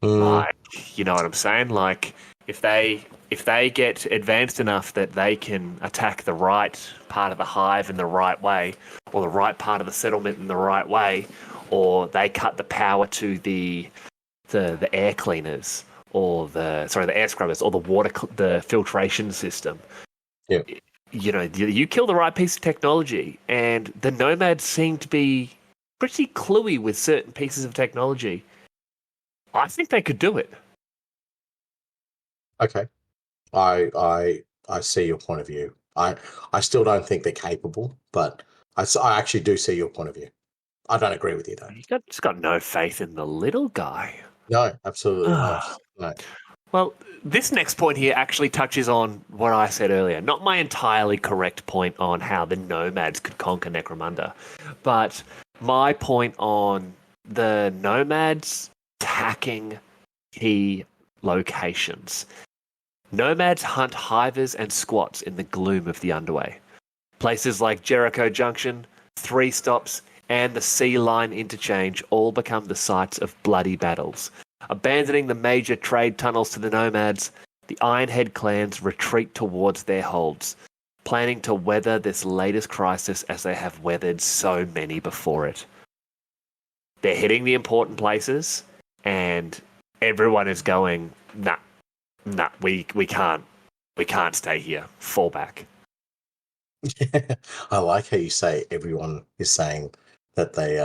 S1: like, you know what I'm saying? Like, if they get advanced enough that they can attack the right part of the hive in the right way, or the right part of the settlement in the right way, or they cut the power to the air cleaners, or the air scrubbers, or the filtration system.
S2: Yeah.
S1: You kill the right piece of technology, and the nomads seem to be pretty cluey with certain pieces of technology. I think they could do it.
S2: Okay. I see your point of view. I still don't think they're capable, but I actually do see your point of view. I don't agree with you, though.
S1: You just got no faith in the little guy.
S2: No, absolutely not. No.
S1: Well, this next point here actually touches on what I said earlier. Not my entirely correct point on how the nomads could conquer Necromunda, but my point on the nomads attacking key locations. Nomads hunt hivers and squats in the gloom of the Underway. Places like Jericho Junction, Three Stops, and the Sea Line Interchange all become the sites of bloody battles. Abandoning the major trade tunnels to the nomads, the Ironhead clans retreat towards their holds, planning to weather this latest crisis as they have weathered so many before it. They're hitting the important places, and everyone is going, nah, we can't stay here. Fall back.
S2: I like how you say everyone is saying that they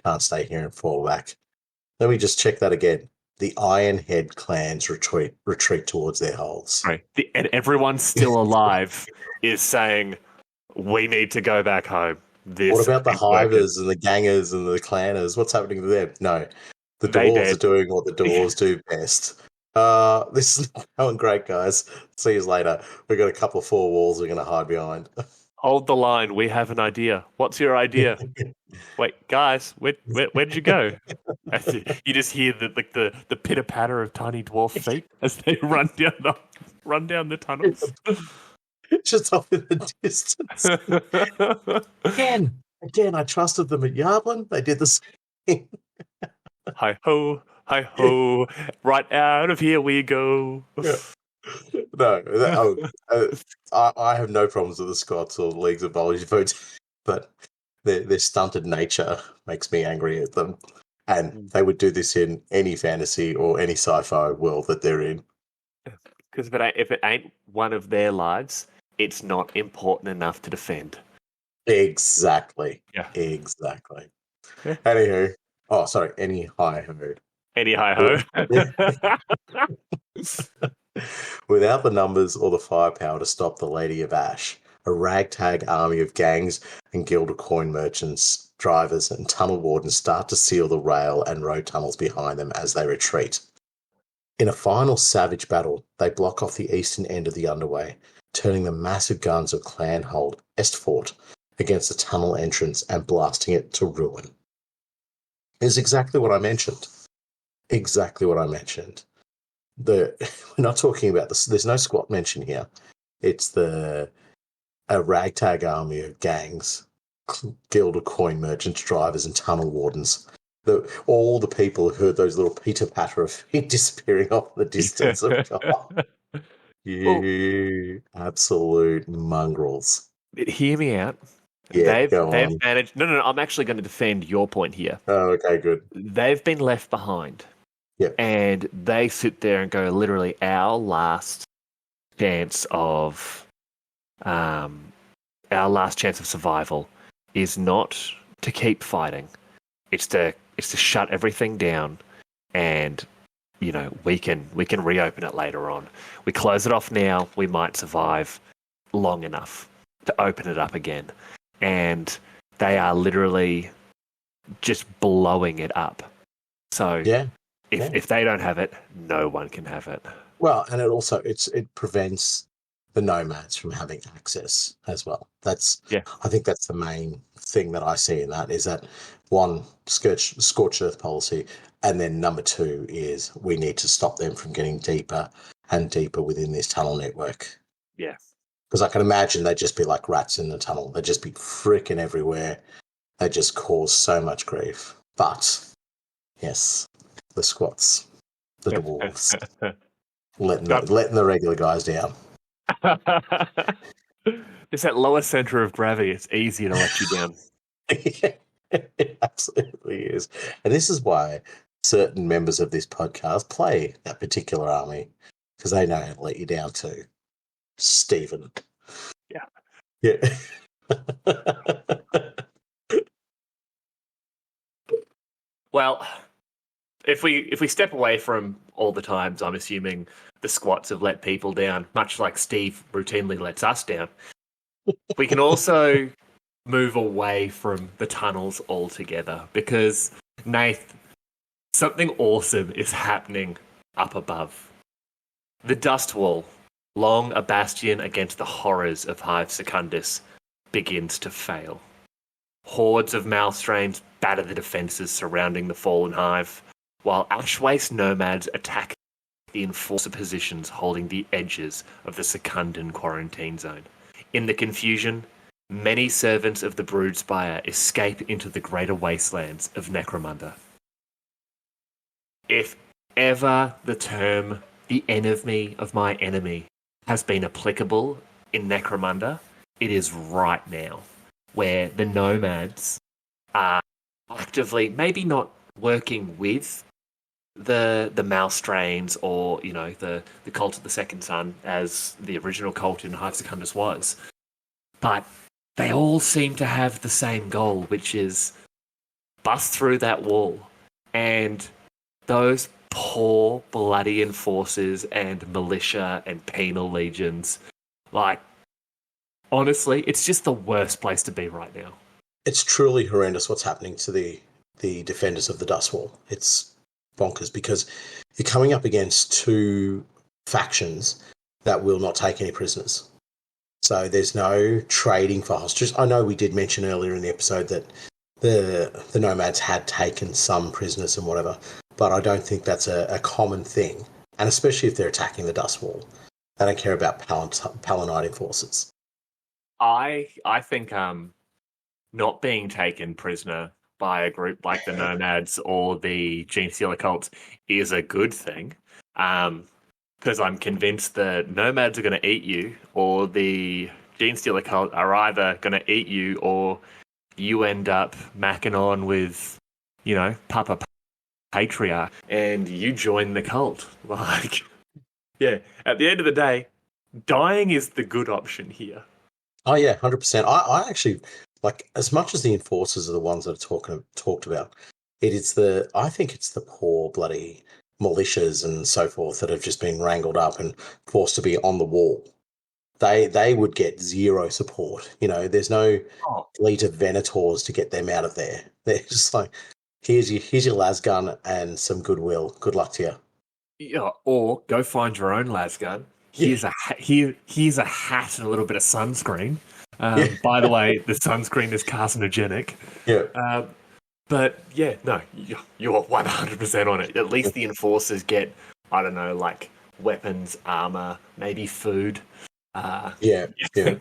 S2: can't stay here and fall back. Let me just check that again. The Ironhead clans retreat towards their holes.
S1: Right. And everyone still alive is saying, we need to go back home.
S2: What about the
S1: ain't working.
S2: Hivers and the Gangers and the Clanners? What's happening to them? No, the
S1: They
S2: Dwarves
S1: dead.
S2: are doing what the Dwarves do best. This is not going great, guys. See you later. We've got a couple of four walls we're going to hide behind.
S1: Hold the line. We have an idea. What's your idea? Wait, guys, where did you go? You just hear the pitter patter of tiny dwarf feet as they run down the tunnels.
S2: Just off in the distance. Again, I trusted them at Yardlan. They did the same thing.
S1: Hi ho, right out of here we go.
S2: Yeah. No, I have no problems with the Scots or Leagues of Biology votes, but their stunted nature makes me angry at them. And they would do this in any fantasy or any sci-fi world that they're in.
S1: Because if it ain't one of their lives, it's not important enough to defend.
S2: Exactly.
S1: Yeah.
S2: Exactly.
S1: Yeah.
S2: Anywho. Oh, sorry. Any hi-ho.
S1: Any hi-ho.
S2: Without the numbers or the firepower to stop the Lady of Ash, a ragtag army of gangs and gilded coin merchants, drivers, and tunnel wardens start to seal the rail and road tunnels behind them as they retreat. In a final savage battle, they block off the eastern end of the underway, turning the massive guns of Clanhold Estfort against the tunnel entrance and blasting it to ruin. It's exactly what I mentioned. Exactly what I mentioned. We're not talking about this. There's no squat mention here. It's a ragtag army of gangs, gilded coin merchants, drivers, and tunnel wardens. All the people who heard those little pitter patter of feet disappearing off in the distance of God. You absolute mongrels.
S1: Hear me out.
S2: Yeah,
S1: they've managed. No. I'm actually going to defend your point here.
S2: Oh, okay, good.
S1: They've been left behind.
S2: Yep.
S1: And they sit there and go, literally, our last chance of survival is not to keep fighting. It's to shut everything down, and we can reopen it later on. We close it off now. We might survive long enough to open it up again. And they are literally just blowing it up. So if they don't have it, no one can have it.
S2: Well, and it prevents the nomads from having access as well. I think that's the main thing that I see in that, is that one, scorched earth policy, and then number two is we need to stop them from getting deeper and deeper within this tunnel network.
S1: Yeah.
S2: Because I can imagine they'd just be like rats in the tunnel. They'd just be freaking everywhere. They just cause so much grief. But yes, the squats, the dwarves, letting the regular guys down.
S1: It's that lower center of gravity. It's easier to let you down.
S2: It absolutely is. And this is why certain members of this podcast play that particular army, because they know how to let you down too. Stephen. Yeah.
S1: Well, if we step away from all the times I'm assuming the squats have let people down, much like Steve routinely lets us down, we can also move away from the tunnels altogether, because, Nath, something awesome is happening up above. The Dust Wall, long a bastion against the horrors of Hive Secundus, begins to fail. Hordes of Malstrains batter the defences surrounding the fallen Hive, while Ashwaste nomads attack the enforcer positions holding the edges of the Secundan quarantine zone. In the confusion, many servants of the Broodspire escape into the greater wastelands of Necromunda. If ever the term the enemy of my enemy has been applicable in Necromunda, it is right now, where the nomads are actively, maybe not working with the mouse strains or, the cult of the second son as the original cult in Hive Secundus was. But they all seem to have the same goal, which is bust through that wall. And those poor bloody enforcers and militia and penal legions, like, honestly, it's just the worst place to be right now.
S2: It's truly horrendous what's happening to the defenders of the Dust Wall. It's bonkers because you're coming up against two factions that will not take any prisoners. So there's no trading for hostages. I know we did mention earlier in the episode that the nomads had taken some prisoners and whatever, but I don't think that's a common thing. And especially if they're attacking the Dust Wall. They don't care about Palanite enforcers.
S1: I think not being taken prisoner by a group like the Nomads or the Genestealer cults is a good thing. Because I'm convinced the Nomads are going to eat you, or the Genestealer cult are either going to eat you, or you end up macking on with, Papa Patriarch, and you join the cult. Like, yeah, at the end of the day, dying is the good option here.
S2: Oh yeah, 100%. I actually like, as much as the enforcers are the ones that are talked about. I think it's the poor bloody militias and so forth that have just been wrangled up and forced to be on the wall. They would get zero support. There's no fleet of Venators to get them out of there. They're just like, here's your las gun and some goodwill. Good luck to you.
S1: Yeah, or go find your own las gun. Here's a hat and a little bit of sunscreen. By the way, the sunscreen is carcinogenic.
S2: Yeah.
S1: But yeah, no, you're 100% on it. At least the enforcers get, I don't know, like weapons, armor, maybe food.
S2: Yeah. I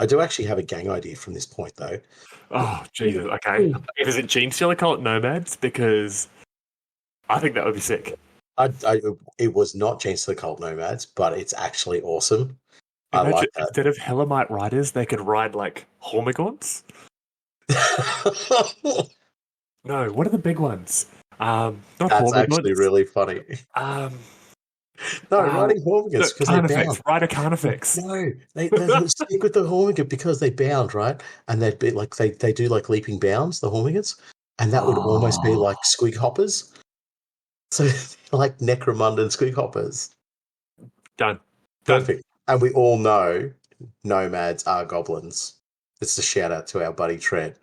S2: do actually have a gang idea from this point, though.
S1: Oh, Jesus. Okay. Is it Genestealer cult Nomads? Because I think that would be sick.
S2: It was not Genestealer cult Nomads, but it's actually awesome.
S1: Imagine,
S2: I like that.
S1: instead of Hellamite riders, they could ride like Hormigons. No, what are the big ones? Not
S2: That's
S1: Hormigons.
S2: actually really funny. Riding Hormigons because they're bound.
S1: Ride a Carnifex.
S2: No, they stick with the Hormigan because they bound, right? And they'd be like they do like leaping bounds, the Hormigans, and that would almost be like squig hoppers. So like Necromunda squig hoppers.
S1: Done.
S2: Perfect. And we all know nomads are goblins. It's a shout out to our buddy Trent.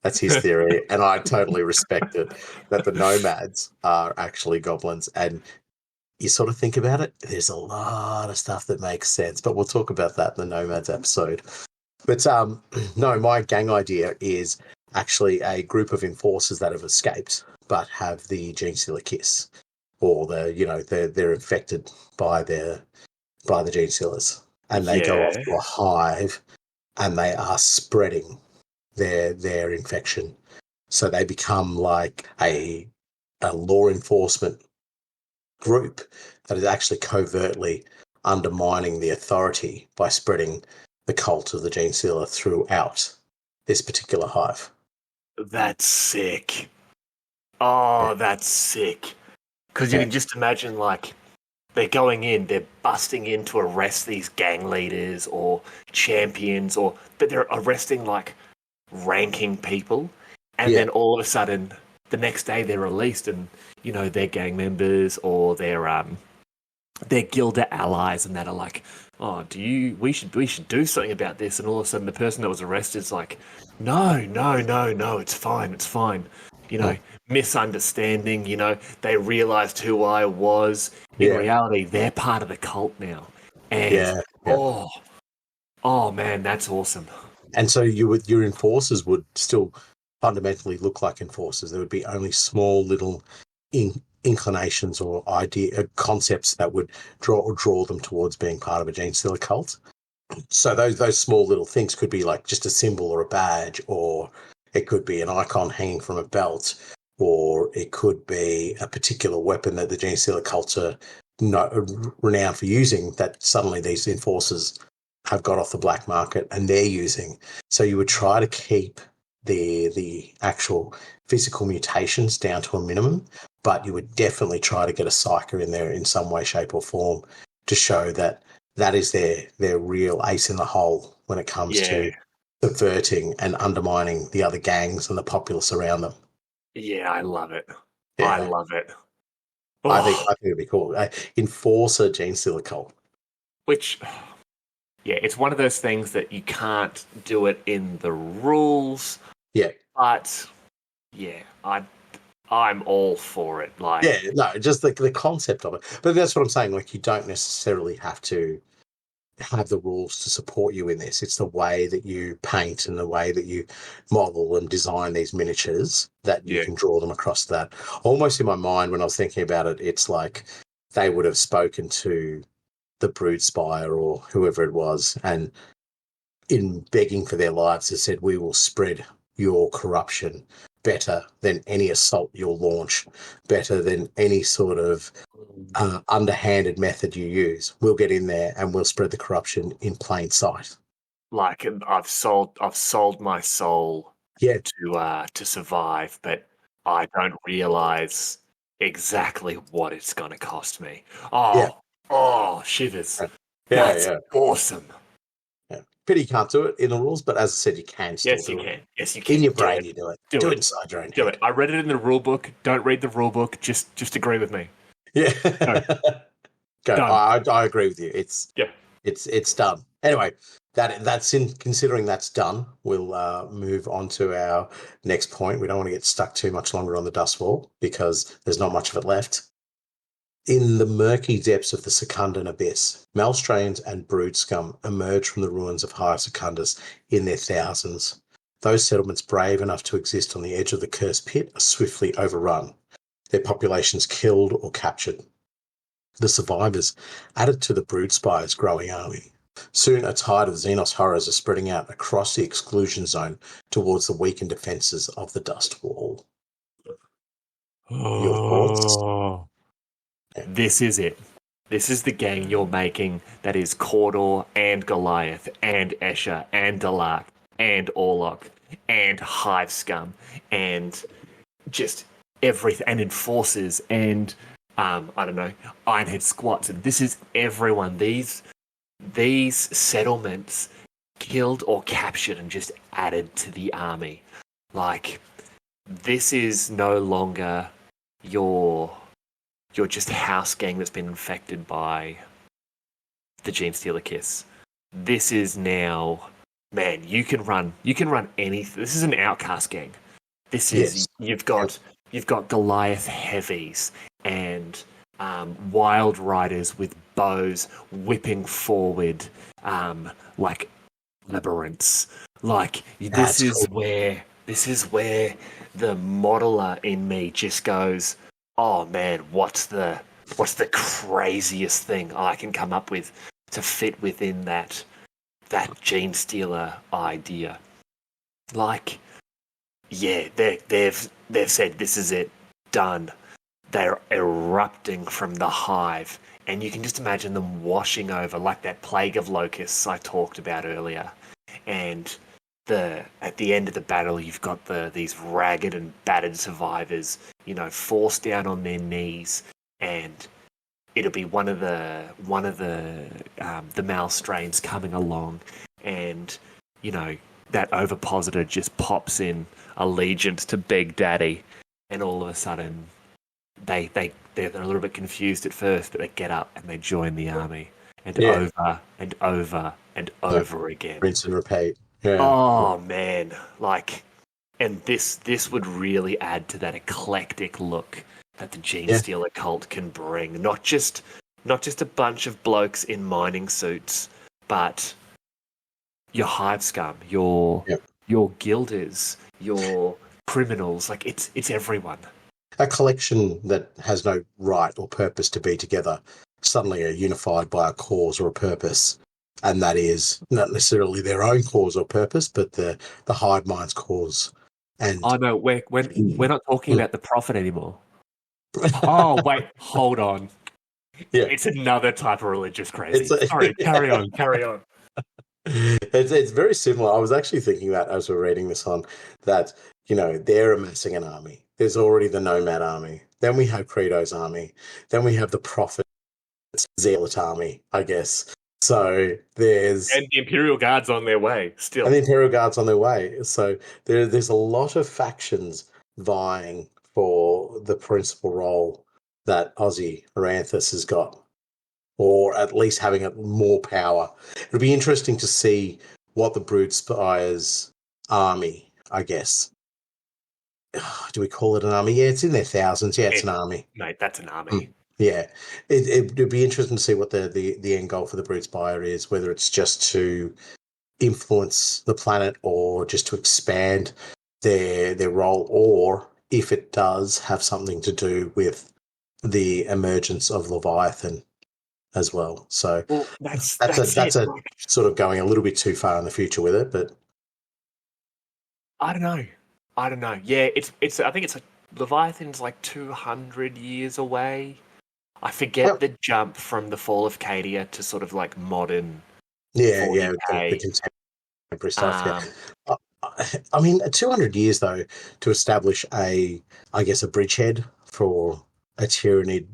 S2: That's his theory, and I totally respect it, that the nomads are actually goblins. And you sort of think about it, there's a lot of stuff that makes sense, but we'll talk about that in the nomads episode. But no, my gang idea is actually a group of enforcers that have escaped but have the Genestealer kiss, or they're infected by the Genestealers, and they go off to a hive and they are spreading their infection. So they become like a law enforcement group that is actually covertly undermining the authority by spreading the cult of the Genestealer throughout this particular hive.
S1: That's sick. Oh, that's sick. Because you can just imagine, like, they're going in, they're busting in to arrest these gang leaders or champions, but they're arresting, like, ranking people. And then all of a sudden, the next day they're released and, they're gang members or they're Gilder allies and that are like, oh, we should do something about this. And all of a sudden the person that was arrested is like, no, it's fine. Misunderstanding, they realized who I was. In reality, they're part of the cult now. And oh man, that's awesome.
S2: And so your enforcers would still fundamentally look like enforcers. There would be only small little inclinations or concepts that would draw them towards being part of a Genestealer cult. So those small little things could be like just a symbol or a badge, or it could be an icon hanging from a belt, or it could be a particular weapon that the Genestealer cults are renowned for using that suddenly these enforcers have got off the black market and they're using. So you would try to keep the actual physical mutations down to a minimum, but you would definitely try to get a psyker in there in some way, shape, or form to show that that is their real ace in the hole when it comes to subverting and undermining the other gangs and the populace around them.
S1: Yeah, I love it.
S2: Yeah.
S1: I love it.
S2: I think it'd be cool. Enforcer Genestealer cult.
S1: Which, yeah, it's one of those things that you can't do it in the rules.
S2: Yeah.
S1: But yeah, I'm all for it. Like,
S2: yeah, no, just the concept of it. But that's what I'm saying. Like, you don't necessarily have to have the rules to support you in this. It's the way that you paint and the way that you model and design these miniatures that you can draw them across that. Almost in my mind, when I was thinking about it, it's like they would have spoken to the Broodspire or whoever it was, and in begging for their lives, has said, "We will spread your corruption better than any assault you'll launch, better than any sort of underhanded method you use. We'll get in there and we'll spread the corruption in plain sight."
S1: Like, I've sold my soul to survive, but I don't realize exactly what it's going to cost me. Oh, shivers. That's awesome.
S2: Yeah. Pity you can't do it in the rules, but as I said, you can still do it.
S1: Yes, you can.
S2: In your brain, you do it. Do it inside your own head.
S1: Do it. I read it in the rule book. Don't read the rule book. Just agree with me.
S2: Yeah. Go.
S1: Done.
S2: I agree with you. It's done. Anyway, that's in considering that's done. We'll move on to our next point. We don't want to get stuck too much longer on the dust wall because there's not much of it left. In the murky depths of the Secundan abyss, Malstrains and brood scum emerge from the ruins of High Secundus in their thousands. Those settlements brave enough to exist on the edge of the cursed pit are swiftly overrun, their populations killed or captured. The survivors added to the Broodspire's growing army. Soon a tide of Xenos horrors are spreading out across the exclusion zone towards the weakened defences of the dust wall. Your thoughts?
S1: This is it. This is the game you're making that is Cawdor and Goliath and Escher and Dalark and Orlok and Hive Scum and just everything, and Enforcers and I don't know, Ironhead Squats. And this is everyone. These settlements killed or captured and just added to the army. Like, this is no longer your just house gang that's been infected by the Genestealer Kiss. This is now, man, you can run anything. This is an outcast gang. This is you've got Goliath heavies and wild riders with bows whipping forward like labyrinths. Like, this is where the modeler in me just goes, oh man, what's the craziest thing I can come up with to fit within that Genestealer idea? Like, yeah, they've said this is it, done. They're erupting from the hive, and you can just imagine them washing over like that plague of locusts I talked about earlier. And at the end of the battle, you've got these ragged and battered survivors, forced down on their knees, and it'll be one of the Malstrains coming along, and that ovipositor just pops in allegiance to Big Daddy, and all of a sudden they're a little bit confused at first, but they get up and they join the army, and over and over and over again.
S2: Rinse and repeat. Yeah.
S1: Oh man, and this would really add to that eclectic look that the Genestealer cult can bring. Not just a bunch of blokes in mining suits, but your hive scum, your guilders, your criminals. Like, it's everyone.
S2: A collection that has no right or purpose to be together suddenly are unified by a cause or a purpose. And that is not necessarily their own cause or purpose, but the hive mind's cause. And
S1: no, we're not talking about the prophet anymore. Oh wait, hold on. Yeah, it's another type of religious crazy. Sorry, carry on.
S2: It's very similar. I was actually thinking that as we're reading this on, that, they're amassing an army. There's already the Nomad army. Then we have Credo's army. Then we have the Prophet's Zealot army, I guess. So there's...
S1: And the Imperial Guard's on their way still.
S2: And the Imperial Guard's on their way. So there's a lot of factions vying for the principal role that Aussie Aranthus has got, or at least having more power. It'll be interesting to see what the Brood Spire's army, I guess. Do we call it an army? Yeah, it's in their thousands. Yeah, it's an army.
S1: Mate, that's an army.
S2: Yeah. It'd be interesting to see what the end goal for the Brood Spire is, whether it's just to influence the planet or just to expand their role, or if it does have something to do with the emergence of Leviathan as well. So that's a sort of going a little bit too far in the future with it, but
S1: I don't know. Yeah, it's. I think it's Leviathan's like 200 years away. I forget the jump from the fall of Cadia to sort of like modern.
S2: Yeah, the contemporary stuff. Yeah, I mean, 200 years though to establish a bridgehead for a Tyranid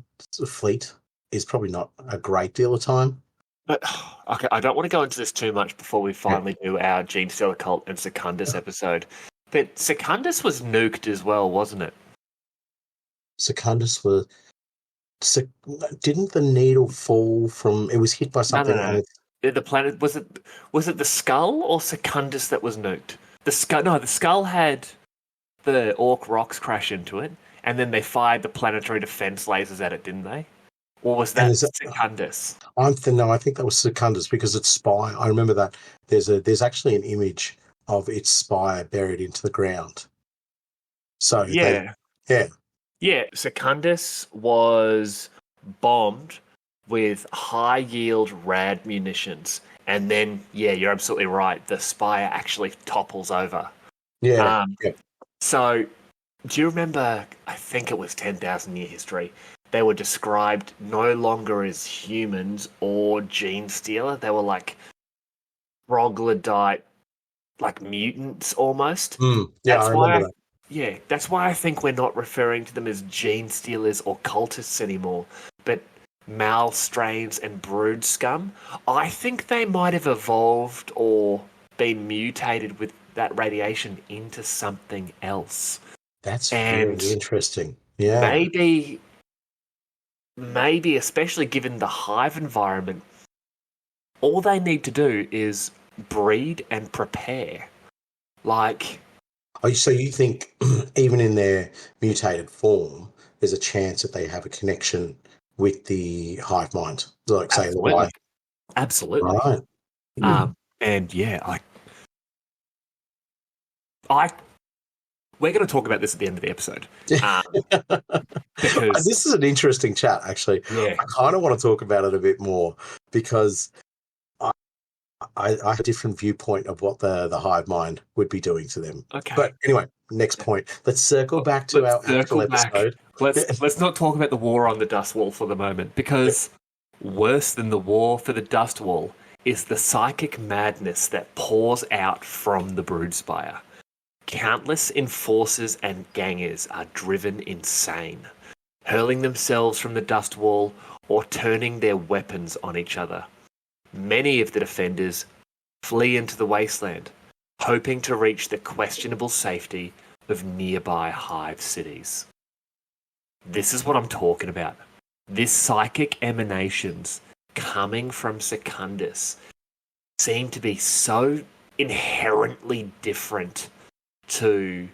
S2: fleet is probably not a great deal of time.
S1: But okay, I don't want to go into this too much before we finally do our Genestealer cult and Secundus episode. But Secundus was nuked as well, wasn't it?
S2: Secundus was. Didn't the needle fall from? It was hit by something.
S1: No. The planet was it the skull or Secundus that was nuked? The skull had the Orc rocks crash into it, and then they fired the planetary defense lasers at it, didn't they? Or was that Secundus?
S2: I think that was Secundus because its spire. I remember that there's actually an image of its spire buried into the ground. So
S1: yeah. Secundus was bombed with high yield rad munitions, and then you're absolutely right. The spire actually topples over.
S2: Yeah.
S1: So, do you remember? I think it was 10,000 year history. They were described no longer as humans or Genestealer. They were like troglodyte, like mutants almost.
S2: I remember that.
S1: Yeah, that's why I think we're not referring to them as Genestealers or cultists anymore, but Mal strains and brood scum. I think they might have evolved or been mutated with that radiation into something else.
S2: That's very interesting. Yeah.
S1: Maybe, especially given the hive environment, all they need to do is breed and prepare. Like...
S2: So you think even in their mutated form, there's a chance that they have a connection with the hive mind, like say Leviathan?
S1: Absolutely.
S2: Right.
S1: And yeah, we're going to talk about this at the end of the episode. Because
S2: this is an interesting chat, actually.
S1: Yeah.
S2: I kind of want to talk about it a bit more because I have a different viewpoint of what the hive mind would be doing to them.
S1: Okay.
S2: But anyway, next point. Let's circle back to our actual episode.
S1: Let's not talk about the war on the Dust Wall for the moment, because worse than the war for the Dust Wall is the psychic madness that pours out from the Broodspire. Countless enforcers and gangers are driven insane, hurling themselves from the Dust Wall or turning their weapons on each other. Many of the defenders flee into the wasteland, hoping to reach the questionable safety of nearby hive cities. This is what I'm talking about. This psychic emanations coming from Secundus seem to be so inherently different to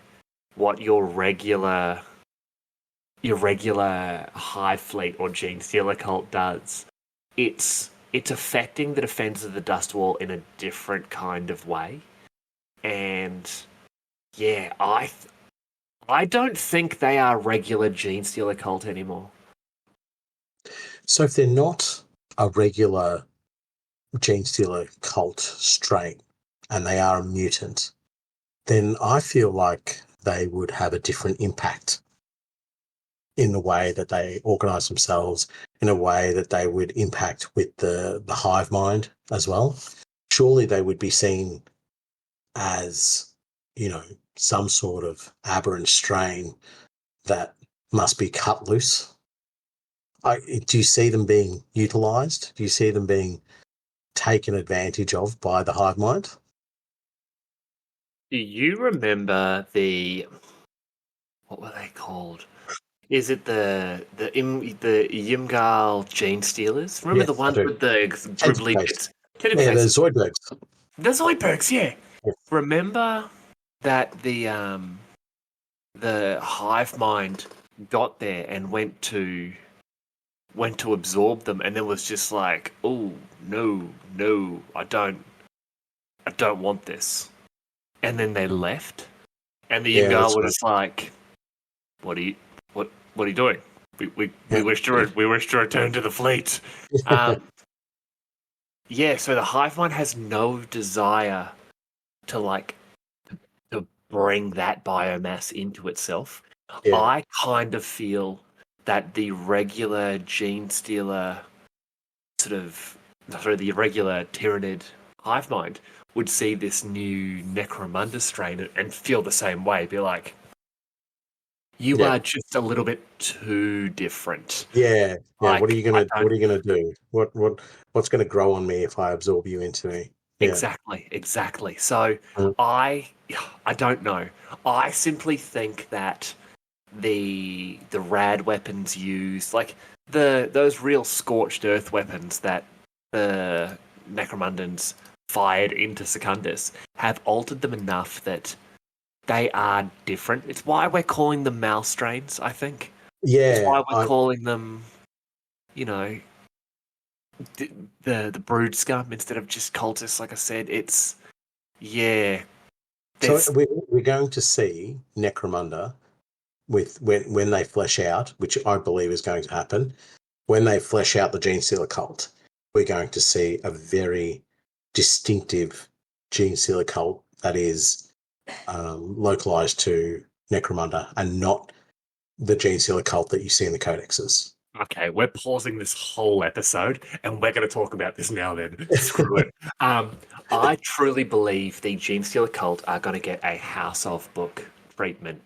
S1: what your regular hive fleet or Genestealer cult does. It's affecting the defense of the Dust Wall in a different kind of way. And yeah, I don't think they are regular Genestealer cult anymore.
S2: So if they're not a regular Genestealer cult strain and they are a mutant, then I feel like they would have a different impact in the way that they organise themselves, in a way that they would impact with the hive mind as well. surely they would be seen as, some sort of aberrant strain that must be cut loose. Do you see them being utilised? Do you see them being taken advantage of by the hive mind?
S1: Do you remember what were they called? Is it the Yimgal Genestealers? Remember the
S2: Yes, I
S1: ones
S2: do.
S1: with the gribbly bits? Tentacle
S2: Yeah, the
S1: faces.
S2: Zoidbergs.
S1: The Zoidbergs, yeah.
S2: Yes.
S1: Remember that the hive mind got there and went to absorb them, and then was just like, oh no, I don't want this. And then they left, and the
S2: Yeah,
S1: Yimgal
S2: that's
S1: were
S2: right.
S1: just like, what are you doing? We
S2: Yeah.
S1: wish to return to the fleet. Yeah, so the hive mind has no desire to bring that biomass into itself.
S2: Yeah.
S1: I kind of feel that the regular gene stealer the regular Tyrannid hive mind would see this new Necromunda strain and feel the same way. Be like, you
S2: Yeah.
S1: are just a little bit too different.
S2: Yeah. Yeah.
S1: Like,
S2: What are you gonna do? What's gonna grow on me if I absorb you into me? Yeah.
S1: exactly. So
S2: Mm.
S1: I don't know. I simply think that the rad weapons used, like those real scorched earth weapons that the Necromundans fired into Secundus, have altered them enough that they are different. It's why we're calling them Malstrains, I think. It's
S2: Yeah.
S1: why we're calling them, you know, the brood scum instead of just cultists. Like I said, it's yeah.
S2: So
S1: There's
S2: we're going to see Necromunda with when they flesh out, which I believe is going to happen. When they flesh out the Gene Sealer cult, we're going to see a very distinctive Gene Sealer cult that is localized to Necromunda and not the Gene Sealer cult that you see in the codexes.
S1: okay. We're pausing this whole episode, and we're going to talk about this now. Then screw it. I truly believe the Genestealer cult are going to get a House of book treatment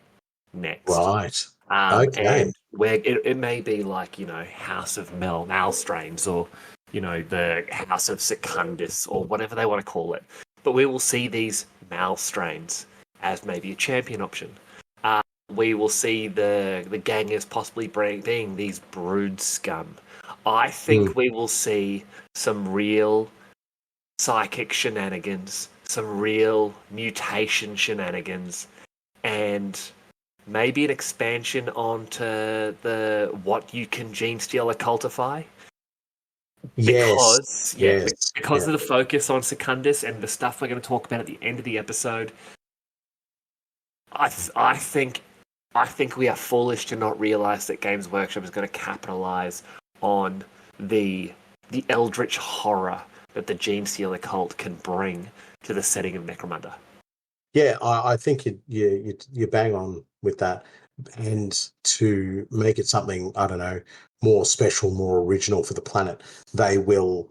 S1: next.
S2: Right. Okay.
S1: And where it may be like, House of Malstrains, or, the House of Secundus, or whatever they want to call it. But we will see these Malstrains as maybe a champion option. We will see the gang as possibly being these brood scum. I think we will see some real psychic shenanigans, some real mutation shenanigans, and maybe an expansion onto the what you can gene steal or cultify.
S2: Yes.
S1: Because of the focus on Secundus and the stuff we're going to talk about at the end of the episode. I think we are foolish to not realize that Games Workshop is going to capitalize on the eldritch horror that the Gene Stealer cult can bring to the setting of Necromunda.
S2: Yeah, I think you bang on with that, and to make it something, I don't know, more special, more original for the planet, they'll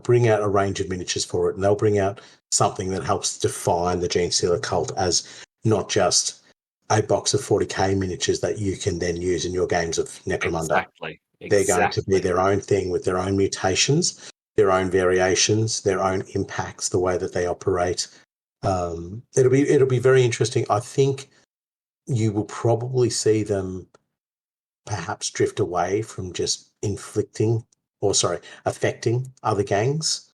S2: bring out a range of miniatures for it, and they'll bring out something that helps define the Gene Stealer cult as not just a box of 40k miniatures that you can then use in your games of Necromunda.
S1: Exactly.
S2: They're going to be their own thing with their own mutations, their own variations, their own impacts, the way that they operate. It'll be very interesting. I think you will probably see them perhaps drift away from just affecting other gangs,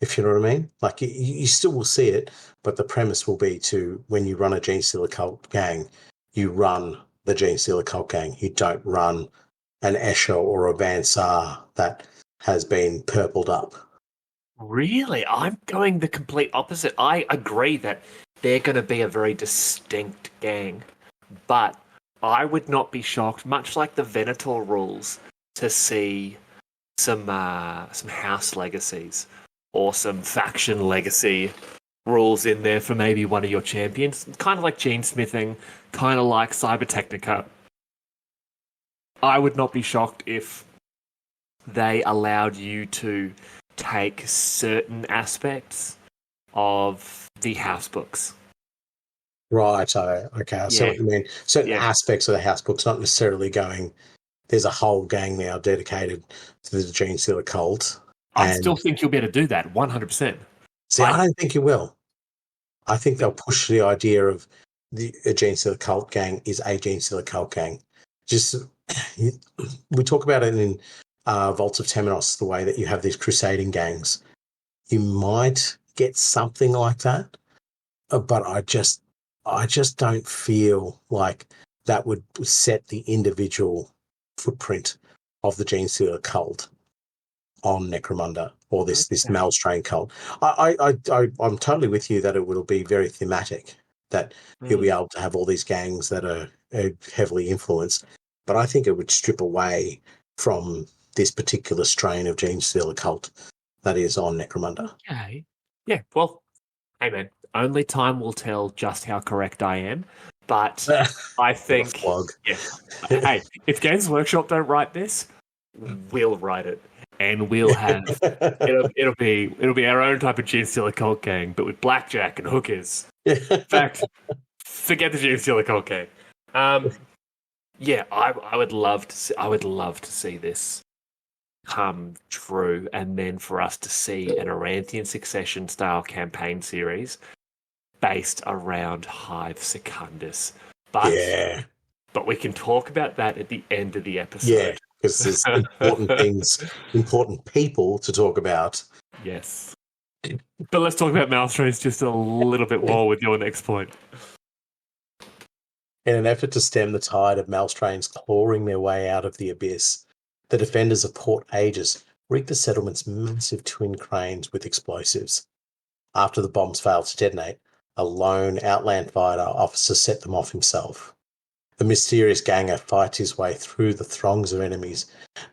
S2: if you know what I mean. Like you still will see it, but the premise will be to, when you run a Gene Stealer cult gang, you run the Gene Stealer cult gang. You don't run an Escher or a Van Saar that has been purpled up.
S1: Really? I'm going the complete opposite. I agree that they're going to be a very distinct gang, but I would not be shocked, much like the Venator rules, to see some house legacies or some faction legacy rules in there for maybe one of your champions. Kind of like gene smithing, kind of like Cybertechnica. I would not be shocked if they allowed you to take certain aspects of the house books.
S2: Right. Okay. I see
S1: Yeah,
S2: what you mean. Certain
S1: yeah.
S2: aspects of the house books, not necessarily going. There's a whole gang now dedicated to the Genestealer cult,
S1: I still
S2: and
S1: think you'll be able to do that 100%.
S2: see, I don't think you will. I think they'll push the idea of a Genestealer cult gang is a Genestealer cult gang. Just we talk about it in Vaults of Temenos, the way that you have these crusading gangs. You might get something like that, but I just don't feel like that would set the individual footprint of the Genestealer cult on Necromunda or this
S1: Okay.
S2: Malstrain cult. I'm totally with you that it will be very thematic, that you'll be able to have all these gangs that are heavily influenced, but I think it would strip away from this particular strain of Genestealer cult that is on Necromunda.
S1: Okay. Yeah, well, hey man, only time will tell just how correct I am, but I
S2: What a
S1: think,
S2: flog.
S1: yeah, hey, if Games Workshop don't write this, we'll write it, and we'll have it'll be our own type of Genestealer cult gang, but with blackjack and hookers. In fact, forget the Genestealer cult gang. Yeah, I would love to see this come true, and then for us to see an Aranthian Succession style campaign series based around Hive Secundus.
S2: Yeah.
S1: But we can talk about that at the end of the
S2: Yeah,
S1: episode.
S2: because there's important things, important people to talk about.
S1: Yes. But let's talk about Malstrains just a little bit more with your next point.
S2: In an effort to stem the tide of Malstrains clawing their way out of the abyss, the defenders of Port Aegis rigged the settlement's massive twin cranes with explosives. After the bombs failed to detonate, a lone Outland fighter officer set them off himself. The mysterious ganger fights his way through the throngs of enemies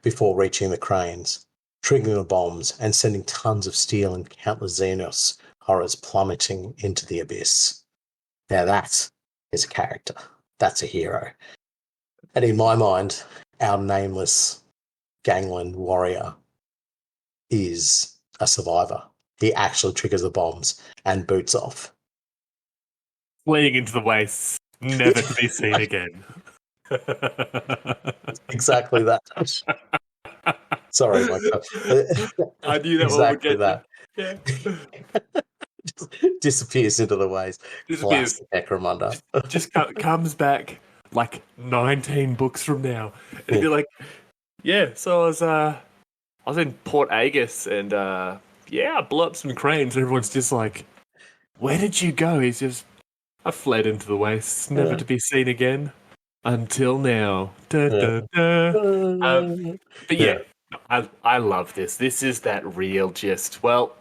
S2: before reaching the cranes, triggering the bombs and sending tons of steel and countless Xenos horrors plummeting into the abyss. Now that is a character. That's a hero. And in my mind, our nameless gangland warrior is a survivor. He actually triggers the bombs and boots off.
S1: Fleeing into the wastes, never to be seen again.
S2: Exactly that. Sorry, my God.
S1: I knew that
S2: Exactly
S1: one would
S2: that.
S1: get you.
S2: Disappears into the waves.
S1: Disappears.
S2: Classic Necromunda.
S1: Just comes back like 19 books from now. And he'd be like, yeah, so I was in Port Aegis and yeah, I blew up some cranes. Everyone's just like, where did you go? He's just, I fled into the wastes, never to be seen again. Until now. Da, da, da. But yeah, I love this. This is that real gist. Well,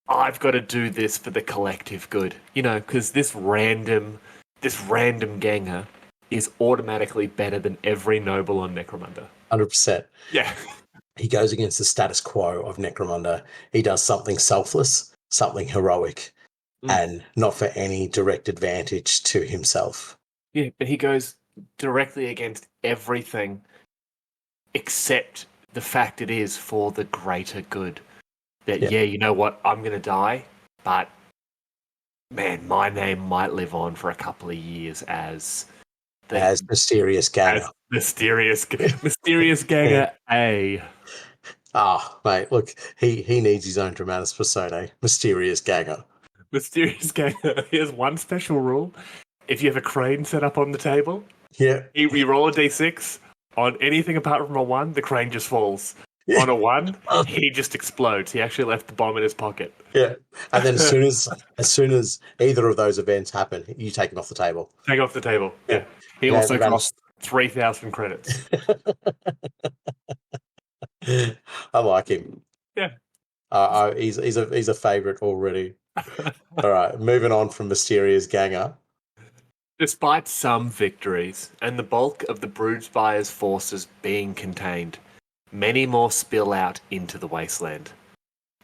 S1: I've got to do this for the collective good, you know, because this random ganger is automatically better than every noble on Necromunda.
S2: 100%.
S1: Yeah.
S2: He goes against the status quo of Necromunda. He does something selfless, something heroic, and not for any direct advantage to himself.
S1: Yeah, but he goes directly against everything except the fact it is for the greater good. That, yeah, you know what, I'm going to die, but, man, my name might live on for a couple of years as
S2: Mysterious Ganger.
S1: As mysterious Ganger A.
S2: Ah, mate, look, he needs his own dramatis personae. Mysterious Ganger.
S1: Mysterious Ganger. He has one special rule. If you have a crane set up on the table, you roll a d6. On anything apart from a 1, the crane just falls. On a 1, he just explodes. He actually left the bomb in his pocket.
S2: Yeah, and then as soon as either of those events happen, you take him off the table.
S1: Take off the table. Yeah. He also costs 3,000 credits.
S2: I like him.
S1: Yeah.
S2: He's a favourite already. All right, moving on from Mysterious Ganger.
S1: Despite some victories and the bulk of the Broodspire's forces being contained, many more spill out into the wasteland.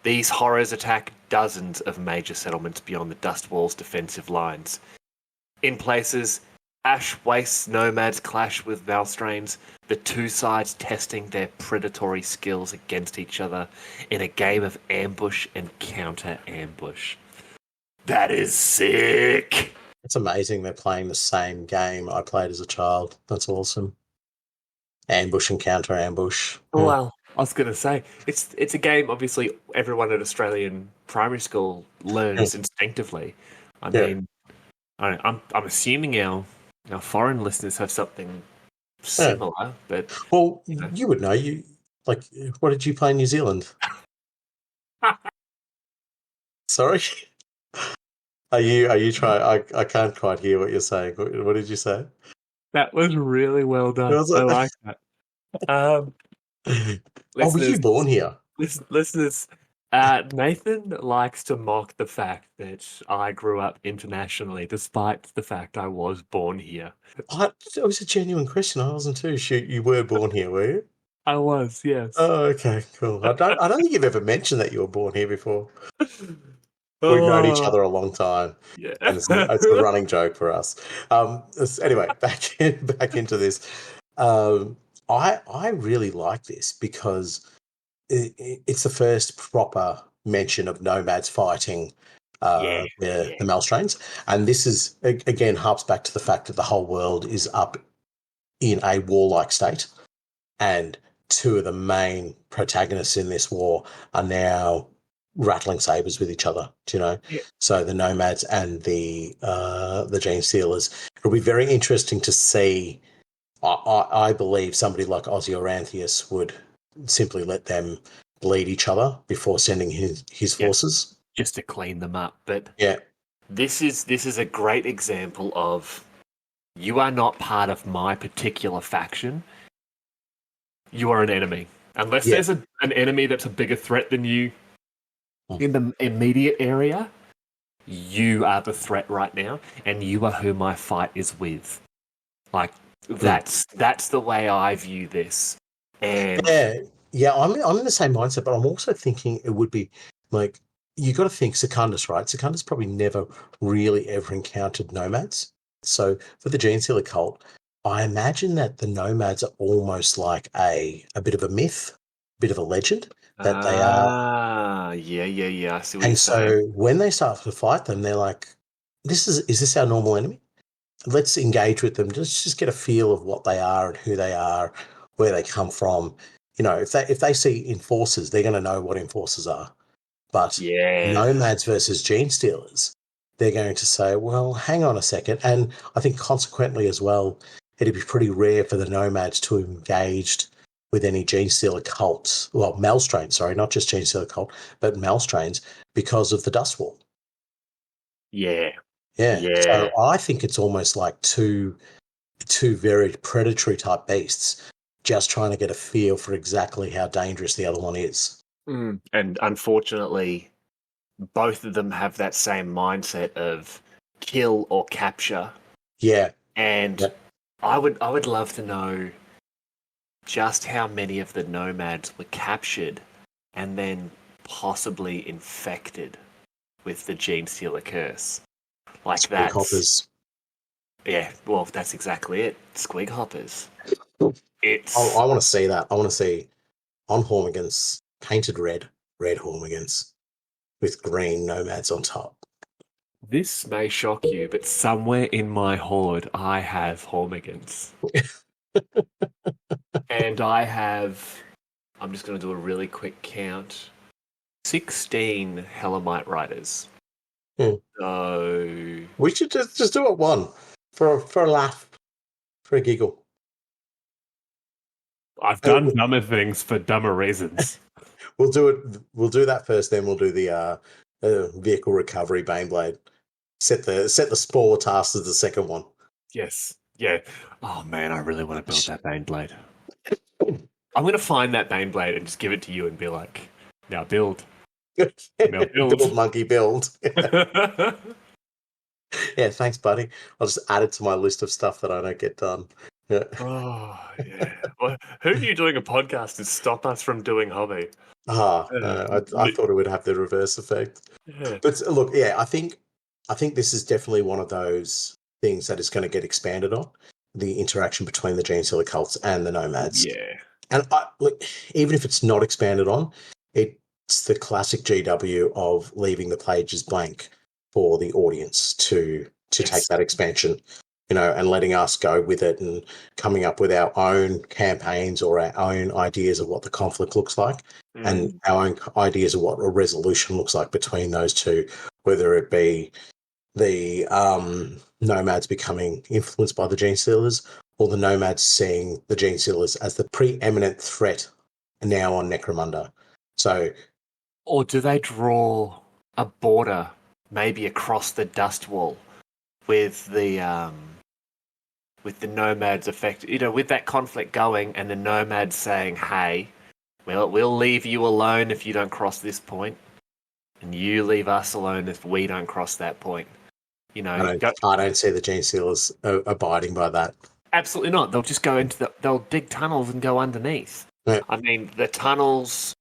S1: These horrors attack dozens of major settlements beyond the Dust Wall's defensive lines. In places, Ash wastes nomads clash with Valstrains, the two sides testing their predatory skills against each other in a game of ambush and counter-ambush. That is sick!
S2: It's amazing they're playing the same game I played as a child. That's awesome. Ambush and counter ambush.
S1: Well, I was going to say, it's a game, obviously, everyone at Australian primary school learns instinctively. I mean, I'm assuming our foreign listeners have something similar, but...
S2: Well, you would know. What did you play in New Zealand? Sorry? Are you trying? I can't quite hear what you're saying. What did you say?
S1: That was really well done. I like that.
S2: Were you born here?
S1: Listeners, Nathan likes to mock the fact that I grew up internationally, despite the fact I was born here.
S2: It was a genuine question. I wasn't too sure you were born here, were you?
S1: I was, yes.
S2: Oh, okay, cool. I don't think you've ever mentioned that you were born here before. We've known each other a long time.
S1: Yeah.
S2: And it's a running joke for us. Anyway, back into this. I really like this because it's the first proper mention of nomads fighting the Malstrains. And this is, again, harps back to the fact that the whole world is up in a warlike state. And two of the main protagonists in this war are now rattling sabers with each other,
S1: Yeah.
S2: So the nomads and the Genestealers. It'll be very interesting to see. I believe somebody like Ozzy Aranthius would simply let them bleed each other before sending his forces,
S1: just to clean them up. But
S2: yeah,
S1: this is a great example of you are not part of my particular faction. You are an enemy, unless there's an enemy that's a bigger threat than you. In the immediate area, you are the threat right now, and you are who my fight is with. Like, that's the way I view this. And
S2: I'm in the same mindset, but I'm also thinking it would be like, you got to think Secundus, right? Secundus probably never really ever encountered nomads. So for the Genestealer cult, I imagine that the nomads are almost like a bit of a myth, a bit of a legend. That they are.
S1: Yeah. I see what
S2: and
S1: you're
S2: so
S1: saying.
S2: when they start to fight them, they're like, is this our normal enemy? Let's engage with them. Just get a feel of what they are and who they are, where they come from. If they see enforcers, they're going to know what enforcers are. But nomads versus Genestealers, they're going to say, well, hang on a second. And I think consequently as well, it'd be pretty rare for the nomads to have engaged with any Genestealer cults, well, Malstrains, sorry, not just Genestealer cult, but Malstrains, because of the Dust Wall.
S1: Yeah.
S2: So I think it's almost like two very predatory type beasts just trying to get a feel for exactly how dangerous the other one is.
S1: And unfortunately, both of them have that same mindset of kill or capture.
S2: Yeah.
S1: And I would love to know just how many of the nomads were captured and then possibly infected with the Genestealer curse. Like
S2: Squig hoppers.
S1: Yeah, well, that's exactly it. Squig hoppers.
S2: I want to see that. I want to see on Hormigans, painted red Hormigans with green nomads on top.
S1: This may shock you, but somewhere in my horde, I have Hormigans. And I'm just going to do a really quick count, 16 Hellamite riders. So
S2: we should just do it one for a laugh, for a giggle.
S1: I've done dumber things for dumber reasons.
S2: We'll do it. We'll do that first, then we'll do the vehicle recovery Baneblade. Set the spore task as the second one.
S1: Yes. Yeah. Oh man, I really want to build that Baneblade. I'm going to find that Baneblade and just give it to you and be like, now build. Now build.
S2: Build, monkey, build. Yeah, thanks, buddy. I'll just add it to my list of stuff that I don't get done. Yeah.
S1: Oh, yeah. Well, who are you doing a podcast to stop us from doing hobby?
S2: I thought it would have the reverse effect. Yeah. But look, I think this is definitely one of those things that is going to get expanded on, the interaction between the Genestealer cults and the nomads.
S1: Yeah.
S2: And look, even if it's not expanded on, it's the classic GW of leaving the pages blank for the audience to take that expansion, and letting us go with it and coming up with our own campaigns or our own ideas of what the conflict looks like and our own ideas of what a resolution looks like between those two, whether it be the nomads becoming influenced by the Genestealers or the nomads seeing the Genestealers as the preeminent threat now on Necromunda. So,
S1: or do they draw a border maybe across the dust wall with the nomads with that conflict going, and the nomads saying, "Hey, we'll leave you alone if you don't cross this point, and you leave us alone if we don't cross that point."
S2: I don't see the Genestealers abiding by that.
S1: Absolutely not. They'll just go they'll dig tunnels and go underneath.
S2: Yeah.
S1: I mean, the tunnels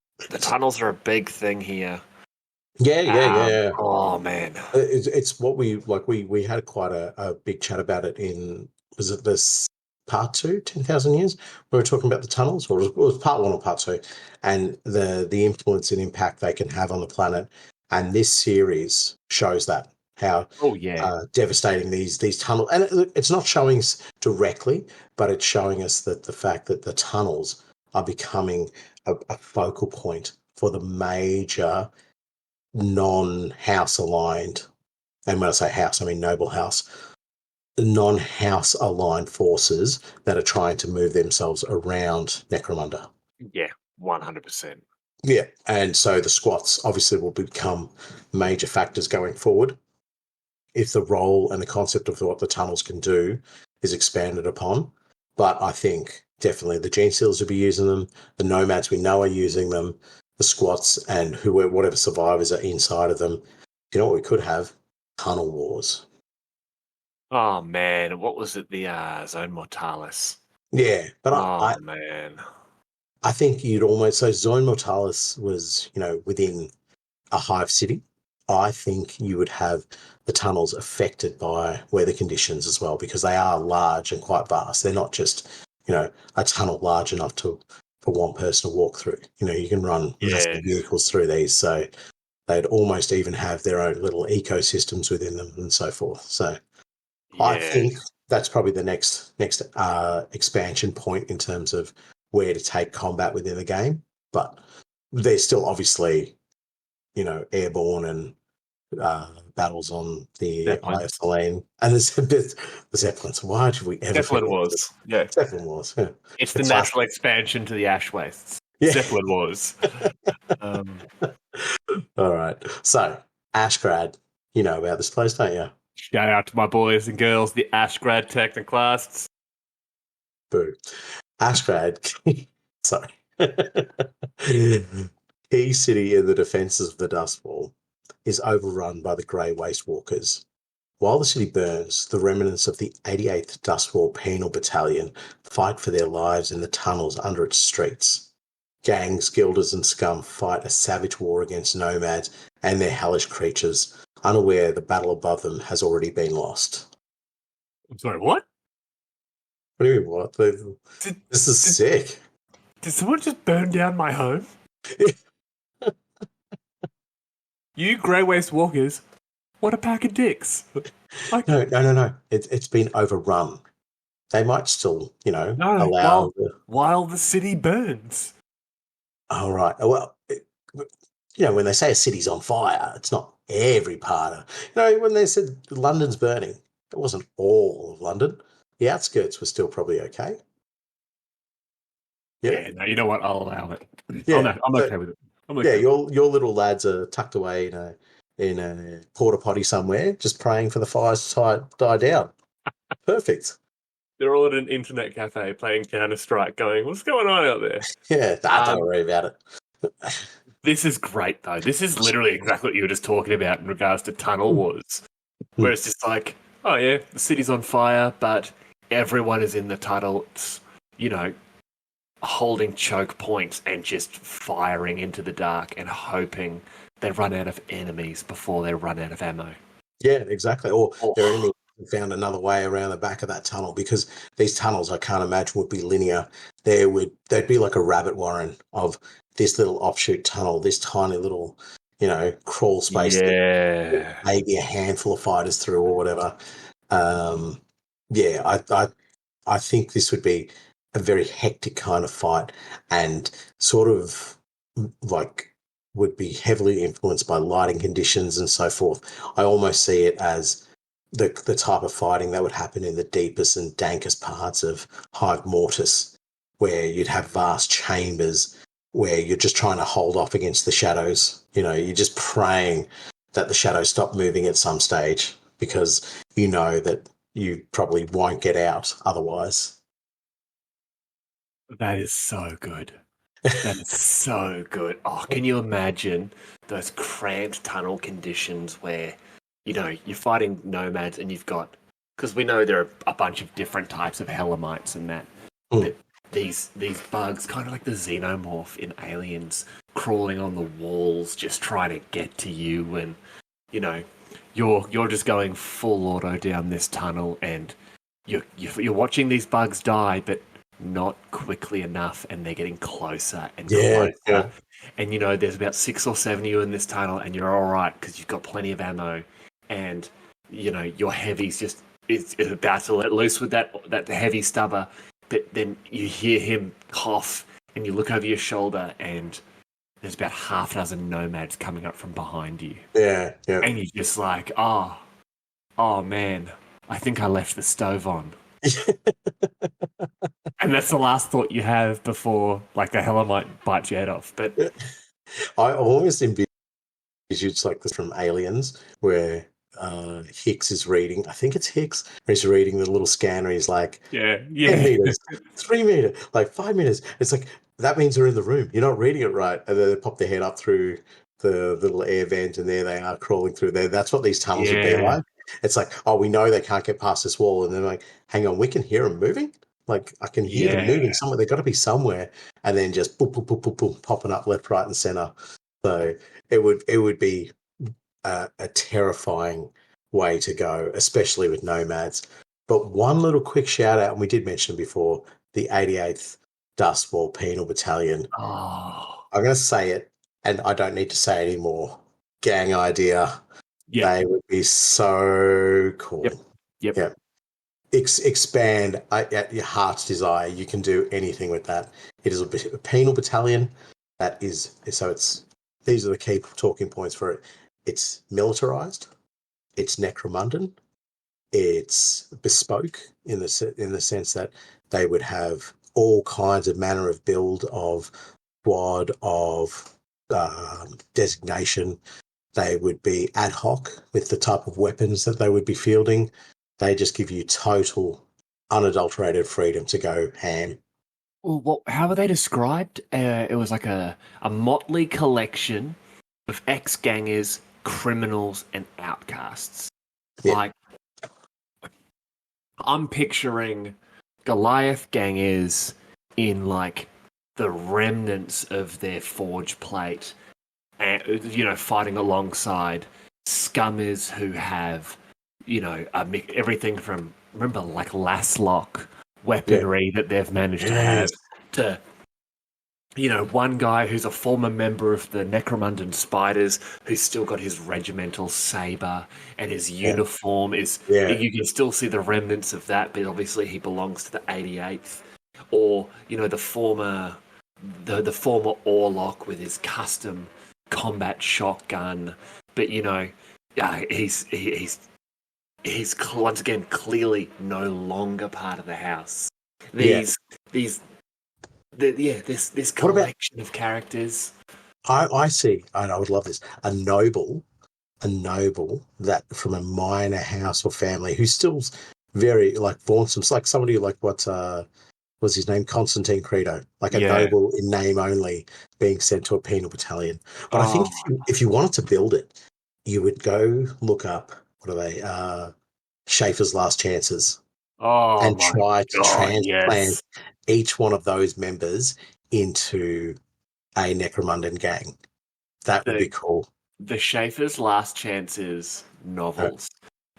S1: are a big thing here.
S2: Yeah.
S1: Oh man,
S2: it's what we had quite a big chat about it in, was it this part 2, 10,000 years? We were talking about the tunnels, or it was part 1 or part 2, and the influence and impact they can have on the planet. And this series shows that. How devastating these tunnels, and it's not showing us directly, but it's showing us that the fact that the tunnels are becoming a focal point for the major non-house aligned, and when I say house, I mean noble house, non-house aligned forces that are trying to move themselves around Necromunda.
S1: Yeah, 100%.
S2: Yeah, and so the squats obviously will become major factors going forward if the role and the concept of what the tunnels can do is expanded upon. But I think definitely the Genestealers will be using them. The nomads we know are using them. The squats and whatever survivors are inside of them. You know what we could have? Tunnel wars.
S1: Oh man, what was it? The Zone Mortalis.
S2: Yeah, but
S1: man,
S2: I think you'd almost, so Zone Mortalis was within a hive city. I think you would have the tunnels affected by weather conditions as well, because they are large and quite vast. They're not just, a tunnel large enough for one person to walk through. You can run massive vehicles through these. So they'd almost even have their own little ecosystems within them and so forth. So I think that's probably the next expansion point in terms of where to take combat within the game. But there's still obviously airborne and battles on the Isolane and the Zeppelins. Why did we ever?
S1: Zeppelin Wars. Yeah.
S2: Zeppelin Wars. Yeah.
S1: It's the natural expansion to the Ash Wastes. Yeah. Zeppelin Wars.
S2: All right. So, Ashgrad, you know about this place, don't you?
S1: Shout out to my boys and girls, the Ashgrad Technoclasts.
S2: Boo. Ashgrad. Sorry. Key city in the defences of the Dust Wall is overrun by the Grey Waste Walkers. While the city burns, the remnants of the 88th Dust Wall Penal Battalion fight for their lives in the tunnels under its streets. Gangs, guilders and scum fight a savage war against nomads and their hellish creatures, unaware the battle above them has already been lost.
S1: I'm sorry, what?
S2: What do you mean, what? This is sick.
S1: Did someone just burn down my home? You Grey Waste Walkers, what a pack of dicks.
S2: No. It's been overrun. They might still, allow...
S1: While the city burns.
S2: Oh, right. Well, when they say a city's on fire, it's not every part of... when they said London's burning, it wasn't all of London. The outskirts were still probably okay.
S1: Yeah, no, you know what? I'll allow it. Yeah, I'm okay with it.
S2: Your little lads are tucked away in a porta potty somewhere, just praying for the fires to die down. Perfect.
S1: They're all at an internet cafe playing Counter-Strike, going, "What's going on out there?"
S2: Yeah, don't worry about it.
S1: This is great, though. This is literally exactly what you were just talking about in regards to tunnel wars, where it's just like, oh yeah, the city's on fire, but everyone is in the tunnels, holding choke points and just firing into the dark and hoping they run out of enemies before they run out of ammo.
S2: Yeah, exactly. Or their enemy found another way around the back of that tunnel, because these tunnels I can't imagine would be linear. They'd be like a rabbit warren of this little offshoot tunnel, this tiny little, crawl space that
S1: Yeah.
S2: maybe a handful of fighters through or whatever. I think this would be a very hectic kind of fight, and sort of like would be heavily influenced by lighting conditions and so forth. I almost see it as the type of fighting that would happen in the deepest and dankest parts of Hive Mortis, where you'd have vast chambers where you're just trying to hold off against the shadows. You're just praying that the shadows stop moving at some stage, because you know that you probably won't get out otherwise.
S1: That is so good. That is so good. Oh, can you imagine those cramped tunnel conditions where, you're fighting nomads and you've got, because we know there are a bunch of different types of Helamites and that, but these bugs, kind of like the xenomorph in Aliens, crawling on the walls, just trying to get to you, and you're just going full auto down this tunnel, and you're watching these bugs die, but not quickly enough, and they're getting closer and closer. Yeah. And there's about 6 or 7 of you in this tunnel, and you're all right because you've got plenty of ammo, and your heavy's just it's about to let loose with that heavy stubber, but then you hear him cough, and you look over your shoulder, and there's about half a dozen nomads coming up from behind you.
S2: Yeah.
S1: And you're just like, oh man, I think I left the stove on. And that's the last thought you have before, like, a Hellamite bites your head off. But
S2: I almost envisage it's like this from Aliens, where Hicks is reading. I think it's Hicks. Where he's reading the little scanner. He's like, 10 meters, 3 meters, like 5 meters. It's like, that means they're in the room. You're not reading it right. And then they pop their head up through the little air vent, and there they are crawling through there. That's what these tunnels would be like. It's like, oh, we know they can't get past this wall. And they're like, hang on, we can hear them moving. Like, I can hear them moving somewhere. They've got to be somewhere. And then just boom, boom, boom, boom, boom, popping up left, right, and center. So it would be a terrifying way to go, especially with nomads. But one little quick shout out, and we did mention before, the 88th Dustwall Penal Battalion.
S1: I'm
S2: going to say it, and I don't need to say it anymore. Gang idea. Yep. They would be so cool. Yep. Expand at your heart's desire. You can do anything with that. It is a penal battalion. These are the key talking points for it. It's militarized. It's necromundan. It's bespoke in the sense that they would have all kinds of manner of build, of squad, of designation. They would be ad hoc with the type of weapons that they would be fielding. They just give you total, unadulterated freedom to go ham.
S1: Well, how were they described? It was like a motley collection of ex-gangers, criminals, and outcasts. Yeah. Like, I'm picturing Goliath gangers in, like, the remnants of their forge plate, and, fighting alongside scummers who have, everything from, remember, like, Laslock weaponry that they've managed to have, to, one guy who's a former member of the Necromundan Spiders who's still got his regimental saber, and his uniform is, you can still see the remnants of that, but obviously he belongs to the 88th. Or, the former Orlok with his custom combat shotgun, but he's once again clearly no longer part of the house. This collection of characters.
S2: I see, and I would love this. A noble that from a minor house or family who's still very like vauntsome, like somebody like what's his name, Constantine Credo, like a noble in name only, being sent to a penal battalion. But I think if you wanted to build it, you would go look up, what are they, Schaefer's Last Chances, and try to transplant each one of those members into a Necromundan gang. That would be cool.
S1: The Schaefer's Last Chances novels,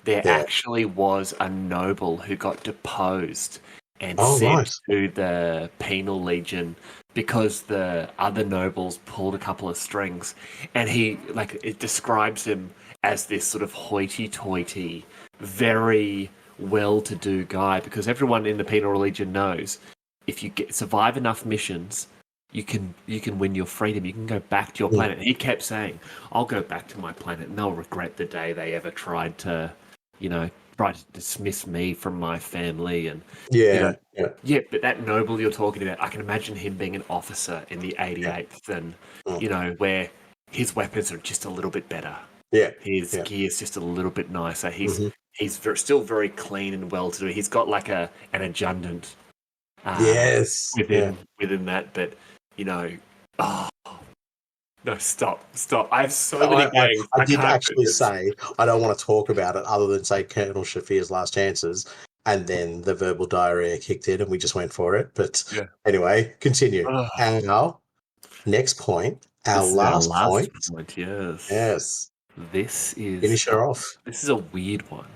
S1: there
S2: Yeah.
S1: actually was a noble who got deposed and
S2: Oh,
S1: sent
S2: right.
S1: to the penal legion because the other nobles pulled a couple of strings, and it describes him as this sort of hoity-toity, very well-to-do guy, because everyone in the penal legion knows if you survive enough missions, you can win your freedom. You can go back to your planet. And he kept saying, "I'll go back to my planet, and they'll regret the day they ever tried to, try to dismiss me from my family." And
S2: Yeah.
S1: yeah, but that noble you're talking about, I can imagine him being an officer in the 88th, and where his weapons are just a little bit better.
S2: Yeah.
S1: His gear's just a little bit nicer. He's
S2: Mm-hmm.
S1: still very clean and well to do. He's got like an adjutant
S2: Yes.
S1: within that, but oh no, stop. I have so many games.
S2: I did
S1: can't
S2: actually say I don't want to talk about it other than say Colonel Shafir's last chances, and then the verbal diarrhea kicked in and we just went for it. But anyway, continue.
S1: Ugh.
S2: And our next point,
S1: This is our last
S2: point.
S1: Yes.
S2: Yes.
S1: This is
S2: Finish her off.
S1: This is a weird one.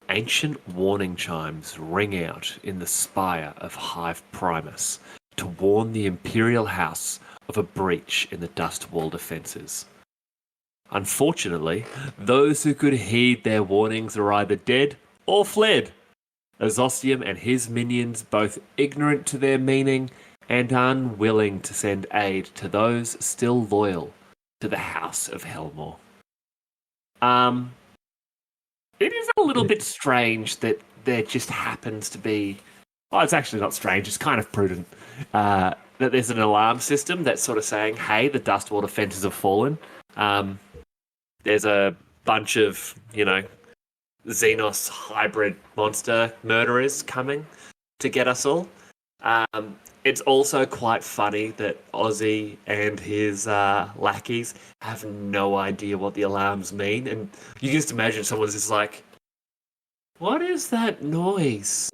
S1: Ancient warning chimes ring out in the spire of Hive Primus to warn the Imperial House of a breach in the dust wall defences. Unfortunately, those who could heed their warnings are either dead or fled. Azostium and his minions both ignorant to their meaning and unwilling to send aid to those still loyal to the House of Helmore. It is a little bit strange that there just happens to be... Well, it's actually not strange, it's kind of prudent. That there's an alarm system that's sort of saying, hey, the dust wall defences have fallen. There's a bunch of, Xenos hybrid monster murderers coming to get us all. It's also quite funny that Ozzy and his lackeys have no idea what the alarms mean. And you can just imagine someone's just like, what is that noise?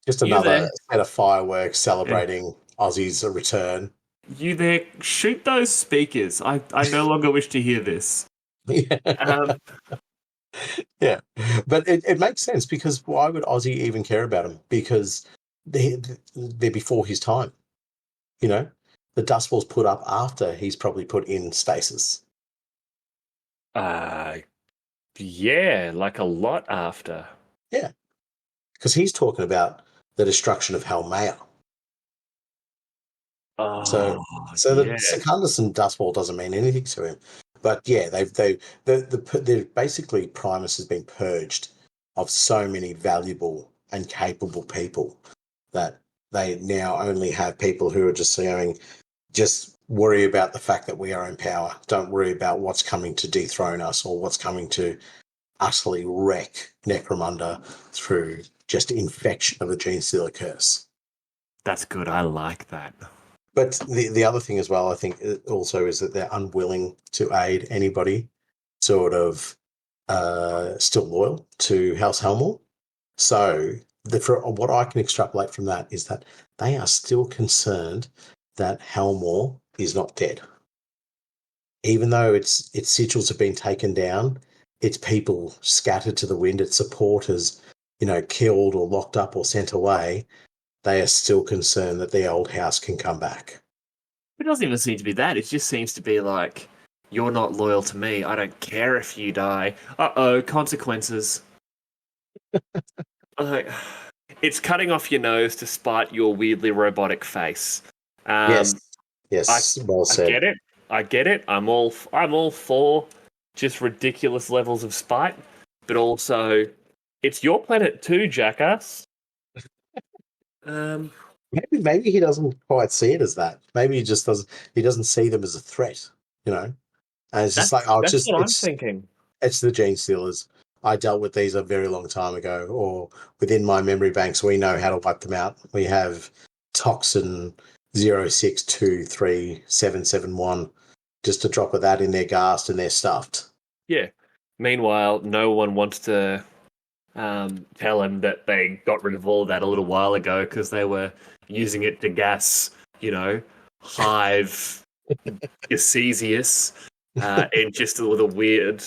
S2: Just another set of fireworks celebrating Ozzy's return.
S1: You there, shoot those speakers. I no longer wish to hear this.
S2: Yeah, but it makes sense, because why would Ozzy even care about him? Because they're before his time. The dust wall's put up after he's probably put in stasis.
S1: Yeah, like a lot after.
S2: Yeah, because he's talking about the destruction of Halmea. So the Secundus and dust wall doesn't mean anything to him. But yeah, they're basically Primus has been purged of so many valuable and capable people that they now only have people who are just saying, just worry about the fact that we are in power. Don't worry about what's coming to dethrone us or what's coming to utterly wreck Necromunda through just infection of the Genestealer curse.
S1: That's good. I like that.
S2: But the other thing as well, I think, also is that they're unwilling to aid anybody sort of still loyal to House Helmore. So what I can extrapolate from that is that they are still concerned that Helmore is not dead. Even though its sigils have been taken down, its people scattered to the wind, its supporters, killed or locked up or sent away, they are still concerned that the old house can come back.
S1: It doesn't even seem to be that. It just seems to be like, you're not loyal to me. I don't care if you die. Uh-oh, consequences. It's cutting off your nose to spite your weirdly robotic face.
S2: Yes, well said.
S1: I get it. I'm all for just ridiculous levels of spite, but also, it's your planet too, jackass.
S2: Maybe he doesn't quite see it as that. Maybe he just doesn't. He doesn't see them as a threat. And it's just like,
S1: that's what I'm thinking.
S2: It's the Genestealers. I dealt with these a very long time ago, or within my memory banks, we know how to wipe them out. We have Toxin 06237771, just a drop of that in their ghast and they're stuffed.
S1: Yeah. Meanwhile, no one wants to tell him that they got rid of all of that a little while ago because they were using it to gas, Hive, Eusebius, and just with a weird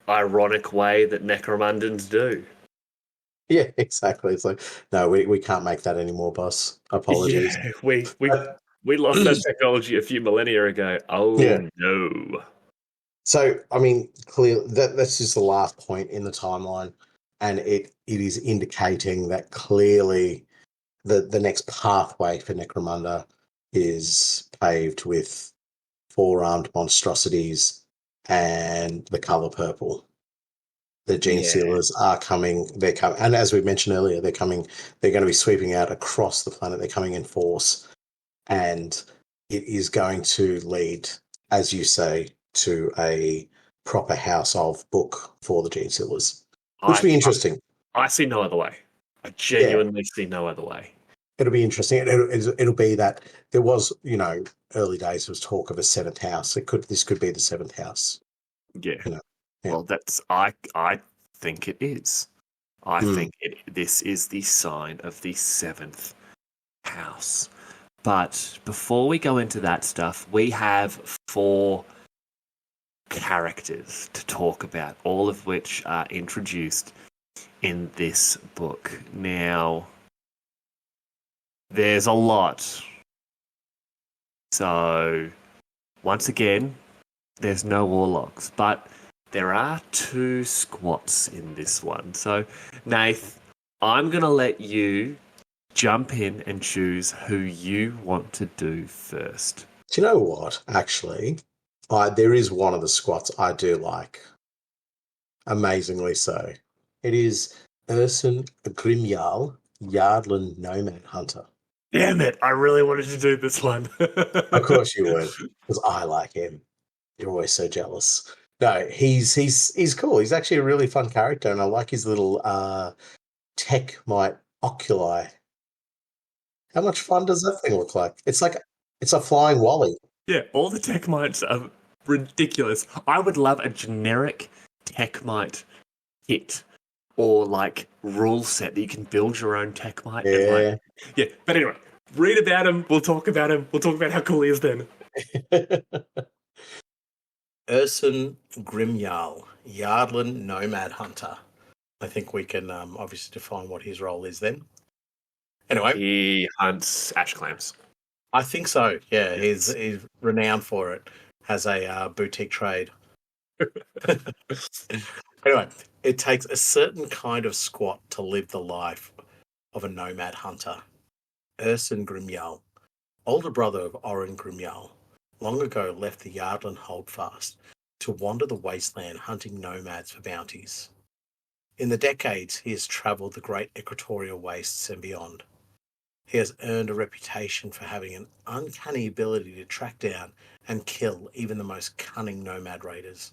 S1: ironic way that necromundans do.
S2: Yeah, exactly. It's like, no, we can't make that anymore, boss. Apologies.
S1: Yeah, we
S2: But,
S1: we lost that technology a few millennia ago.
S2: yeah.
S1: Oh no.
S2: So, I mean, clearly, that's just the last point in the timeline, and it is indicating that clearly the next pathway for Necromunda is paved with four-armed monstrosities and the color purple. The
S1: Yeah.
S2: Genestealers are coming. They're coming, and as we mentioned earlier, they're coming. They're going to be sweeping out across the planet. They're coming in force, and it is going to lead, as you say, to a proper House of book for the Genestealers, which
S1: I
S2: will be interesting.
S1: I see no other way. I
S2: Yeah,
S1: genuinely see no other way.
S2: it'll be interesting. It'll be that there was, early days there was talk of a seventh house. This could be the seventh house.
S1: Yeah.
S2: You know, yeah.
S1: Well, I think it is. I
S2: Mm.
S1: think this is the sign of the seventh house. But before we go into that stuff, we have four characters to talk about, all of which are introduced in this book. Now, there's a lot. So, once again, there's no warlocks, but there are two squats in this one. So, Nath, I'm going to let you jump in and choose who you want to do first.
S2: Do you know what? Actually, there is one of the squats I do like. Amazingly so. It is Urson Grimjarl, Yardlan Nomad Hunter.
S1: Damn it, I really wanted to do this one.
S2: Of course you would, because I like him. You're always so jealous. No, he's cool. He's actually a really fun character, and I like his little tech mite oculi. How much fun does that thing look like? It's a flying wally.
S1: Yeah, all the tech mites are ridiculous. I would love a generic tech mite kit or like rule set that you can build your own tech mite and
S2: Yeah.
S1: yeah. But anyway, read about him. We'll talk about him. We'll talk about how cool he is then.
S2: Urson Grimjarl, Yardlan Nomad Hunter. I think we can obviously define what his role is then. Anyway,
S1: He hunts ash clams.
S2: I think so. Yeah,
S1: Yes.
S2: he's renowned for it. Has a boutique trade. Anyway, it takes a certain kind of squat to live the life of a nomad hunter. Urson Grimjarl, older brother of Oren Grimjarl, long ago left the Jardlan Holdfast to wander the wasteland hunting nomads for bounties. In the decades, he has travelled the great equatorial wastes and beyond. He has earned a reputation for having an uncanny ability to track down and kill even the most cunning nomad raiders.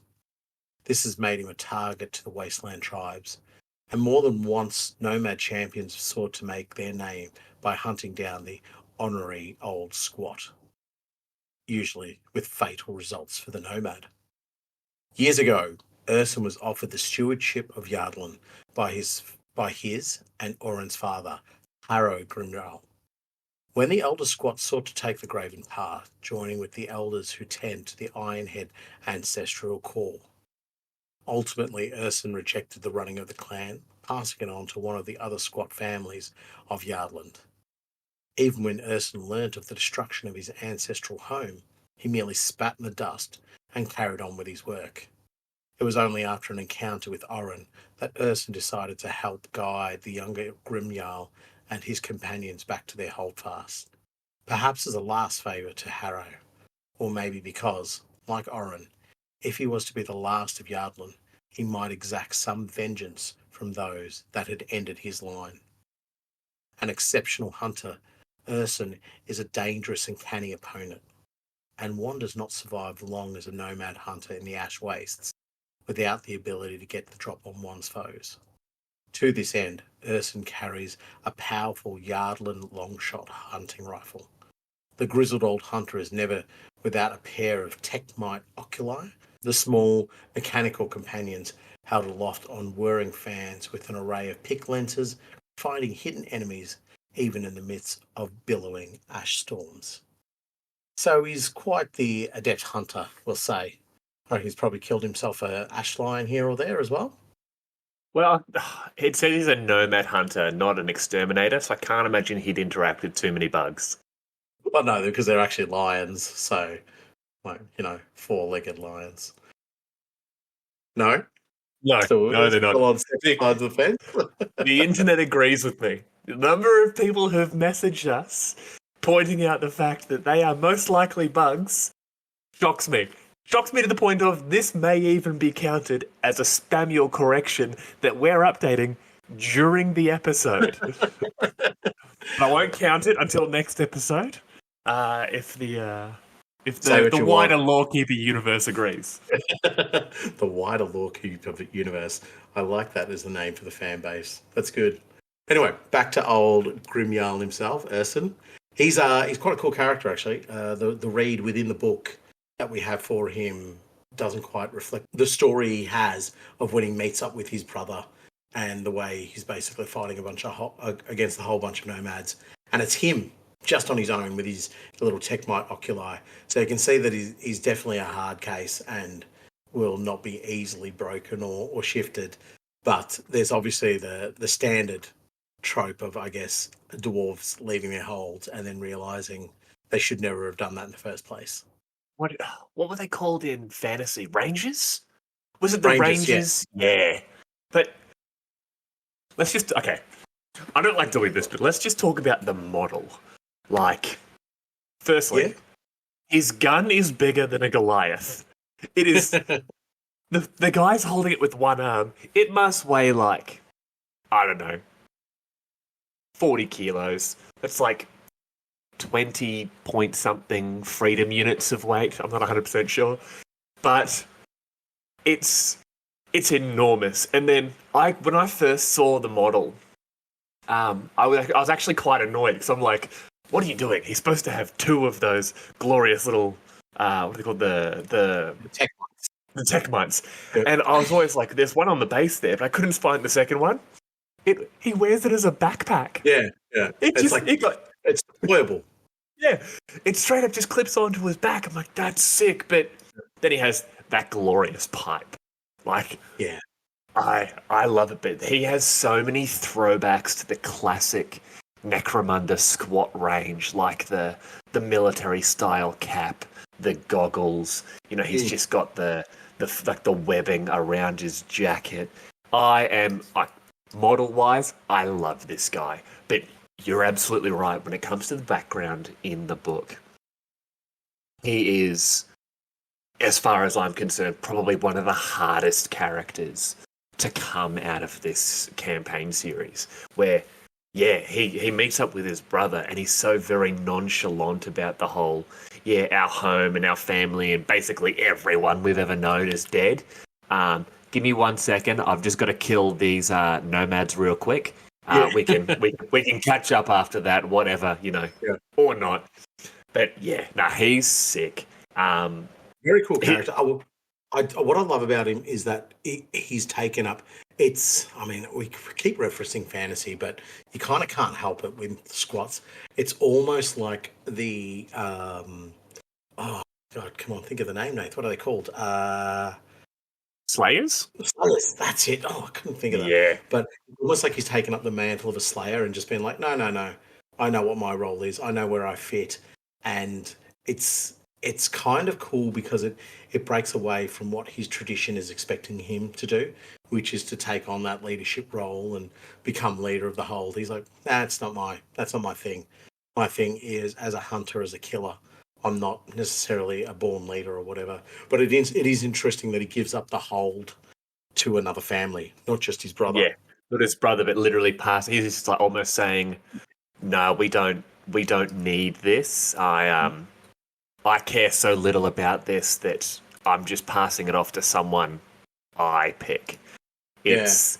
S2: This has made him a target to the wasteland tribes, and more than once nomad champions have sought to make their name by hunting down the honorary old squat, usually with fatal results for the nomad. Years ago, Urson was offered the stewardship of Jardlan by his and Oren's father, Harrow Grimjarl. When the elder squat sought to take the graven path, joining with the elders who tend to the Ironhead ancestral core. Ultimately, Urson rejected the running of the clan, passing it on to one of the other squat families of Yardland. Even when Urson learnt of the destruction of his ancestral home, he merely spat in the dust and carried on with his work. It was only after an encounter with Oren that Urson decided to help guide the younger Grimjarl and his companions back to their holdfast. Perhaps as a last favour to Harrow, or maybe because, like Oren, if he was to be the last of Jardlan, he might exact some vengeance from those that had ended his line. An exceptional hunter, Urson is a dangerous and canny opponent, and one does not survive long as a nomad hunter in the ash wastes without the ability to get the drop on one's foes. To this end, Urson carries a powerful Jardlan long-shot hunting rifle. The grizzled old hunter is never without a pair of Techmite oculi, the small mechanical companions held aloft on whirring fans with an array of pick lenses, finding hidden enemies even in the midst of billowing ash storms. So he's quite the adept hunter, we'll say.
S3: Oh, he's probably killed himself a ash lion here or there as well.
S1: Well, it says he's a nomad hunter, not an exterminator, so I can't imagine he'd interact with too many bugs.
S3: Well, no, because they're actually lions, so, like, four-legged lions. No?
S1: No, no, they're not.
S3: Still on second sides of the fence?
S1: The internet agrees with me. The number of people who've messaged us pointing out the fact that they are most likely bugs shocks me. Shocks me to the point of this may even be counted as a Spamuel correction that we're updating during the episode. But I won't count it until next episode. If the wider Lorekeeper universe agrees.
S3: The wider Lorekeeper universe. I like that as the name for the fan base. That's good. Anyway, back to old Grimjarl himself, Erson. He's quite a cool character, actually. The read within the book that we have for him doesn't quite reflect the story he has of when he meets up with his brother and the way he's basically fighting against a whole bunch of nomads. And it's him, just on his own, with his little Techmite oculi. So you can see that he's definitely a hard case and will not be easily broken or shifted. But there's obviously the standard trope of, I guess, dwarves leaving their holds and then realising they should never have done that in the first place.
S1: What were they called in fantasy? Rangers? Was it the
S3: Rangers?
S1: Rangers? Yeah. But let's just... Okay. I don't like doing this, but let's just talk about the model. Like, firstly, his gun is bigger than a Goliath. It is... the guy's holding it with one arm. It must weigh like, I don't know, 40 kilos. That's like 20 point something freedom units of weight. I'm not 100% sure. But it's enormous. And then when I first saw the model, I was actually quite annoyed because I'm like, what are you doing? He's supposed to have two of those glorious little, what are they called? The
S3: Techmites.
S1: The Techmites.
S3: Yeah.
S1: And I was always like, there's one on the base there, but I couldn't find the second one. He wears it as a backpack.
S3: Yeah.
S1: It's
S3: deployable.
S1: Yeah, it straight up just clips onto his back. I'm like, that's sick. But then he has that glorious pipe. Like,
S3: yeah,
S1: I love it. But he has so many throwbacks to the classic Necromunda squat range, like the military style cap, the goggles. He's just got the webbing around his jacket. Model wise, I love this guy. But you're absolutely right. When it comes to the background in the book, he is, as far as I'm concerned, probably one of the hardest characters to come out of this campaign series. Where, he meets up with his brother and he's so very nonchalant about the whole, our home and our family and basically everyone we've ever known is dead. Give me 1 second. I've just got to kill these nomads real quick. We can catch up after that, whatever, or not. But he's sick.
S3: Very cool character. What I love about him is that he's taken up. We keep referencing fantasy, but you kind of can't help it with squats. It's almost like the oh God, come on, think of the name, Nate. What are they called?
S1: Slayers?
S3: Slayers, that's it. Oh, I couldn't think of that.
S1: Yeah.
S3: But almost like he's taken up the mantle of a Slayer and just been like, no. I know what my role is. I know where I fit. And it's kind of cool because it breaks away from what his tradition is expecting him to do, which is to take on that leadership role and become leader of the hold. He's like, that's not my thing. My thing is as a hunter, as a killer. I'm not necessarily a born leader or whatever, but it is interesting that he gives up the hold to another family, not just his brother.
S1: Yeah, not his brother, but literally he's just like almost saying, "No, we don't need this. I care so little about this that I'm just passing it off to someone I pick." It's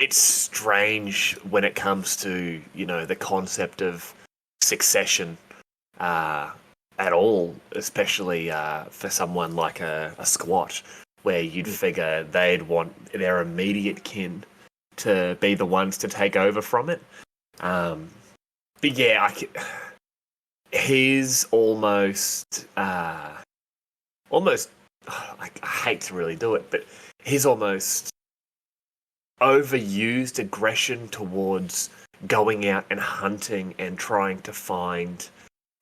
S1: strange when it comes to the concept of succession. At all, especially for someone like a squat, where you'd figure they'd want their immediate kin to be the ones to take over from it. But he's almost I hate to really do it, but his almost overused aggression towards going out and hunting and trying to find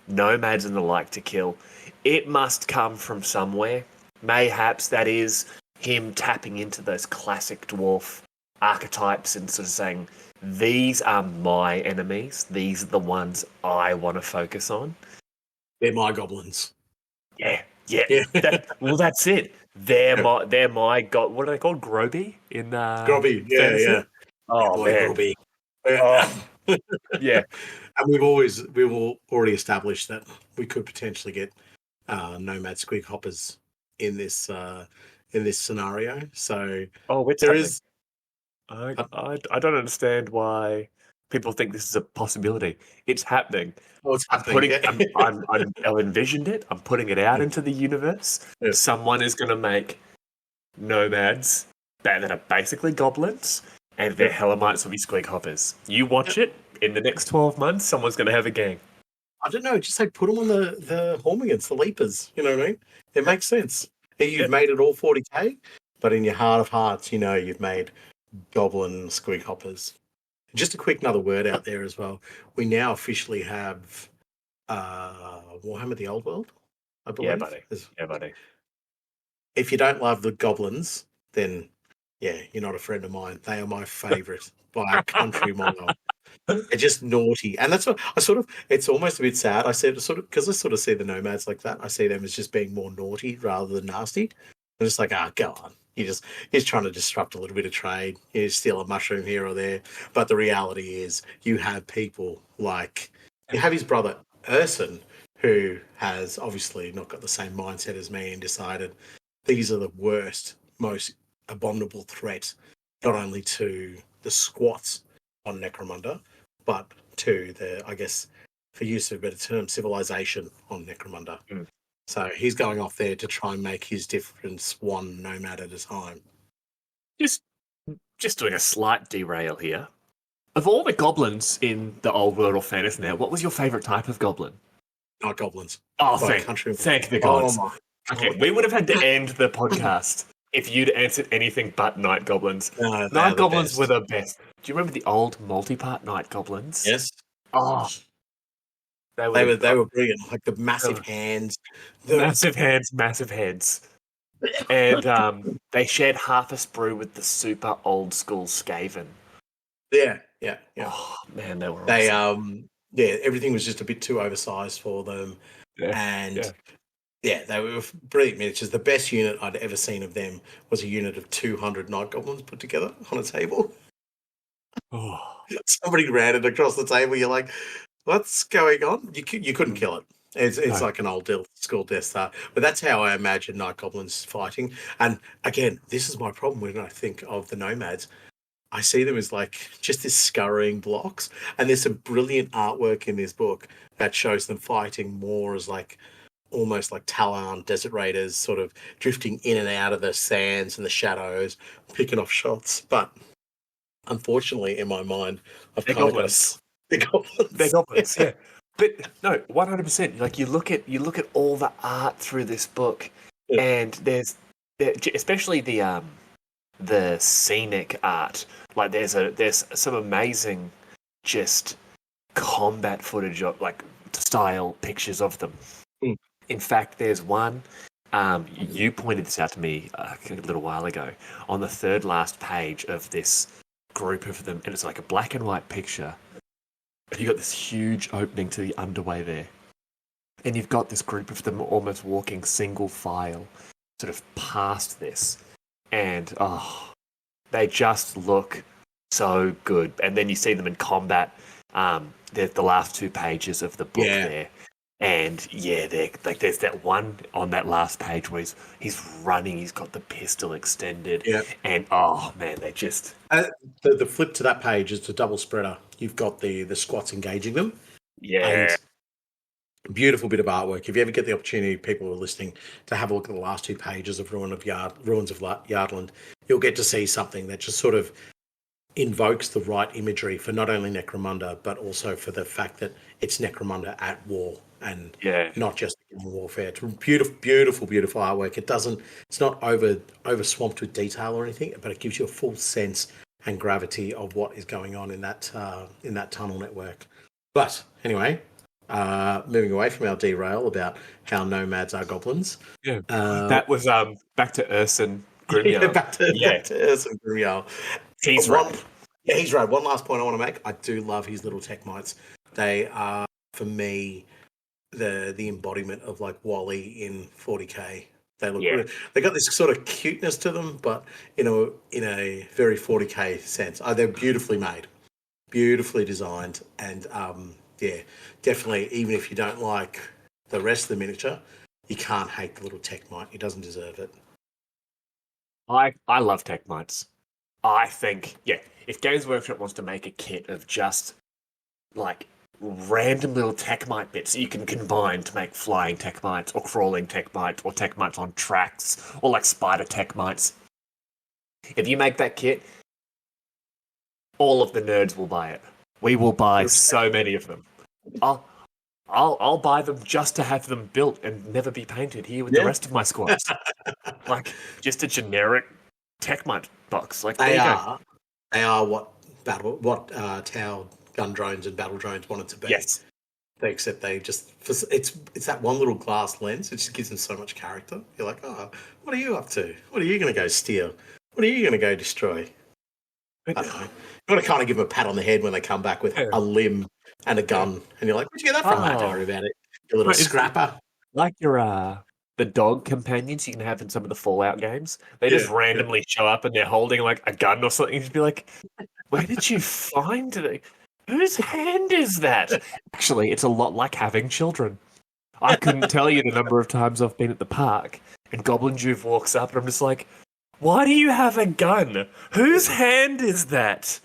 S1: nomads and the like to kill, it must come from somewhere. Mayhaps that is him tapping into those classic dwarf archetypes and sort of saying, these are my enemies, these are the ones I want to focus on.
S3: They're my goblins.
S1: Yeah. Well, that's it. They're my god. What are they called? Groby in
S3: Grobby,
S1: fantasy?
S3: yeah.
S1: Oh man,
S3: Grobby.
S1: Oh. Yeah.
S3: And we've already established that we could potentially get nomad squig hoppers in this scenario. So there is.
S1: I don't understand why people think this is a possibility. It's happening.
S3: Oh, it's happening.
S1: I've envisioned it. I'm putting it out into the universe.
S3: Yeah.
S1: Someone is going to make nomads that are basically goblins, and their Hellamites will be squig hoppers. You watch it. In the next 12 months, someone's going to have a gang.
S3: I don't know. Just put them on the Hormigans, the Leapers. You know what I mean? It makes sense. You've made it all 40k, but in your heart of hearts, you've made goblin squig hoppers. Just a quick another word out there as well. We now officially have Warhammer the Old World, I believe.
S1: Yeah, buddy.
S3: If you don't love the goblins, then you're not a friend of mine. They are my favourite by a country mile. They're just naughty, and that's what it's almost a bit sad. I said because I sort of see the nomads like that. I see them as just being more naughty rather than nasty. I'm just like, go on. You're just trying to disrupt a little bit of trade. You steal a mushroom here or there. But the reality is, you have people like you have his brother Urson, who has obviously not got the same mindset as me and decided these are the worst, most abominable threat, not only to the squats on Necromunda, but to the, I guess, for use of a better term, civilization on Necromunda. So he's going off there to try and make his difference one nomad at a time.
S1: Just doing a slight derail here. Of all the goblins in the old world or fantasy now, what was your favourite type of goblin?
S3: Not goblins.
S1: Oh, thank the gods. Oh okay, we would have had to end the podcast if you'd answered anything but night goblins.
S3: No,
S1: night goblins were the best. Do you remember the old multi-part night goblins?
S3: Yes.
S1: Oh, they
S3: were brilliant. Like the massive hands,
S1: massive heads, and they shared half a sprue with the super old school Skaven.
S3: Yeah.
S1: Oh man, they were.
S3: They
S1: awesome.
S3: everything was just a bit too oversized for them, and. Yeah, they were brilliant miniatures. The best unit I'd ever seen of them was a unit of 200 night goblins put together on a table.
S1: Oh.
S3: Somebody ran it across the table. You're like, what's going on? You couldn't kill it. It's like an old school Death Star. But that's how I imagine night goblins fighting. And again, this is my problem when I think of the nomads. I see them as like just this scurrying blocks. And there's some brilliant artwork in this book that shows them fighting more as like almost like Talon desert raiders, sort of drifting in and out of the sands and the shadows, picking off shots. But unfortunately, in my mind,
S1: they're goblins.
S3: They're
S1: goblins, yeah. But no, 100%. Like you look at all the art through this book, and there's especially the scenic art. Like there's some amazing just combat footage of like style pictures of them. In fact, there's one, you pointed this out to me a little while ago, on the third last page of this group of them, and it's like a black and white picture. You've got this huge opening to the underway there. And you've got this group of them almost walking single file, sort of past this. And, they just look so good. And then you see them in combat. There's the last 2 pages of the book there. And they're like there's that one on that last page where he's running, he's got the pistol extended, and oh man, they just
S3: the flip to that page is the double spreader. You've got the squats engaging them.
S1: Yeah,
S3: and beautiful bit of artwork. If you ever get the opportunity, people who are listening, to have a look at the last 2 pages of Ruins of Yardland, you'll get to see something that just sort of invokes the right imagery for not only Necromunda, but also for the fact that it's Necromunda at war and not just in warfare. It's beautiful, beautiful, beautiful artwork. It's not over swamped with detail or anything, but it gives you a full sense and gravity of what is going on in that tunnel network. But anyway, moving away from our derail about how nomads are goblins.
S1: Yeah, that was back to Urson Grimjarl.
S3: Yeah, back to Urson Grimjarl.
S1: He's right.
S3: Yeah, he's right. One last point I want to make. I do love his little tech mites. They are, for me, the embodiment of like Wally in 40k. They look really, they got this sort of cuteness to them, but in a very 40k sense. They're beautifully made, beautifully designed, and definitely. Even if you don't like the rest of the miniature, you can't hate the little tech mite. He doesn't deserve it.
S1: I love tech mites. I think if Games Workshop wants to make a kit of just like random little tech mite bits that you can combine to make flying tech mites or crawling tech mites or tech mites on tracks or like spider tech mites. If you make that kit, all of the nerds will buy it. We will buy so many of them. I'll buy them just to have them built and never be painted here with the rest of my squads. Like just a generic tech mite box. Like
S3: they are what Tau gun drones and battle drones wanted to be.
S1: Yes.
S3: Except they just it's that one little glass lens. It just gives them so much character. You're like, oh, what are you up to? What are you going to go steal? What are you going to go destroy? I don't know. You want to kind of give them a pat on the head when they come back with a limb and a gun, and you're like, where'd you get that from, mate? Don't worry about it. You little scrapper.
S1: Like your the dog companions you can have in some of the Fallout games. They just randomly show up and they're holding like a gun or something. You just be like, where did you find it? Whose hand is that? Actually, it's a lot like having children. I couldn't tell you the number of times I've been at the park and Goblin Juve walks up and I'm just like, why do you have a gun? Whose hand is that?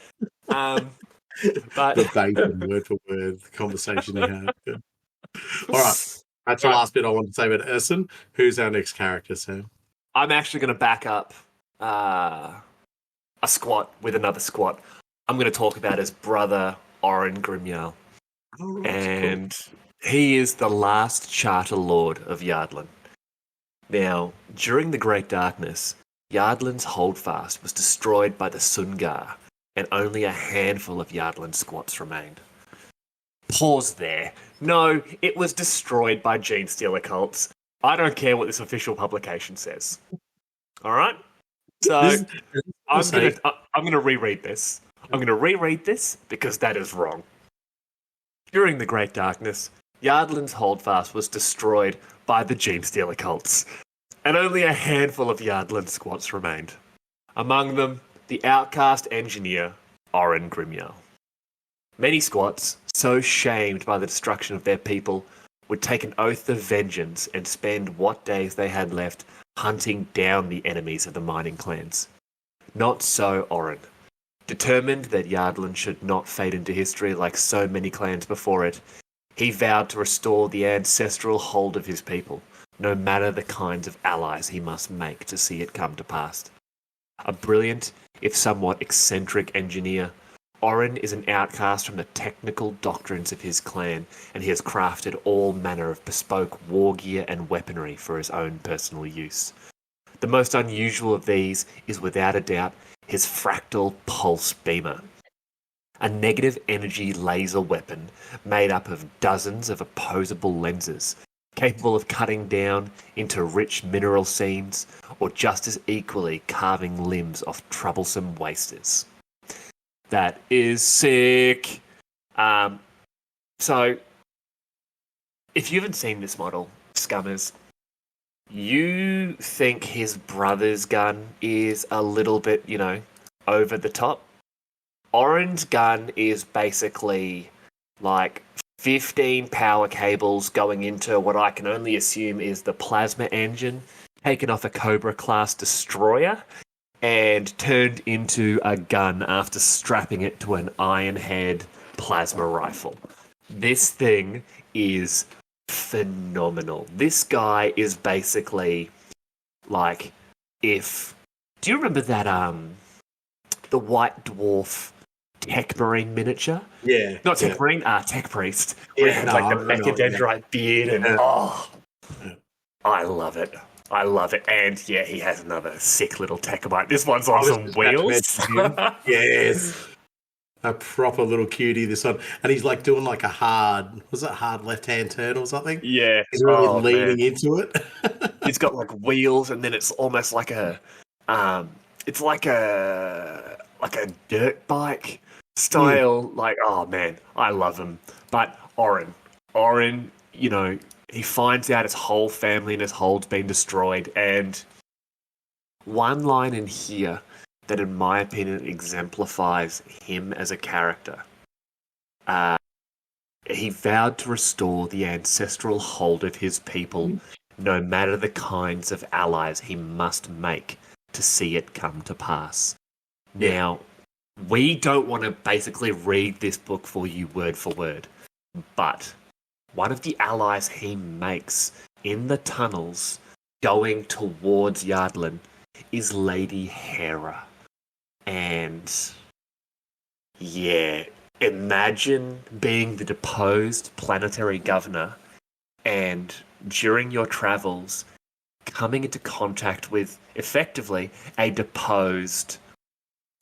S1: But
S3: the bacon, word for word, the conversation you had. Good. All right. That's the last bit I want to say about Urson. Who's our next character, Sam?
S1: I'm actually going to back up a squat with another squat. I'm going to talk about his brother, Oren Grimjarl.
S3: Oh,
S1: and he is the last Charter Lord of Jardlan. Now, during the Great Darkness, Jardlan's holdfast was destroyed by the Sungar, and only a handful of Jardlan squats remained. Pause there. No, it was destroyed by Genestealer cults. I don't care what this official publication says. All right? So I'm going to reread this. I'm going to reread this because that is wrong. During the Great Darkness, Jardlan's holdfast was destroyed by the Genestealer cults, and only a handful of Jardlan squats remained. Among them, the outcast engineer, Oren Grimjarl. Many squats, so shamed by the destruction of their people, would take an oath of vengeance and spend what days they had left hunting down the enemies of the mining clans. Not so Oren. Determined that Jardlan should not fade into history like so many clans before it, he vowed to restore the ancestral hold of his people, no matter the kinds of allies he must make to see it come to pass. A brilliant, if somewhat eccentric engineer, Oren is an outcast from the technical doctrines of his clan, and he has crafted all manner of bespoke war gear and weaponry for his own personal use. The most unusual of these is without a doubt his fractal pulse beamer, a negative energy laser weapon made up of dozens of opposable lenses, capable of cutting down into rich mineral seams or just as equally carving limbs off troublesome wasters. That is sick. So, if you haven't seen this model, Scummers, you think his brother's gun is a little bit, over the top. Oren's gun is basically like 15 power cables going into what I can only assume is the plasma engine, taken off a Cobra-class destroyer, and turned into a gun after strapping it to an iron-head plasma rifle. This thing is phenomenal. This guy is basically like if... Do you remember that the white dwarf tech marine miniature.
S3: Yeah.
S1: Not tech marine, tech priest.
S3: Yeah,
S1: Where he had
S3: no,
S1: like
S3: I
S1: the
S3: know,
S1: mechadendrite beard and
S3: Yeah.
S1: I love it. I love it. And yeah, he has another sick little Techabite. This one's on some wheels.
S3: Yes. A proper little cutie, this one. And he's like doing like a hard left-hand turn or something?
S1: Yeah.
S3: He's really
S1: Oh,
S3: leaning
S1: man.
S3: into it.
S1: It's got like wheels, and then it's almost like it's like a dirt bike style. Like, oh man, I love him. But Oren, you know, he finds out his whole family and his hold's been destroyed, and one line in here that, in my opinion, exemplifies him as a character. He vowed to restore the ancestral hold of his people, no matter the kinds of allies he must make to see it come to pass.
S3: Yeah.
S1: Now, we don't want to basically read this book for you word for word, but one of the allies he makes in the tunnels going towards Jardlan is Lady Hera. And yeah, imagine being the deposed planetary governor and during your travels coming into contact with effectively a deposed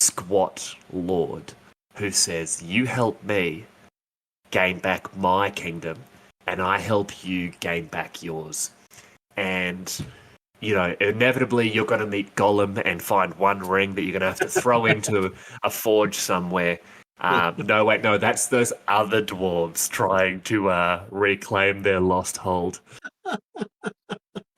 S1: squat lord who says, you help me gain back my kingdom and I help you gain back yours. And you know, inevitably you're going to meet Gollum and find one ring that you're going to have to throw into a forge somewhere. No, that's those other dwarves trying to reclaim their lost hold.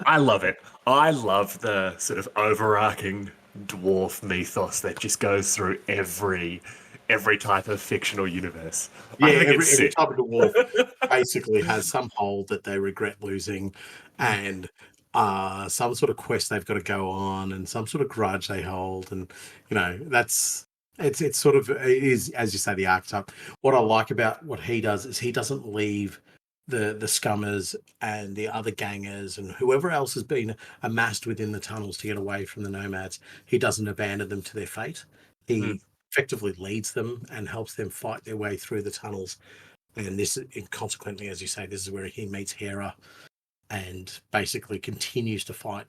S1: I love it. I love the sort of overarching dwarf mythos that just goes through every type of fictional universe.
S3: Yeah,
S1: I think
S3: every
S1: it's sick.
S3: type of dwarf basically has some hold that they regret losing, and some sort of quest they've got to go on, and some sort of grudge they hold, and you know that's it's sort of it is, as you say, the archetype. What I like about what he does is he doesn't leave the scummers and the other gangers and whoever else has been amassed within the tunnels to get away from the nomads. He doesn't abandon them to their fate. He effectively leads them and helps them fight their way through the tunnels. And this, and consequently, as you say, this is where he meets Hera and basically continues to fight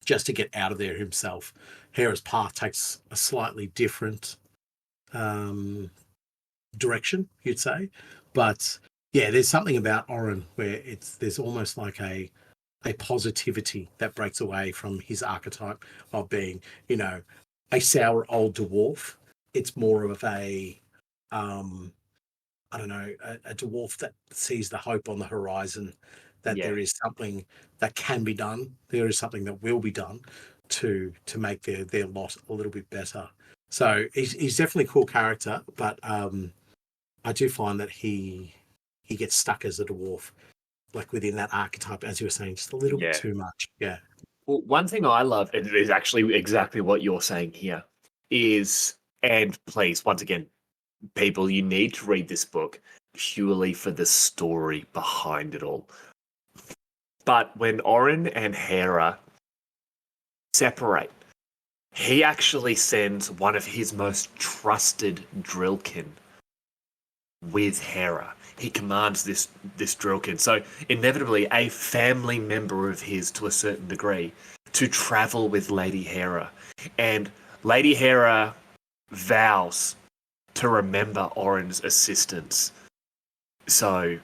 S3: just to get out of there himself. Hera's path takes a slightly different direction, you'd say. But yeah, there's something about Oren where there's almost like a positivity that breaks away from his archetype of being, you know, a sour old dwarf. It's more of a I don't know, a dwarf that sees the hope on the horizon, that there is something that can be done. There is something that will be done to make their lot a little bit better. So he's definitely a cool character, but I do find that he gets stuck as a dwarf, like within that archetype, as you were saying, just a little bit too much. Yeah.
S1: Well, one thing I love is actually exactly what you're saying here is, and please, once again, people, you need to read this book purely for the story behind it all. But when Oren and Hera separate, he actually sends one of his most trusted drillkin with Hera. He commands this drillkin. So inevitably, a family member of his, to a certain degree, to travel with Lady Hera. And Lady Hera vows to remember Oren's assistance. So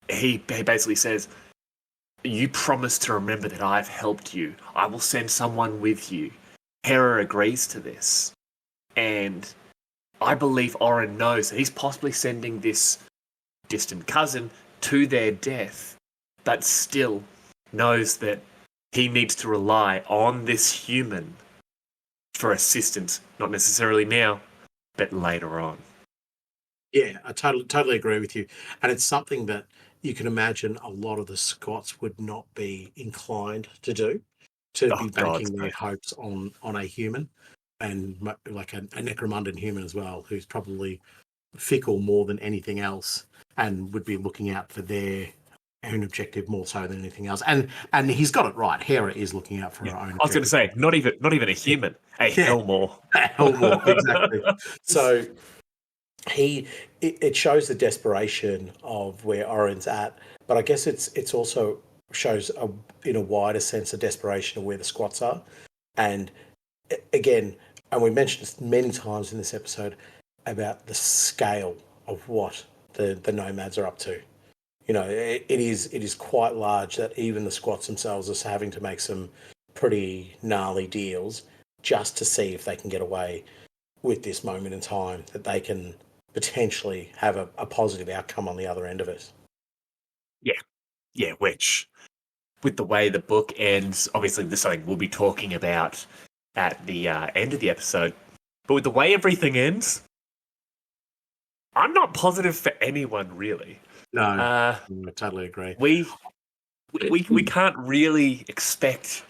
S1: he basically says, you promise to remember that I've helped you. I will send someone with you. Hera agrees to this. And I believe Oren knows that he's possibly sending this distant cousin to their death, but still knows that he needs to rely on this human for assistance, not necessarily now, but later on.
S3: Yeah, I totally agree with you. And it's something that you can imagine a lot of the Scots would not be inclined to do, to be banking their hopes on a human, and like a necromundan human as well, who's probably fickle more than anything else and would be looking out for their own objective more so than anything else. And he's got it right. Hera is looking out for her own.
S1: I was going to say, not even a human, a Hellmore.
S3: Hellmore, exactly. So it shows the desperation of where Oren's at, but I guess it's also shows in a wider sense a desperation of where the squats are. And again, and we mentioned this many times in this episode about the scale of what the nomads are up to. You know, it is quite large that even the squats themselves are having to make some pretty gnarly deals just to see if they can get away with this moment in time, that they can potentially have a positive outcome on the other end of it.
S1: Yeah, which, with the way the book ends, obviously this is something we'll be talking about at the end of the episode, but with the way everything ends, I'm not positive for anyone, really.
S3: No, I totally agree.
S1: We can't really expect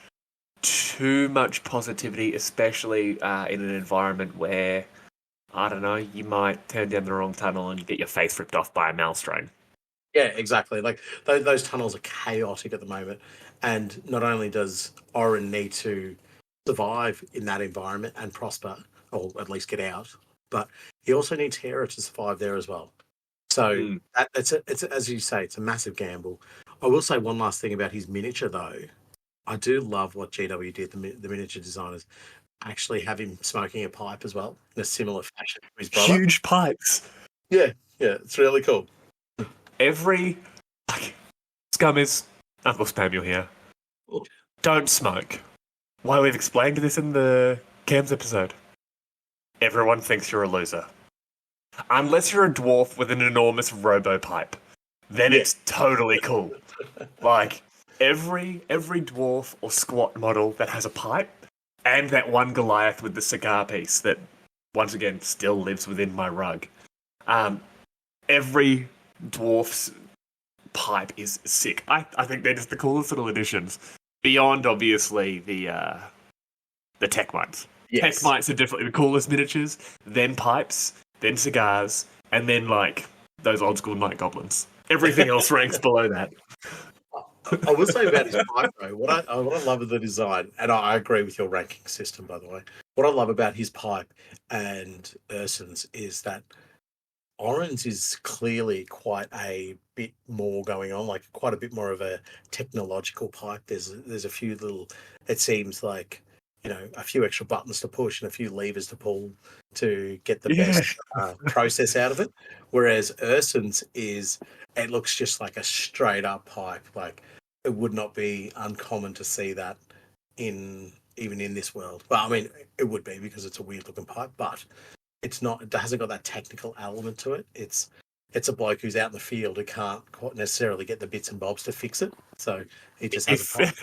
S1: too much positivity, especially in an environment where, I don't know, you might turn down the wrong tunnel and get your face ripped off by a maelstrom.
S3: Yeah, exactly. Like those tunnels are chaotic at the moment, and not only does Oren need to survive in that environment and prosper, or at least get out, but he also needs Hera to survive there as well. So it's as you say, it's a massive gamble. I will say one last thing about his miniature, though. I do love what GW did. The miniature designers actually have him smoking a pipe as well, in a similar fashion to his brother.
S1: Huge pipes.
S3: Yeah, it's really cool.
S1: Scummers, Uncle Spamuel here. Don't smoke. Why, we've explained this in the Cams episode. Everyone thinks you're a loser. Unless you're a dwarf with an enormous robo-pipe. Then it's totally cool. Like, every dwarf or squat model that has a pipe, and that one Goliath with the cigar piece that, once again, still lives within my rug. Every dwarf's pipe is sick. I think they're just the coolest little additions. Beyond, obviously, the tech mites.
S3: Yes.
S1: Tech mites are definitely the coolest miniatures, then pipes, then cigars, and then, like, those old school night goblins. Everything else ranks below that.
S3: I will say about his pipe, though, what I love of the design, and I agree with your ranking system, by the way. What I love about his pipe and Ursun's is that Oren's is clearly quite a bit more going on, like quite a bit more of a technological pipe. There's a few little, it seems like, you know, a few extra buttons to push and a few levers to pull to get the best process out of it. Whereas Ursun's it looks just like a straight up pipe. Like, it would not be uncommon to see that even in this world. Well, I mean, it would be because it's a weird looking pipe, but it's not. It hasn't got that technical element to it. It's a bloke who's out in the field who can't quite necessarily get the bits and bobs to fix it. So he just has a pipe.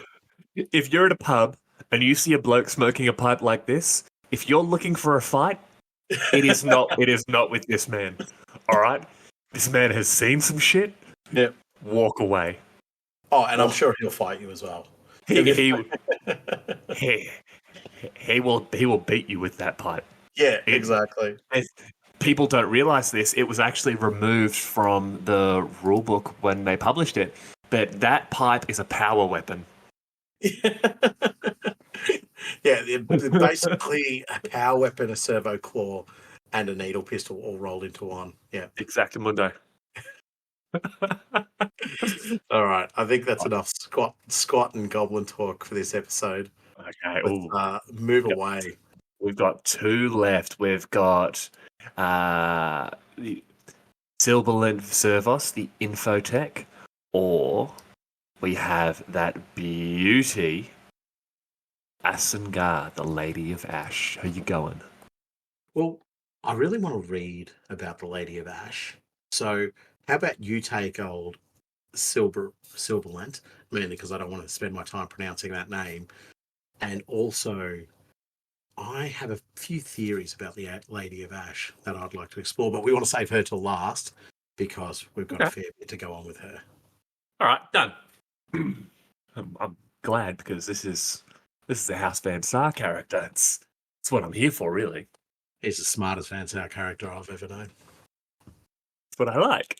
S1: If you're at a pub and you see a bloke smoking a pipe like this, if you're looking for a fight, it is not with this man. All right? This man has seen some shit.
S3: Yep.
S1: Walk away.
S3: Oh, and I'm sure he'll fight you as well.
S1: He will beat you with that pipe.
S3: Yeah, exactly.
S1: People don't realize this. It was actually removed from the rulebook when they published it, but that pipe is a power weapon.
S3: Yeah, they're basically a power weapon, a servo claw, and a needle pistol all rolled into one. Yeah,
S1: Exactamundo.
S3: All right, I think that's enough squat and goblin talk for this episode.
S1: Okay,
S3: Let's move away.
S1: We've got two left. We've got the Silberland Servos, the Infotech, or we have that beauty, Asengar, the Lady of Ash. How you going?
S3: Well, I really want to read about the Lady of Ash. So how about you take old Silberland, mainly because I don't want to spend my time pronouncing that name. And also, I have a few theories about the Lady of Ash that I'd like to explore, but we want to save her till last because we've got a fair bit to go on with her.
S1: All right, done. I'm glad because this is a House Van Sar character. It's what I'm here for, really.
S3: He's the smartest Van Sar character I've ever known.
S1: It's what I like.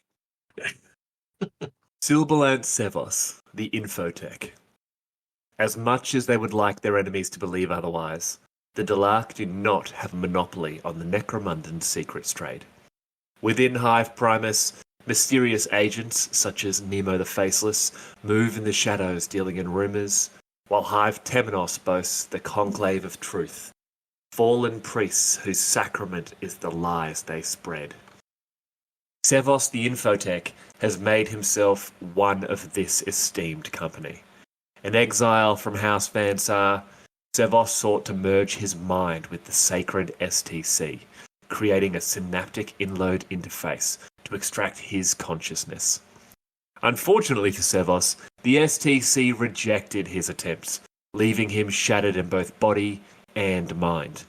S1: Silberlant Sevos, the Infotech. As much as they would like their enemies to believe otherwise, the Dalark do not have a monopoly on the Necromundan secrets trade. Within Hive Primus, mysterious agents such as Nemo the Faceless move in the shadows dealing in rumours, while Hive Temenos boasts the Conclave of Truth, fallen priests whose sacrament is the lies they spread. Sevos the Infotech has made himself one of this esteemed company. An exile from House Vansar, Sevos sought to merge his mind with the sacred STC, creating a synaptic inload interface to extract his consciousness. Unfortunately for Sevos, the STC rejected his attempts, leaving him shattered in both body and mind.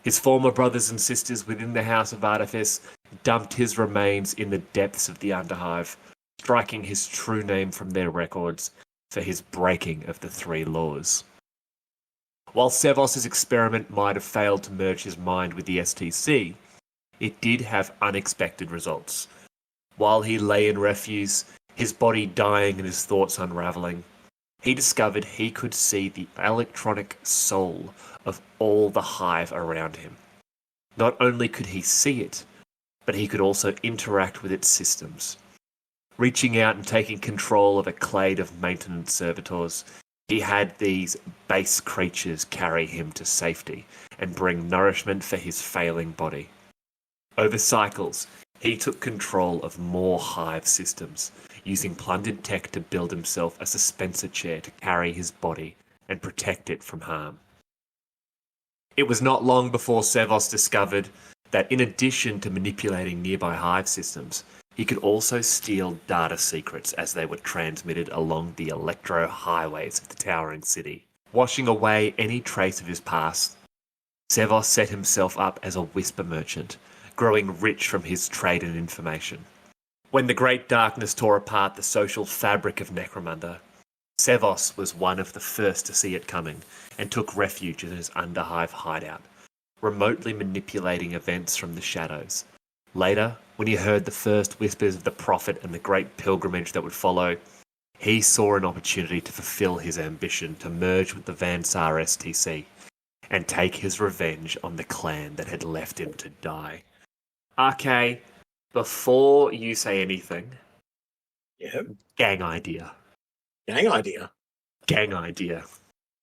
S1: His former brothers and sisters within the House of Artifice dumped his remains in the depths of the Underhive, striking his true name from their records for his breaking of the 3 laws. While Sevos' experiment might have failed to merge his mind with the STC, it did have unexpected results. While he lay in refuse, his body dying and his thoughts unravelling, he discovered he could see the electronic soul of all the Hive around him. Not only could he see it, but he could also interact with its systems. Reaching out and taking control of a clade of maintenance servitors, he had these base creatures carry him to safety and bring nourishment for his failing body. Over cycles, he took control of more Hive systems, using plundered tech to build himself a suspensor chair to carry his body and protect it from harm. It was not long before Sevos discovered that in addition to manipulating nearby Hive systems, he could also steal data secrets as they were transmitted along the electro highways of the towering city. Washing away any trace of his past, Sevos set himself up as a whisper merchant, growing rich from his trade in information. When the Great Darkness tore apart the social fabric of Necromunda, Sevos was one of the first to see it coming and took refuge in his Underhive hideout, remotely manipulating events from the shadows. Later, when he heard the first whispers of the Prophet and the great pilgrimage that would follow, he saw an opportunity to fulfill his ambition to merge with the Vansar STC and take his revenge on the clan that had left him to die. Okay, before you say anything, gang idea.
S3: Gang idea.
S1: Gang idea.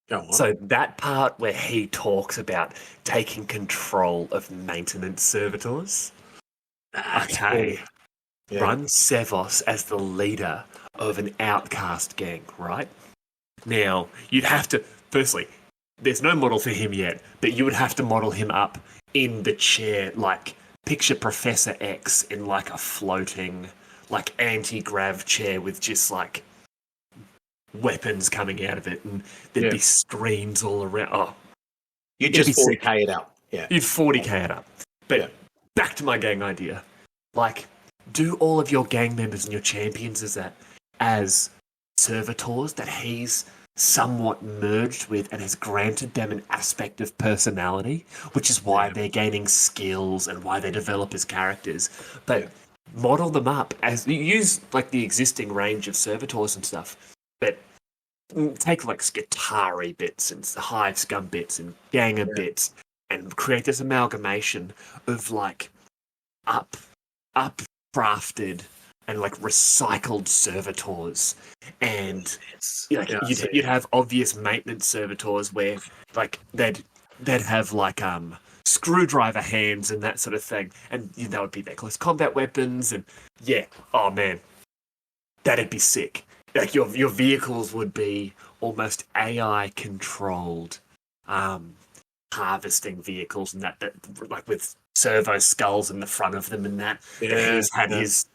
S3: Go on.
S1: So that part where he talks about taking control of maintenance servitors. Okay.
S3: Yeah.
S1: Run Sevos as the leader of an outcast gang, right? Now, you'd have to, firstly, there's no model for him yet, but you would have to model him up in the chair, like, picture Professor X in, like, a floating, like, anti-grav chair with just, like, weapons coming out of it, and there'd be screens all around. Oh,
S3: you just 40k it up. Yeah.
S1: You'd 40k it up. But back to my gang idea. Like, do all of your gang members and your champions as servitors that he's somewhat merged with and has granted them an aspect of personality, which is why they're gaining skills and why they develop as characters. But model them up as you use like the existing range of servitors and stuff. But take like Skitari bits and Hive Scum bits and Ganger bits and create this amalgamation of like up-crafted and like recycled servitors, and like you'd have obvious maintenance servitors where like they'd have like screwdriver hands and that sort of thing, and that would be their close combat weapons, and oh man, that'd be sick. Like your vehicles would be almost AI controlled harvesting vehicles, and that like with servo skulls in the front of them, and that he's had his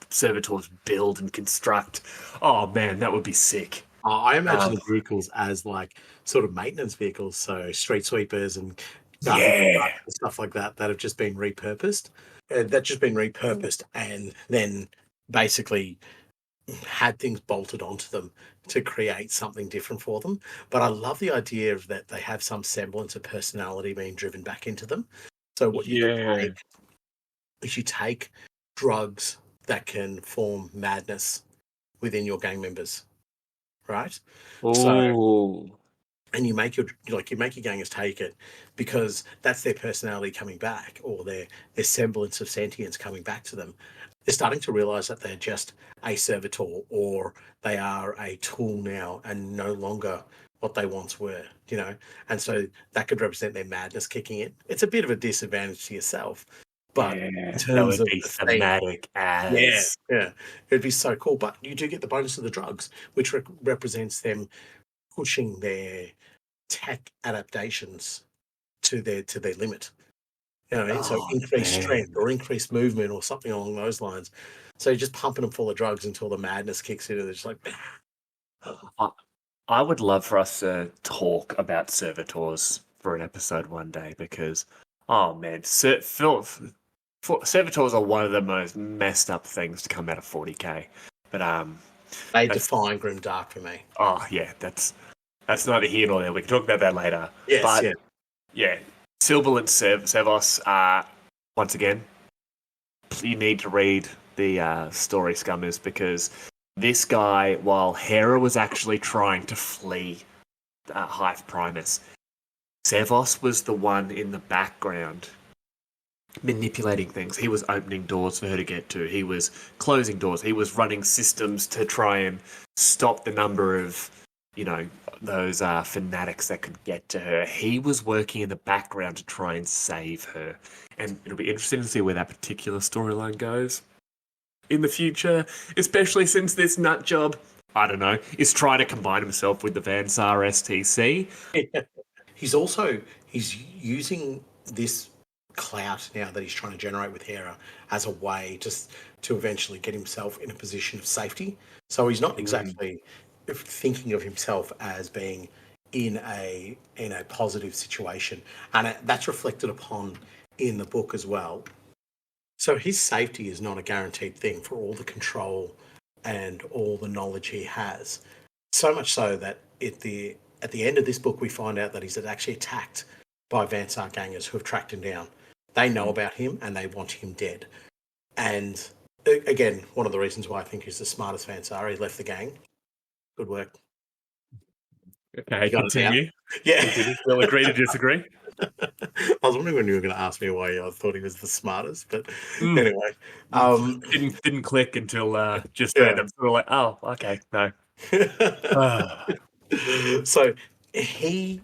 S1: servitors build and construct. Oh man, that would be sick.
S3: I imagine the vehicles as like sort of maintenance vehicles, so street sweepers and stuff like that have just been repurposed. And then basically had things bolted onto them to create something different for them. But I love the idea of that they have some semblance of personality being driven back into them. So what you take is you take drugs that can form madness within your gang members, right? So,
S1: Oh,
S3: and you make your gangers take it because that's their personality coming back, or their semblance of sentience coming back to them. They're starting to realize that they're just a servitor, or they are a tool now and no longer what they once were, and so that could represent their madness kicking in. It's a bit of a disadvantage to yourself, but in
S1: that
S3: terms
S1: would
S3: of
S1: be
S3: the theme,
S1: thematic
S3: yeah,
S1: as.
S3: yeah, it'd be so cool. But you do get the bonus of the drugs, which represents them pushing their tech adaptations to their limit. So
S1: Oh,
S3: increased strength
S1: man.
S3: or increased movement or something along those lines. So you're just pumping them full of drugs until the madness kicks in, and they're just like,
S1: I, I would love for us to talk about servitors for an episode one day because, oh man, servitors are one of the most messed up things to come out of 40k. But
S3: they
S1: that's,
S3: define grimdark for me.
S1: oh yeah, that's neither here nor there. We can talk about that later.
S3: Yes,
S1: But
S3: yeah.
S1: yeah, Silberland Servos, once again, you need to read the story Scummers because this guy, while Hera was actually trying to flee Hive Primus, Sevos was the one in the background manipulating things. He was opening doors for her to get to. He was closing doors. He was running systems to try and stop the number of, those fanatics that could get to her. He was working in the background to try and save her. And it'll be interesting to see where that particular storyline goes in the future, especially since this nut job, I don't know, is trying to combine himself with the Vansar STC.
S3: He's using this clout now that he's trying to generate with Hera as a way just to eventually get himself in a position of safety. So he's not exactly thinking of himself as being in a positive situation, and that's reflected upon in the book as well. So his safety is not a guaranteed thing for all the control and all the knowledge he has. So much so that at the end of this book, we find out that he's actually attacked by Vansar gangers who have tracked him down. They know about him and they want him dead. And again, one of the reasons why I think he's the smartest Vansar, he left the gang. Good work.
S1: Okay, continue.
S3: Yeah.
S1: Continue. We'll agree to disagree.
S3: I was wondering when you were going to ask me why I thought he was the smartest, but anyway.
S1: Didn't click until just then. I'm sort of like, oh, okay, no.
S3: So he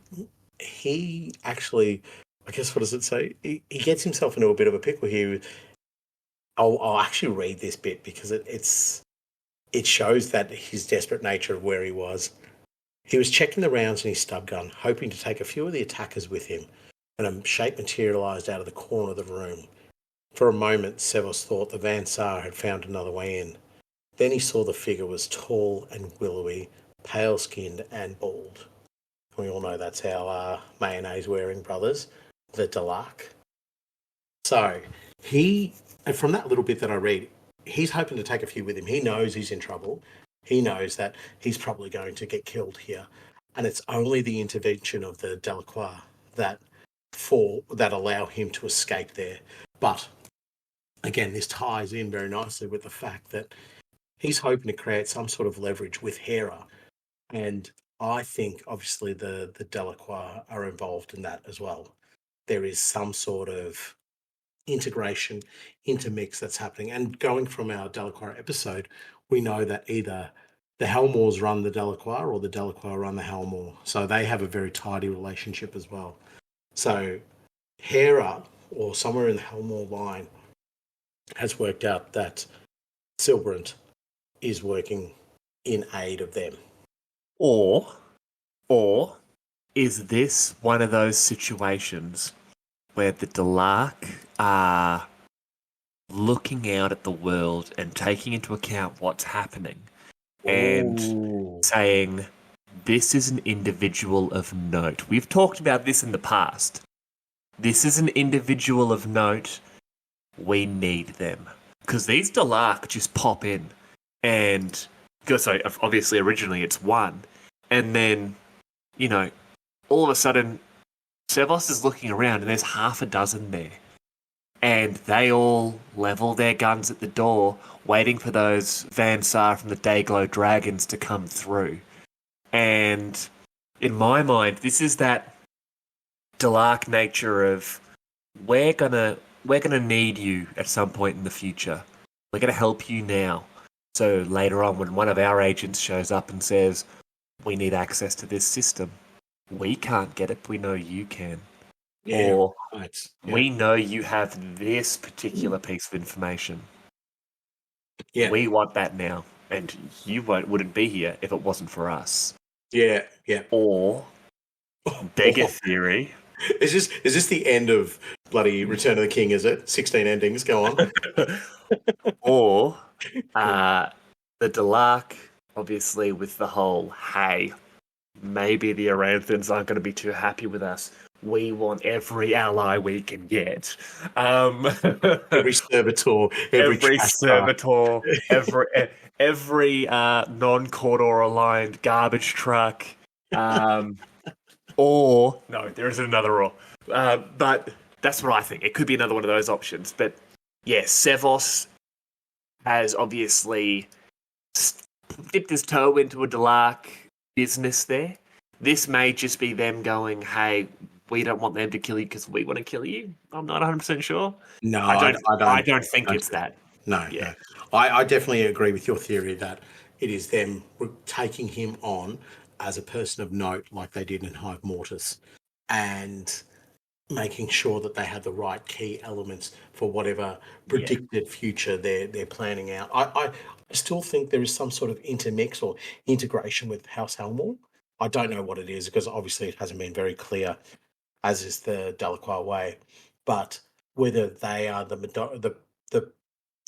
S3: actually, I guess, what does it say? He gets himself into a bit of a pickle here. I'll actually read this bit because it shows that his desperate nature of where he was. He was checking the rounds in his stub gun, hoping to take a few of the attackers with him, and a shape materialised out of the corner of the room. For a moment, Sevos thought the Vansar had found another way in. Then he saw the figure was tall and willowy, pale-skinned and bald. We all know that's our mayonnaise-wearing brothers, the Dalark. So from that little bit that I read, he's hoping to take a few with him. He knows he's in trouble. He knows that he's probably going to get killed here. And it's only the intervention of the Delacroix that allow him to escape there. But again, this ties in very nicely with the fact that he's hoping to create some sort of leverage with Hera. And I think, obviously, the Delacroix are involved in that as well. There is some sort of integration, intermix that's happening. And going from our Delacroix episode, we know that either the Helmors run the Delacroix or the Delacroix run the Helmor. So they have a very tidy relationship as well. So Hera, or somewhere in the Helmor line, has worked out that Silberant is working in aid of them.
S1: Or is this one of those situations where the Dalark are looking out at the world and taking into account what's happening and saying, this is an individual of note. We've talked about this in the past. This is an individual of note. We need them. Because these Dalark just pop in and... So obviously originally it's one. And then, all of a sudden, Sevos is looking around and there's half a dozen there. And they all level their guns at the door, waiting for those Van Sar from the Dayglow Dragons to come through. And in my mind, this is that Delark nature of we're gonna need you at some point in the future. We're gonna help you now. So later on, when one of our agents shows up and says, "We need access to this system," we can't get it, but we know you can.
S3: Yeah,
S1: Or
S3: right.
S1: we know you have this particular piece of information.
S3: Yeah.
S1: We want that now, and you wouldn't be here if it wasn't for us.
S3: Yeah, yeah.
S1: Or bigger theory.
S3: Is this the end of bloody Return of the King, is it? 16 endings, go on.
S1: Or the Delark, obviously, with the whole, hey, maybe the Aranthians aren't going to be too happy with us. We want every ally we can get.
S3: Every servitor,
S1: every
S3: Casper.
S1: servitor, every non-corridor aligned garbage truck. Or no, there isn't another or. But that's what I think. It could be another one of those options. But yeah, Sevos has obviously dipped his toe into a Delark business there. This may just be them going, hey, we don't want them to kill you because we want to kill you. I'm not 100% sure.
S3: No,
S1: I don't think it's that.
S3: No,
S1: yeah.
S3: No. I definitely agree with your theory that it is them taking him on as a person of note, like they did in Hive Mortis, and making sure that they had the right key elements for whatever predicted future they're planning out. I still think there is some sort of intermix or integration with House Helmore. I don't know what it is because obviously it hasn't been very clear, as is the Delacroix way. But whether they are the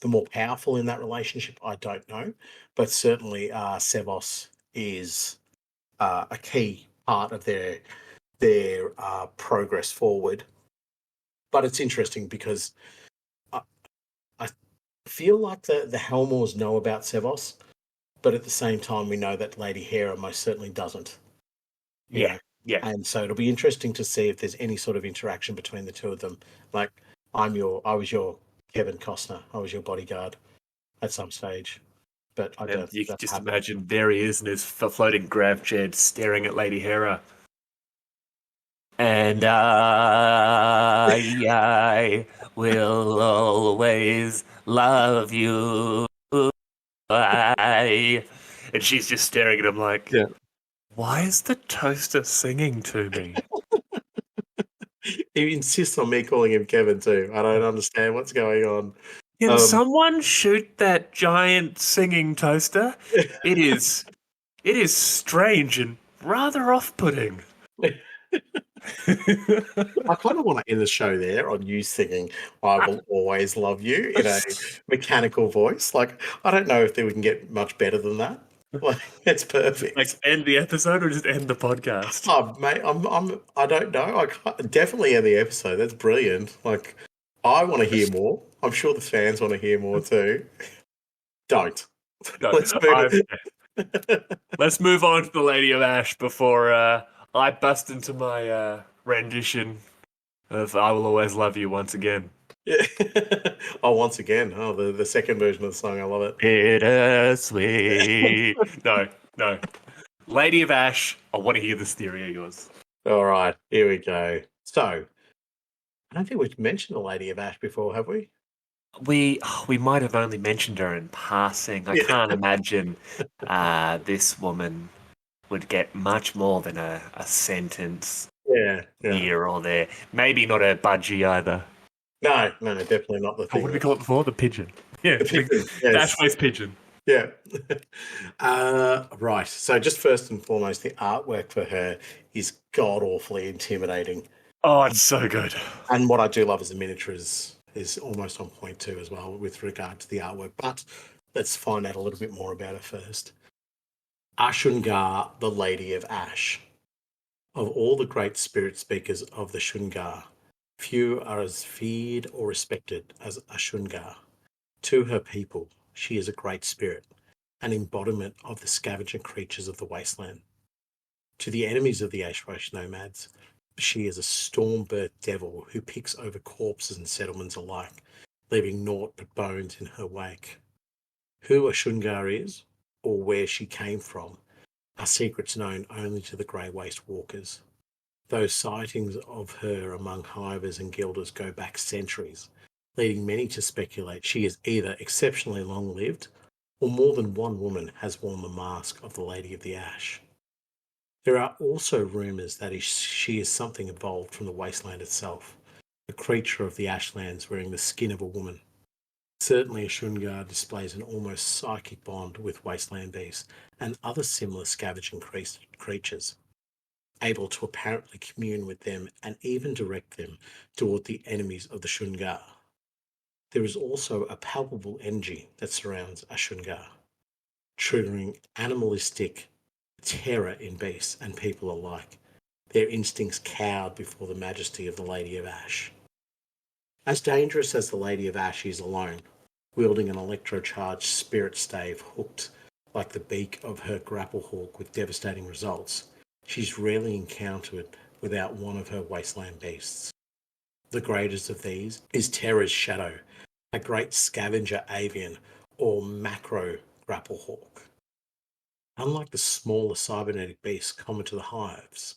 S3: more powerful in that relationship, I don't know. But certainly, Sevos is a key part of their progress forward. But it's interesting because I feel like the Helmors know about Sevos, but at the same time, we know that Lady Hera most certainly doesn't. You know?
S1: Yeah.
S3: And so it'll be interesting to see if there's any sort of interaction between the two of them. Like, I was your Kevin Costner, I was your bodyguard at some stage. But I don't.
S1: You can just imagine there he is in his floating grav shed staring at Lady Hera. And I will always love you. And she's just staring at him like, why is the toaster singing to me?
S3: He insists on me calling him Kevin too. I don't understand what's going on.
S1: Can someone shoot that giant singing toaster? It is strange and rather off-putting.
S3: I kind of want to end the show there on you singing "I Will Always Love You" in a mechanical voice. Like, I don't know if we can get much better than that. Like, it's perfect.
S1: Like, end the episode or just end the podcast?
S3: Oh, mate, I don't know. I can't, definitely end the episode. That's brilliant. Like, I want to hear more. I'm sure the fans want to hear more too. Don't.
S1: No,
S3: Let's
S1: move on to the Lady of Ash before I bust into my rendition of "I Will Always Love You" once again.
S3: Yeah. Once again. Oh, the second version of the song. I love it.
S1: Bittersweet. No. Lady of Ash, I want to hear this theory of yours.
S3: All right, here we go. So, I don't think we've mentioned the Lady of Ash before, have we?
S1: We might have only mentioned her in passing. I can't imagine this woman would get much more than a sentence here or there. Maybe not a budgie either.
S3: No, definitely not the thing.
S1: What did we call it before? The pigeon. Yeah, the pigeon.
S3: Yes.
S1: Dashway's pigeon.
S3: Yeah. Right. So just first and foremost, the artwork for her is god-awfully intimidating.
S1: Oh, it's so good.
S3: And what I do love is the miniature is almost on point too as well with regard to the artwork. But let's find out a little bit more about her first. Ashungar, the Lady of Ash. Of all the great spirit speakers of the Shungar, few are as feared or respected as Ashungar. To her people, she is a great spirit, an embodiment of the scavenger creatures of the wasteland. To the enemies of the Ashwash nomads, She is a storm-birth devil who picks over corpses and settlements alike, leaving naught but bones in her wake. Who Ashungar is, or where she came from, are secrets known only to the Grey Waste walkers. Those sightings of her among hivers and guilders go back centuries, leading many to speculate she is either exceptionally long-lived, or more than one woman has worn the mask of the Lady of the Ash. There are also rumours that she is something evolved from the wasteland itself, a creature of the Ashlands wearing the skin of a woman. Certainly Ashungar displays an almost psychic bond with wasteland beasts and other similar scavenging creatures, able to apparently commune with them and even direct them toward the enemies of the Shungar. There is also a palpable energy that surrounds Ashungar, triggering animalistic terror in beasts and people alike, their instincts cowed before the majesty of the Lady of Ash. As dangerous as the Lady of Ash is alone, wielding an electrocharged spirit stave hooked like the beak of her grapple hawk with devastating results, she's rarely encountered without one of her wasteland beasts. The greatest of these is Terra's Shadow, a great scavenger avian or macro grapple hawk. Unlike the smaller cybernetic beasts common to the hives,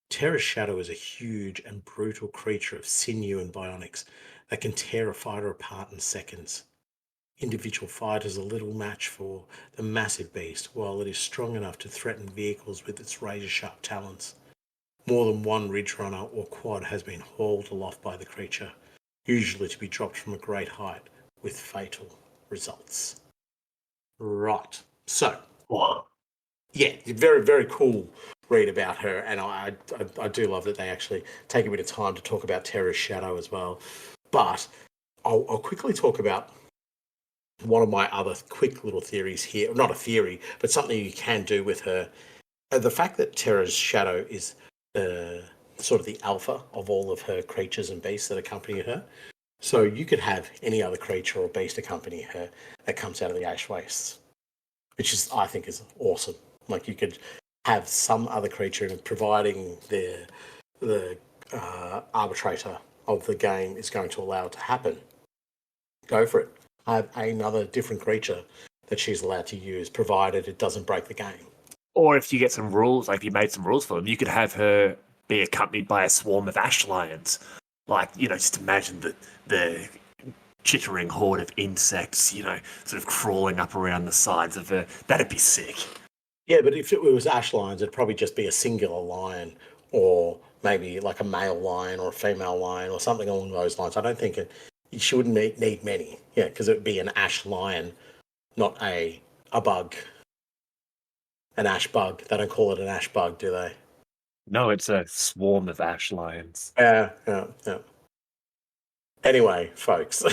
S3: Terra's Shadow is a huge and brutal creature of sinew and bionics that can tear a fighter apart in seconds. Individual fighters are little match for the massive beast, while it is strong enough to threaten vehicles with its razor-sharp talons. More than one ridge runner or quad has been hauled aloft by the creature, usually to be dropped from a great height, with fatal results. Right, so... yeah, very, very cool read about her, and I do love that they actually take a bit of time to talk about Terra's Shadow as well. But I'll quickly talk about one of my other quick little theories here. Not a theory, but something you can do with her. The fact that Terra's Shadow is sort of the alpha of all of her creatures and beasts that accompany her. So you could have any other creature or beast accompany her that comes out of the Ash Wastes, which is, I think, is awesome. Like, you could have some other creature, providing the arbitrator of the game is going to allow it to happen. Go for it. Have another different creature that she's allowed to use, provided it doesn't break the game.
S1: Or if you get some rules, like if you made some rules for them, you could have her be accompanied by a swarm of ash lions. Like, just imagine the chittering horde of insects, sort of crawling up around the sides of her. That'd be sick.
S3: Yeah, but if it was ash lions, it'd probably just be a singular lion, or maybe like a male lion or a female lion or something along those lines. I don't think she wouldn't need many. Yeah, because it would be an ash lion, not a bug. An ash bug. They don't call it an ash bug, do they?
S1: No, it's a swarm of ash lions.
S3: Yeah. Anyway, folks.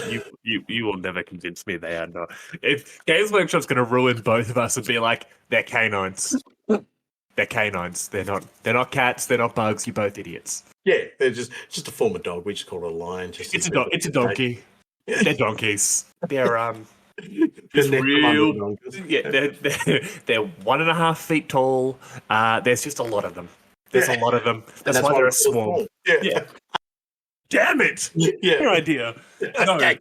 S1: You will never convince me they are not. If Games Workshop's going to ruin both of us and be like, they're canines. They're canines. They're not cats. They're not bugs. You're both idiots.
S3: Yeah, they're just a form of dog. We just call it a lion.
S1: It's a donkey. They're donkeys. They're
S3: Just
S1: real. Yeah, they're 1.5 feet tall. There's just a lot of them. There's a lot of them. That's why they're a swarm.
S3: Yeah.
S1: Damn it!
S3: Yeah.
S1: Your idea. No.
S3: Okay.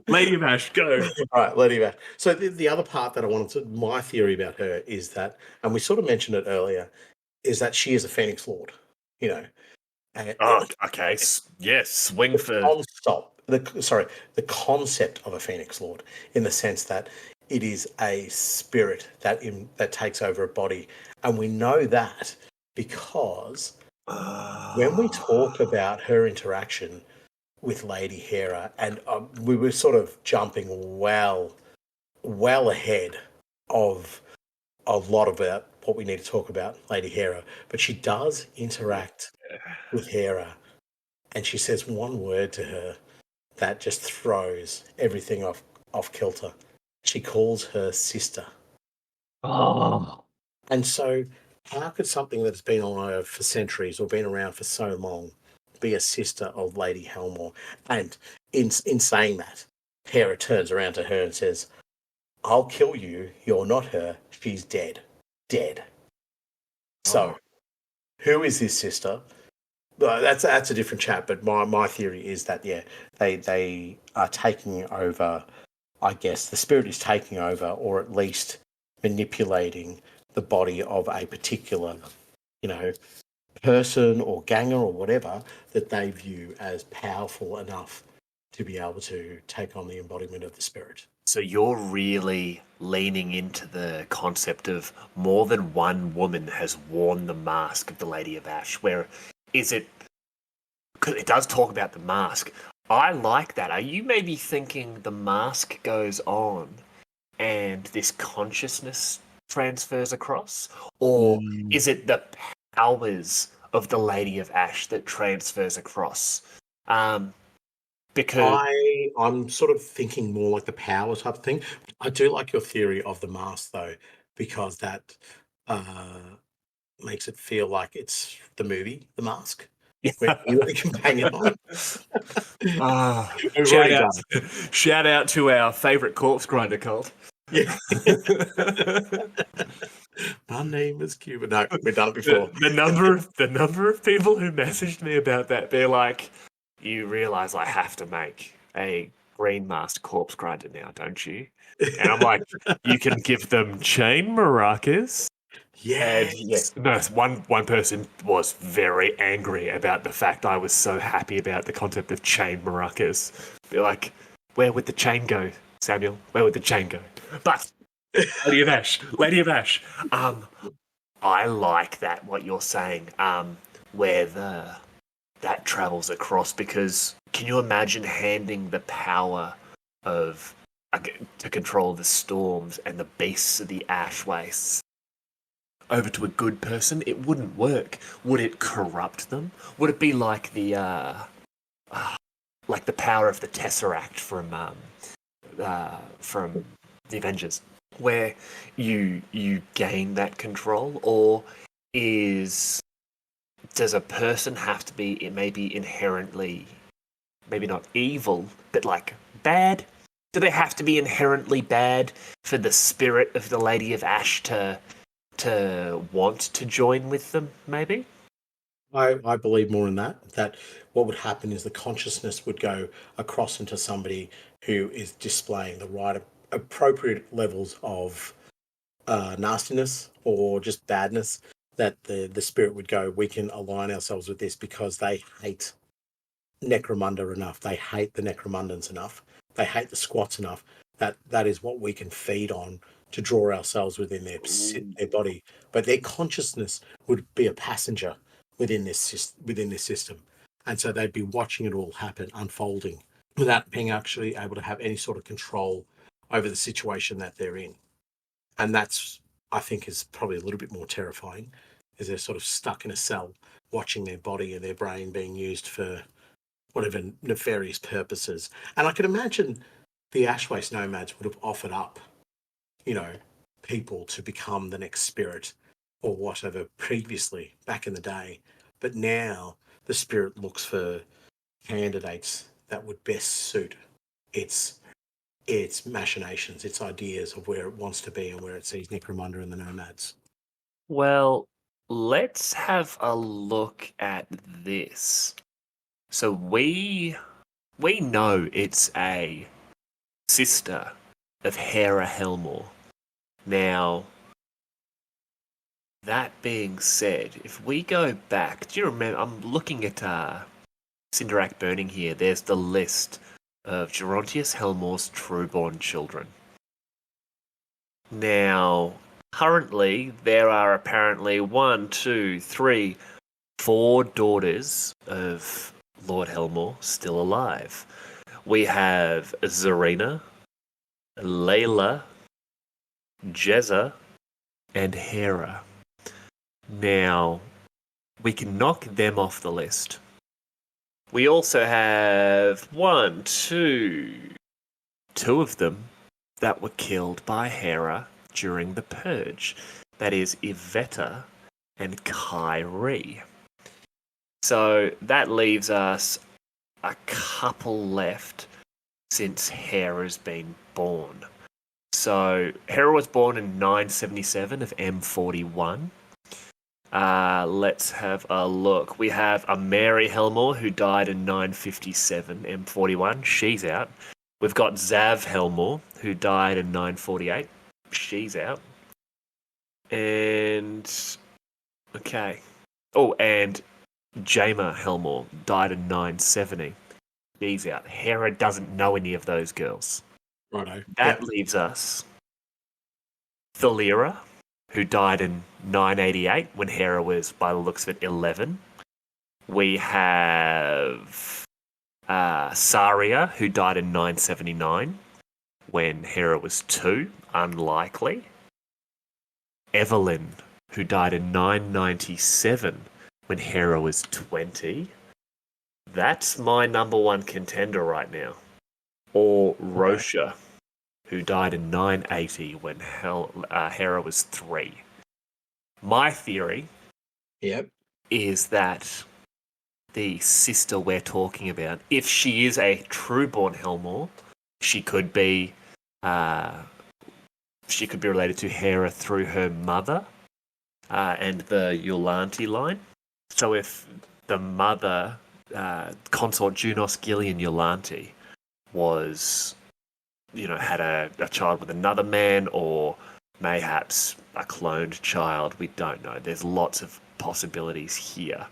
S1: Lady of Ash, go.
S3: All right, Lady of Ash. So the other part that I wanted to, my theory about her is that, and we sort of mentioned it earlier, is that she is a Phoenix Lord. And
S1: Okay. Yes, swing for...
S3: The concept of a Phoenix Lord, in the sense that it is a spirit that takes over a body. And we know that because when we talk about her interaction with Lady Hera, and we were sort of jumping well ahead of a lot of what we need to talk about Lady Hera, but she does interact with Hera, and she says one word to her that just throws everything off kilter. She calls her sister.
S1: Oh.
S3: And so how could something that's been alive for centuries or been around for so long be a sister of Lady Helmore? And in saying that, Hera turns around to her and says, "I'll kill you. You're not her. She's dead. Dead." So, who is this sister? that's a different chat. But my theory is that they are taking over. I guess the spirit is taking over, or at least manipulating the body of a particular, person or ganger or whatever that they view as powerful enough to be able to take on the embodiment of the spirit.
S1: So you're really leaning into the concept of more than one woman has worn the mask of the Lady of Ash. Where is it? Because it does talk about the mask. I like that. Are you maybe thinking the mask goes on and this consciousness transfers across? Or is it the powers of the Lady of Ash that transfers across? Because
S3: I'm sort of thinking more like the power type of thing. I do like your theory of the mask though, because that makes it feel like it's the movie, The Mask. Where you were the companion on.
S1: Shout out to our favourite corpse grinder cult.
S3: Yeah. My name is Cuba. No, we've done it before.
S1: The number of people who messaged me about that, they're like, you realise I have to make a green masked corpse grinder now, don't you? And I'm like, you can give them chain maracas.
S3: Yes.
S1: No, one person was very angry about the fact I was so happy about the concept of chain maracas. They're like, where would the chain go, Samuel? Where would the chain go? But Lady of Ash. I like that what you're saying. Where that travels across, because can you imagine handing the power of to control the storms and the beasts of the ash wastes over to a good person? It wouldn't work. Would it corrupt them? Would it be like the power of the Tesseract from the Avengers, where you gain that control? Or does a person have to be maybe inherently, maybe not evil, but like bad? Do they have to be inherently bad for the spirit of the Lady of Ash to want to join with them, maybe?
S3: I believe more in that what would happen is the consciousness would go across into somebody who is displaying the right appropriate levels of nastiness or just badness, that the spirit would go, we can align ourselves with this because they hate Necromunda enough. They hate the Necromundans enough. They hate the squats enough. That is what we can feed on to draw ourselves within their body. But their consciousness would be a passenger within this system. And so they'd be watching it all happen, unfolding, without being actually able to have any sort of control over the situation that they're in. And that's, I think, is probably a little bit more terrifying, is they're sort of stuck in a cell watching their body and their brain being used for whatever nefarious purposes. And I can imagine the Ashwaste nomads would have offered up, people to become the next spirit or whatever previously back in the day. But now the spirit looks for candidates that would best suit its machinations, its ideas of where it wants to be and where it sees Necromunda and the nomads.
S1: Well, let's have a look at this. So we know it's a sister of Hera Helmore. Now, that being said, if we go back, do you remember, I'm looking at Cinderak Burning here, there's the list of Gerontius Helmore's trueborn children. Now, currently, there are apparently 4 daughters of Lord Helmore still alive. We have Zarina, Layla, Jezza, and Hera. Now, we can knock them off the list. We also have two of them that were killed by Hera during the Purge. That is Iveta and Kyrie. So that leaves us a couple left since Hera's been born. So Hera was born in 977 of M41. Let's have a look. We have a Mary Helmore who died in 957 M41. She's out. We've got Zav Helmore who died in 948. She's out. And okay. Oh, and Jaima Helmore died in 970. She's out. Hera doesn't know any of those girls.
S3: Righto.
S1: That leaves us Thalira, who died in 988 when Hera was, by the looks of it, 11. We have Saria, who died in 979 when Hera was 2. Unlikely. Evelyn, who died in 997 when Hera was 20. That's my number one contender right now. Or Rosha, who died in 980 when Hera was 3. My theory is that the sister we're talking about, if she is a trueborn Helmore, she could be related to Hera through her mother and the Yolante line. So if the mother, consort Junos Gillian Yolante, was, had a child with another man, or mayhaps a cloned child, we don't know. There's lots of possibilities here.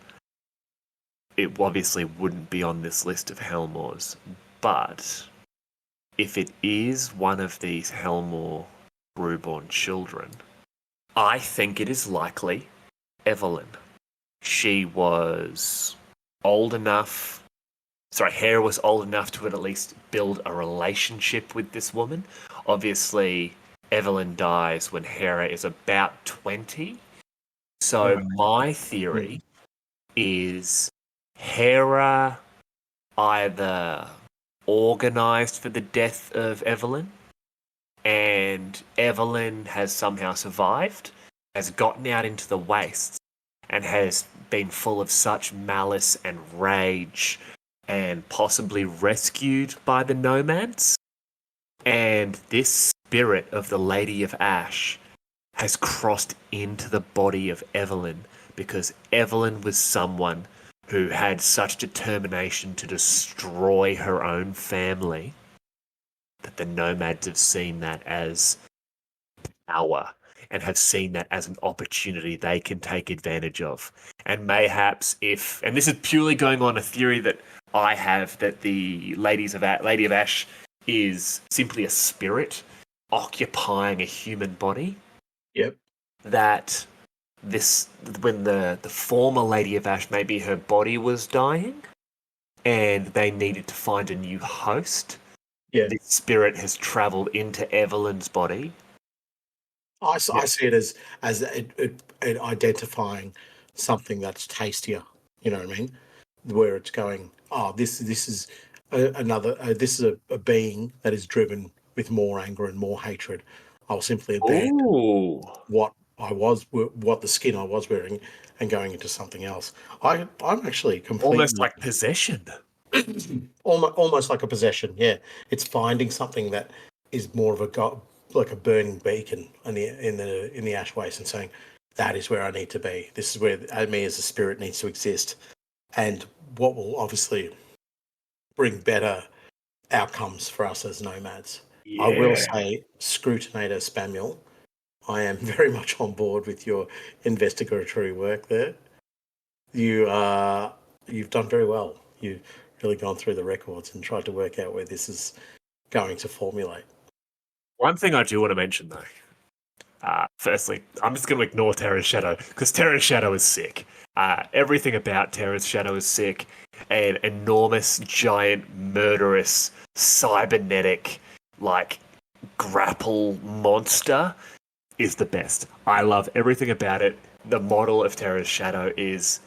S1: It obviously wouldn't be on this list of Helmores, but if it is one of these Helmore brewborn children, I think it is likely Evelyn. She was old enough. Hera was old enough to at least build a relationship with this woman. Obviously, Evelyn dies when Hera is about 20. So my theory is Hera either organised for the death of Evelyn, and Evelyn has somehow survived, has gotten out into the wastes, and has been full of such malice and rage, and possibly rescued by the nomads. And this spirit of the Lady of Ash has crossed into the body of Evelyn, because Evelyn was someone who had such determination to destroy her own family that the nomads have seen that as power and have seen that as an opportunity they can take advantage of. And mayhaps and this is purely going on a theory that I have, that the Lady of Ash is simply a spirit occupying a human body.
S3: Yep.
S1: That when the former Lady of Ash, maybe her body was dying and they needed to find a new host.
S3: Yeah.
S1: This spirit has travelled into Evelyn's body.
S3: I see it as it identifying something that's tastier. You know what I mean? Where it's going, this is this is a being that is driven with more anger and more hatred. I'll simply abandon what the skin I was wearing, and going into something else. I'm actually completely
S1: almost like possession.
S3: almost like a possession. Yeah, it's finding something that is more of like a burning beacon in the ash waste, and saying, that is where I need to be. This is where me as a spirit needs to exist, and what will obviously bring better outcomes for us as nomads. Yeah. I will say, Scrutinator Spamuel, I am very much on board with your investigatory work there. You've done very well. You've really gone through the records and tried to work out where this is going to formulate.
S1: One thing I do want to mention, though, firstly, I'm just going to ignore Terra's Shadow, because Terra's Shadow is sick. Everything about Terra's Shadow is sick. An enormous, giant, murderous, cybernetic, grapple monster is the best. I love everything about it. The model of Terra's Shadow it's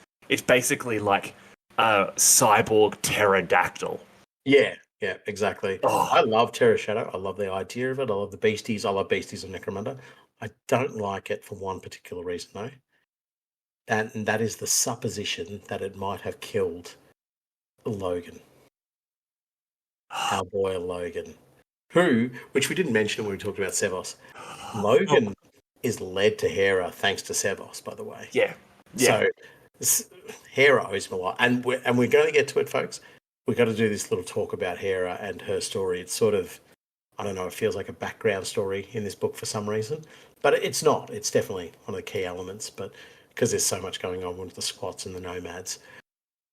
S1: basically like a cyborg pterodactyl. Yeah, exactly. Oh. I love Terra's Shadow. I love the idea of it. I love the beasties. I love beasties of Necromunda. I don't like it for one particular reason, though. And that is the supposition that it might have killed Logan. Our boy Logan. Which we didn't mention when we talked about Sevos. Logan is led to Hera thanks to Sevos, by the way. Yeah. Yeah.
S3: So Hera owes him a lot, and we're going to get to it, folks. We've got to do this little talk about Hera and her story. It's sort of, I don't know, it feels like a background story in this book for some reason, but it's not. It's definitely one of the key elements, but because there's so much going on with the squats and the nomads.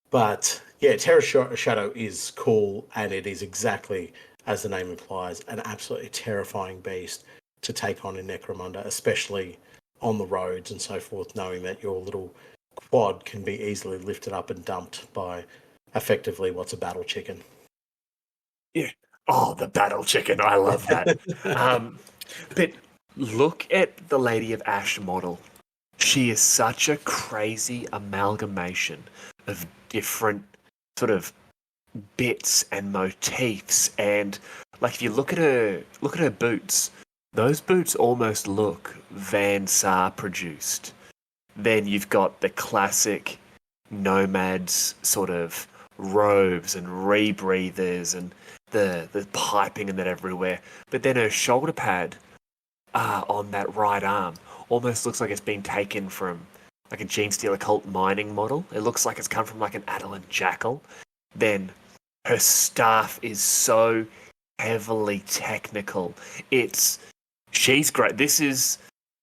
S3: But yeah, Terra Shadow is cool, and it is exactly as the name implies, an absolutely terrifying beast to take on in Necromunda, especially on the roads and so forth, knowing that your little quad can be easily lifted up and dumped by effectively what's a battle chicken.
S1: Yeah. Oh, the battle chicken. I love that. But look at the Lady of Ash model. She is such a crazy amalgamation of different sort of bits and motifs, and like if you look at her boots, those boots almost look Van Sar produced. Then you've got the classic nomads sort of robes and rebreathers and the piping and that everywhere. But then her shoulder pad on that right arm almost looks like it's been taken from like a Genestealer cult mining model. It looks like it's come from like an Adelan jackal. Then her staff is so heavily technical. She's great. This is,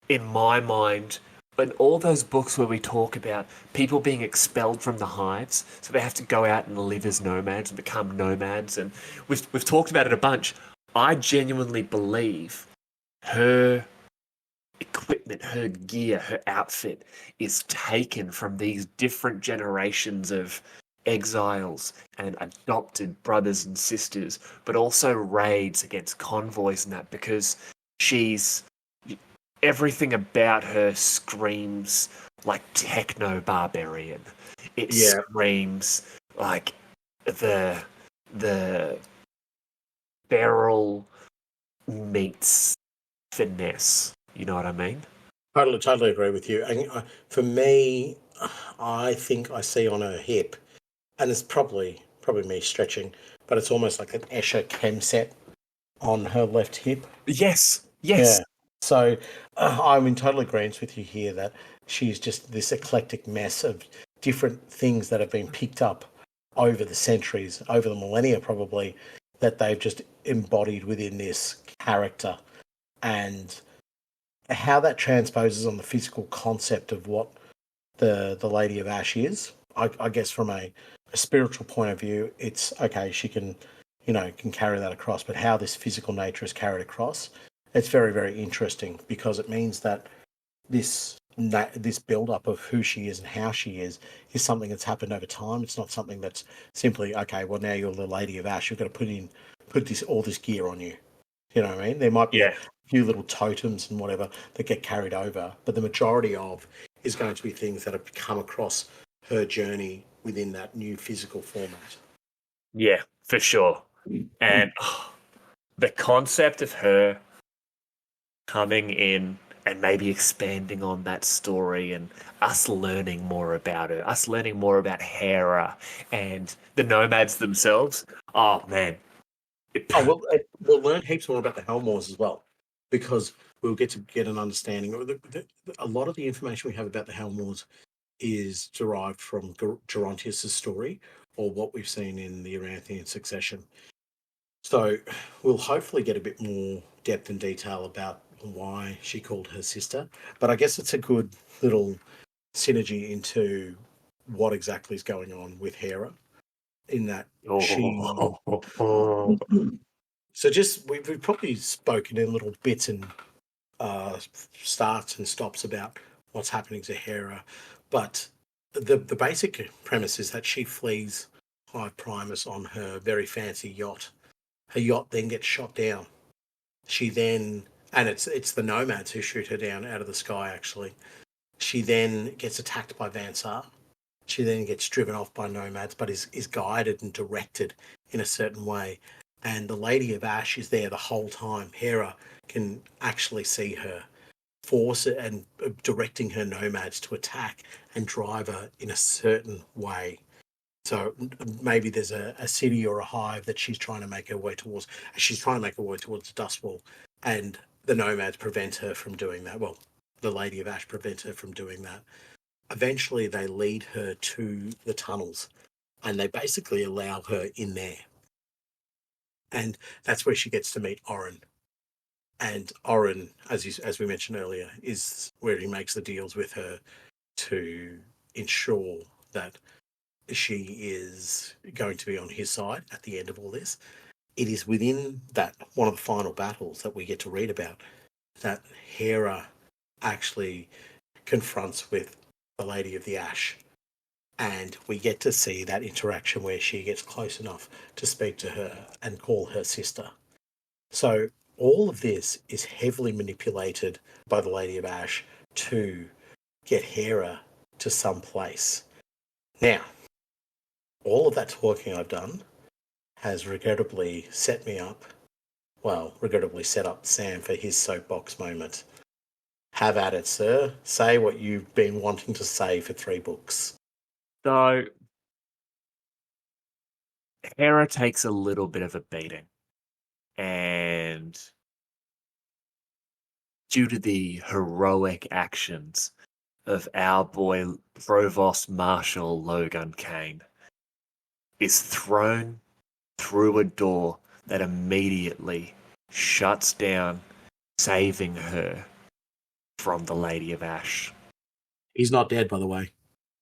S1: in my mind, in all those books where we talk about people being expelled from the hives, so they have to go out and live as nomads and become nomads, and we've talked about it a bunch. I genuinely believe her equipment, her gear, her outfit is taken from these different generations of exiles and adopted brothers and sisters, but also raids against convoys and that, because she's everything about her screams like techno barbarian. It screams like the feral meets finesse. You know what I mean?
S3: Totally agree with you. And for me, I think I see on her hip, and it's probably me stretching, but it's almost like an Escher chem set on her left hip.
S1: Yes.
S3: Yeah. So I'm in total agreement with you here that she's just this eclectic mess of different things that have been picked up over the centuries, over the millennia probably, that they've just embodied within this character. And how that transposes on the physical concept of what the Lady of Ash is, I guess from a spiritual point of view, it's okay, she can carry that across, but how this physical nature is carried across, it's very, very interesting, because it means that this build-up of who she is and how she is something that's happened over time. It's not something that's simply, okay, well, now you're the Lady of Ash, you've got to put all this gear on you. You know what I mean? There might be a few little totems and whatever that get carried over, but the majority of is going to be things that have come across her journey within that new physical format.
S1: Yeah, for sure. And the concept of her coming in and maybe expanding on that story, and us learning more about her, us learning more about Hera and the nomads themselves. Oh, man.
S3: We'll learn heaps more about the Helmors as well, because we'll get to get an understanding. A lot of the information we have about the Helmors is derived from Gerontius' story, or what we've seen in the Aranthian Succession. So we'll hopefully get a bit more depth and detail about why she called her sister. But I guess it's a good little synergy into what exactly is going on with Hera, in that So just we've probably spoken in little bits and starts and stops about what's happening to Hera, but the basic premise is that she flees Hive Primus on her very fancy yacht. Her yacht then gets shot down. She then, and it's the nomads who shoot her down out of the sky, actually. She then gets attacked by Van Sar. She then gets driven off by nomads, but is guided and directed in a certain way. And the Lady of Ash is there the whole time. Hera can actually see her, force it and directing her nomads to attack and drive her in a certain way. So maybe there's a city or a hive that she's trying to make her way towards. She's trying to make her way towards the Dustwall, and the nomads prevent her from doing that. Well, the Lady of Ash prevents her from doing that. eventually they lead her to the tunnels, and they basically allow her in there. And that's where she gets to meet Oren. And Oren, as we mentioned earlier, is where he makes the deals with her to ensure that she is going to be on his side at the end of all this. It is within that one of the final battles that we get to read about that Hera actually confronts with the Lady of the Ash. And we get to see that interaction where she gets close enough to speak to her and call her sister. So all of this is heavily manipulated by the Lady of Ash to get Hera to some place. Now, all of that talking I've done has regrettably set up Sam for his soapbox moment. Have at it, sir. Say what you've been wanting to say for 3 books.
S1: So, Hera takes a little bit of a beating. And due to the heroic actions of our boy Provost Marshal Logan Kane, is thrown through a door that immediately shuts down, saving her from the Lady of Ash.
S3: He's not dead, by the way.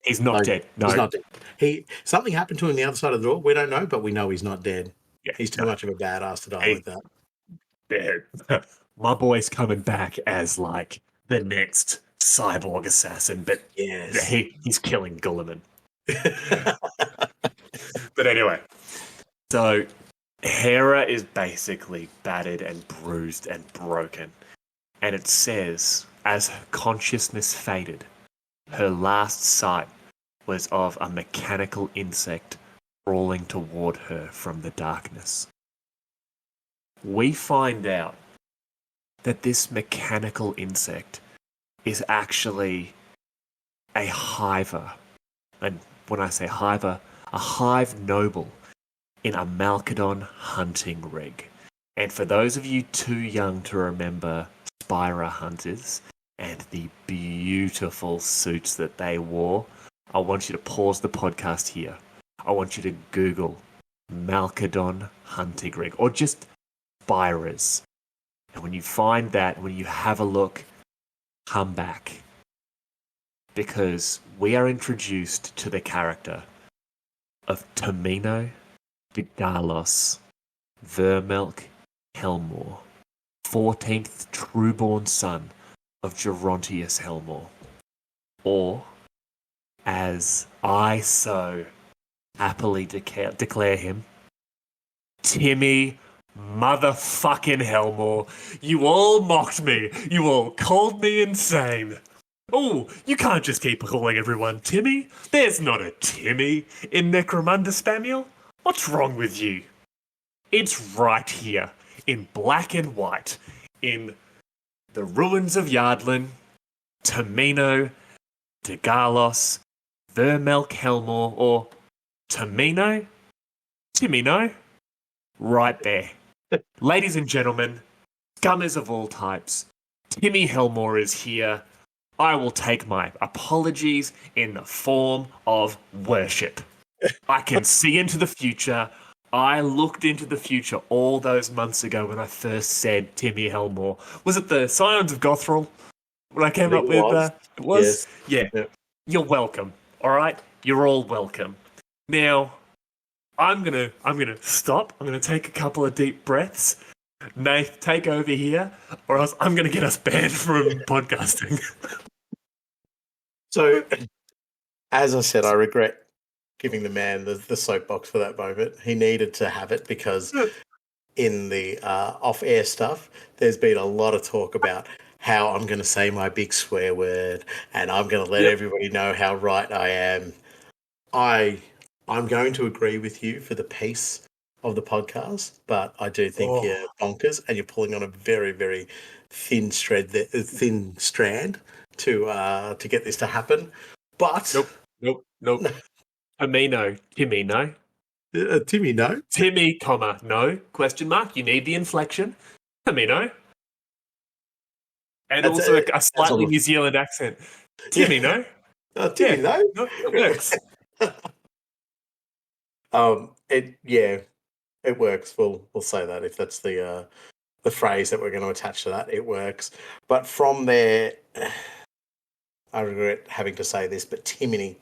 S1: He's not dead. No,
S3: he's not dead. Something happened to him on the other side of the door. We don't know, but we know he's not dead.
S1: Yeah,
S3: he's too much of a badass to die like that.
S1: Dead. My boy's coming back as like the next cyborg assassin, but
S3: yes,
S1: he's killing Gulliman. But anyway, so Hera is basically battered and bruised and broken. And it says, as her consciousness faded, her last sight was of a mechanical insect crawling toward her from the darkness. We find out that this mechanical insect is actually a hiver. And when I say hiver, a hive noble in a Malkadon hunting rig. And for those of you too young to remember Spira hunters and the beautiful suits that they wore, I want you to pause the podcast here. I want you to Google Malkadon hunting rig or just Spiras. And when you find that, when you have a look, come back. Because we are introduced to the character of Tomino de Garlos Vermelk Helmore, 14th trueborn son of Gerontius Helmore. Or, as I so happily declare him, Timmy motherfucking Helmore. You all mocked me. You all called me insane. Oh, you can't just keep calling everyone Timmy. There's not a Timmy in Necromunda, Spamuel. What's wrong with you? It's right here, in black and white, in the ruins of Yardlan, Tomino de Garlos, Vermelk Helmore, or Tomino? Timino? Right there. Ladies and gentlemen, scummers of all types, Timmy Helmore is here. I will take my apologies in the form of worship. I can see into the future. I looked into the future all those months ago when I first said Timmy Helmore. Was it the Scions of Gothril? When I came up with it was? Yes. Yeah. You're welcome. All right? You're all welcome. Now, I'm gonna stop. I'm gonna take a couple of deep breaths. Nath, take over here, or else I'm gonna get us banned from podcasting.
S3: So, as I said, I regret giving the man the soapbox for that moment. He needed to have it because in the off-air stuff, there's been a lot of talk about how I'm going to say my big swear word and I'm going to let everybody know how right I am. I'm going to agree with you for the pace of the podcast, but I do think you're bonkers and you're pulling on a very, very thin strand to get this to happen. But
S1: Nope. Amino, Timmy, no.
S3: Timmy, no.
S1: Timmy, comma, no, question mark. You need the inflection. Amino. And that's also a slightly New Zealand accent. Timmy, no.
S3: Timmy, though.
S1: No, it works.
S3: It works. We'll say that if that's the phrase that we're going to attach to that, it works. But from there, I regret having to say this, but Timmy,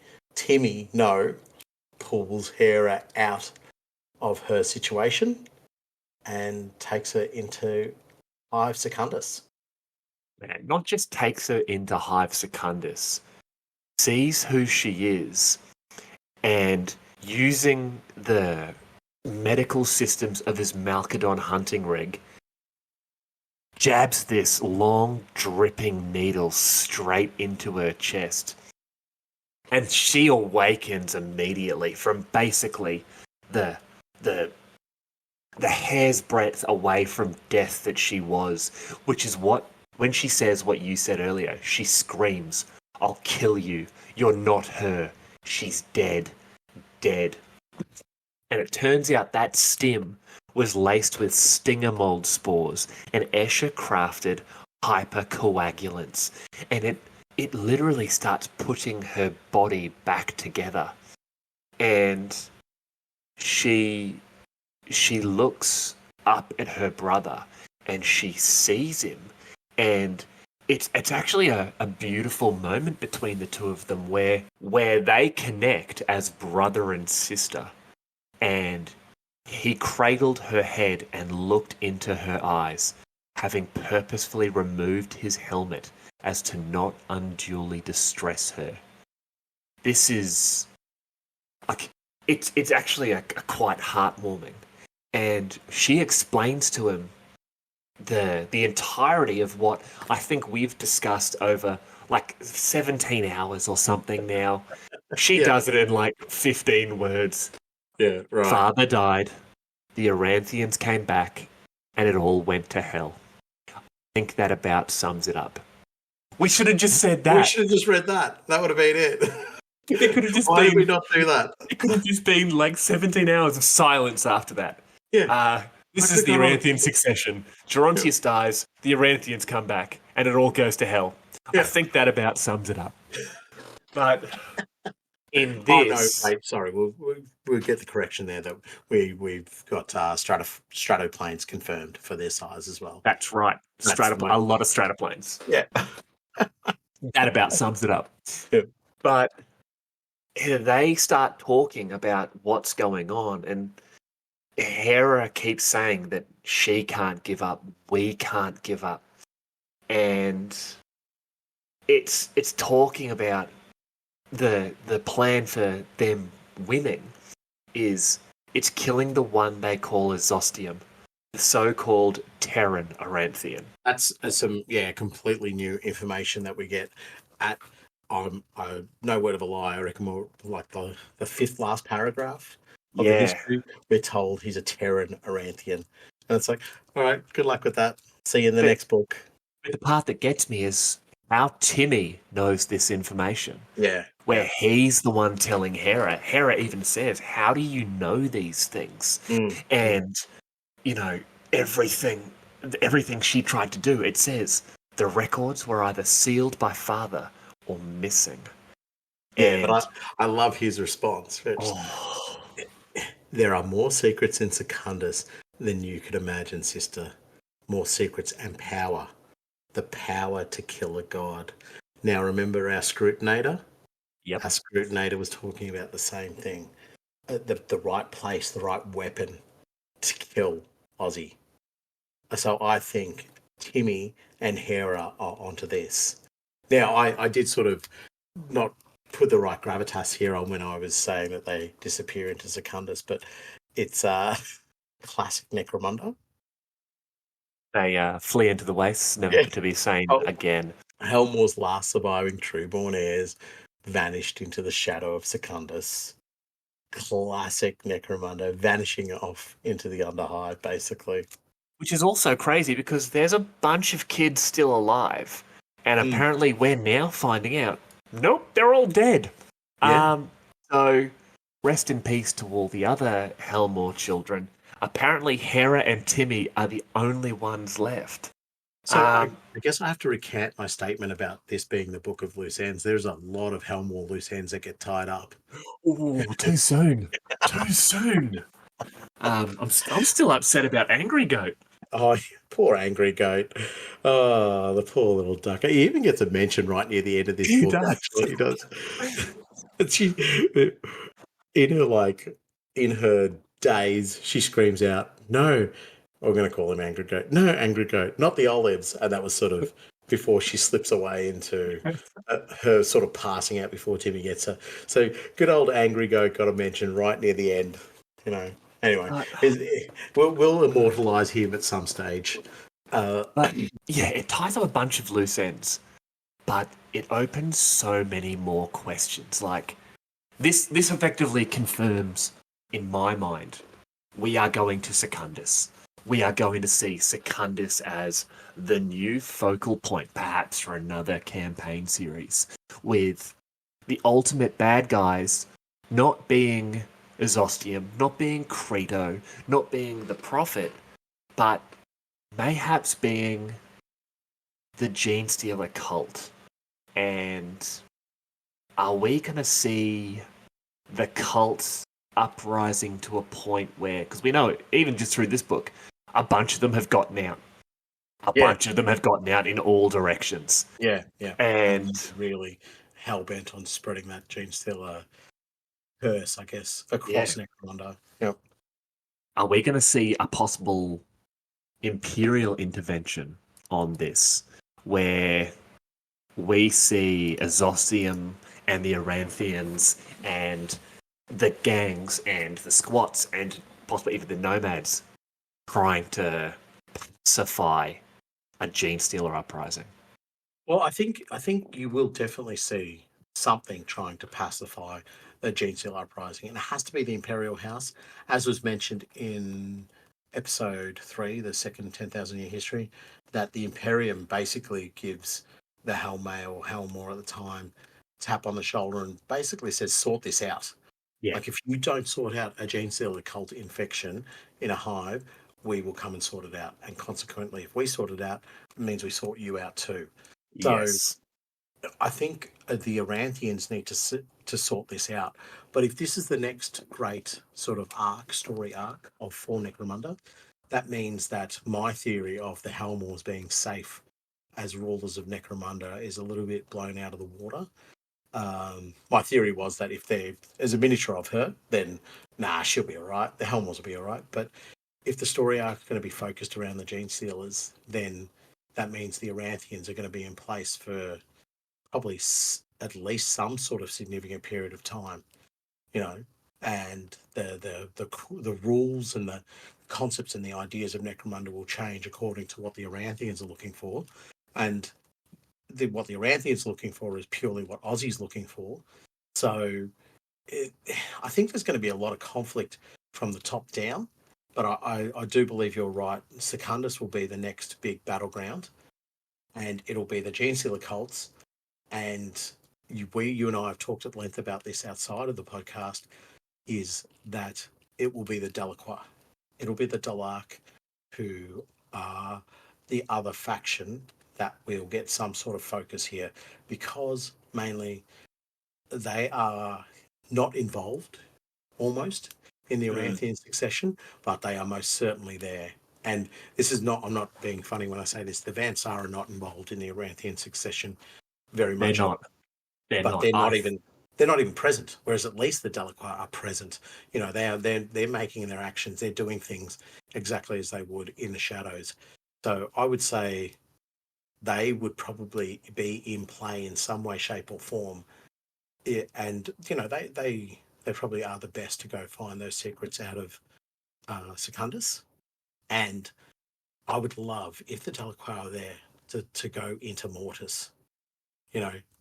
S3: pulls Hera out of her situation and takes her into Hive Secundus.
S1: Man, not just takes her into Hive Secundus, sees who she is, and using the medical systems of his Malkadon hunting rig, jabs this long, dripping needle straight into her chest. And she awakens immediately from basically the hair's breadth away from death that she was, which is what, when she says what you said earlier, she screams, "I'll kill you. You're not her. She's dead. Dead." And it turns out that stim was laced with stinger mold spores and Escher crafted hypercoagulants. And it literally starts putting her body back together. And she looks up at her brother and she sees him. And it's actually a beautiful moment between the two of them where they connect as brother and sister. And he cradled her head and looked into her eyes, having purposefully removed his helmet as to not unduly distress her. This is like it's actually a quite heartwarming. And she explains to him the entirety of what I think we've discussed over like 17 hours or something now. She does it in like 15 words.
S3: Yeah, right.
S1: Father died, the Aranthians came back, and it all went to hell. I think that about sums it up. We should have just said that.
S3: We should have just read that. That would have been it.
S1: It could have just
S3: Why did we not do that?
S1: It could have just been like 17 hours of silence after that.
S3: Yeah.
S1: This is the Aranthian Succession. Gerontius dies, the Aranthians come back, and it all goes to hell.
S3: Yeah.
S1: I think that about sums it up. But in this...
S3: Oh, no, wait, sorry. We'll get the correction there that we've got stratoplanes confirmed for their size as well.
S1: That's right. A lot of stratoplanes.
S3: Yeah.
S1: That about sums it up.
S3: Yeah.
S1: But they start talking about what's going on, and Hera keeps saying that she can't give up, we can't give up. And it's talking about the plan for them winning is it's killing the one they call Azostium, the so-called Terran Aranthian.
S3: That's some completely new information that we get at no word of a lie, I reckon more like the fifth last paragraph of the history. We're told he's a Terran Aranthian. And it's like, all right, good luck with that. See you in the next book.
S1: But the part that gets me is how Timmy knows this information.
S3: Yeah.
S1: Where he's the one telling Hera. Hera even says, how do you know these things? And, you know, everything she tried to do, it says the records were either sealed by father or missing.
S3: Yeah, but I love his response. There are more secrets in Secundus than you could imagine, sister. More secrets and power. The power to kill a god. Now, remember our scrutinator?
S1: Yep.
S3: Our scrutinator was talking about the same thing. The right place, the right weapon to kill Ozzy. So I think Timmy and Hera are onto this. Now, I did sort of not put the right gravitas here on when I was saying that they disappear into Secundus, but it's classic Necromunda.
S1: They flee into the wastes, never to be seen again.
S3: Helmor's last surviving Trueborn heirs vanished into the shadow of Secundus. Classic Necromunda, vanishing off into the Underhive, basically.
S1: Which is also crazy because there's a bunch of kids still alive. And apparently we're now finding out, nope, they're all dead.
S3: Yeah.
S1: So rest in peace to all the other Helmor children. Apparently Hera and Timmy are the only ones left.
S3: So I guess I have to recant my statement about this being the book of loose ends. There's a lot of Helmwall loose ends that get tied up.
S1: Oh, too soon. Too soon. I'm still upset about Angry Goat.
S3: Oh, poor angry goat. Oh, the poor little duck. He even gets a mention right near the end of this
S1: He
S3: book.
S1: does.
S3: Actually, he does. And she, in her daze, she screams out, "No!" We're going to call him Angry Goat. No, Angry Goat, not the olives. And that was sort of before she slips away into her sort of passing out before Timmy gets her. So good old Angry Goat got a mention right near the end. You know. Anyway, we'll immortalise him at some stage.
S1: But yeah, it ties up a bunch of loose ends, but it opens so many more questions. Like this effectively confirms, in my mind, we are going to Secundus. We are going to see Secundus as the new focal point, perhaps for another campaign series, with the ultimate bad guys not being Exostium, not being Credo, not being the Prophet, but mayhaps being the Genestealer cult. And are we going to see the cult uprising to a point where, because we know, even just through this book, a bunch of them have gotten out. A bunch of them have gotten out in all directions.
S3: Yeah.
S1: And
S3: really hell-bent on spreading that Genestealer curse, I guess, across Necromunda. Yep.
S1: Are we going to see a possible Imperial intervention on this, where we see Exostium and the Aranthians and the gangs and the squats and possibly even the nomads trying to pacify a Genestealer uprising?
S3: Well, I think you will definitely see something trying to pacify the Genestealer uprising, and it has to be the Imperial House, as was mentioned in episode 3, the second 10,000 year history, that the Imperium basically gives the Hellmail, Hellmore at the time, tap on the shoulder and basically says, sort this out.
S1: Yeah.
S3: Like, if you don't sort out a Genestealer cult infection in a hive, we will come and sort it out. And consequently, if we sort it out, it means we sort you out too.
S1: Yes.
S3: So I think the Aranthians need to sort this out. But if this is the next great sort of story arc of For Necromunda, that means that my theory of the Hellmores being safe as rulers of Necromunda is a little bit blown out of the water. My theory was that if there's a miniature of her, then she'll be all right. The Hellmores will be all right. But if the story arc is going to be focused around the Genestealers, then that means the Aranthians are going to be in place for probably at least some sort of significant period of time, and the rules and the concepts and the ideas of Necromunda will change according to what the Aranthians are looking for, and what the Aranthians are looking for is purely what Aussie's looking for. So I think there's going to be a lot of conflict from the top down, but I do believe you're right. Secundus will be the next big battleground, and it'll be the Genestealer cults. And you and I have talked at length about this outside of the podcast, is that it will be the Delacroix. It'll be the Delarc who are the other faction that will get some sort of focus here, because mainly they are not involved almost in the Aranthian succession, but they are most certainly there. And this is not, I'm not being funny when I say this, the Vansar are not involved in the Aranthian succession very much.
S1: They're not.
S3: They're not even present, whereas at least the Delacroix are present. They're making their actions, they're doing things exactly as they would in the shadows. So I would say they would probably be in play in some way, shape, or form. And they probably are the best to go find those secrets out of Secundus. And I would love if the Delacroix are there to go into Mortis.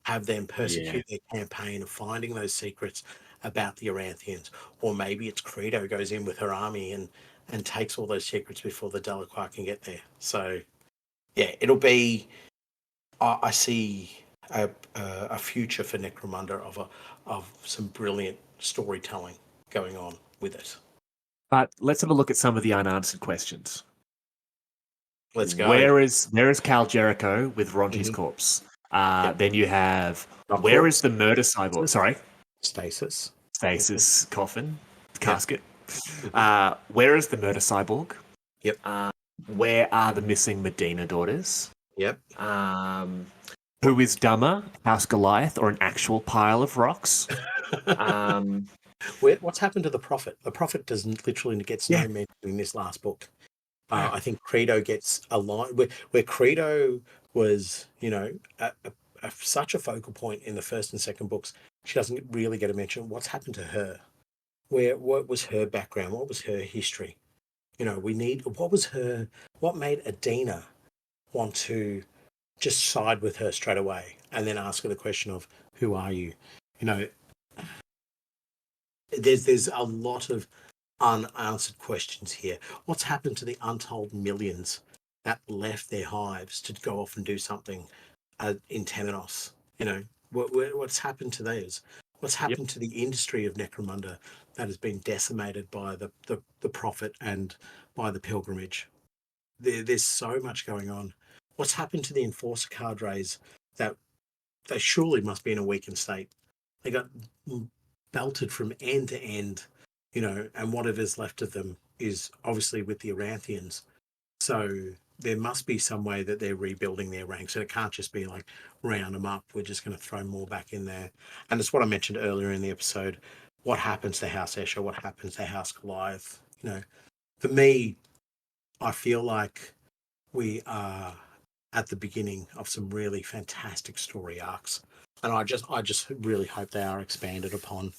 S3: Have them persecute their campaign of finding those secrets about the Aranthians. Or maybe it's Credo goes in with her army and takes all those secrets before the Delacroix can get there. So, yeah, it'll be... I see a future for Necromunda of some brilliant storytelling going on with it.
S1: But let's have a look at some of the unanswered questions.
S3: Let's go.
S1: Where is Cal Jericho with Ronti's corpse? Then you have where is the murder cyborg? Sorry,
S3: Stasis
S1: coffin casket. Where is the murder cyborg?
S3: Yep.
S1: Where are the missing Medina daughters?
S3: Yep.
S1: Who is dumber, House Goliath or an actual pile of rocks?
S3: What's happened to the Prophet? The Prophet literally gets no mention in this last book. I think Credo gets a line where Credo was, such a focal point in the first and second books. She doesn't really get a mention. What's happened to her? What was her background? What was her history? What made Adina want to just side with her straight away and then ask her the question of, who are you? There's a lot of unanswered questions here. What's happened to the untold millions that left their hives to go off and do something in Temenos? What's happened to those? What's happened to the industry of Necromunda that has been decimated by the Prophet and by the pilgrimage? There's so much going on. What's happened to the Enforcer cadres that they surely must be in a weakened state? They got belted from end to end, and whatever's left of them is obviously with the Aranthians. So there must be some way that they're rebuilding their ranks, and it can't just be like round them up. We're just going to throw more back in there. And it's what I mentioned earlier in the episode. What happens to House Escher? What happens to House Goliath? For me, I feel like we are at the beginning of some really fantastic story arcs, and I just really hope they are expanded upon,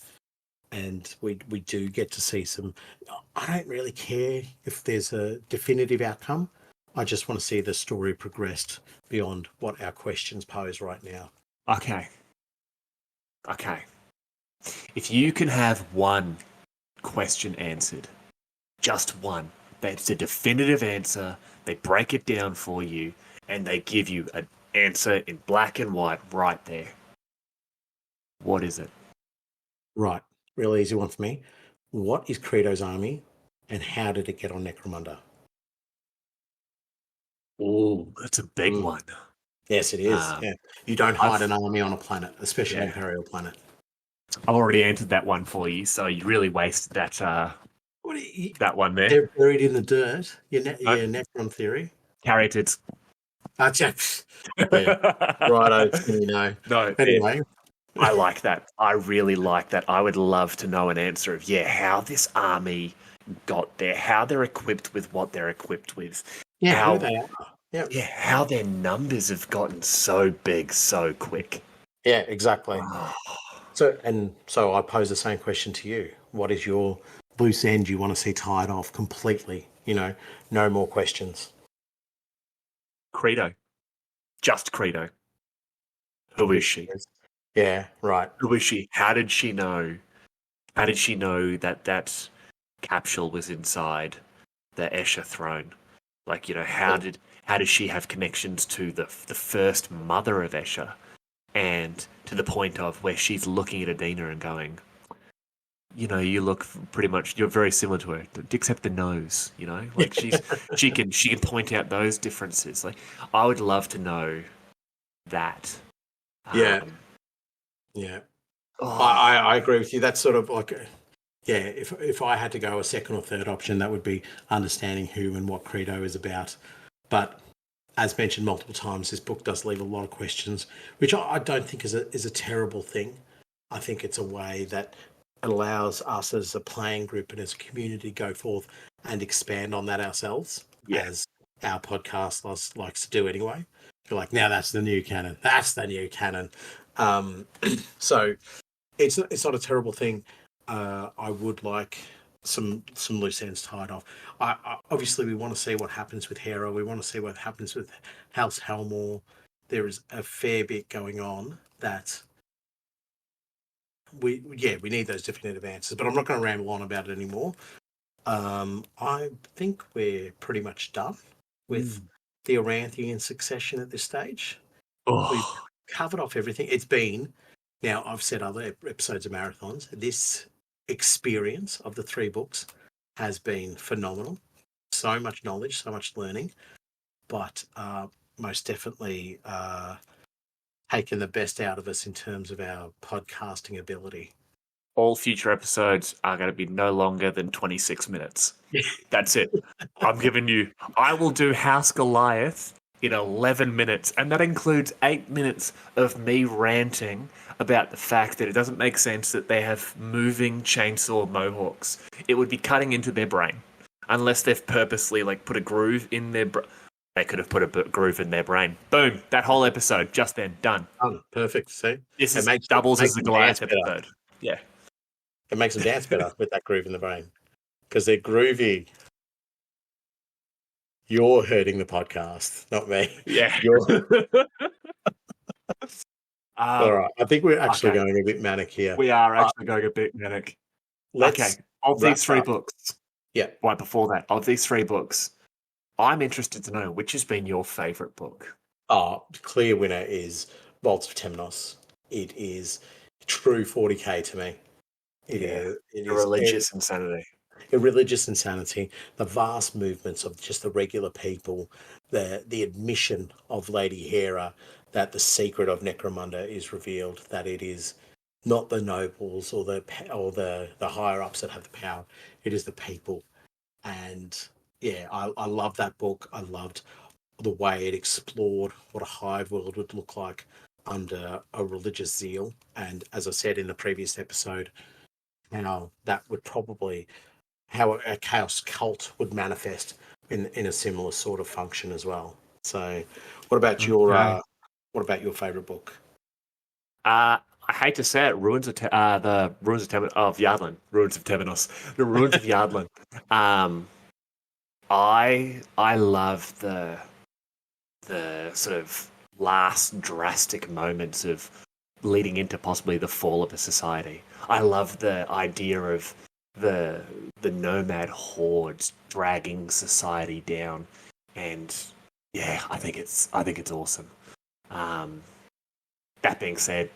S3: and we do get to see some. I don't really care if there's a definitive outcome. I just want to see the story progressed beyond what our questions pose right now.
S1: Okay. If you can have one question answered, just one, that's a definitive answer, they break it down for you, and they give you an answer in black and white right there. What is it?
S3: Right. Real easy one for me. What is Credo's army, and how did it get on Necromunda?
S1: Oh, that's a big one.
S3: Yes, it is. You don't hide an army on a planet, especially an Imperial planet.
S1: I've already answered that one for you, so you really wasted that that one there.
S3: They're buried in the dirt. Your Necron theory.
S1: Carroted.
S3: Righto,
S1: No.
S3: Anyway.
S1: I like that. I really like that. I would love to know an answer of, how this army got there, how they're equipped with what they're equipped with.
S3: How they are.
S1: Yeah, how their numbers have gotten so big so quick.
S3: Yeah, exactly. So I pose the same question to you. What is your loose end you want to see tied off completely? No more questions.
S1: Credo. Just Credo. Who is she?
S3: Yeah, right.
S1: Who is she? How did she know? How did she know that capsule was inside the Escher throne? Like, how does she have connections to the first mother of Escher, and to the point of where she's looking at Adina and going, you look pretty much, you're very similar to her, except the nose. Like she can point out those differences. Like, I would love to know that.
S3: Yeah. I agree with you. That's sort of like, if I had to go a second or third option, that would be understanding who and what Credo is about. But as mentioned multiple times, this book does leave a lot of questions, which I don't think is a terrible thing. I think it's a way that allows us as a playing group and as a community to go forth and expand on that ourselves, as our podcast likes to do anyway. You're like, now that's the new canon. That's the new canon. So it's not a terrible thing. I would like some loose ends tied off. I obviously we want to see what happens with Hera. We want to see what happens with House Helmore. There is a fair bit going on that we need those definitive answers. But I'm not going to ramble on about it anymore. I think we're pretty much done with the Aranthian Succession at this stage. We've covered off everything. It's been, now I've said other episodes of marathons, this experience of the 3 books has been phenomenal. So much knowledge, so much learning. but most definitely taken the best out of us in terms of our podcasting ability.
S1: All future episodes are going to be no longer than 26 minutes. That's it. I will do House Goliath in 11 minutes, and that includes 8 minutes of me ranting about the fact that it doesn't make sense that they have moving chainsaw mohawks. It would be cutting into their brain, unless they've purposely put a groove in their brain. They could have put a groove in their brain. Boom! That whole episode, just then, done.
S3: Perfect. See,
S1: this doubles as the Goliath episode. Yeah.
S3: It makes them dance better with that groove in the brain because they're groovy. You're hurting the podcast, not me.
S1: Yeah.
S3: All right. I think we're actually going a bit manic here.
S1: We are actually going a bit manic. Of these 3 books.
S3: Yeah.
S1: Right before that, of these 3 books, I'm interested to know which has been your favourite book.
S3: Oh, clear winner is Vaults of Temenos. It is true 40k to me. It is
S1: religious insanity.
S3: A religious insanity, the vast movements of just the regular people, the admission of Lady Hera that the secret of Necromunda is revealed, that it is not the nobles or the higher ups that have the power, it is the people. And yeah, I love that book. I loved the way it explored what a hive world would look like under a religious zeal. And as I said in the previous episode, how that would probably, how a chaos cult would manifest in a similar sort of function as well. So what about your favorite book?
S1: I hate to say it, Ruins of Yardlan. Ruins of Temenos. The Ruins of Yardlan. I love the sort of last drastic moments of leading into possibly the fall of a society. I love the idea of the nomad hordes dragging society down, and yeah, I think it's awesome. That being said,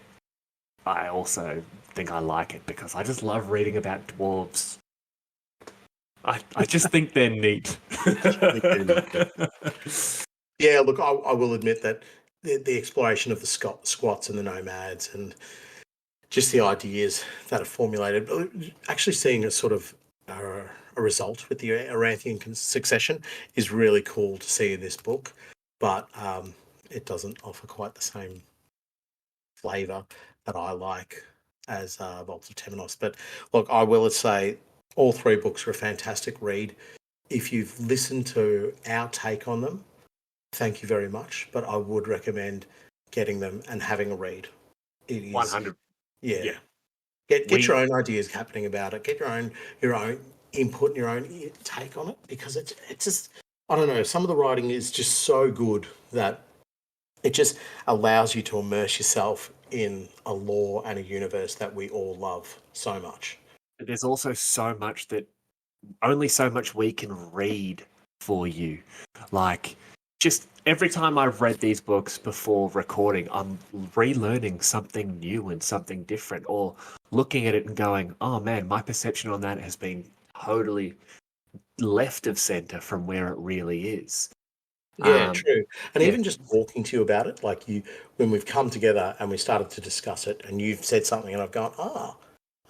S1: I also think I like it because I just love reading about dwarves. I just think they're neat.
S3: Yeah, look, I will admit that the exploration of the squats and the nomads and just the ideas that are formulated, actually seeing a sort of a result with the Aranthian Succession is really cool to see in this book, but it doesn't offer quite the same flavour that I like as Vaults of Temenos. But look, I will say all 3 books are a fantastic read. If you've listened to our take on them, thank you very much. But I would recommend getting them and having a read. It is
S1: 100.
S3: Yeah. Get your own ideas happening about it. Get your own input and your own take on it, because it's just, I don't know, some of the writing is just so good that it just allows you to immerse yourself in a lore and a universe that we all love so much.
S1: There's also so much that only so much we can read for you. Like, just every time I've read these books before recording, I'm relearning something new and something different, or looking at it and going, oh man, my perception on that has been totally left of center from where it really is.
S3: Yeah, true. And even just talking to you about it, like when we've come together and we started to discuss it and you've said something and I've gone, I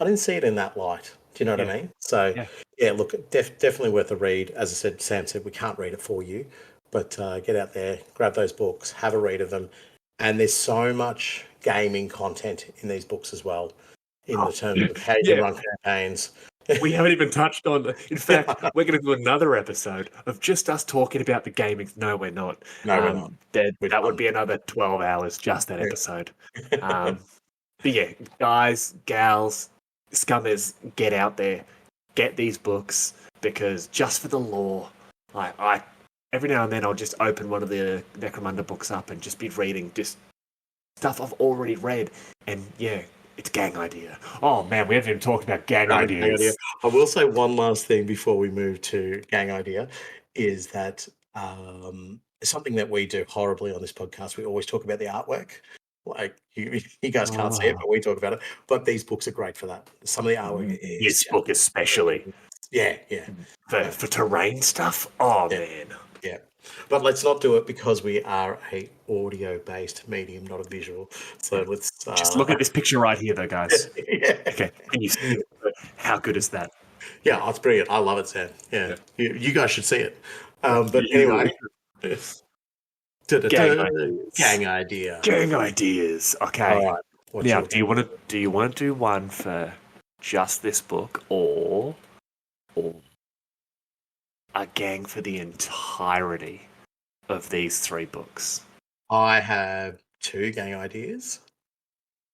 S3: didn't see it in that light. Do you know what I mean? So yeah, look, definitely worth a read. As I said, Sam said, we can't read it for you, but get out there, grab those books, have a read of them. And there's so much gaming content in these books as well, in the terms of how you run campaigns.
S1: We haven't even touched on. In fact, we're going to do another episode of just us talking about the gaming. No, we're not.
S3: No, we're not.
S1: That would be another 12 hours, just that episode. But yeah, guys, gals, scummers, get out there, get these books, because just for the lore, I every now and then I'll just open one of the Necromunda books up and just be reading just stuff I've already read, and yeah, it's gang idea. Oh man, we haven't even talked about gang ideas.
S3: I will say one last thing before we move to gang idea, is that something that we do horribly on this podcast. We always talk about the artwork. Like you guys can't see it, but we talk about it. But these books are great for that. Some of the artwork is
S1: this book especially.
S3: Yeah.
S1: For terrain stuff. Oh man.
S3: Yeah. But let's not do it because we are a audio-based medium, not a visual. So let's
S1: Just look at this picture right here, though, guys.
S3: yeah.
S1: Okay, can you see it? How good is that?
S3: Yeah, oh, it's brilliant. I love it, Sam. Yeah. You guys should see it. But
S1: You
S3: anyway,
S1: Gang ideas.
S3: Gang idea.
S1: Gang ideas. Okay.
S3: All right.
S1: Now, do you want to do one for just this book, or a gang for the entirety of these 3 books?
S3: I have 2 gang ideas,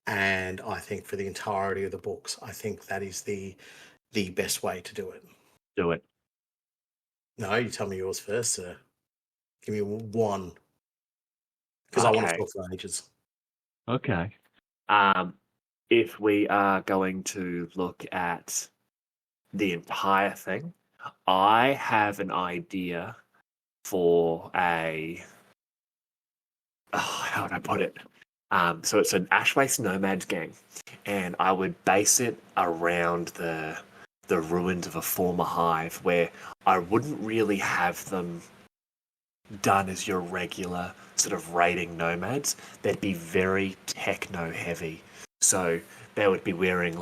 S3: and I think for the entirety of the books, I think that is the best way to do it.
S1: Do it.
S3: No, you tell me yours first, sir. Give me one, because I want to talk for ages.
S1: Okay. If we are going to look at the entire thing, I have an idea for how would I put it? So it's an Ash-based Nomads gang, and I would base it around the ruins of a former hive, where I wouldn't really have them done as your regular sort of raiding nomads. They'd be very techno-heavy. So they would be wearing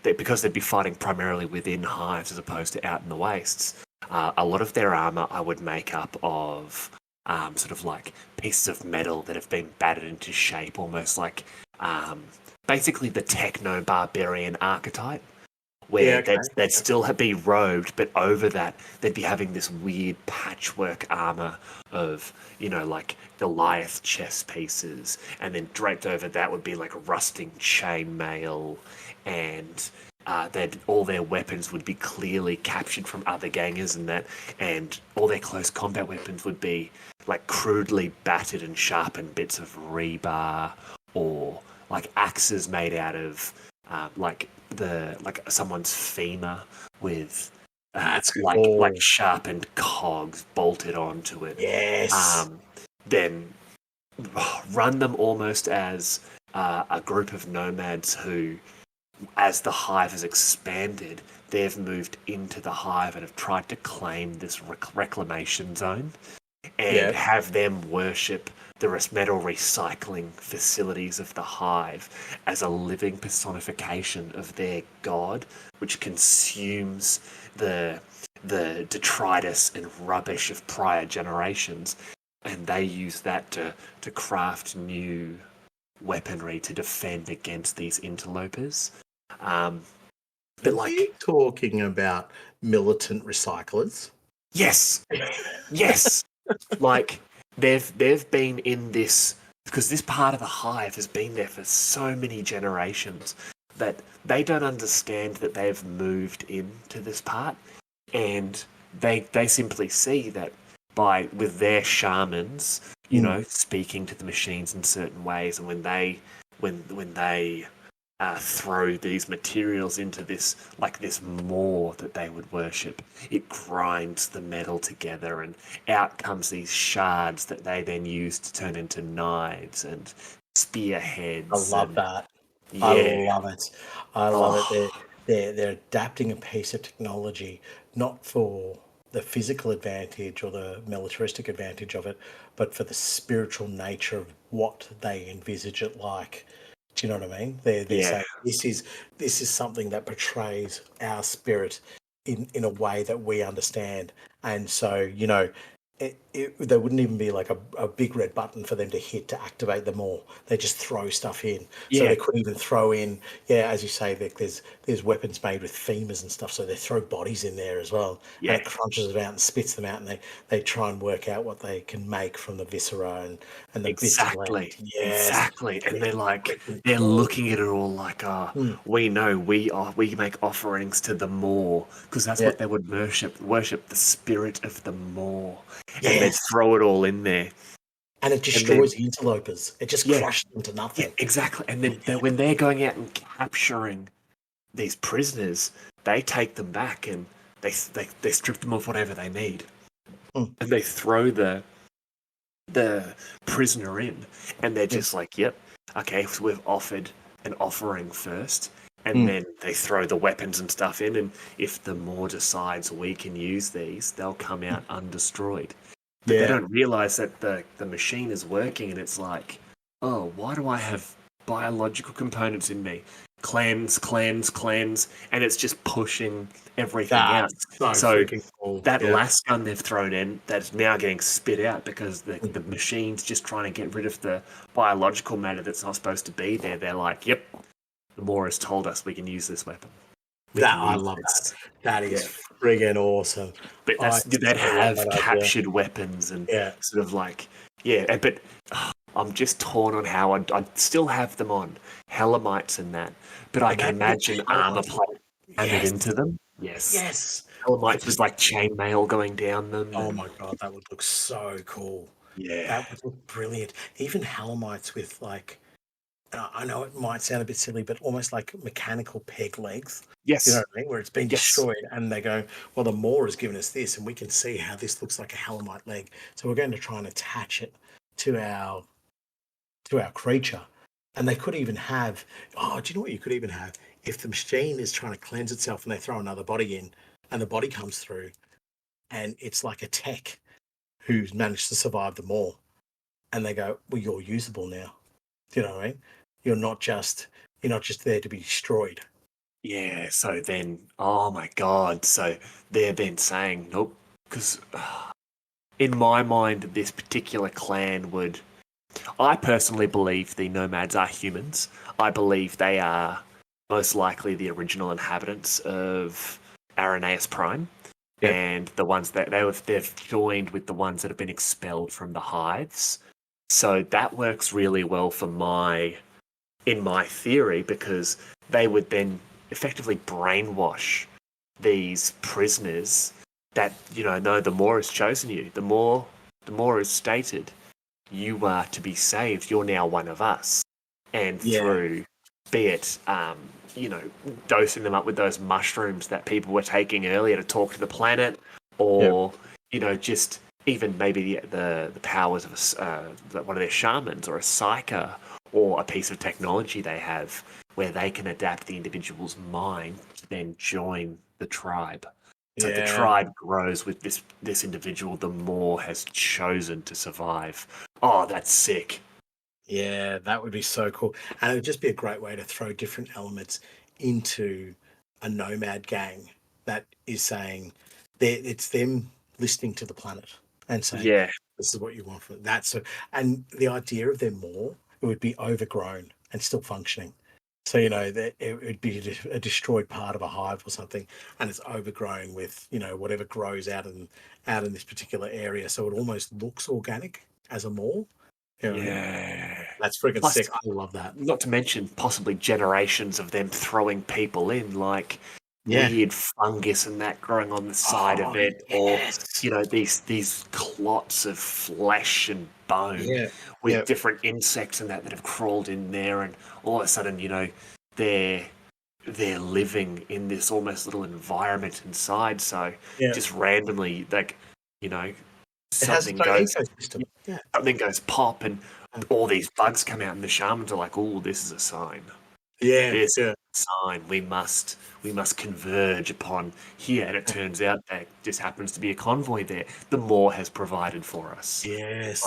S1: because they'd be fighting primarily within hives as opposed to out in the wastes. A lot of their armor I would make up of sort of like pieces of metal that have been battered into shape, almost like basically the techno-barbarian archetype, where they'd still be robed, but over that they'd be having this weird patchwork armor of, like Goliath chest pieces, and then draped over that would be like rusting chainmail, and all their weapons would be clearly captured from other gangers, and all their close combat weapons would be like crudely battered and sharpened bits of rebar, or like axes made out of like someone's femur with like sharpened cogs bolted onto it.
S3: Yes.
S1: Then run them almost as a group of nomads who, as the hive has expanded, they've moved into the hive and have tried to claim this reclamation zone, and have them worship the metal recycling facilities of the hive as a living personification of their god, which consumes the detritus and rubbish of prior generations, and they use that to craft new weaponry to defend against these interlopers. But
S3: Are you talking about militant recyclers?
S1: Yes. Like they've been in this, because this part of the hive has been there for so many generations that they don't understand that they've moved into this part, and they simply see that with their shamans, speaking to the machines in certain ways, and when they throw these materials into this maw that they would worship, it grinds the metal together, and out comes these shards that they then use to turn into knives and spearheads.
S3: I love that.
S1: Yeah.
S3: I love it. They're adapting a piece of technology not for the physical advantage or the militaristic advantage of it, but for the spiritual nature of what they envisage it like. Do you know what I mean? They're saying this is something that portrays our spirit in a way that we understand. And so, there wouldn't even be like a big red button for them to hit to activate them all. They just throw stuff in. So they couldn't even throw in, as you say, there's weapons made with femurs and stuff, so they throw bodies in there as well. Yeah. And it crunches them out and spits them out, and they try and work out what they can make from the viscera and the bits of land. Yes.
S1: Exactly. And they're looking at it all like, we know we make offerings to the maw, because that's what they would worship the spirit of the maw. And they'd throw it all in there.
S3: And it destroys the interlopers. It just crushes them to nothing.
S1: Yeah, exactly. And then when they're going out and capturing these prisoners, they take them back and they strip them of whatever they need. And they throw the prisoner in. And they're just like, yep, okay, so we've offered an offering first. And then they throw the weapons and stuff in, and if the Maw decides we can use these, they'll come out undestroyed. But they don't realize that the machine is working, and it's like, oh, why do I have biological components in me? Cleanse, and it's just pushing everything out. So
S3: freaking cool.
S1: that last gun they've thrown in, that's now getting spit out because the machine's just trying to get rid of the biological matter that's not supposed to be there. They're like, yep, the Moor has told us we can use this weapon.
S3: I love that. That is friggin' awesome.
S1: But they'd have captured weapons and sort of like, but I'm just torn on how I'd still have them on. Helamites and that. But I can imagine armor plate added into them. Yes. Helamites with like chainmail going down them.
S3: Oh my God, that would look so cool.
S1: Yeah.
S3: That would look brilliant. Even Helamites with like, I know it might sound a bit silly, but almost like mechanical peg legs.
S1: Yes.
S3: You know what I mean? Where it's been destroyed and they go, well, the Moor has given us this and we can see how this looks like a Helamite leg. So we're going to try and attach it to our creature. And they could even have, do you know what you could even have? If the machine is trying to cleanse itself and they throw another body in and the body comes through and it's like a tech who's managed to survive the Moor. And they go, well, you're usable now. Do you know what I mean? You're not just there to be destroyed.
S1: Yeah, so then, oh my God. So they're then saying, nope, because in my mind, this particular clan would... I personally believe the nomads are humans. I believe they are most likely the original inhabitants of Arrhenius Prime. Yep. And the ones that they've joined with the ones that have been expelled from the hives. So that works really well for in my theory, because they would then effectively brainwash these prisoners that, no, the Moor has chosen you. The Moor has stated you are to be saved. You're now one of us. And through, be it, dosing them up with those mushrooms that people were taking earlier to talk to the planet, or, just even maybe the powers of one of their shamans or a psyker, or a piece of technology they have where they can adapt the individual's mind to then join the tribe. So the tribe grows with this individual the Moor has chosen to survive. Oh, that's sick.
S3: Yeah, that would be so cool. And it would just be a great way to throw different elements into a nomad gang that is saying it's them listening to the planet and saying, this is what you want from that. So, and the idea of them Moor, it would be overgrown and still functioning. So, that it would be a destroyed part of a hive or something, and it's overgrown with, whatever grows out in this particular area. So it almost looks organic as a Moor. That's freaking sick. I love that.
S1: Not to mention possibly generations of them throwing people in, like weird fungus and that growing on the side of it, or these clots of flesh and bone with different insects and that have crawled in there, and all of a sudden, they're living in this almost little environment inside. So just randomly, something goes pop, and all these bugs come out, and the shamans are like, "Oh, this is a sign. This is a sign. We must converge upon here." And it turns out that just happens to be a convoy there. The Moor has provided for us.
S3: Yes,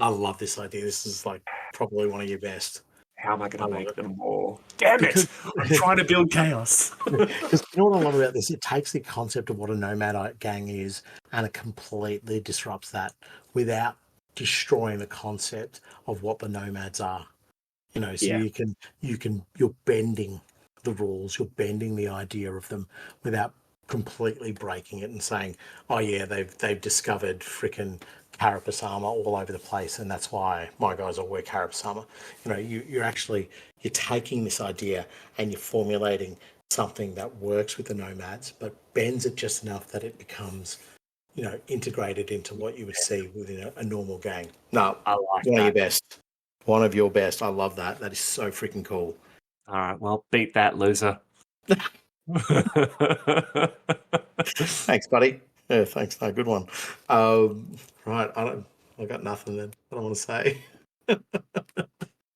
S1: I
S3: love this idea. This is like probably one of your best.
S1: How am I going to make them Moor? Damn it! I'm trying to build chaos.
S3: Because you know what I love about this? It takes the concept of what a nomad gang is, and it completely disrupts that without destroying the concept of what the nomads are. You're bending the rules, you're bending the idea of them without completely breaking it and saying, oh yeah, they've discovered freaking carapace armor all over the place, and that's why my guys all wear carapace armor. You're taking this idea and you're formulating something that works with the nomads, but bends it just enough that it becomes, integrated into what you would see within a normal gang. No,
S1: I like
S3: one of your best. One of your best. I love that. That is so freaking cool.
S1: All right, well, beat that, loser.
S3: Thanks, buddy. Yeah, thanks. No, good one. Right, I got nothing then. I don't want to say.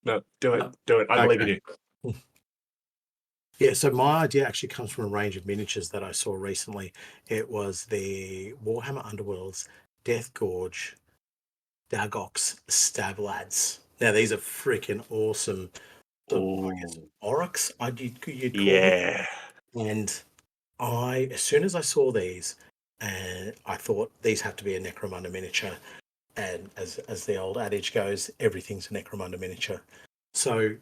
S1: No, do it. I believe in you.
S3: Yeah, so my idea actually comes from a range of miniatures that I saw recently. It was the Warhammer Underworlds Death Gorge, Dagox Stab Lads. Now, these are freaking awesome. I guess,
S1: Ooh.
S3: Oryx, you'd call them.
S1: Yeah.
S3: And as soon as I saw these, I thought these have to be a Necromunda miniature. And as the old adage goes, everything's a Necromunda miniature. So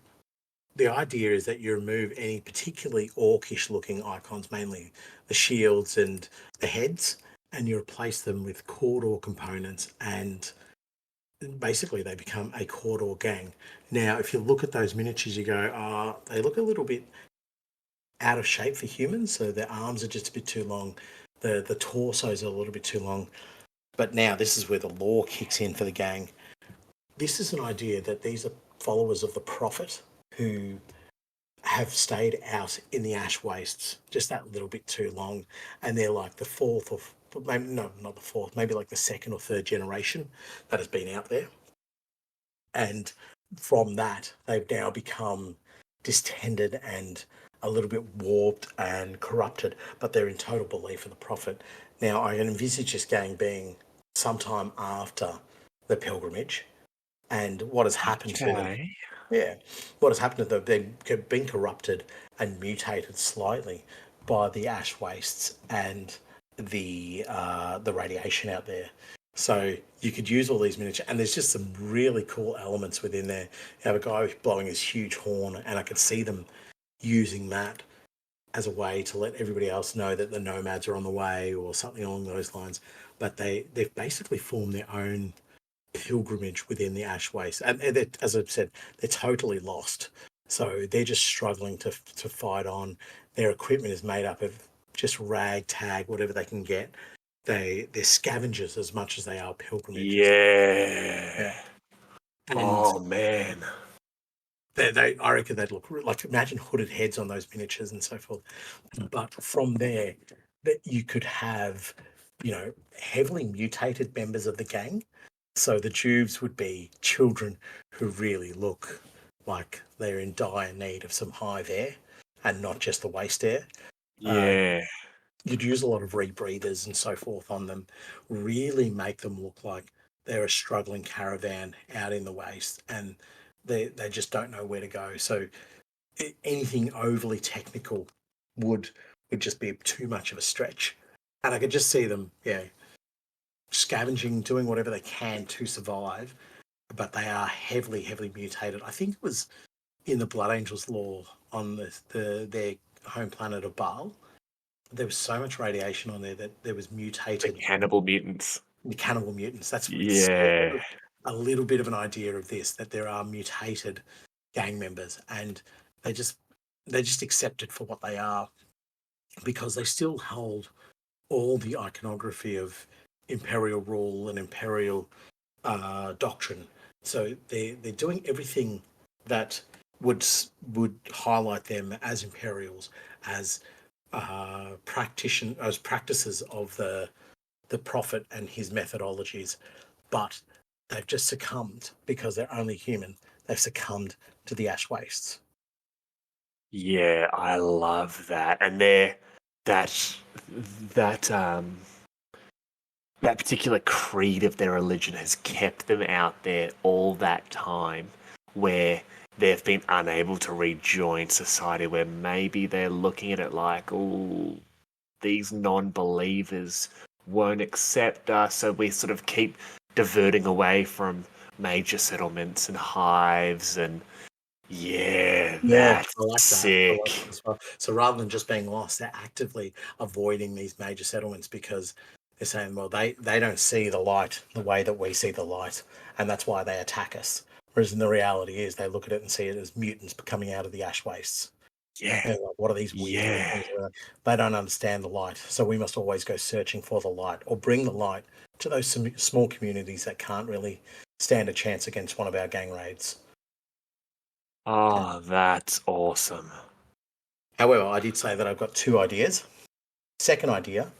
S3: the idea is that you remove any particularly orcish looking icons, mainly the shields and the heads, and you replace them with corridor components, and basically they become a corridor gang. Now, if you look at those miniatures, you go, they look a little bit out of shape for humans, so their arms are just a bit too long, the torsos are a little bit too long. But now this is where the lore kicks in for the gang. This is an idea that these are followers of the Prophet who have stayed out in the ash wastes just that little bit too long, and they're like the fourth, or maybe no, not the fourth, maybe like the second or third generation that has been out there. And from that, they've now become distended and a little bit warped and corrupted, but they're in total belief of the Prophet. Now, I can envisage this gang being sometime after the pilgrimage, and what has happened to them. Yeah, what has happened to them, they've been corrupted and mutated slightly by the ash wastes and the radiation out there. So you could use all these miniatures, and there's just some really cool elements within there. You have a guy blowing his huge horn, and I could see them using that as a way to let everybody else know that the nomads are on the way or something along those lines. But they've basically formed their own pilgrimage within the ash waste, and as I've said, they're totally lost. So they're just struggling to fight on. Their equipment is made up of just ragtag, whatever they can get. They're scavengers as much as they are pilgrimages.
S1: Yeah.
S3: And
S1: oh man.
S3: I reckon they'd look like, imagine hooded heads on those miniatures and so forth. But from there, that you could have, heavily mutated members of the gang. So the Jubes would be children who really look like they're in dire need of some hive air and not just the waste air.
S1: Yeah.
S3: You'd use a lot of rebreathers and so forth on them, really make them look like they're a struggling caravan out in the waste, and they just don't know where to go. So anything overly technical would just be too much of a stretch. And I could just see them, scavenging, doing whatever they can to survive, but they are heavily, heavily mutated. I think it was in the Blood Angels lore on their home planet of Baal. There was so much radiation on there that there was mutated
S1: cannibal mutants.
S3: The cannibal mutants. That's
S1: Yeah.
S3: a little bit of an idea of this, that there are mutated gang members, and they're just accepted for what they are, because they still hold all the iconography of imperial rule and imperial doctrine. So they're doing everything that would highlight them as Imperials, as practices of the Prophet and his methodologies, but they've just succumbed, because they're only human. They've succumbed to the ash wastes.
S1: Yeah, I love that, and that particular creed of their religion has kept them out there all that time, where they've been unable to rejoin society, where maybe they're looking at it like, oh, these non-believers won't accept us, so we sort of keep diverting away from major settlements and hives, and that's
S3: I like
S1: sick.
S3: That. I like that as well. So rather than just being lost, they're actively avoiding these major settlements, because they're saying, well, they don't see the light the way that we see the light, and that's why they attack us. Whereas in the reality is, they look at it and see it as mutants coming out of the ash wastes.
S1: Yeah.
S3: Like, what are these weird things? They don't understand the light, so we must always go searching for the light, or bring the light to those small communities that can't really stand a chance against one of our gang raids.
S1: Oh, that's awesome.
S3: However, I did say that I've got two ideas. Second idea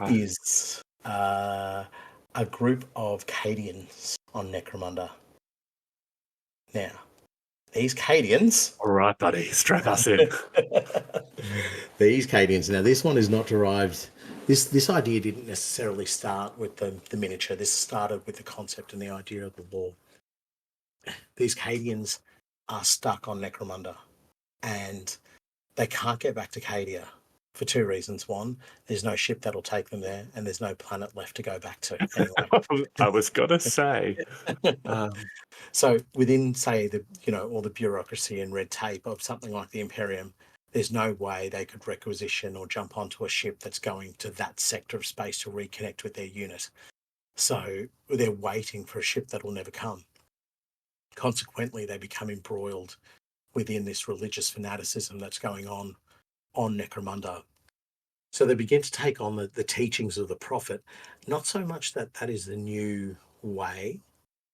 S3: is a group of Cadians on Necromunda. Now, these Cadians...
S1: All right, buddy, strap us in.
S3: These Cadians. Now, this one is not derived... this idea didn't necessarily start with the miniature. This started with the concept and the idea of the law. These Cadians are stuck on Necromunda, and they can't get back to Cadia for two reasons. One, there's no ship that'll take them there, and there's no planet left to go back to anyway.
S1: I was gonna say.
S3: So within, say, all the bureaucracy and red tape of something like the Imperium, there's no way they could requisition or jump onto a ship that's going to that sector of space to reconnect with their unit. So they're waiting for a ship that will never come. Consequently, they become embroiled within this religious fanaticism that's going on Necromunda. So they begin to take on the teachings of the prophet, not so much that is the new way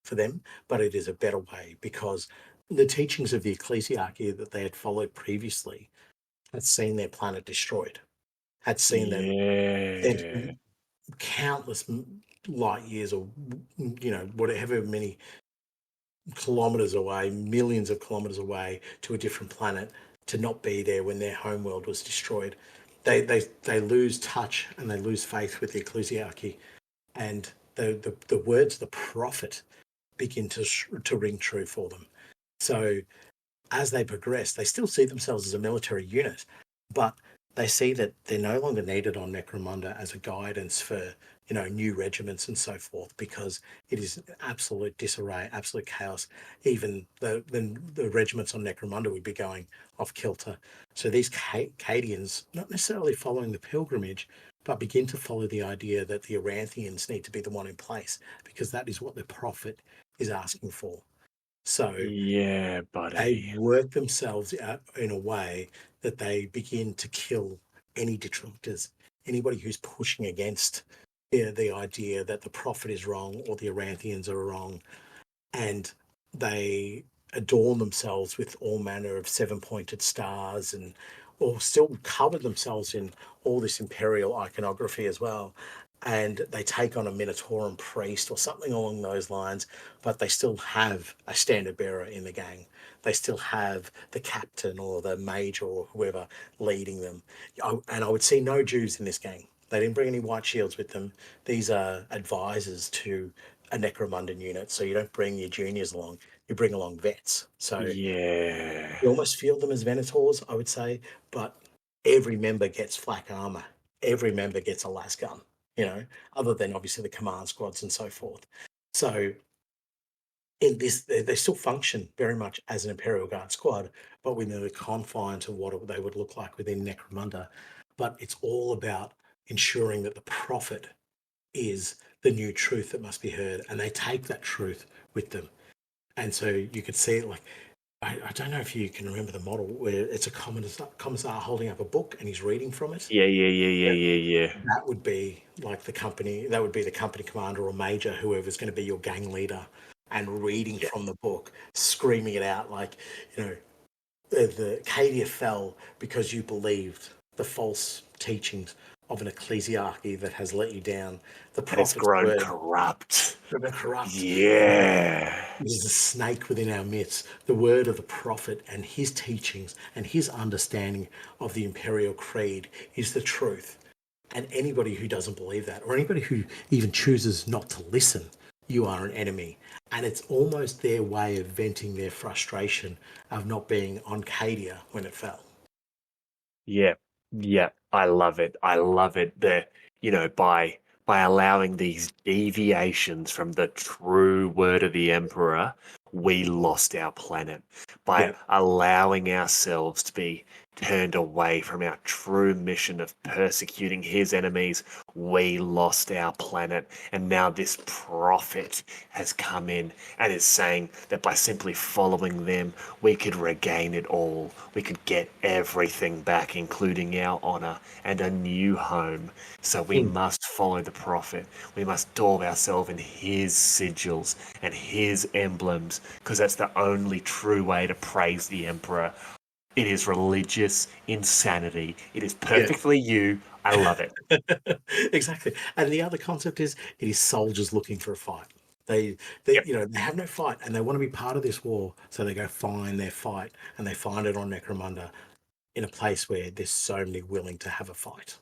S3: for them, but it is a better way, because the teachings of the ecclesiarchy that they had followed previously had seen their planet destroyed, had seen them countless light years, or whatever many kilometers away, millions of kilometers away, to a different planet, to not be there when their homeworld was destroyed. They lose touch and they lose faith with the ecclesiarchy, and the words of the prophet begin to ring true for them. So as they progress, they still see themselves as a military unit, but they see that they're no longer needed on Necromunda as a guidance for new regiments and so forth, because it is absolute disarray, absolute chaos. Even the regiments on Necromunda would be going off kilter. So these Cadians, not necessarily following the pilgrimage, but begin to follow the idea that the Aranthians need to be the one in place, because that is what the prophet is asking for. So
S1: yeah, buddy,
S3: they work themselves out in a way that they begin to kill any detractors, anybody who's pushing against the idea that the prophet is wrong or the Aranthians are wrong. And they adorn themselves with all manner of seven-pointed stars, or still cover themselves in all this imperial iconography as well. And they take on a Minotauran priest or something along those lines, but they still have a standard bearer in the gang. They still have the captain or the major or whoever leading them. And I would see no Jews in this gang. They didn't bring any white shields with them. These are advisors to a Necromundan unit, so you don't bring your juniors along. You bring along vets. So
S1: yeah,
S3: you almost feel them as Venators, I would say, but every member gets flak armor. Every member gets a las gun, other than obviously the command squads and so forth. So in this, they still function very much as an Imperial Guard squad, but within the confines of what they would look like within Necromunda. But it's all about ensuring that the prophet is the new truth that must be heard, and they take that truth with them. And so you could see it, like, I don't know if you can remember the model where it's a commissar holding up a book and he's reading from it.
S1: Yeah.
S3: That would be like the company. That would be the company commander or major, whoever's going to be your gang leader, and reading from the book, screaming it out like, the Cadia fell because you believed the false teachings of an ecclesiarchy that has let you down. The prophet's
S1: grown corrupt.
S3: Corrupt.
S1: Yeah.
S3: Is the snake within our midst. The word of the prophet and his teachings and his understanding of the imperial creed is the truth. And anybody who doesn't believe that, or anybody who even chooses not to listen, you are an enemy. And it's almost their way of venting their frustration of not being on Cadia when it fell.
S1: Yeah. I love it. By allowing these deviations from the true word of the Emperor, we lost our planet. By allowing ourselves to be turned away from our true mission of persecuting his enemies, we lost our planet. And now this prophet has come in and is saying that by simply following them, we could regain it all. We could get everything back, including our honor and a new home. So we must follow the prophet. We must daub ourselves in his sigils and his emblems, because that's the only true way to praise the Emperor. It is religious insanity. It is perfectly you. I love it.
S3: Exactly. And the other concept is, it is soldiers looking for a fight. They have no fight and they want to be part of this war. So they go find their fight, and they find it on Necromunda in a place where there's so many willing to have a fight.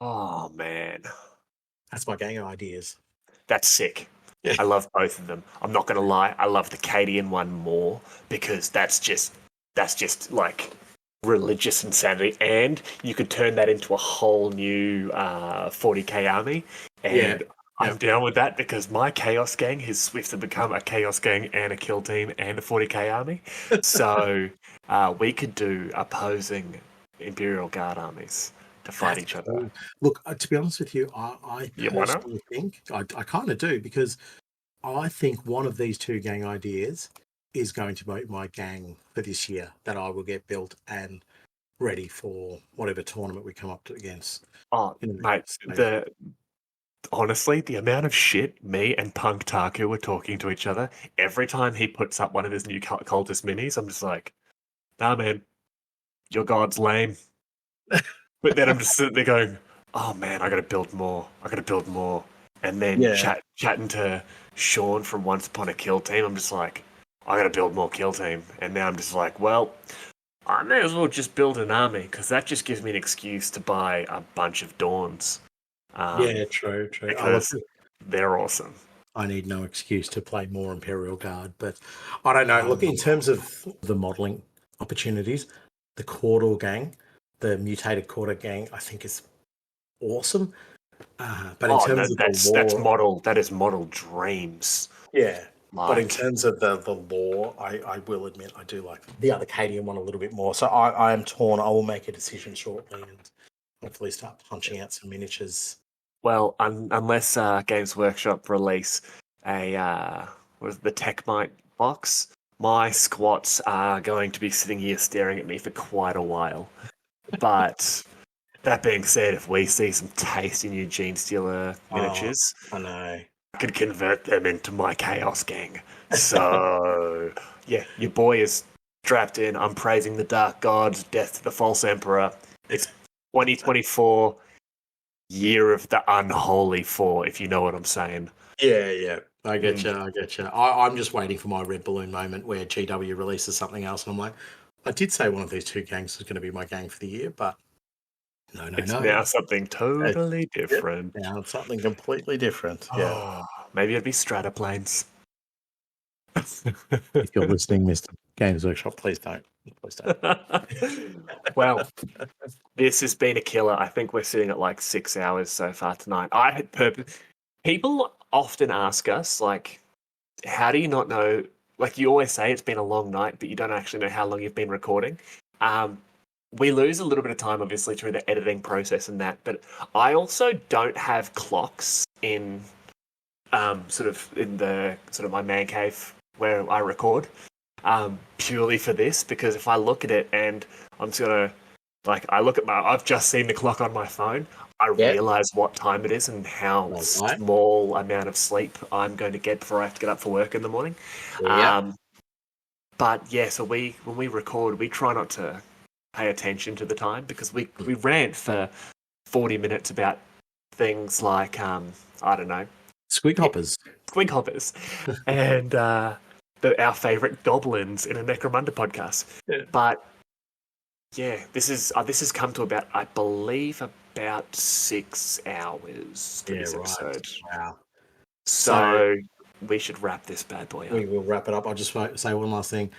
S1: Oh, man.
S3: That's my gang ideas.
S1: That's sick.
S3: Yeah.
S1: I love both of them. I'm not going to lie. I love the Cadian one more because that's just like religious insanity. And you could turn that into a whole new 40k army. And I'm down with that because my Chaos Gang has swiftly become a Chaos Gang and a kill team and a 40k army. So we could do opposing Imperial Guard armies to fight each other.
S3: Cool. Look, to be honest with you, I
S1: You wanna?
S3: personally think, I kind of do, because I think one of these two gang ideas is going to be my gang for this year that I will get built and ready for whatever tournament we come up against.
S1: Oh, mate, honestly, the amount of shit me and Punk Taku were talking to each other every time he puts up one of his new cultist minis, I'm just like, nah, man, your god's lame. But then I'm just sitting there going, oh man, I gotta build more. And then chatting to Sean from Once Upon a Kill Team, I'm just like, I gotta build more kill team. And now I'm just like, well, I may as well just build an army because that just gives me an excuse to buy a bunch of Dawns.
S3: True.
S1: Because they're awesome.
S3: I need no excuse to play more Imperial Guard, but I don't know. Look, in terms of the modelling opportunities, the Cawdor gang, the mutated Cawdor gang, I think is awesome. But in terms of the lore,
S1: that is model dreams.
S3: Yeah. But in terms of the lore, I will admit I do like the other Cadian one a little bit more. So I am torn. I will make a decision shortly and hopefully start punching out some miniatures.
S1: Well, unless Games Workshop release the Techmite box, my squats are going to be sitting here staring at me for quite a while. But that being said, if we see some tasty new Genestealer miniatures,
S3: I know.
S1: I could convert them into my Chaos Gang. So, yeah, your boy is strapped in. I'm praising the Dark Gods, death to the False Emperor. It's 2024, year of the Unholy Four, if you know what I'm saying.
S3: Yeah. I get you. I'm just waiting for my red balloon moment where GW releases something else, and I'm like, I did say one of these two gangs was going to be my gang for the year, but no.
S1: It's now something totally different.
S3: Now it's something completely different. Yeah.
S1: Oh, maybe it'd be Stratoplanes.
S3: If you're listening, Mr. Games Workshop, please don't.
S1: Well, this has been a killer. I think we're sitting at like 6 hours so far tonight. People often ask us, like, how do you not know? Like, you always say it's been a long night, but you don't actually know how long you've been recording. We lose a little bit of time, obviously, through the editing process and that. But I also don't have clocks in sort of my man cave where I record, purely for this, because if I look at it and I'm just gonna I've just seen the clock on my phone, I realize what time it is and how small amount of sleep I'm going to get before I have to get up for work in the morning. But yeah, so when we record, we try not to pay attention to the time because we rant for 40 minutes about things like I don't know,
S3: Squig hoppers,
S1: and our favourite goblins in a Necromunda podcast. Yeah. But yeah, this has come to about 6 hours to this episode.
S3: Wow.
S1: So we should wrap this bad boy up.
S3: We will wrap it up. I'll just say one last thing.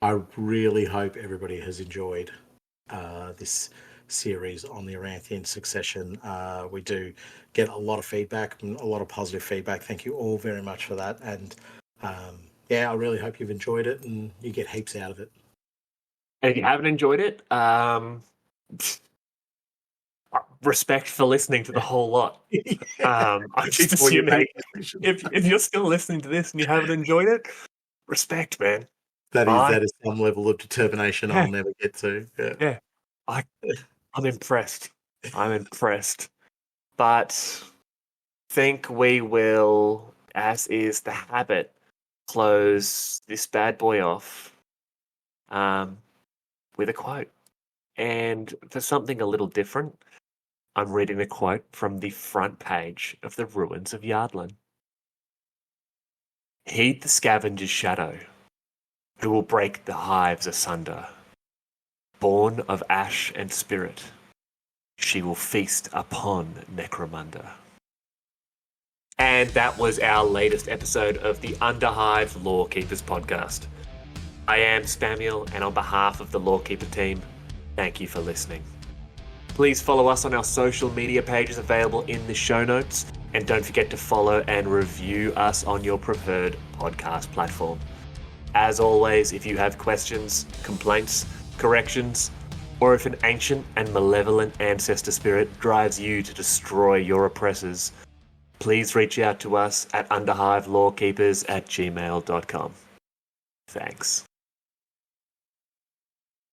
S3: I really hope everybody has enjoyed this series on the Aranthian Succession. We do get a lot of feedback, a lot of positive feedback. Thank you all very much for that. And I really hope you've enjoyed it and you get heaps out of it.
S1: And if you haven't enjoyed it, respect for listening to the whole lot. I'm just assuming if you're still listening to this and you haven't enjoyed it, respect, man.
S3: That is some level of determination I'll never get to.
S1: Yeah. I'm impressed. But think we will, as is the habit, close this bad boy off with a quote. And for something a little different, I'm reading a quote from the front page of the Ruins of Jardlan. Heed the scavenger's shadow, who will break the hives asunder, born of ash and spirit, she will feast upon Necromunda. And that was our latest episode of the Underhive Lorekeepers podcast. I am Spamuel, and on behalf of the Lorekeeper team, thank you for listening. Please follow us on our social media pages available in the show notes, and don't forget to follow and review us on your preferred podcast platform. As always, if you have questions, complaints, corrections, or if an ancient and malevolent ancestor spirit drives you to destroy your oppressors, please reach out to us at underhivelorekeepers@gmail.com. Thanks.